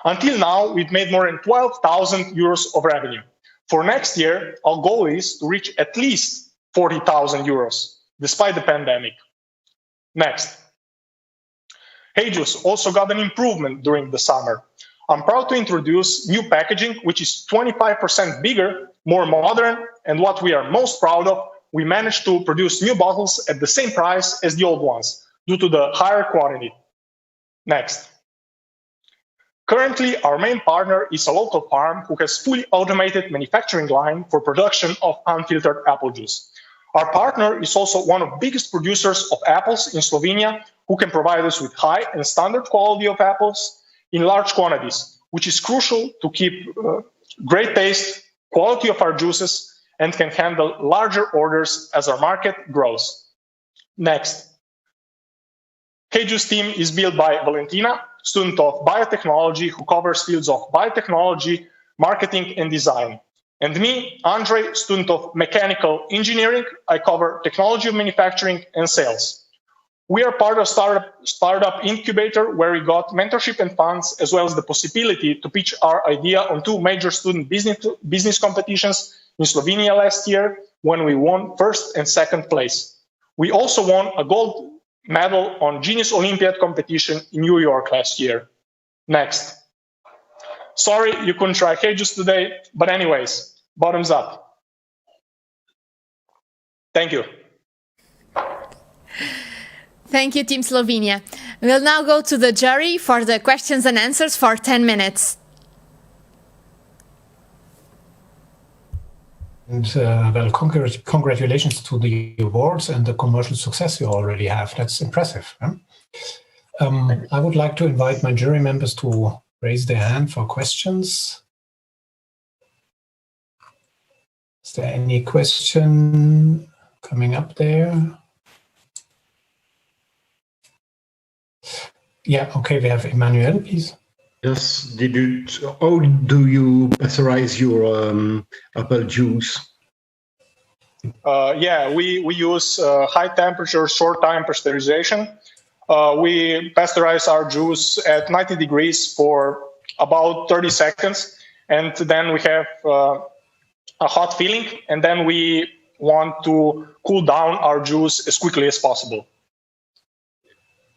Until now, we've made more than 12,000 euros of revenue. For next year, our goal is to reach at least 40,000 euros, despite the pandemic. Next. HeyJuice also got an improvement during the summer. I'm proud to introduce new packaging, which is 25% bigger, more modern, and what we are most proud of, we managed to produce new bottles at the same price as the old ones, due to the higher quantity. Next. Currently, our main partner is a local farm who has fully automated manufacturing line for production of unfiltered apple juice. Our partner is also one of the biggest producers of apples in Slovenia, who can provide us with high and standard quality of apples in large quantities, which is crucial to keep great taste, quality of our juices, and can handle larger orders as our market grows. Next. HeyJuice team is built by Valentina, student of biotechnology who covers fields of biotechnology, marketing, and design. And me, Andre, student of mechanical engineering, I cover technology of manufacturing and sales. We are part of startup incubator where we got mentorship and funds, as well as the possibility to pitch our idea on 2 major student business competitions in Slovenia last year, when we won 1st and 2nd place. We also won a gold medal on Genius Olympiad competition in New York last year. Next. Sorry you couldn't try HeyJuice today, but anyways, bottoms up. Thank you. Thank you, Team Slovenia. We'll now go to the jury for the questions and answers for 10 minutes. And well, congratulations to the awards and the commercial success you already have. That's impressive. Huh? I would like to invite my jury members to raise their hand for questions. Is there any question coming up there? Yeah, okay, we have Emmanuel, please. Yes, how do you pasteurize your apple juice? Yeah, we use high temperature, short time pasteurization. We pasteurize our juice at 90 degrees for about 30 seconds. And then we have a hot filling. And then we want to cool down our juice as quickly as possible.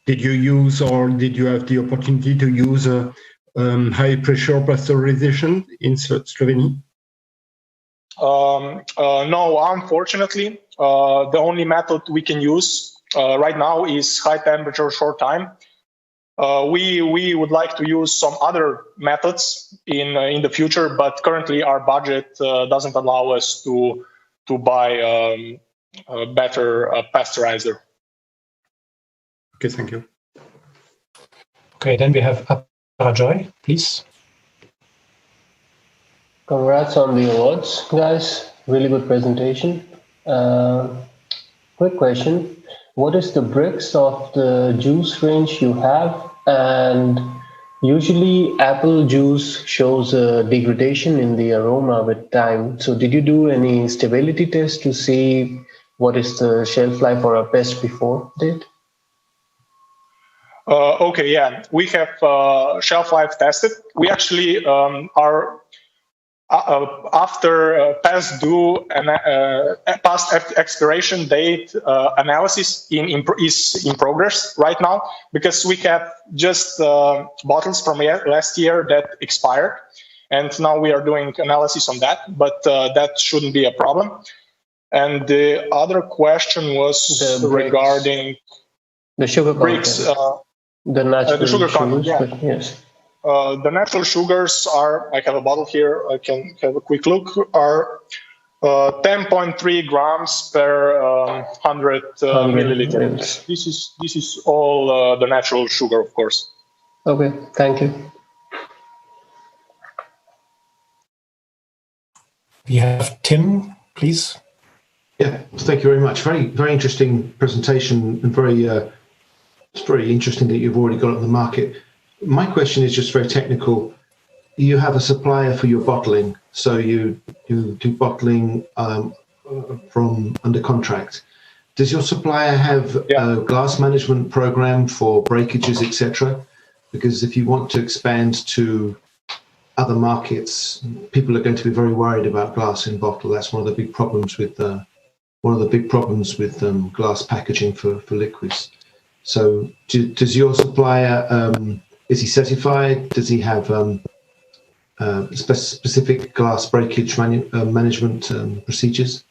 Did you use, or did you have the opportunity to use a high pressure pasteurization in Slovenia? No, unfortunately, the only method we can use right now is high temperature, short time. We would like to use some other methods in the future, but currently our budget doesn't allow us to buy a better pasteurizer. Okay, thank you. Okay, then we have Joy, please. Congrats on the awards, guys. Really good presentation. Quick question. What is the bricks of the juice range you have? And usually apple juice shows a degradation in the aroma with time. So did you do any stability test to see what is the shelf life or a best before date? Okay, yeah, we have shelf life tested. We actually are after past expiration date analysis is in progress right now, because we have just bottles from last year that expired, and now we are doing analysis on that, but that shouldn't be a problem. And the other question was regarding the sugar bricks. The natural the sugar content, yeah. Yes. The natural sugars are, I have a bottle here, I can have a quick look, are 10.3 grams per 100 milliliters. This is all the natural sugar, of course. Okay, thank you. We have Tim, please. Yeah, thank you very much. Very interesting presentation, and it's very interesting that you've already got it on the market. My question is just very technical. You have a supplier for your bottling, so you do bottling from under contract. Does your supplier have a glass management program for breakages, etc.? because if you want to expand to other markets, people are going to be very worried about glass in bottle. That's one of the big problems with glass packaging for liquids. So, does your supplier is he certified? Does he have specific glass breakage management procedures?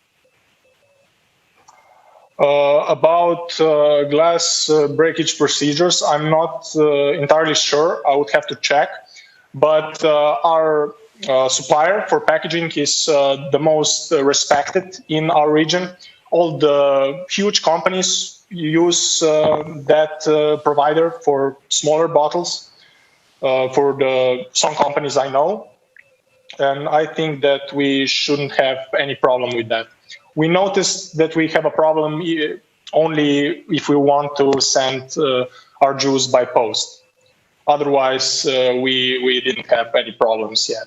About glass breakage procedures, I'm not entirely sure. I would have to check. But our supplier for packaging is the most respected in our region. All the huge companies use that provider for smaller bottles, for some companies I know. And I think that we shouldn't have any problem with that. We noticed that we have a problem only if we want to send our juice by post. Otherwise, we didn't have any problems yet.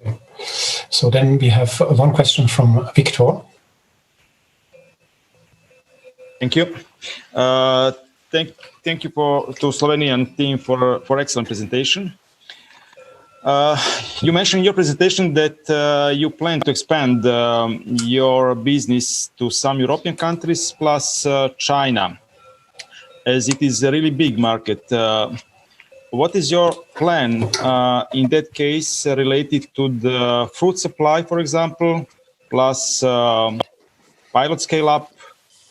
Okay. So then we have one question from Victor. Thank you. Thank you to Slovenian team for excellent presentation. You mentioned in your presentation that you plan to expand your business to some European countries plus China, as it is a really big market. What is your plan in that case related to the fruit supply, for example, plus pilot scale up?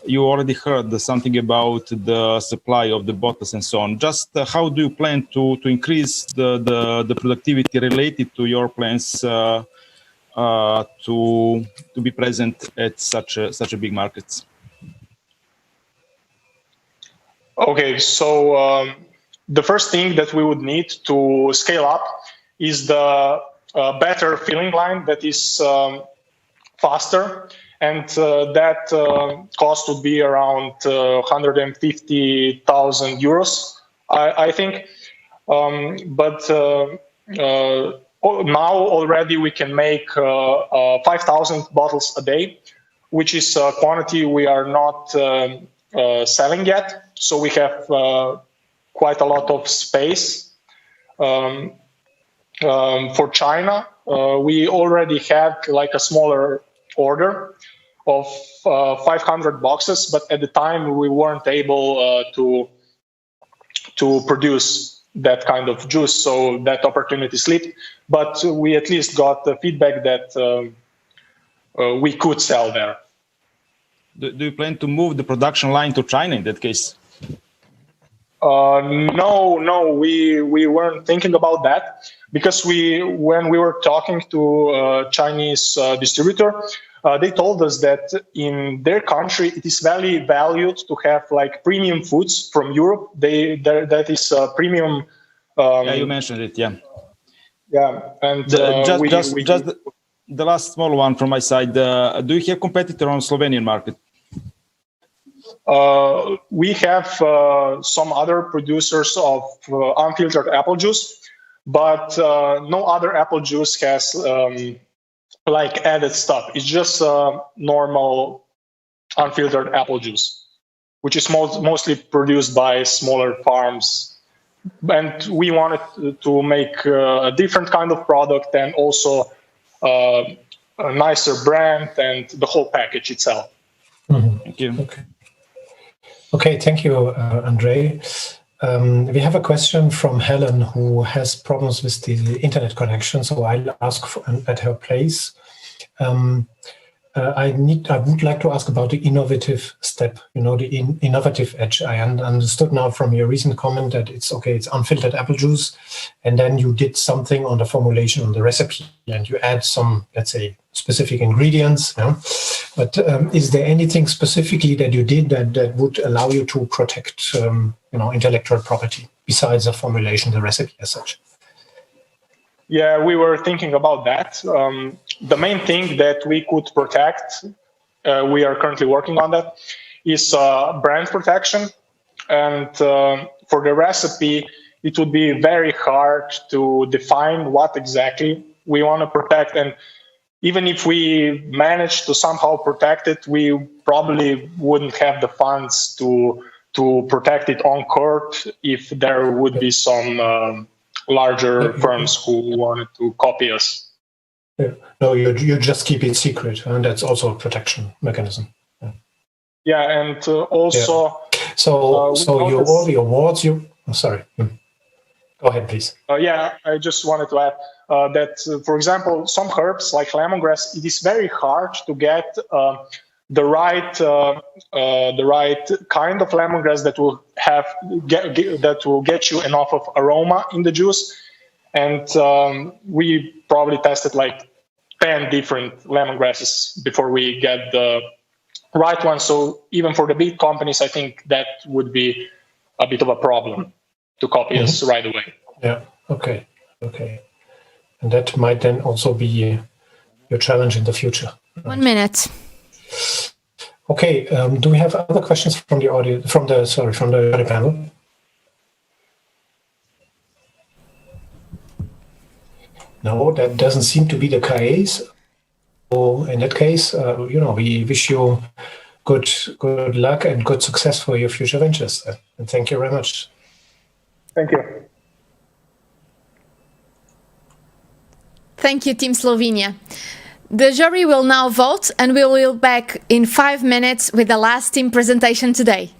You already heard something about the supply of the bottles and so on. Just how do you plan to increase the productivity related to your plans to be present at such a big markets? Okay, so the first thing that we would need to scale up is the better filling line that is faster, and that cost would be around 150,000 euros, I think. But now already we can make 5,000 bottles a day, which is a quantity we are not selling yet. So we have quite a lot of space. For China, we already had like a smaller order of 500 boxes, but at the time we weren't able to produce that kind of juice, so that opportunity slipped. But we at least got the feedback that we could sell there. Do you plan to move the production line to China in that case? No, we weren't thinking about that, because when we were talking to a Chinese distributor, they told us that in their country it is very valued to have like premium foods from Europe. That is premium. Yeah, you mentioned it. Yeah. Yeah, and just the last small one from my side. Do you have competitor on Slovenian market? We have some other producers of unfiltered apple juice, but no other apple juice has like added stuff. It's just normal unfiltered apple juice, which is mostly produced by smaller farms. And we wanted to make a different kind of product, and also a nicer brand and the whole package itself. Mm-hmm. Thank you. Okay, thank you, Andrei. We have a question from Helen, who has problems with the internet connection, so I'll ask at her place. I would like to ask about the innovative step, the innovative edge. I understood now from your recent comment that it's unfiltered apple juice, and then you did something on the formulation, on the recipe, and you add some, let's say, specific ingredients. But is there anything specifically that you did that would allow you to protect, intellectual property besides the formulation, the recipe as such? Yeah, we were thinking about that. The main thing that we could protect, we are currently working on that, is brand protection. And for the recipe, it would be very hard to define what exactly we want to protect. And even if we manage to somehow protect it, we probably wouldn't have the funds to to protect it on court if there would be some larger firms who wanted to copy us. Yeah. No, you just keep it secret, and that's also a protection mechanism. Yeah, and also. Yeah. So all the awards you. Oh, sorry. Go ahead, please. Yeah, I just wanted to add that, for example, some herbs like lemongrass, it is very hard to get the right kind of lemongrass that will that will get you enough of aroma in the juice. And we probably tested like 10 different lemongrasses before we get the right one. So even for the big companies, I think that would be a bit of a problem to copy us right away. Yeah. Okay. And that might then also be your challenge in the future. 1 minute. Okay. Do we have other questions from the audience? From the panel? No, that doesn't seem to be the case. So in that case, we wish you good luck and good success for your future ventures. And thank you very much. Thank you. Thank you, Team Slovenia. The jury will now vote, and we will be back in 5 minutes with the last team presentation today.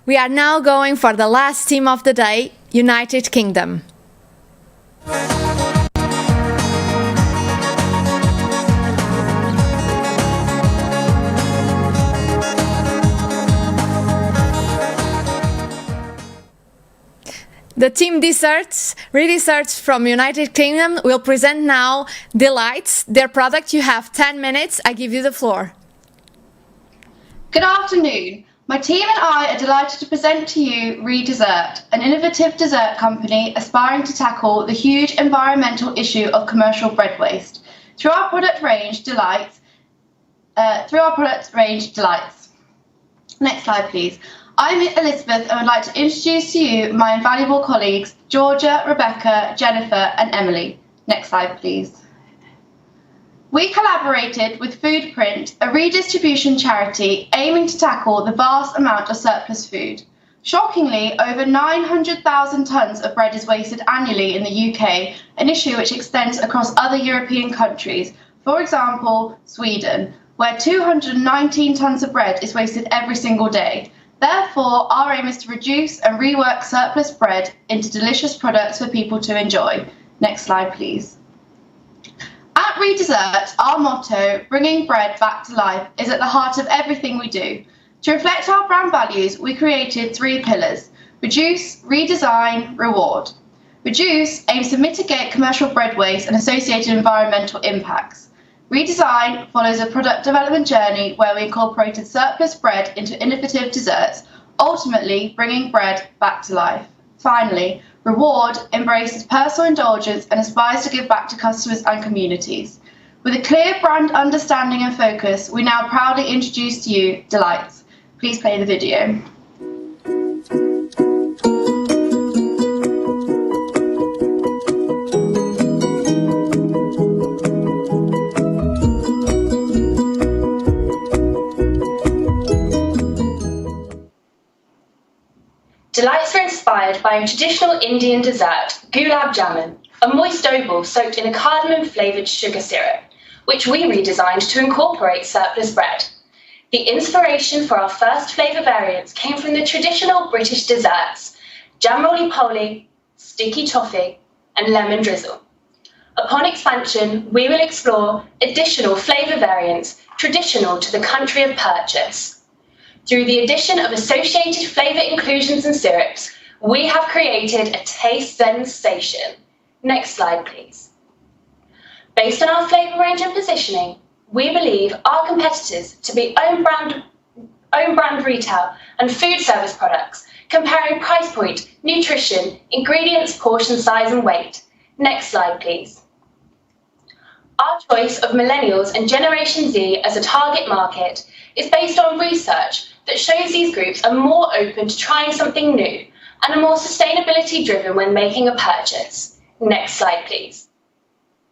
We are now going for the last team of the day, United Kingdom. The team Desserts from United Kingdom will present now Delights, their product. You have 10 minutes. I give you the floor. Good afternoon. My team and I are delighted to present to you Redessert, an innovative dessert company aspiring to tackle the huge environmental issue of commercial bread waste through our product range Delights. Next slide, please. I'm Elizabeth and would like to introduce to you my invaluable colleagues, Georgia, Rebecca, Jennifer and Emily. Next slide, please. We collaborated with Foodprint, a redistribution charity aiming to tackle the vast amount of surplus food. Shockingly, over 900,000 tonnes of bread is wasted annually in the UK, an issue which extends across other European countries, for example, Sweden, where 219 tonnes of bread is wasted every single day. Therefore, our aim is to reduce and rework surplus bread into delicious products for people to enjoy. Next slide, please. At Redessert, our motto, bringing bread back to life, is at the heart of everything we do. To reflect our brand values, we created 3 pillars: reduce, redesign, reward. Reduce aims to mitigate commercial bread waste and associated environmental impacts. Redesign follows a product development journey where we incorporated surplus bread into innovative desserts, ultimately bringing bread back to life. Finally, Reward embraces personal indulgence and aspires to give back to customers and communities. With a clear brand understanding and focus, we now proudly introduce to you Delights. Please play the video. Delights were inspired by a traditional Indian dessert, gulab jamun, a moist dough ball soaked in a cardamom-flavoured sugar syrup, which we redesigned to incorporate surplus bread. The inspiration for our first flavour variants came from the traditional British desserts, jam roly-poly, sticky toffee, and lemon drizzle. Upon expansion, we will explore additional flavour variants traditional to the country of purchase. Through the addition of associated flavour inclusions and syrups, we have created a taste sensation. Next slide, please. Based on our flavour range and positioning, we believe our competitors to be own brand retail and food service products, comparing price point, nutrition, ingredients, portion size and weight. Next slide, please. Our choice of millennials and Generation Z as a target market is based on research that shows these groups are more open to trying something new and are more sustainability driven when making a purchase. Next slide, please.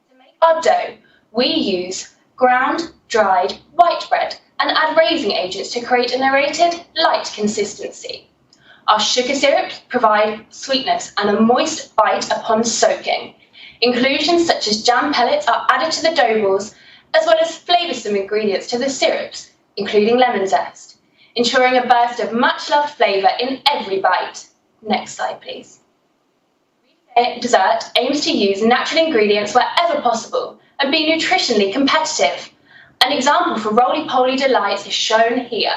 To make our dough, we use ground, dried, white bread and add raising agents to create an aerated, light consistency. Our sugar syrups provide sweetness and a moist bite upon soaking. Inclusions such as jam pellets are added to the dough balls, as well as flavoursome ingredients to the syrups, including lemon zest, ensuring a burst of much-loved flavour in every bite. Next slide, please. Dessert aims to use natural ingredients wherever possible and be nutritionally competitive. An example for roly-poly Delights is shown here.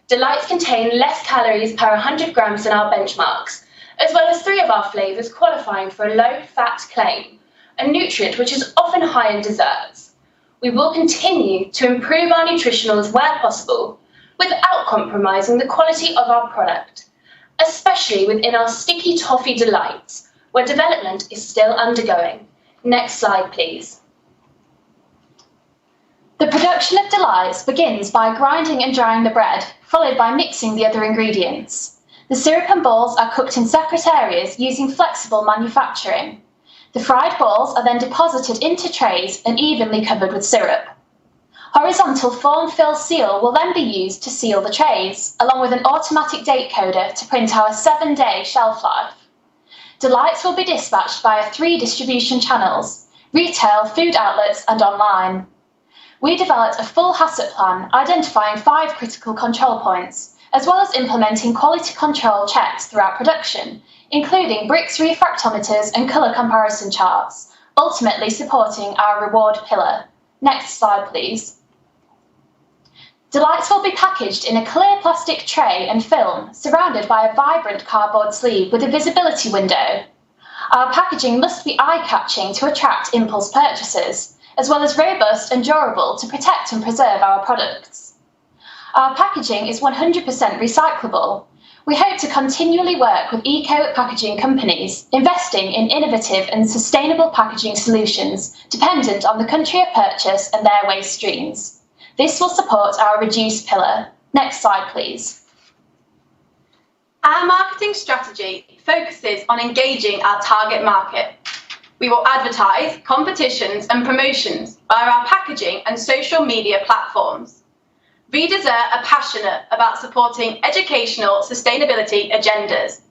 Delights contain less calories per 100 grams than our benchmarks, as well as 3 of our flavours qualifying for a low-fat claim, a nutrient which is often high in desserts. We will continue to improve our nutritionals where possible, without compromising the quality of our product, especially within our sticky toffee Delights, where development is still undergoing. Next slide, please. The production of Delights begins by grinding and drying the bread, followed by mixing the other ingredients. The syrup and balls are cooked in separate areas using flexible manufacturing. The fried balls are then deposited into trays and evenly covered with syrup. Horizontal form-fill seal will then be used to seal the trays, along with an automatic date coder to print our 7-day shelf life. Delights will be dispatched via 3 distribution channels: retail, food outlets and online. We developed a full HACCP plan identifying 5 critical control points, as well as implementing quality control checks throughout production, including bricks refractometers and colour comparison charts, ultimately supporting our reward pillar. Next slide, please. Delights will be packaged in a clear plastic tray and film, surrounded by a vibrant cardboard sleeve with a visibility window. Our packaging must be eye-catching to attract impulse purchasers, as well as robust and durable to protect and preserve our products. Our packaging is 100% recyclable. We hope to continually work with eco-packaging companies, investing in innovative and sustainable packaging solutions dependent on the country of purchase and their waste streams. This will support our reduce pillar. Next slide, please. Our marketing strategy focuses on engaging our target market. We will advertise competitions and promotions via our packaging and social media platforms. Redessert are passionate about supporting educational sustainability agendas.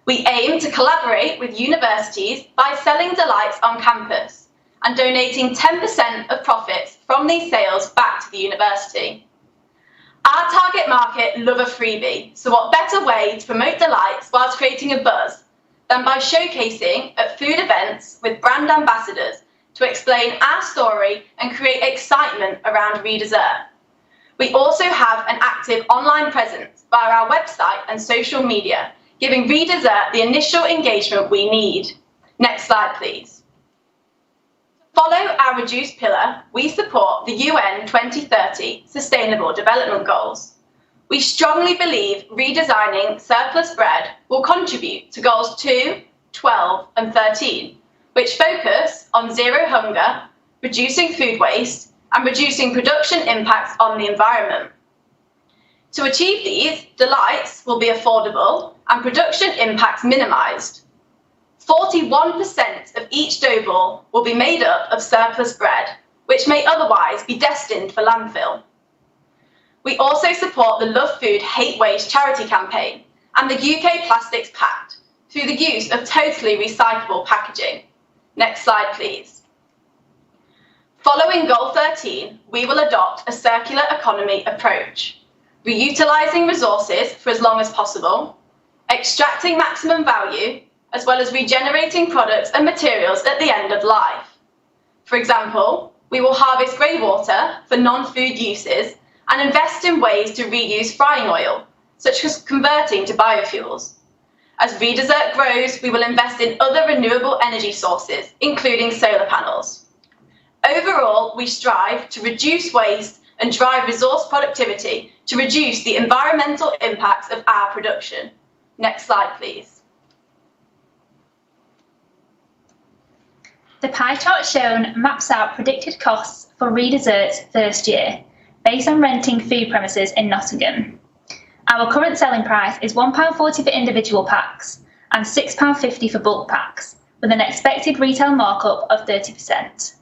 We aim to collaborate with universities by selling delights on campus and donating 10% of profits from these sales back to the university. Our target market love a freebie, so what better way to promote delights whilst creating a buzz than by showcasing at food events with brand ambassadors to explain our story and create excitement around Redessert. We also have an active online presence via our website and social media, giving Redessert the initial engagement we need. Next slide, please. Follow our reduce pillar, we support the UN 2030 Sustainable Development Goals. We strongly believe redesigning surplus bread will contribute to goals 2, 12 and 13, which focus on zero hunger, reducing food waste and reducing production impacts on the environment. To achieve these, delights will be affordable and production impacts minimised. 41% of each dough ball will be made up of surplus bread, which may otherwise be destined for landfill. We also support the Love Food Hate Waste charity campaign and the UK Plastics Pact through the use of totally recyclable packaging. Next slide, please. Following Goal 13, we will adopt a circular economy approach, reutilising resources for as long as possible, extracting maximum value, as well as regenerating products and materials at the end of life. For example, we will harvest grey water for non-food uses and invest in ways to reuse frying oil, such as converting to biofuels. As Redessert grows, we will invest in other renewable energy sources, including solar panels. Overall, we strive to reduce waste and drive resource productivity to reduce the environmental impacts of our production. Next slide, please. The pie chart shown maps out predicted costs for Redessert's first year, based on renting food premises in Nottingham. Our current selling price is £1.40 for individual packs and £6.50 for bulk packs, with an expected retail markup of 30%.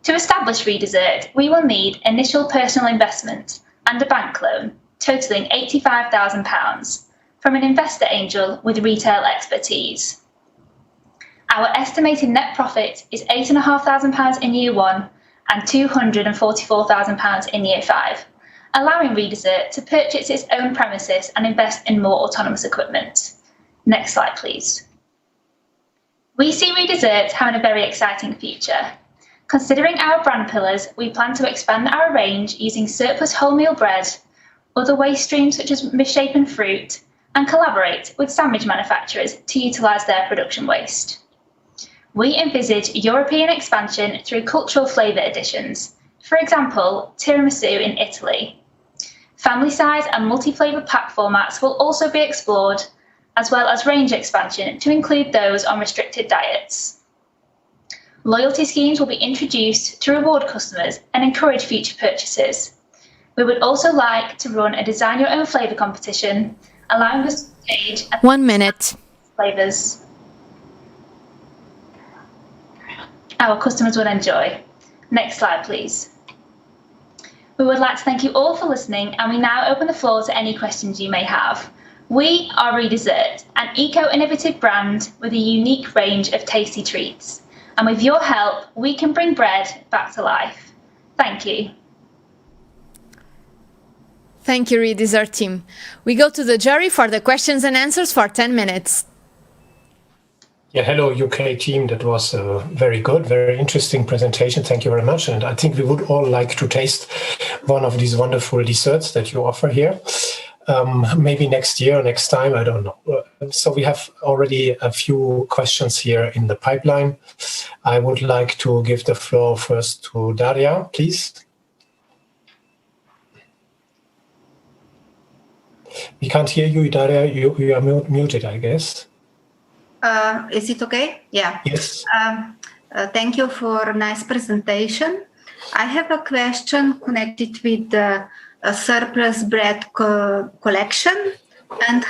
To establish Redessert, we will need initial personal investment and a bank loan, totalling £85,000, from an investor angel with retail expertise. Our estimated net profit is £8,500 in year 1 and £244,000 in year 5, allowing Redessert to purchase its own premises and invest in more autonomous equipment. Next slide, please. We see Redessert having a very exciting future. Considering our brand pillars, we plan to expand our range using surplus wholemeal bread, other waste streams such as misshapen fruit, and collaborate with sandwich manufacturers to utilise their production waste. We envisage European expansion through cultural flavour additions, for example, tiramisu in Italy. Family size and multi-flavour pack formats will also be explored, as well as range expansion to include those on restricted diets. Loyalty schemes will be introduced to reward customers and encourage future purchases. We would also like to run a design your own flavour competition, allowing us to stage 1 minute. Flavours our customers will enjoy. Next slide, please. We would like to thank you all for listening, and we now open the floor to any questions you may have. We are Redessert, an eco-innovative brand with a unique range of tasty treats. And with your help, we can bring bread back to life. Thank you. Thank you, Redessert team. We go to the jury for the questions and answers for 10 minutes. Yeah, hello, UK team. That was a very good, very interesting presentation. Thank you very much. And I think we would all like to taste one of these wonderful desserts that you offer here. Maybe next year or next time, I don't know. So we have already a few questions here in the pipeline. I would like to give the floor first to Daria, please. We can't hear you, Daria. You are muted, I guess. Is it okay? Yeah. Yes. Thank you for a nice presentation. I have a question connected with the surplus bread collection. And,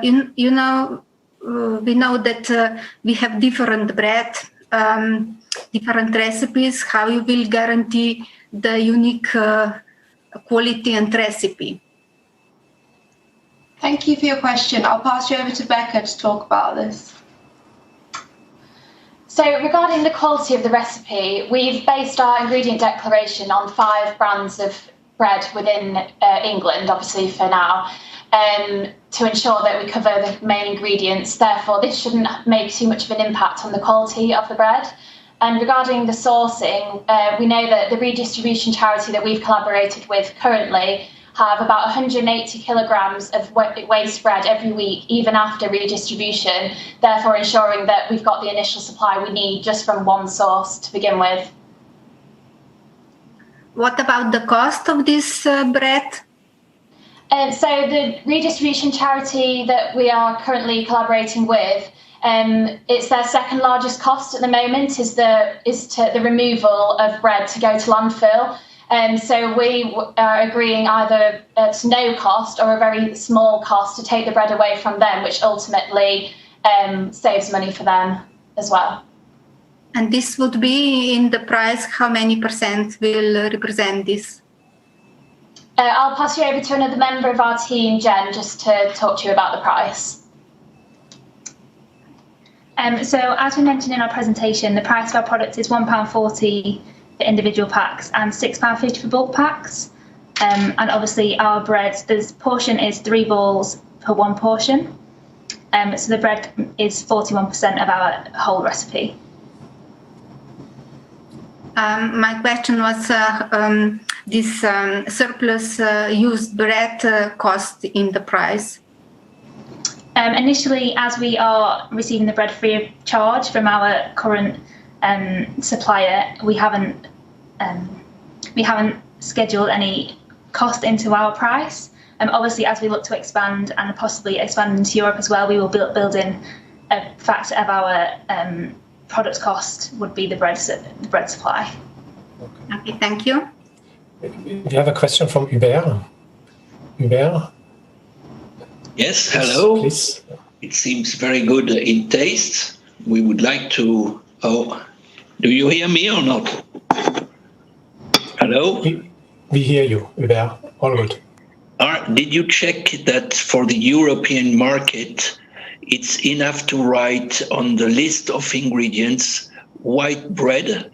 we know that we have different bread, different recipes. How you will guarantee the unique quality and recipe? Thank you for your question. I'll pass you over to Becca to talk about this. So regarding the quality of the recipe, we've based our ingredient declaration on 5 brands of bread within England, obviously for now, to ensure that we cover the main ingredients. Therefore, this shouldn't make too much of an impact on the quality of the bread. And regarding the sourcing, we know that the redistribution charity that we've collaborated with currently have about 180 kilograms of waste bread every week, even after redistribution, therefore ensuring that we've got the initial supply we need just from one source to begin with. What about the cost of this bread? So the redistribution charity that we are currently collaborating with, it's their second largest cost at the moment is the removal of bread to go to landfill. So we are agreeing either to no cost or a very small cost to take the bread away from them, which ultimately saves money for them as well. And this would be in the price, how many % will represent this? I'll pass you over to another member of our team, Jen, just to talk to you about the price. So as we mentioned in our presentation, the price of our product is £1.40 for individual packs and £6.50 for bulk packs. And obviously our bread, this portion is 3 balls per 1 portion. So the bread is 41% of our whole recipe. My question was this surplus used bread cost in the price? Initially, as we are receiving the bread free of charge from our current supplier, we haven't scheduled any cost into our price. Obviously, as we look to expand and possibly expand into Europe as well, we will build in a factor of our product cost would be the bread supply. Okay, thank you. We have a question from Hubert. Hubert? Yes, hello. Please. It seems very good in taste. We would like to... Oh, do you hear me or not? Hello? We hear you, Hubert. All good. Did you check that for the European market, it's enough to write on the list of ingredients white bread?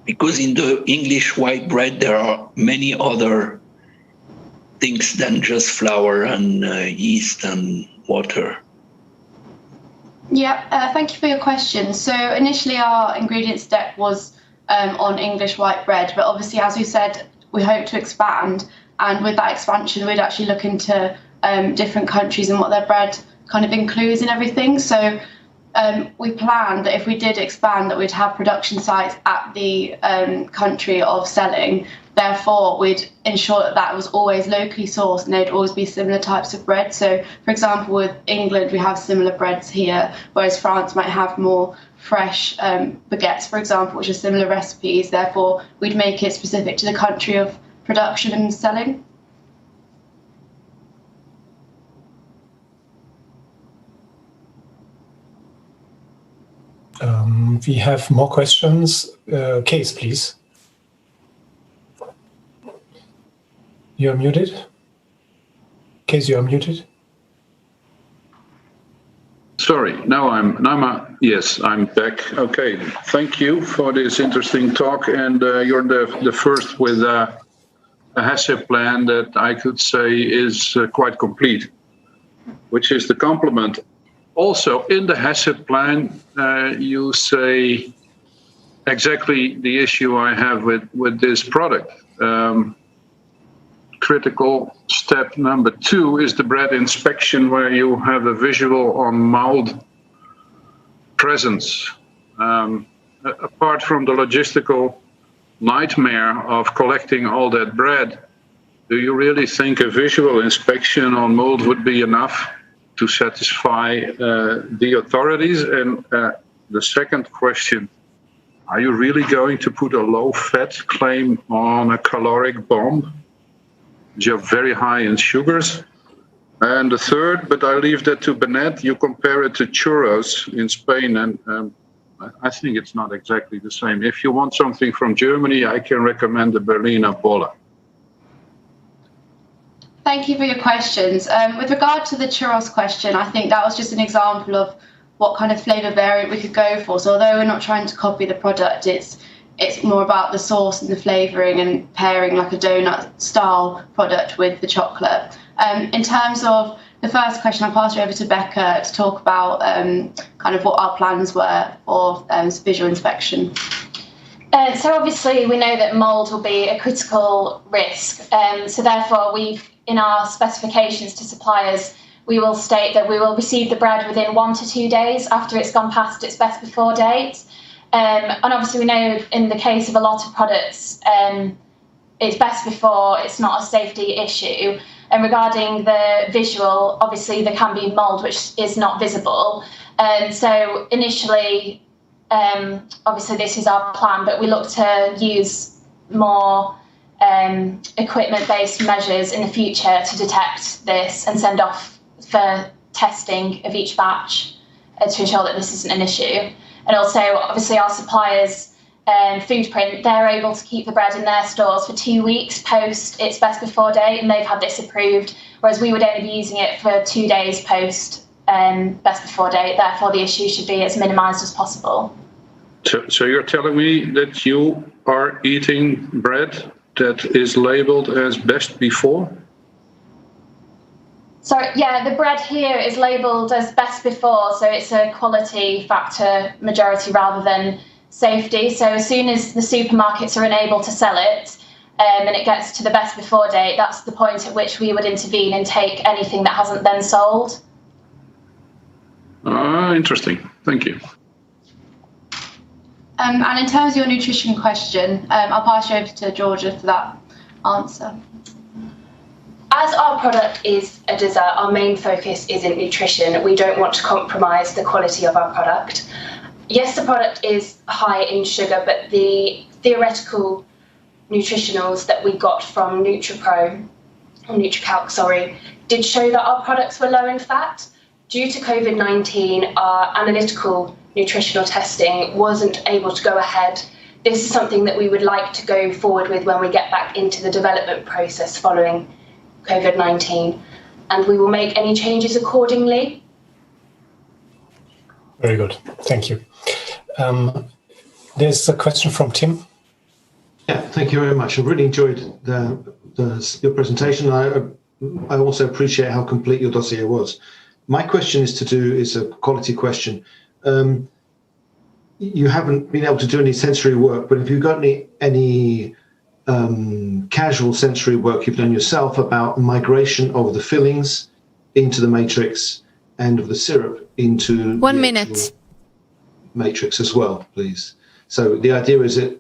Because in the English white bread, there are many other things than just flour and yeast and water. Yeah, thank you for your question. So initially our ingredients deck was on English white bread, but obviously, as we said, we hope to expand. And with that expansion, we'd actually look into different countries and what their bread kind of includes and everything. So we planned that if we did expand, that we'd have production sites at the country of selling. Therefore, we'd ensure that that was always locally sourced and there'd always be similar types of bread. So, for example, with England, we have similar breads here, whereas France might have more fresh baguettes, for example, which are similar recipes. Therefore, we'd make it specific to the country of production and selling. We have more questions. Case, please. You're muted. Case, you are muted. Sorry, yes, I'm back. Okay, thank you for this interesting talk. And you're the first with a HACCP plan that I could say is quite complete, which is the complement. Also, in the HACCP plan, you say exactly the issue I have with this product. Critical step number 2 is the bread inspection, where you have a visual on mold presence. Apart from the logistical nightmare of collecting all that bread, do you really think a visual inspection on mold would be enough to satisfy the authorities? And the second question, are you really going to put a low-fat claim on a caloric bomb? You're very high in sugars. And the third, but I leave that to Benet, you compare it to churros in Spain, and I think it's not exactly the same. If you want something from Germany, I can recommend the Berliner Bolle. Thank you for your questions. With regard to the churros question, I think that was just an example of what kind of flavour variant we could go for. So although we're not trying to copy the product, it's more about the sauce and the flavouring and pairing like a donut style product with the chocolate. In terms of the first question, I'll pass you over to Becca to talk about kind of what our plans were for visual inspection. So obviously we know that mould will be a critical risk. So therefore in our specifications to suppliers, we will state that we will receive the bread within 1 to 2 days after it's gone past its best before date. And obviously we know in the case of a lot of products, it's best before, it's not a safety issue. And regarding the visual, obviously there can be mould which is not visible. And so initially, obviously this is our plan, but we look to use more equipment-based measures in the future to detect this and send off for testing of each batch to ensure that this isn't an issue. And also, obviously, our suppliers' food print, they're able to keep the bread in their stores for 2 weeks post its best before date, and they've had this approved, whereas we would only be using it for 2 days post best before date. Therefore, the issue should be as minimised as possible. So you're telling me that you are eating bread that is labelled as best before? So yeah, the bread here is labelled as best before, so it's a quality factor majority rather than safety. So as soon as the supermarkets are unable to sell it and it gets to the best before date, that's the point at which we would intervene and take anything that hasn't been sold. Interesting. Thank you. And in terms of your nutrition question, I'll pass you over to Georgia for that answer. As our product is a dessert, our main focus isn't nutrition. We don't want to compromise the quality of our product. Yes, the product is high in sugar, but the theoretical nutritionals that we got from NutriCalc, did show that our products were low in fat. Due to COVID-19, our analytical nutritional testing wasn't able to go ahead. This is something that we would like to go forward with when we get back into the development process following COVID-19, and we will make any changes accordingly. Very good, thank you. There's a question from Tim. Yeah, thank you very much. I really enjoyed your presentation. I also appreciate how complete your dossier was. My question is a quality question. You haven't been able to do any sensory work, but have you got any casual sensory work you've done yourself about migration of the fillings into the matrix and of the syrup into 1 minute matrix as well, please? So the idea is that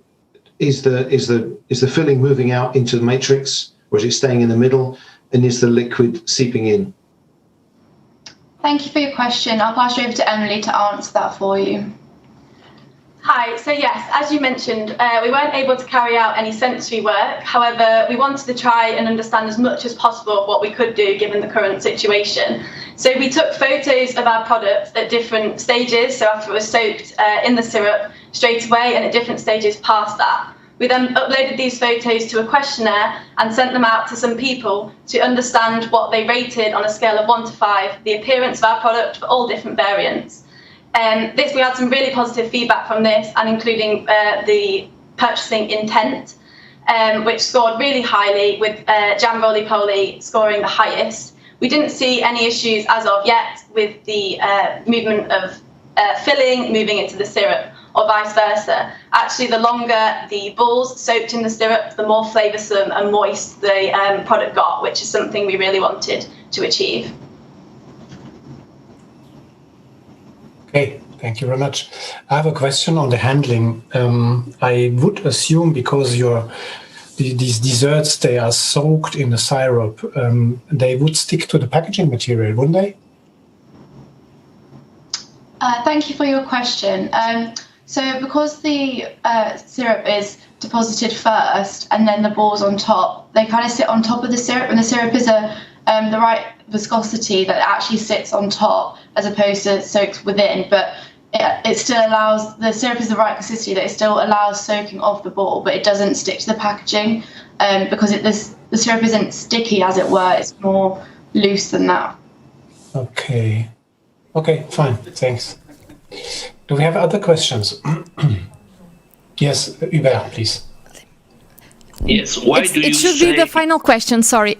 is the filling moving out into the matrix, or is it staying in the middle, and is the liquid seeping in? Thank you for your question. I'll pass you over to Emily to answer that for you. Hi, so yes, as you mentioned, we weren't able to carry out any sensory work. However, we wanted to try and understand as much as possible of what we could do given the current situation. So we took photos of our product at different stages, so after it was soaked in the syrup straight away and at different stages past that. We then uploaded these photos to a questionnaire and sent them out to some people to understand what they rated on a scale of 1 to 5, the appearance of our product for all different variants. We had some really positive feedback from this, and including the purchasing intent. which scored really highly, with jam roly-poly scoring the highest. We didn't see any issues as of yet with the movement of filling, moving into the syrup, or vice versa. Actually, the longer the balls soaked in the syrup, the more flavoursome and moist the product got, which is something we really wanted to achieve. Okay, thank you very much. I have a question on the handling. I would assume, because these desserts, they are soaked in the syrup, they would stick to the packaging material, wouldn't they? Thank you for your question. So because the syrup is deposited first and then the balls on top, they kind of sit on top of the syrup, and the syrup is the right viscosity that actually sits on top as opposed to soaks within, but it still allows, the syrup is the right consistency that it still allows soaking of the ball, but it doesn't stick to the packaging because the syrup isn't sticky, as it were, it's more loose than that. Okay. Okay, fine, thanks. Do we have other questions? Yes, Hubert, please. Yes, why do you It should say... be the final question, sorry.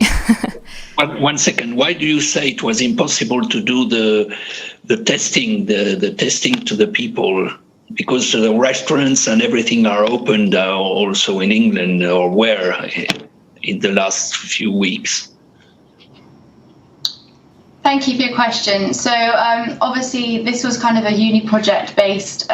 1 second. Why do you say it was impossible to do the testing, the testing to the people? Because the restaurants and everything are opened also in England, or where in the last few weeks? Thank you for your question. So obviously this was kind of a uni project based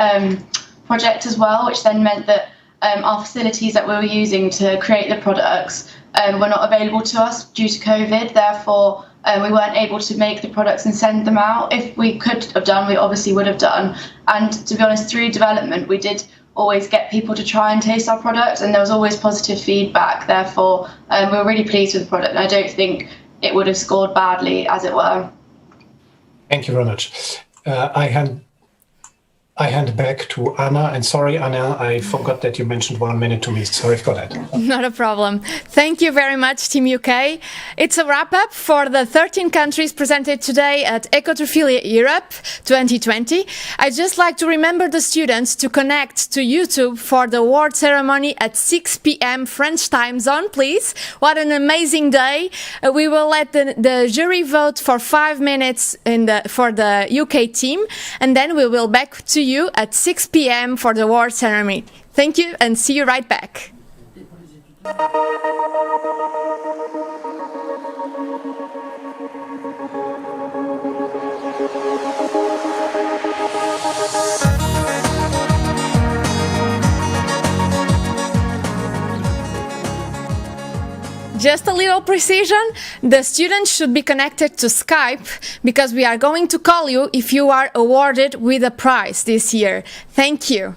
project as well, which then meant that our facilities that we were using to create the products were not available to us due to COVID. Therefore, we weren't able to make the products and send them out. If we could have done, we obviously would have done. And to be honest, through development, we did always get people to try and taste our products, and there was always positive feedback. Therefore, we were really pleased with the product, and I don't think it would have scored badly, as it were. Thank you very much. I hand back to Anna. And sorry, Anna, I forgot that you mentioned 1 minute to me. Sorry for that. Not a problem. Thank you very much, Team UK. It's a wrap-up for the 13 countries presented today at Ecotrophelia Europe 2020. I'd just like to remember the students to connect to YouTube for the award ceremony at 6 p.m. French time zone, please. What an amazing day. We will let the jury vote for 5 minutes for the UK team, and then we will back to you at 6 p.m. for the award ceremony. Thank you, and see you right back. Just a little precision, the students should be connected to Skype because we are going to call you if you are awarded with a prize this year. Thank you.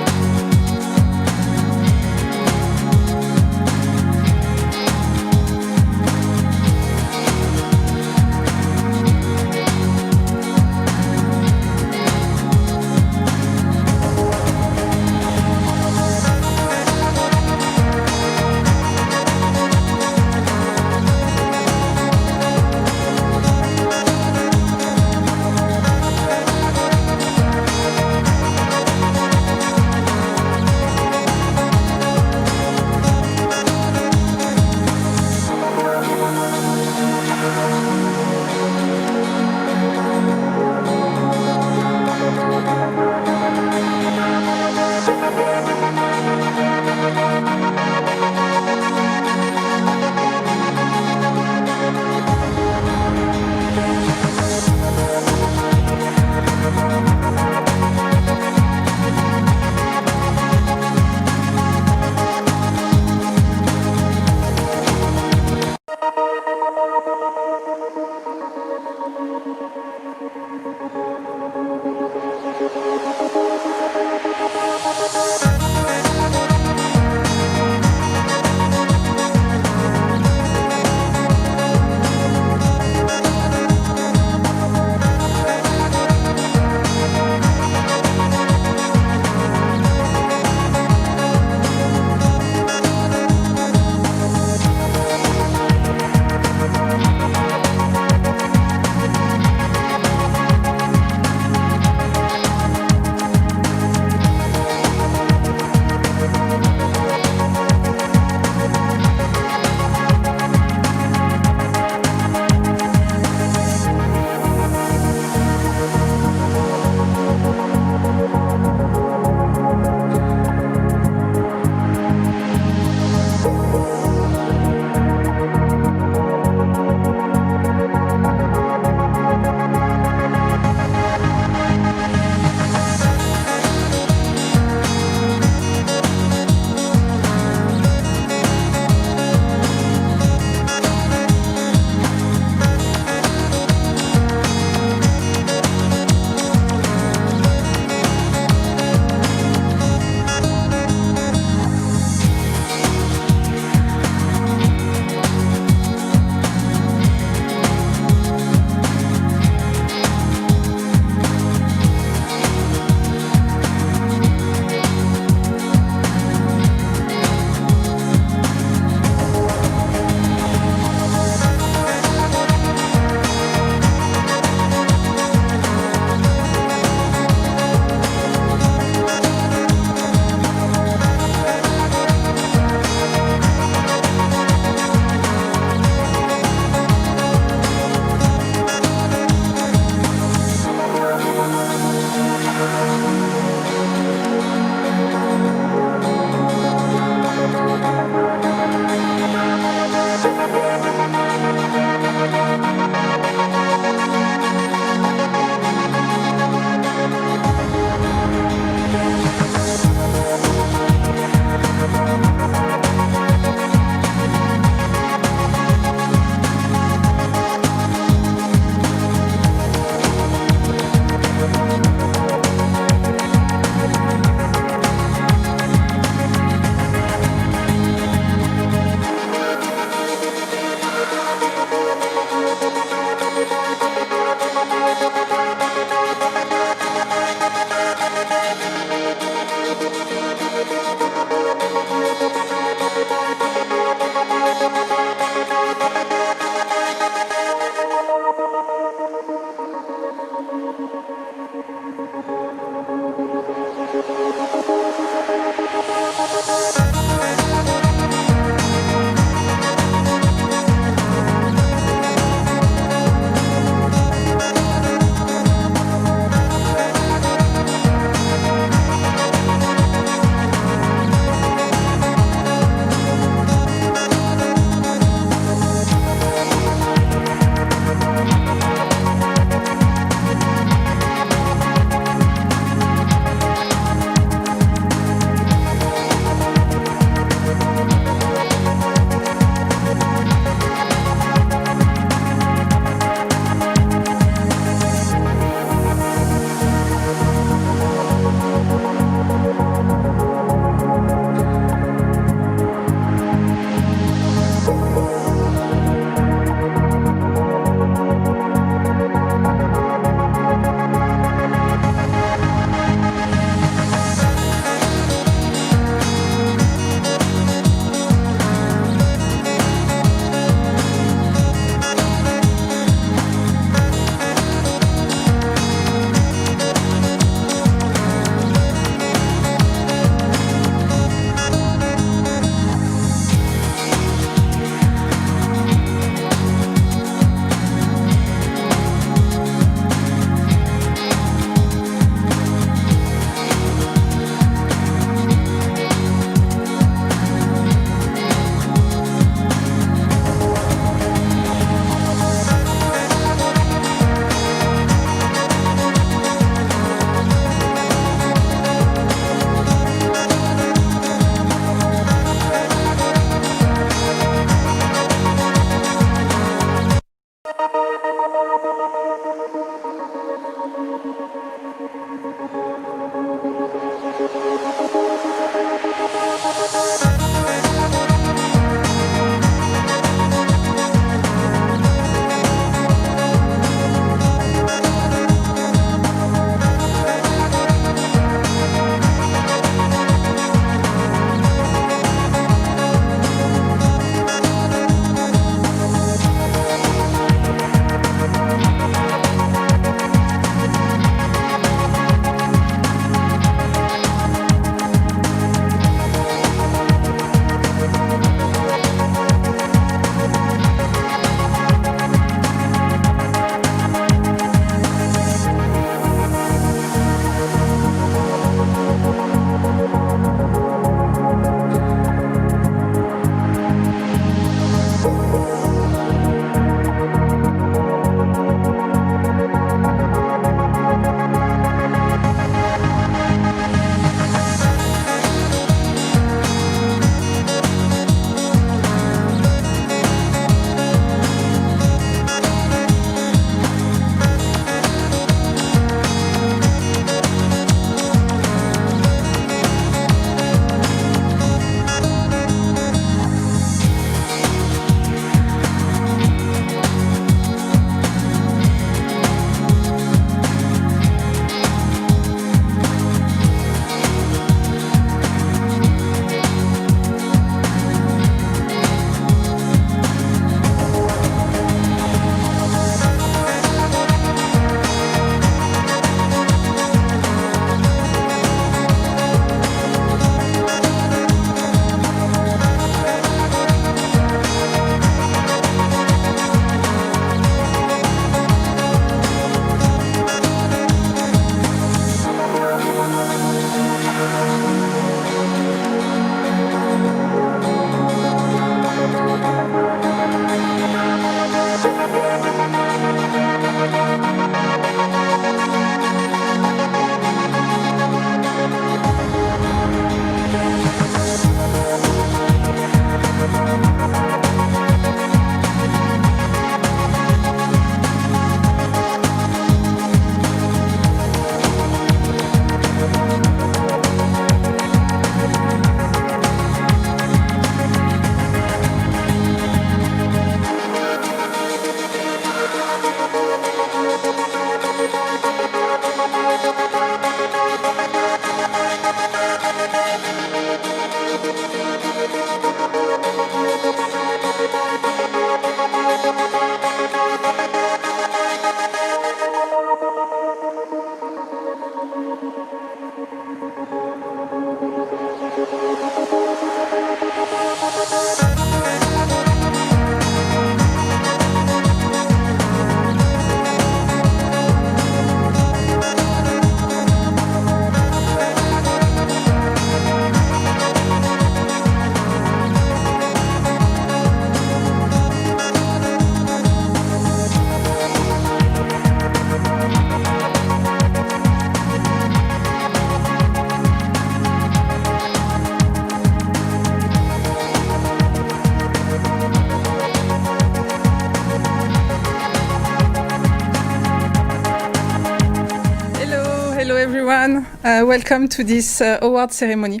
Welcome to this award ceremony.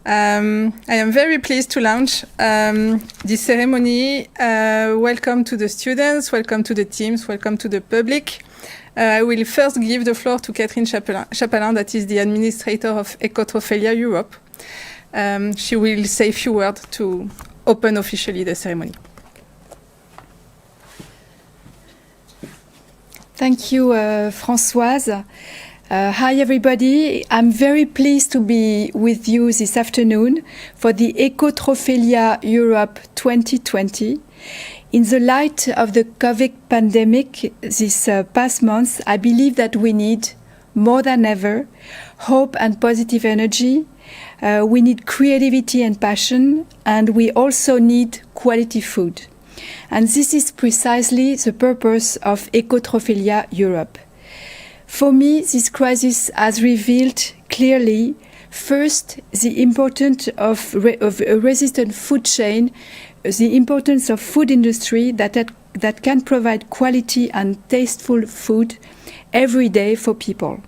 I am very pleased to launch this ceremony. Welcome to the students, welcome to the teams, welcome to the public. I will first give the floor to Catherine Chapelin, that is the administrator of Ecotrophelia Europe. She will say a few words to open officially the ceremony. Thank you, Françoise. Hi, everybody. I'm very pleased to be with you this afternoon for the Ecotrophelia Europe 2020. In the light of the COVID pandemic this past month, I believe that we need, more than ever, hope and positive energy. We need creativity and passion, and we also need quality food. And this is precisely the purpose of Ecotrophelia Europe. For me, this crisis has revealed clearly, first, the importance of a resistant food chain, the importance of food industry that can provide quality and tasteful food every day for people.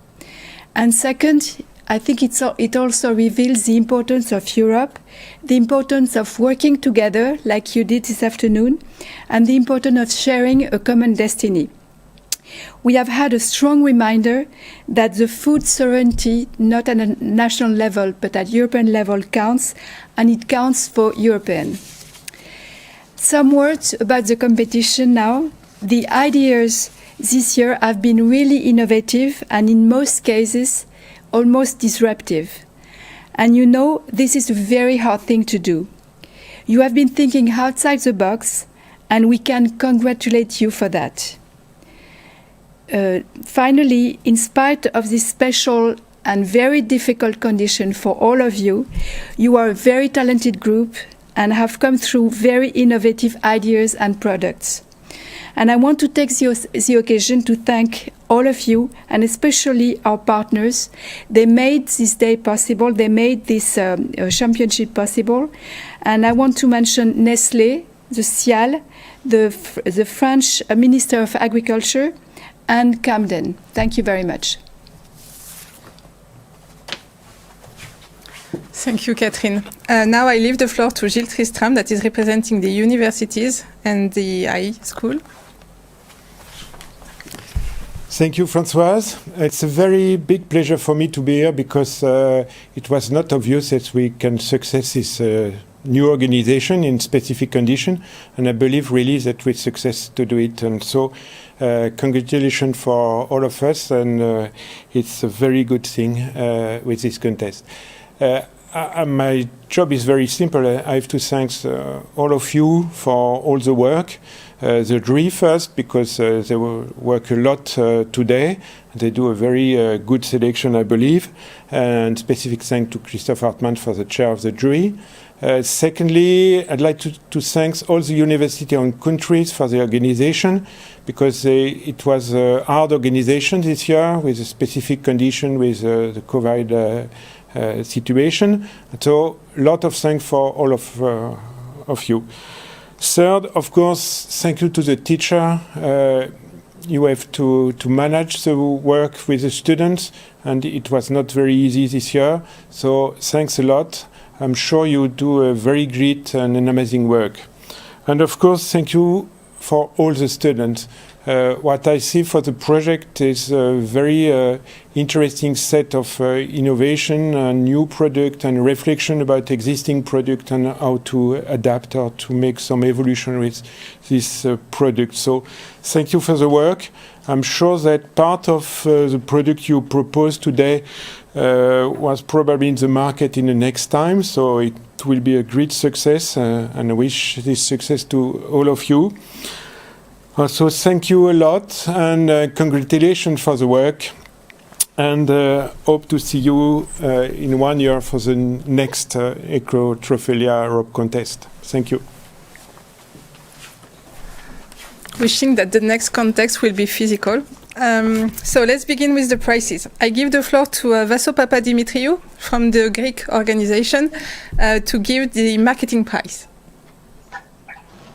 And second, I think it also reveals the importance of Europe, the importance of working together like you did this afternoon, and the importance of sharing a common destiny. We have had a strong reminder that the food sovereignty, not at a national level, but at European level counts, and it counts for Europeans. Some words about the competition now. The ideas this year have been really innovative and in most cases almost disruptive. And you know, this is a very hard thing to do. You have been thinking outside the box, and we can congratulate you for that. Finally, in spite of this special and very difficult condition for all of you, you are a very talented group and have come through very innovative ideas and products. And I want to take the occasion to thank all of you, and especially our partners. They made this day possible. They made this championship possible. And I want to mention Nestlé, the CIAL, the French Minister of Agriculture, and Camden. Thank you very much. Thank you, Catherine. Now I leave the floor to Gilles Tristram, that is representing the universities and the AI school. Thank you, Françoise. It's a very big pleasure for me to be here because it was not obvious that we can success this new organization in specific condition, and I believe really that we success to do it. And so, congratulations for all of us, and it's a very good thing with this contest. My job is very simple. I have to thank all of you for all the work. The jury first, because they work a lot today. They do a very good selection, I believe. And specific thanks to Christophe Hartmann for the chair of the jury. Secondly, I'd like to thank all the university and countries for the organization, because it was a hard organization this year with a specific condition with the COVID situation. So a lot of thanks for all of you. Third, of course, thank you to the teacher. You have to manage the work with the students, and it was not very easy this year. So thanks a lot. I'm sure you do a very great and an amazing work. And of course, thank you for all the students. What I see for the project is a very interesting set of innovation and new product and reflection about existing product and how to adapt or to make some evolution with this product. So thank you for the work. I'm sure that part of the product you proposed today was probably in the market in the next time. So it will be a great success, and I wish this success to all of you. So thank you a lot, and congratulations for the work, and hope to see you in 1 year for the next Ecotrophelia Europe contest. Thank you. Wishing that the next contest will be physical. So let's begin with the prizes. I give the floor to Vasso Papadimitriou from the Greek organization to give the marketing prize.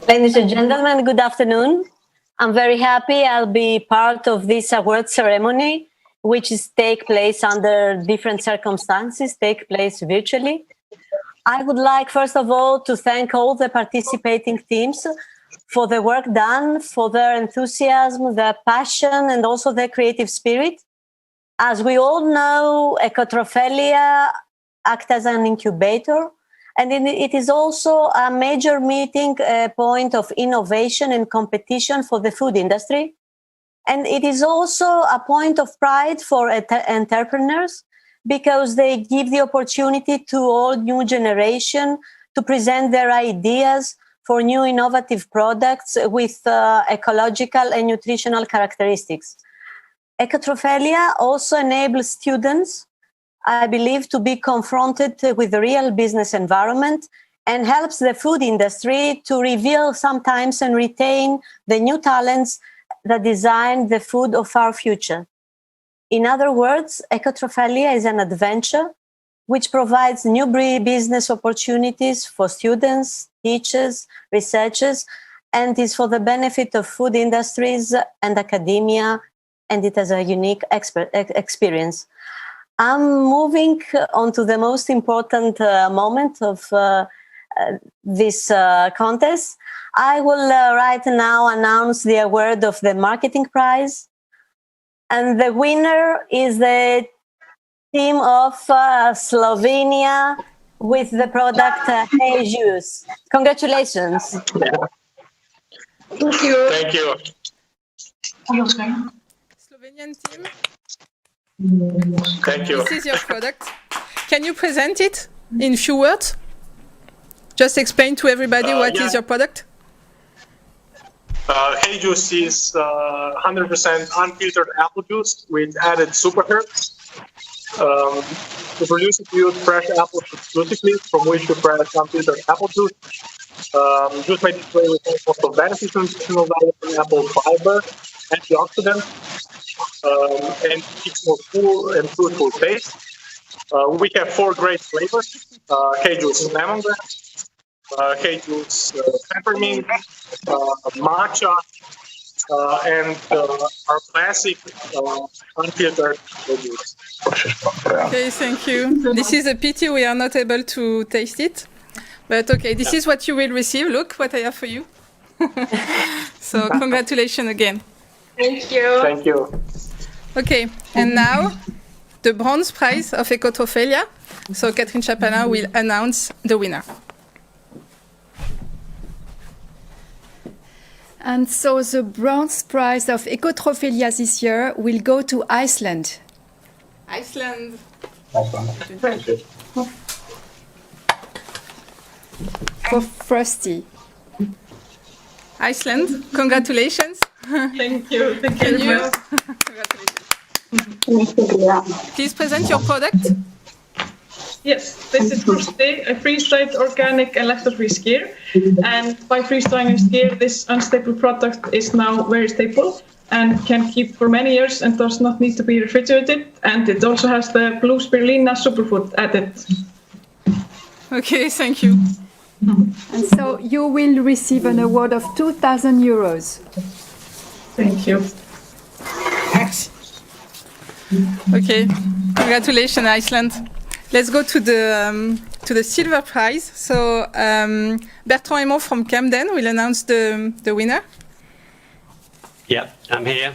Ladies and gentlemen, good afternoon. I'm very happy I'll be part of this award ceremony. which is take place under different circumstances, take place virtually. I would like, first of all, to thank all the participating teams for the work done, for their enthusiasm, their passion, and also their creative spirit. As we all know, Ecotrophelia acts as an incubator, and it is also a major meeting point of innovation and competition for the food industry. And it is also a point of pride for entrepreneurs, because they give the opportunity to all new generation to present their ideas for new innovative products with ecological and nutritional characteristics. Ecotrophelia also enables students, I believe, to be confronted with the real business environment, and helps the food industry to reveal sometimes and retain the new talents that design the food of our future. In other words, Ecotrophelia is an adventure which provides new business opportunities for students, teachers, researchers, and is for the benefit of food industries and academia, and it has a unique experience. I'm moving on to the most important moment of this contest. I will right now announce the award of the marketing prize. And the winner is the team of Slovenia with the product Hey Juice. Congratulations. Thank you. Thank you. Slovenian team. Thank you. This is your product. Can you present it in few words? Just explain to everybody what is your product. Hey Juice is 100% unfiltered apple juice with added super herbs. To produce it, we use fresh apples exclusively, from which we press unfiltered apple juice. Juice made this way with multiple benefits and nutritional value from apple fiber, antioxidants, and keeps more full and fruitful taste. We have 4 great flavors: Hey Juice lemongrass, Hey Juice peppermint, matcha, and our classic unfiltered juice. Okay, thank you. This is a pity we are not able to taste it, but okay, this is what you will receive. Look what I have for you. So congratulations again. Thank you. Thank you. Okay, and now the bronze prize of Ecotrophelia. So Catherine Chapalin will announce the winner. And so the bronze prize of Ecotrophelia this year will go to Iceland. Iceland. For Frosty. Iceland, congratulations. Thank you. Thank Can you. you please present your product? Yes, this is Frosty, a freeze-dried organic and lactose-free skyr. And by freeze-drying a skyr, this unstable product is now very stable and can keep for many years and does not need to be refrigerated. And it also has the blue spirulina superfood added. Okay, thank you. And so you will receive an award of 2,000 euros. Thank you. Okay, congratulations, Iceland. Let's go to the silver prize. So Bertrand Aymon from Camden will announce the winner. Yeah, I'm here.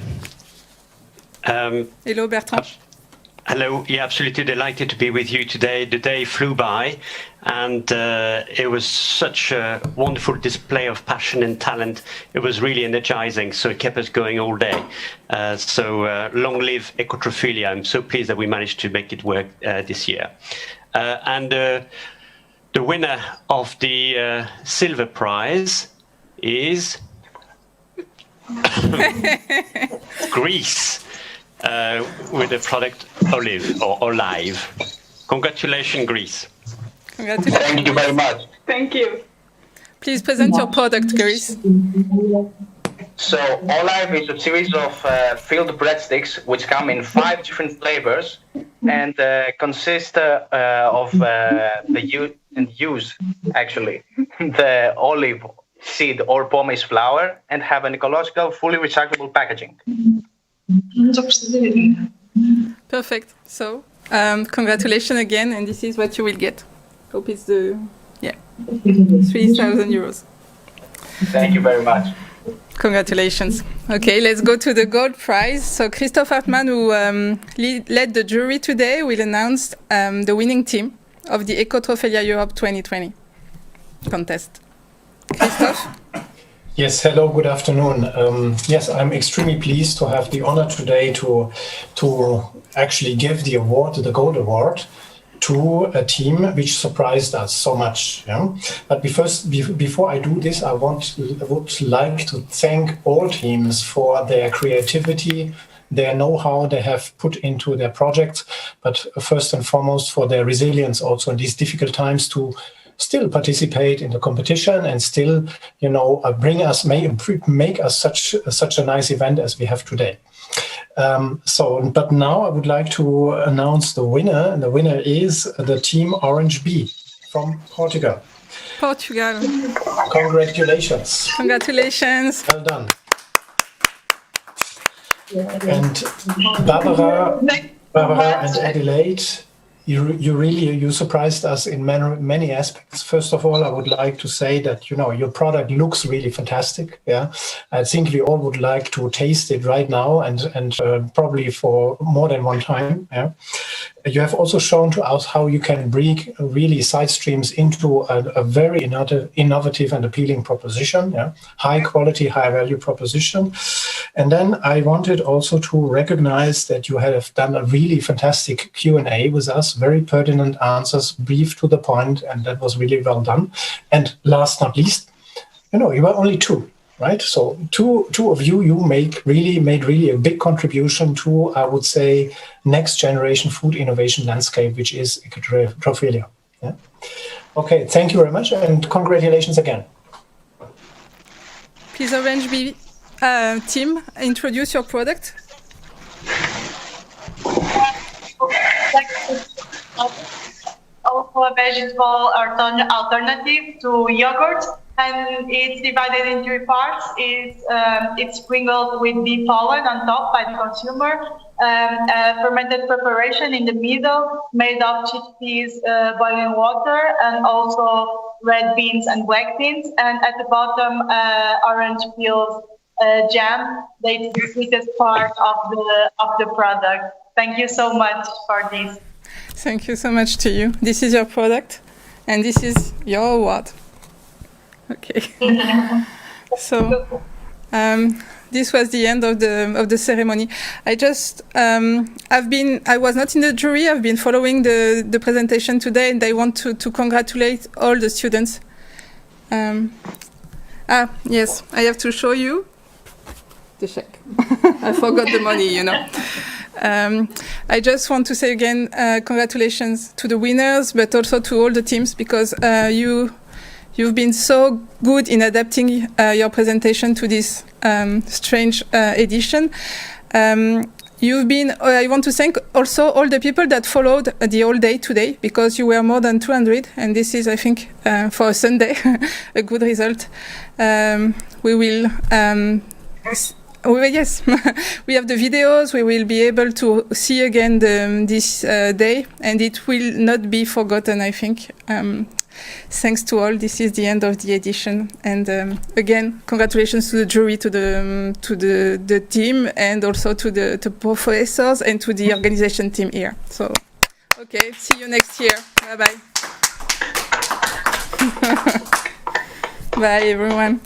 Hello, Bertrand. Hello. Yeah, absolutely delighted to be with you today. The day flew by, and it was such a wonderful display of passion and talent. It was really energizing, so it kept us going all day. So long live Ecotrophelia. I'm so pleased that we managed to make it work this year. And the winner of the silver prize is Greece. With the product olive or olive. Congratulations, Greece. Congratulations. Thank you very much. Thank you. Please present your product, Greece. So olive is a series of filled breadsticks which come in 5 different flavors and consist of use actually the olive seed or pomace flour and have an ecological, fully recyclable packaging. Perfect. So, congratulations again, and this is what you will get. Hope it's the 3,000 euros. Thank you very much. Congratulations. Okay, let's go to the gold prize. So Christoph Hartmann, who led the jury today, will announce the winning team of the Ecotrophelia Europe 2020 contest. Christoph? Yes, hello, good afternoon. Yes, I'm extremely pleased to have the honor today to actually give the award, the gold award, to a team which surprised us so much. Yeah? But before I do this, I would like to thank all teams for their creativity, their know-how they have put into their projects, but first and foremost for their resilience also in these difficult times to still participate in the competition and still, make us such a nice event as we have today. But now I would like to announce the winner, and the winner is the team Orange B from Portugal. Portugal. Congratulations. Congratulations. Well done. And Barbara and Adelaide, you surprised us in many aspects. First of all, I would like to say that your product looks really fantastic. Yeah, I think we all would like to taste it right now and probably for more than one time. Yeah, you have also shown to us how you can bring really side streams into a very innovative and appealing proposition. Yeah, high quality, high value proposition. And then I wanted also to recognize that you have done a really fantastic Q&A with us, very pertinent answers, brief to the point, and that was really well done. And last not least, you were only two, right? So two of you made really a big contribution to, I would say, next generation food innovation landscape, which is Ecotrophelia. Yeah? Okay, thank you very much, and congratulations again. Please, Orange B team, introduce your product. Also a vegetable alternative to yogurt, and it's divided in three parts. It's sprinkled with bee pollen on top by the consumer, fermented preparation in the middle made of chickpeas, boiling water, and also red beans and black beans, and at the bottom orange peels jam. That's the sweetest part of the product. Thank you so much for this. Thank you so much to you. This is your product, and this is your award. Okay. So this was the end of the ceremony. I was not in the jury. I've been following the presentation today, and I want to congratulate all the students. Yes, I have to show you the check. I forgot the money, I just want to say again, congratulations to the winners, but also to all the teams, because you've been so good in adapting your presentation to this strange edition. I want to thank also all the people that followed the whole day today, because you were more than 200, and this is, I think, for a Sunday, a good result. Yes, we have the videos. We will be able to see again this day, and it will not be forgotten, I think. Thanks to all. This is the end of the edition, and again, congratulations to the jury, to the team, and also to the professors and to the organization team here. So, okay, see you next year. Bye bye. Bye everyone.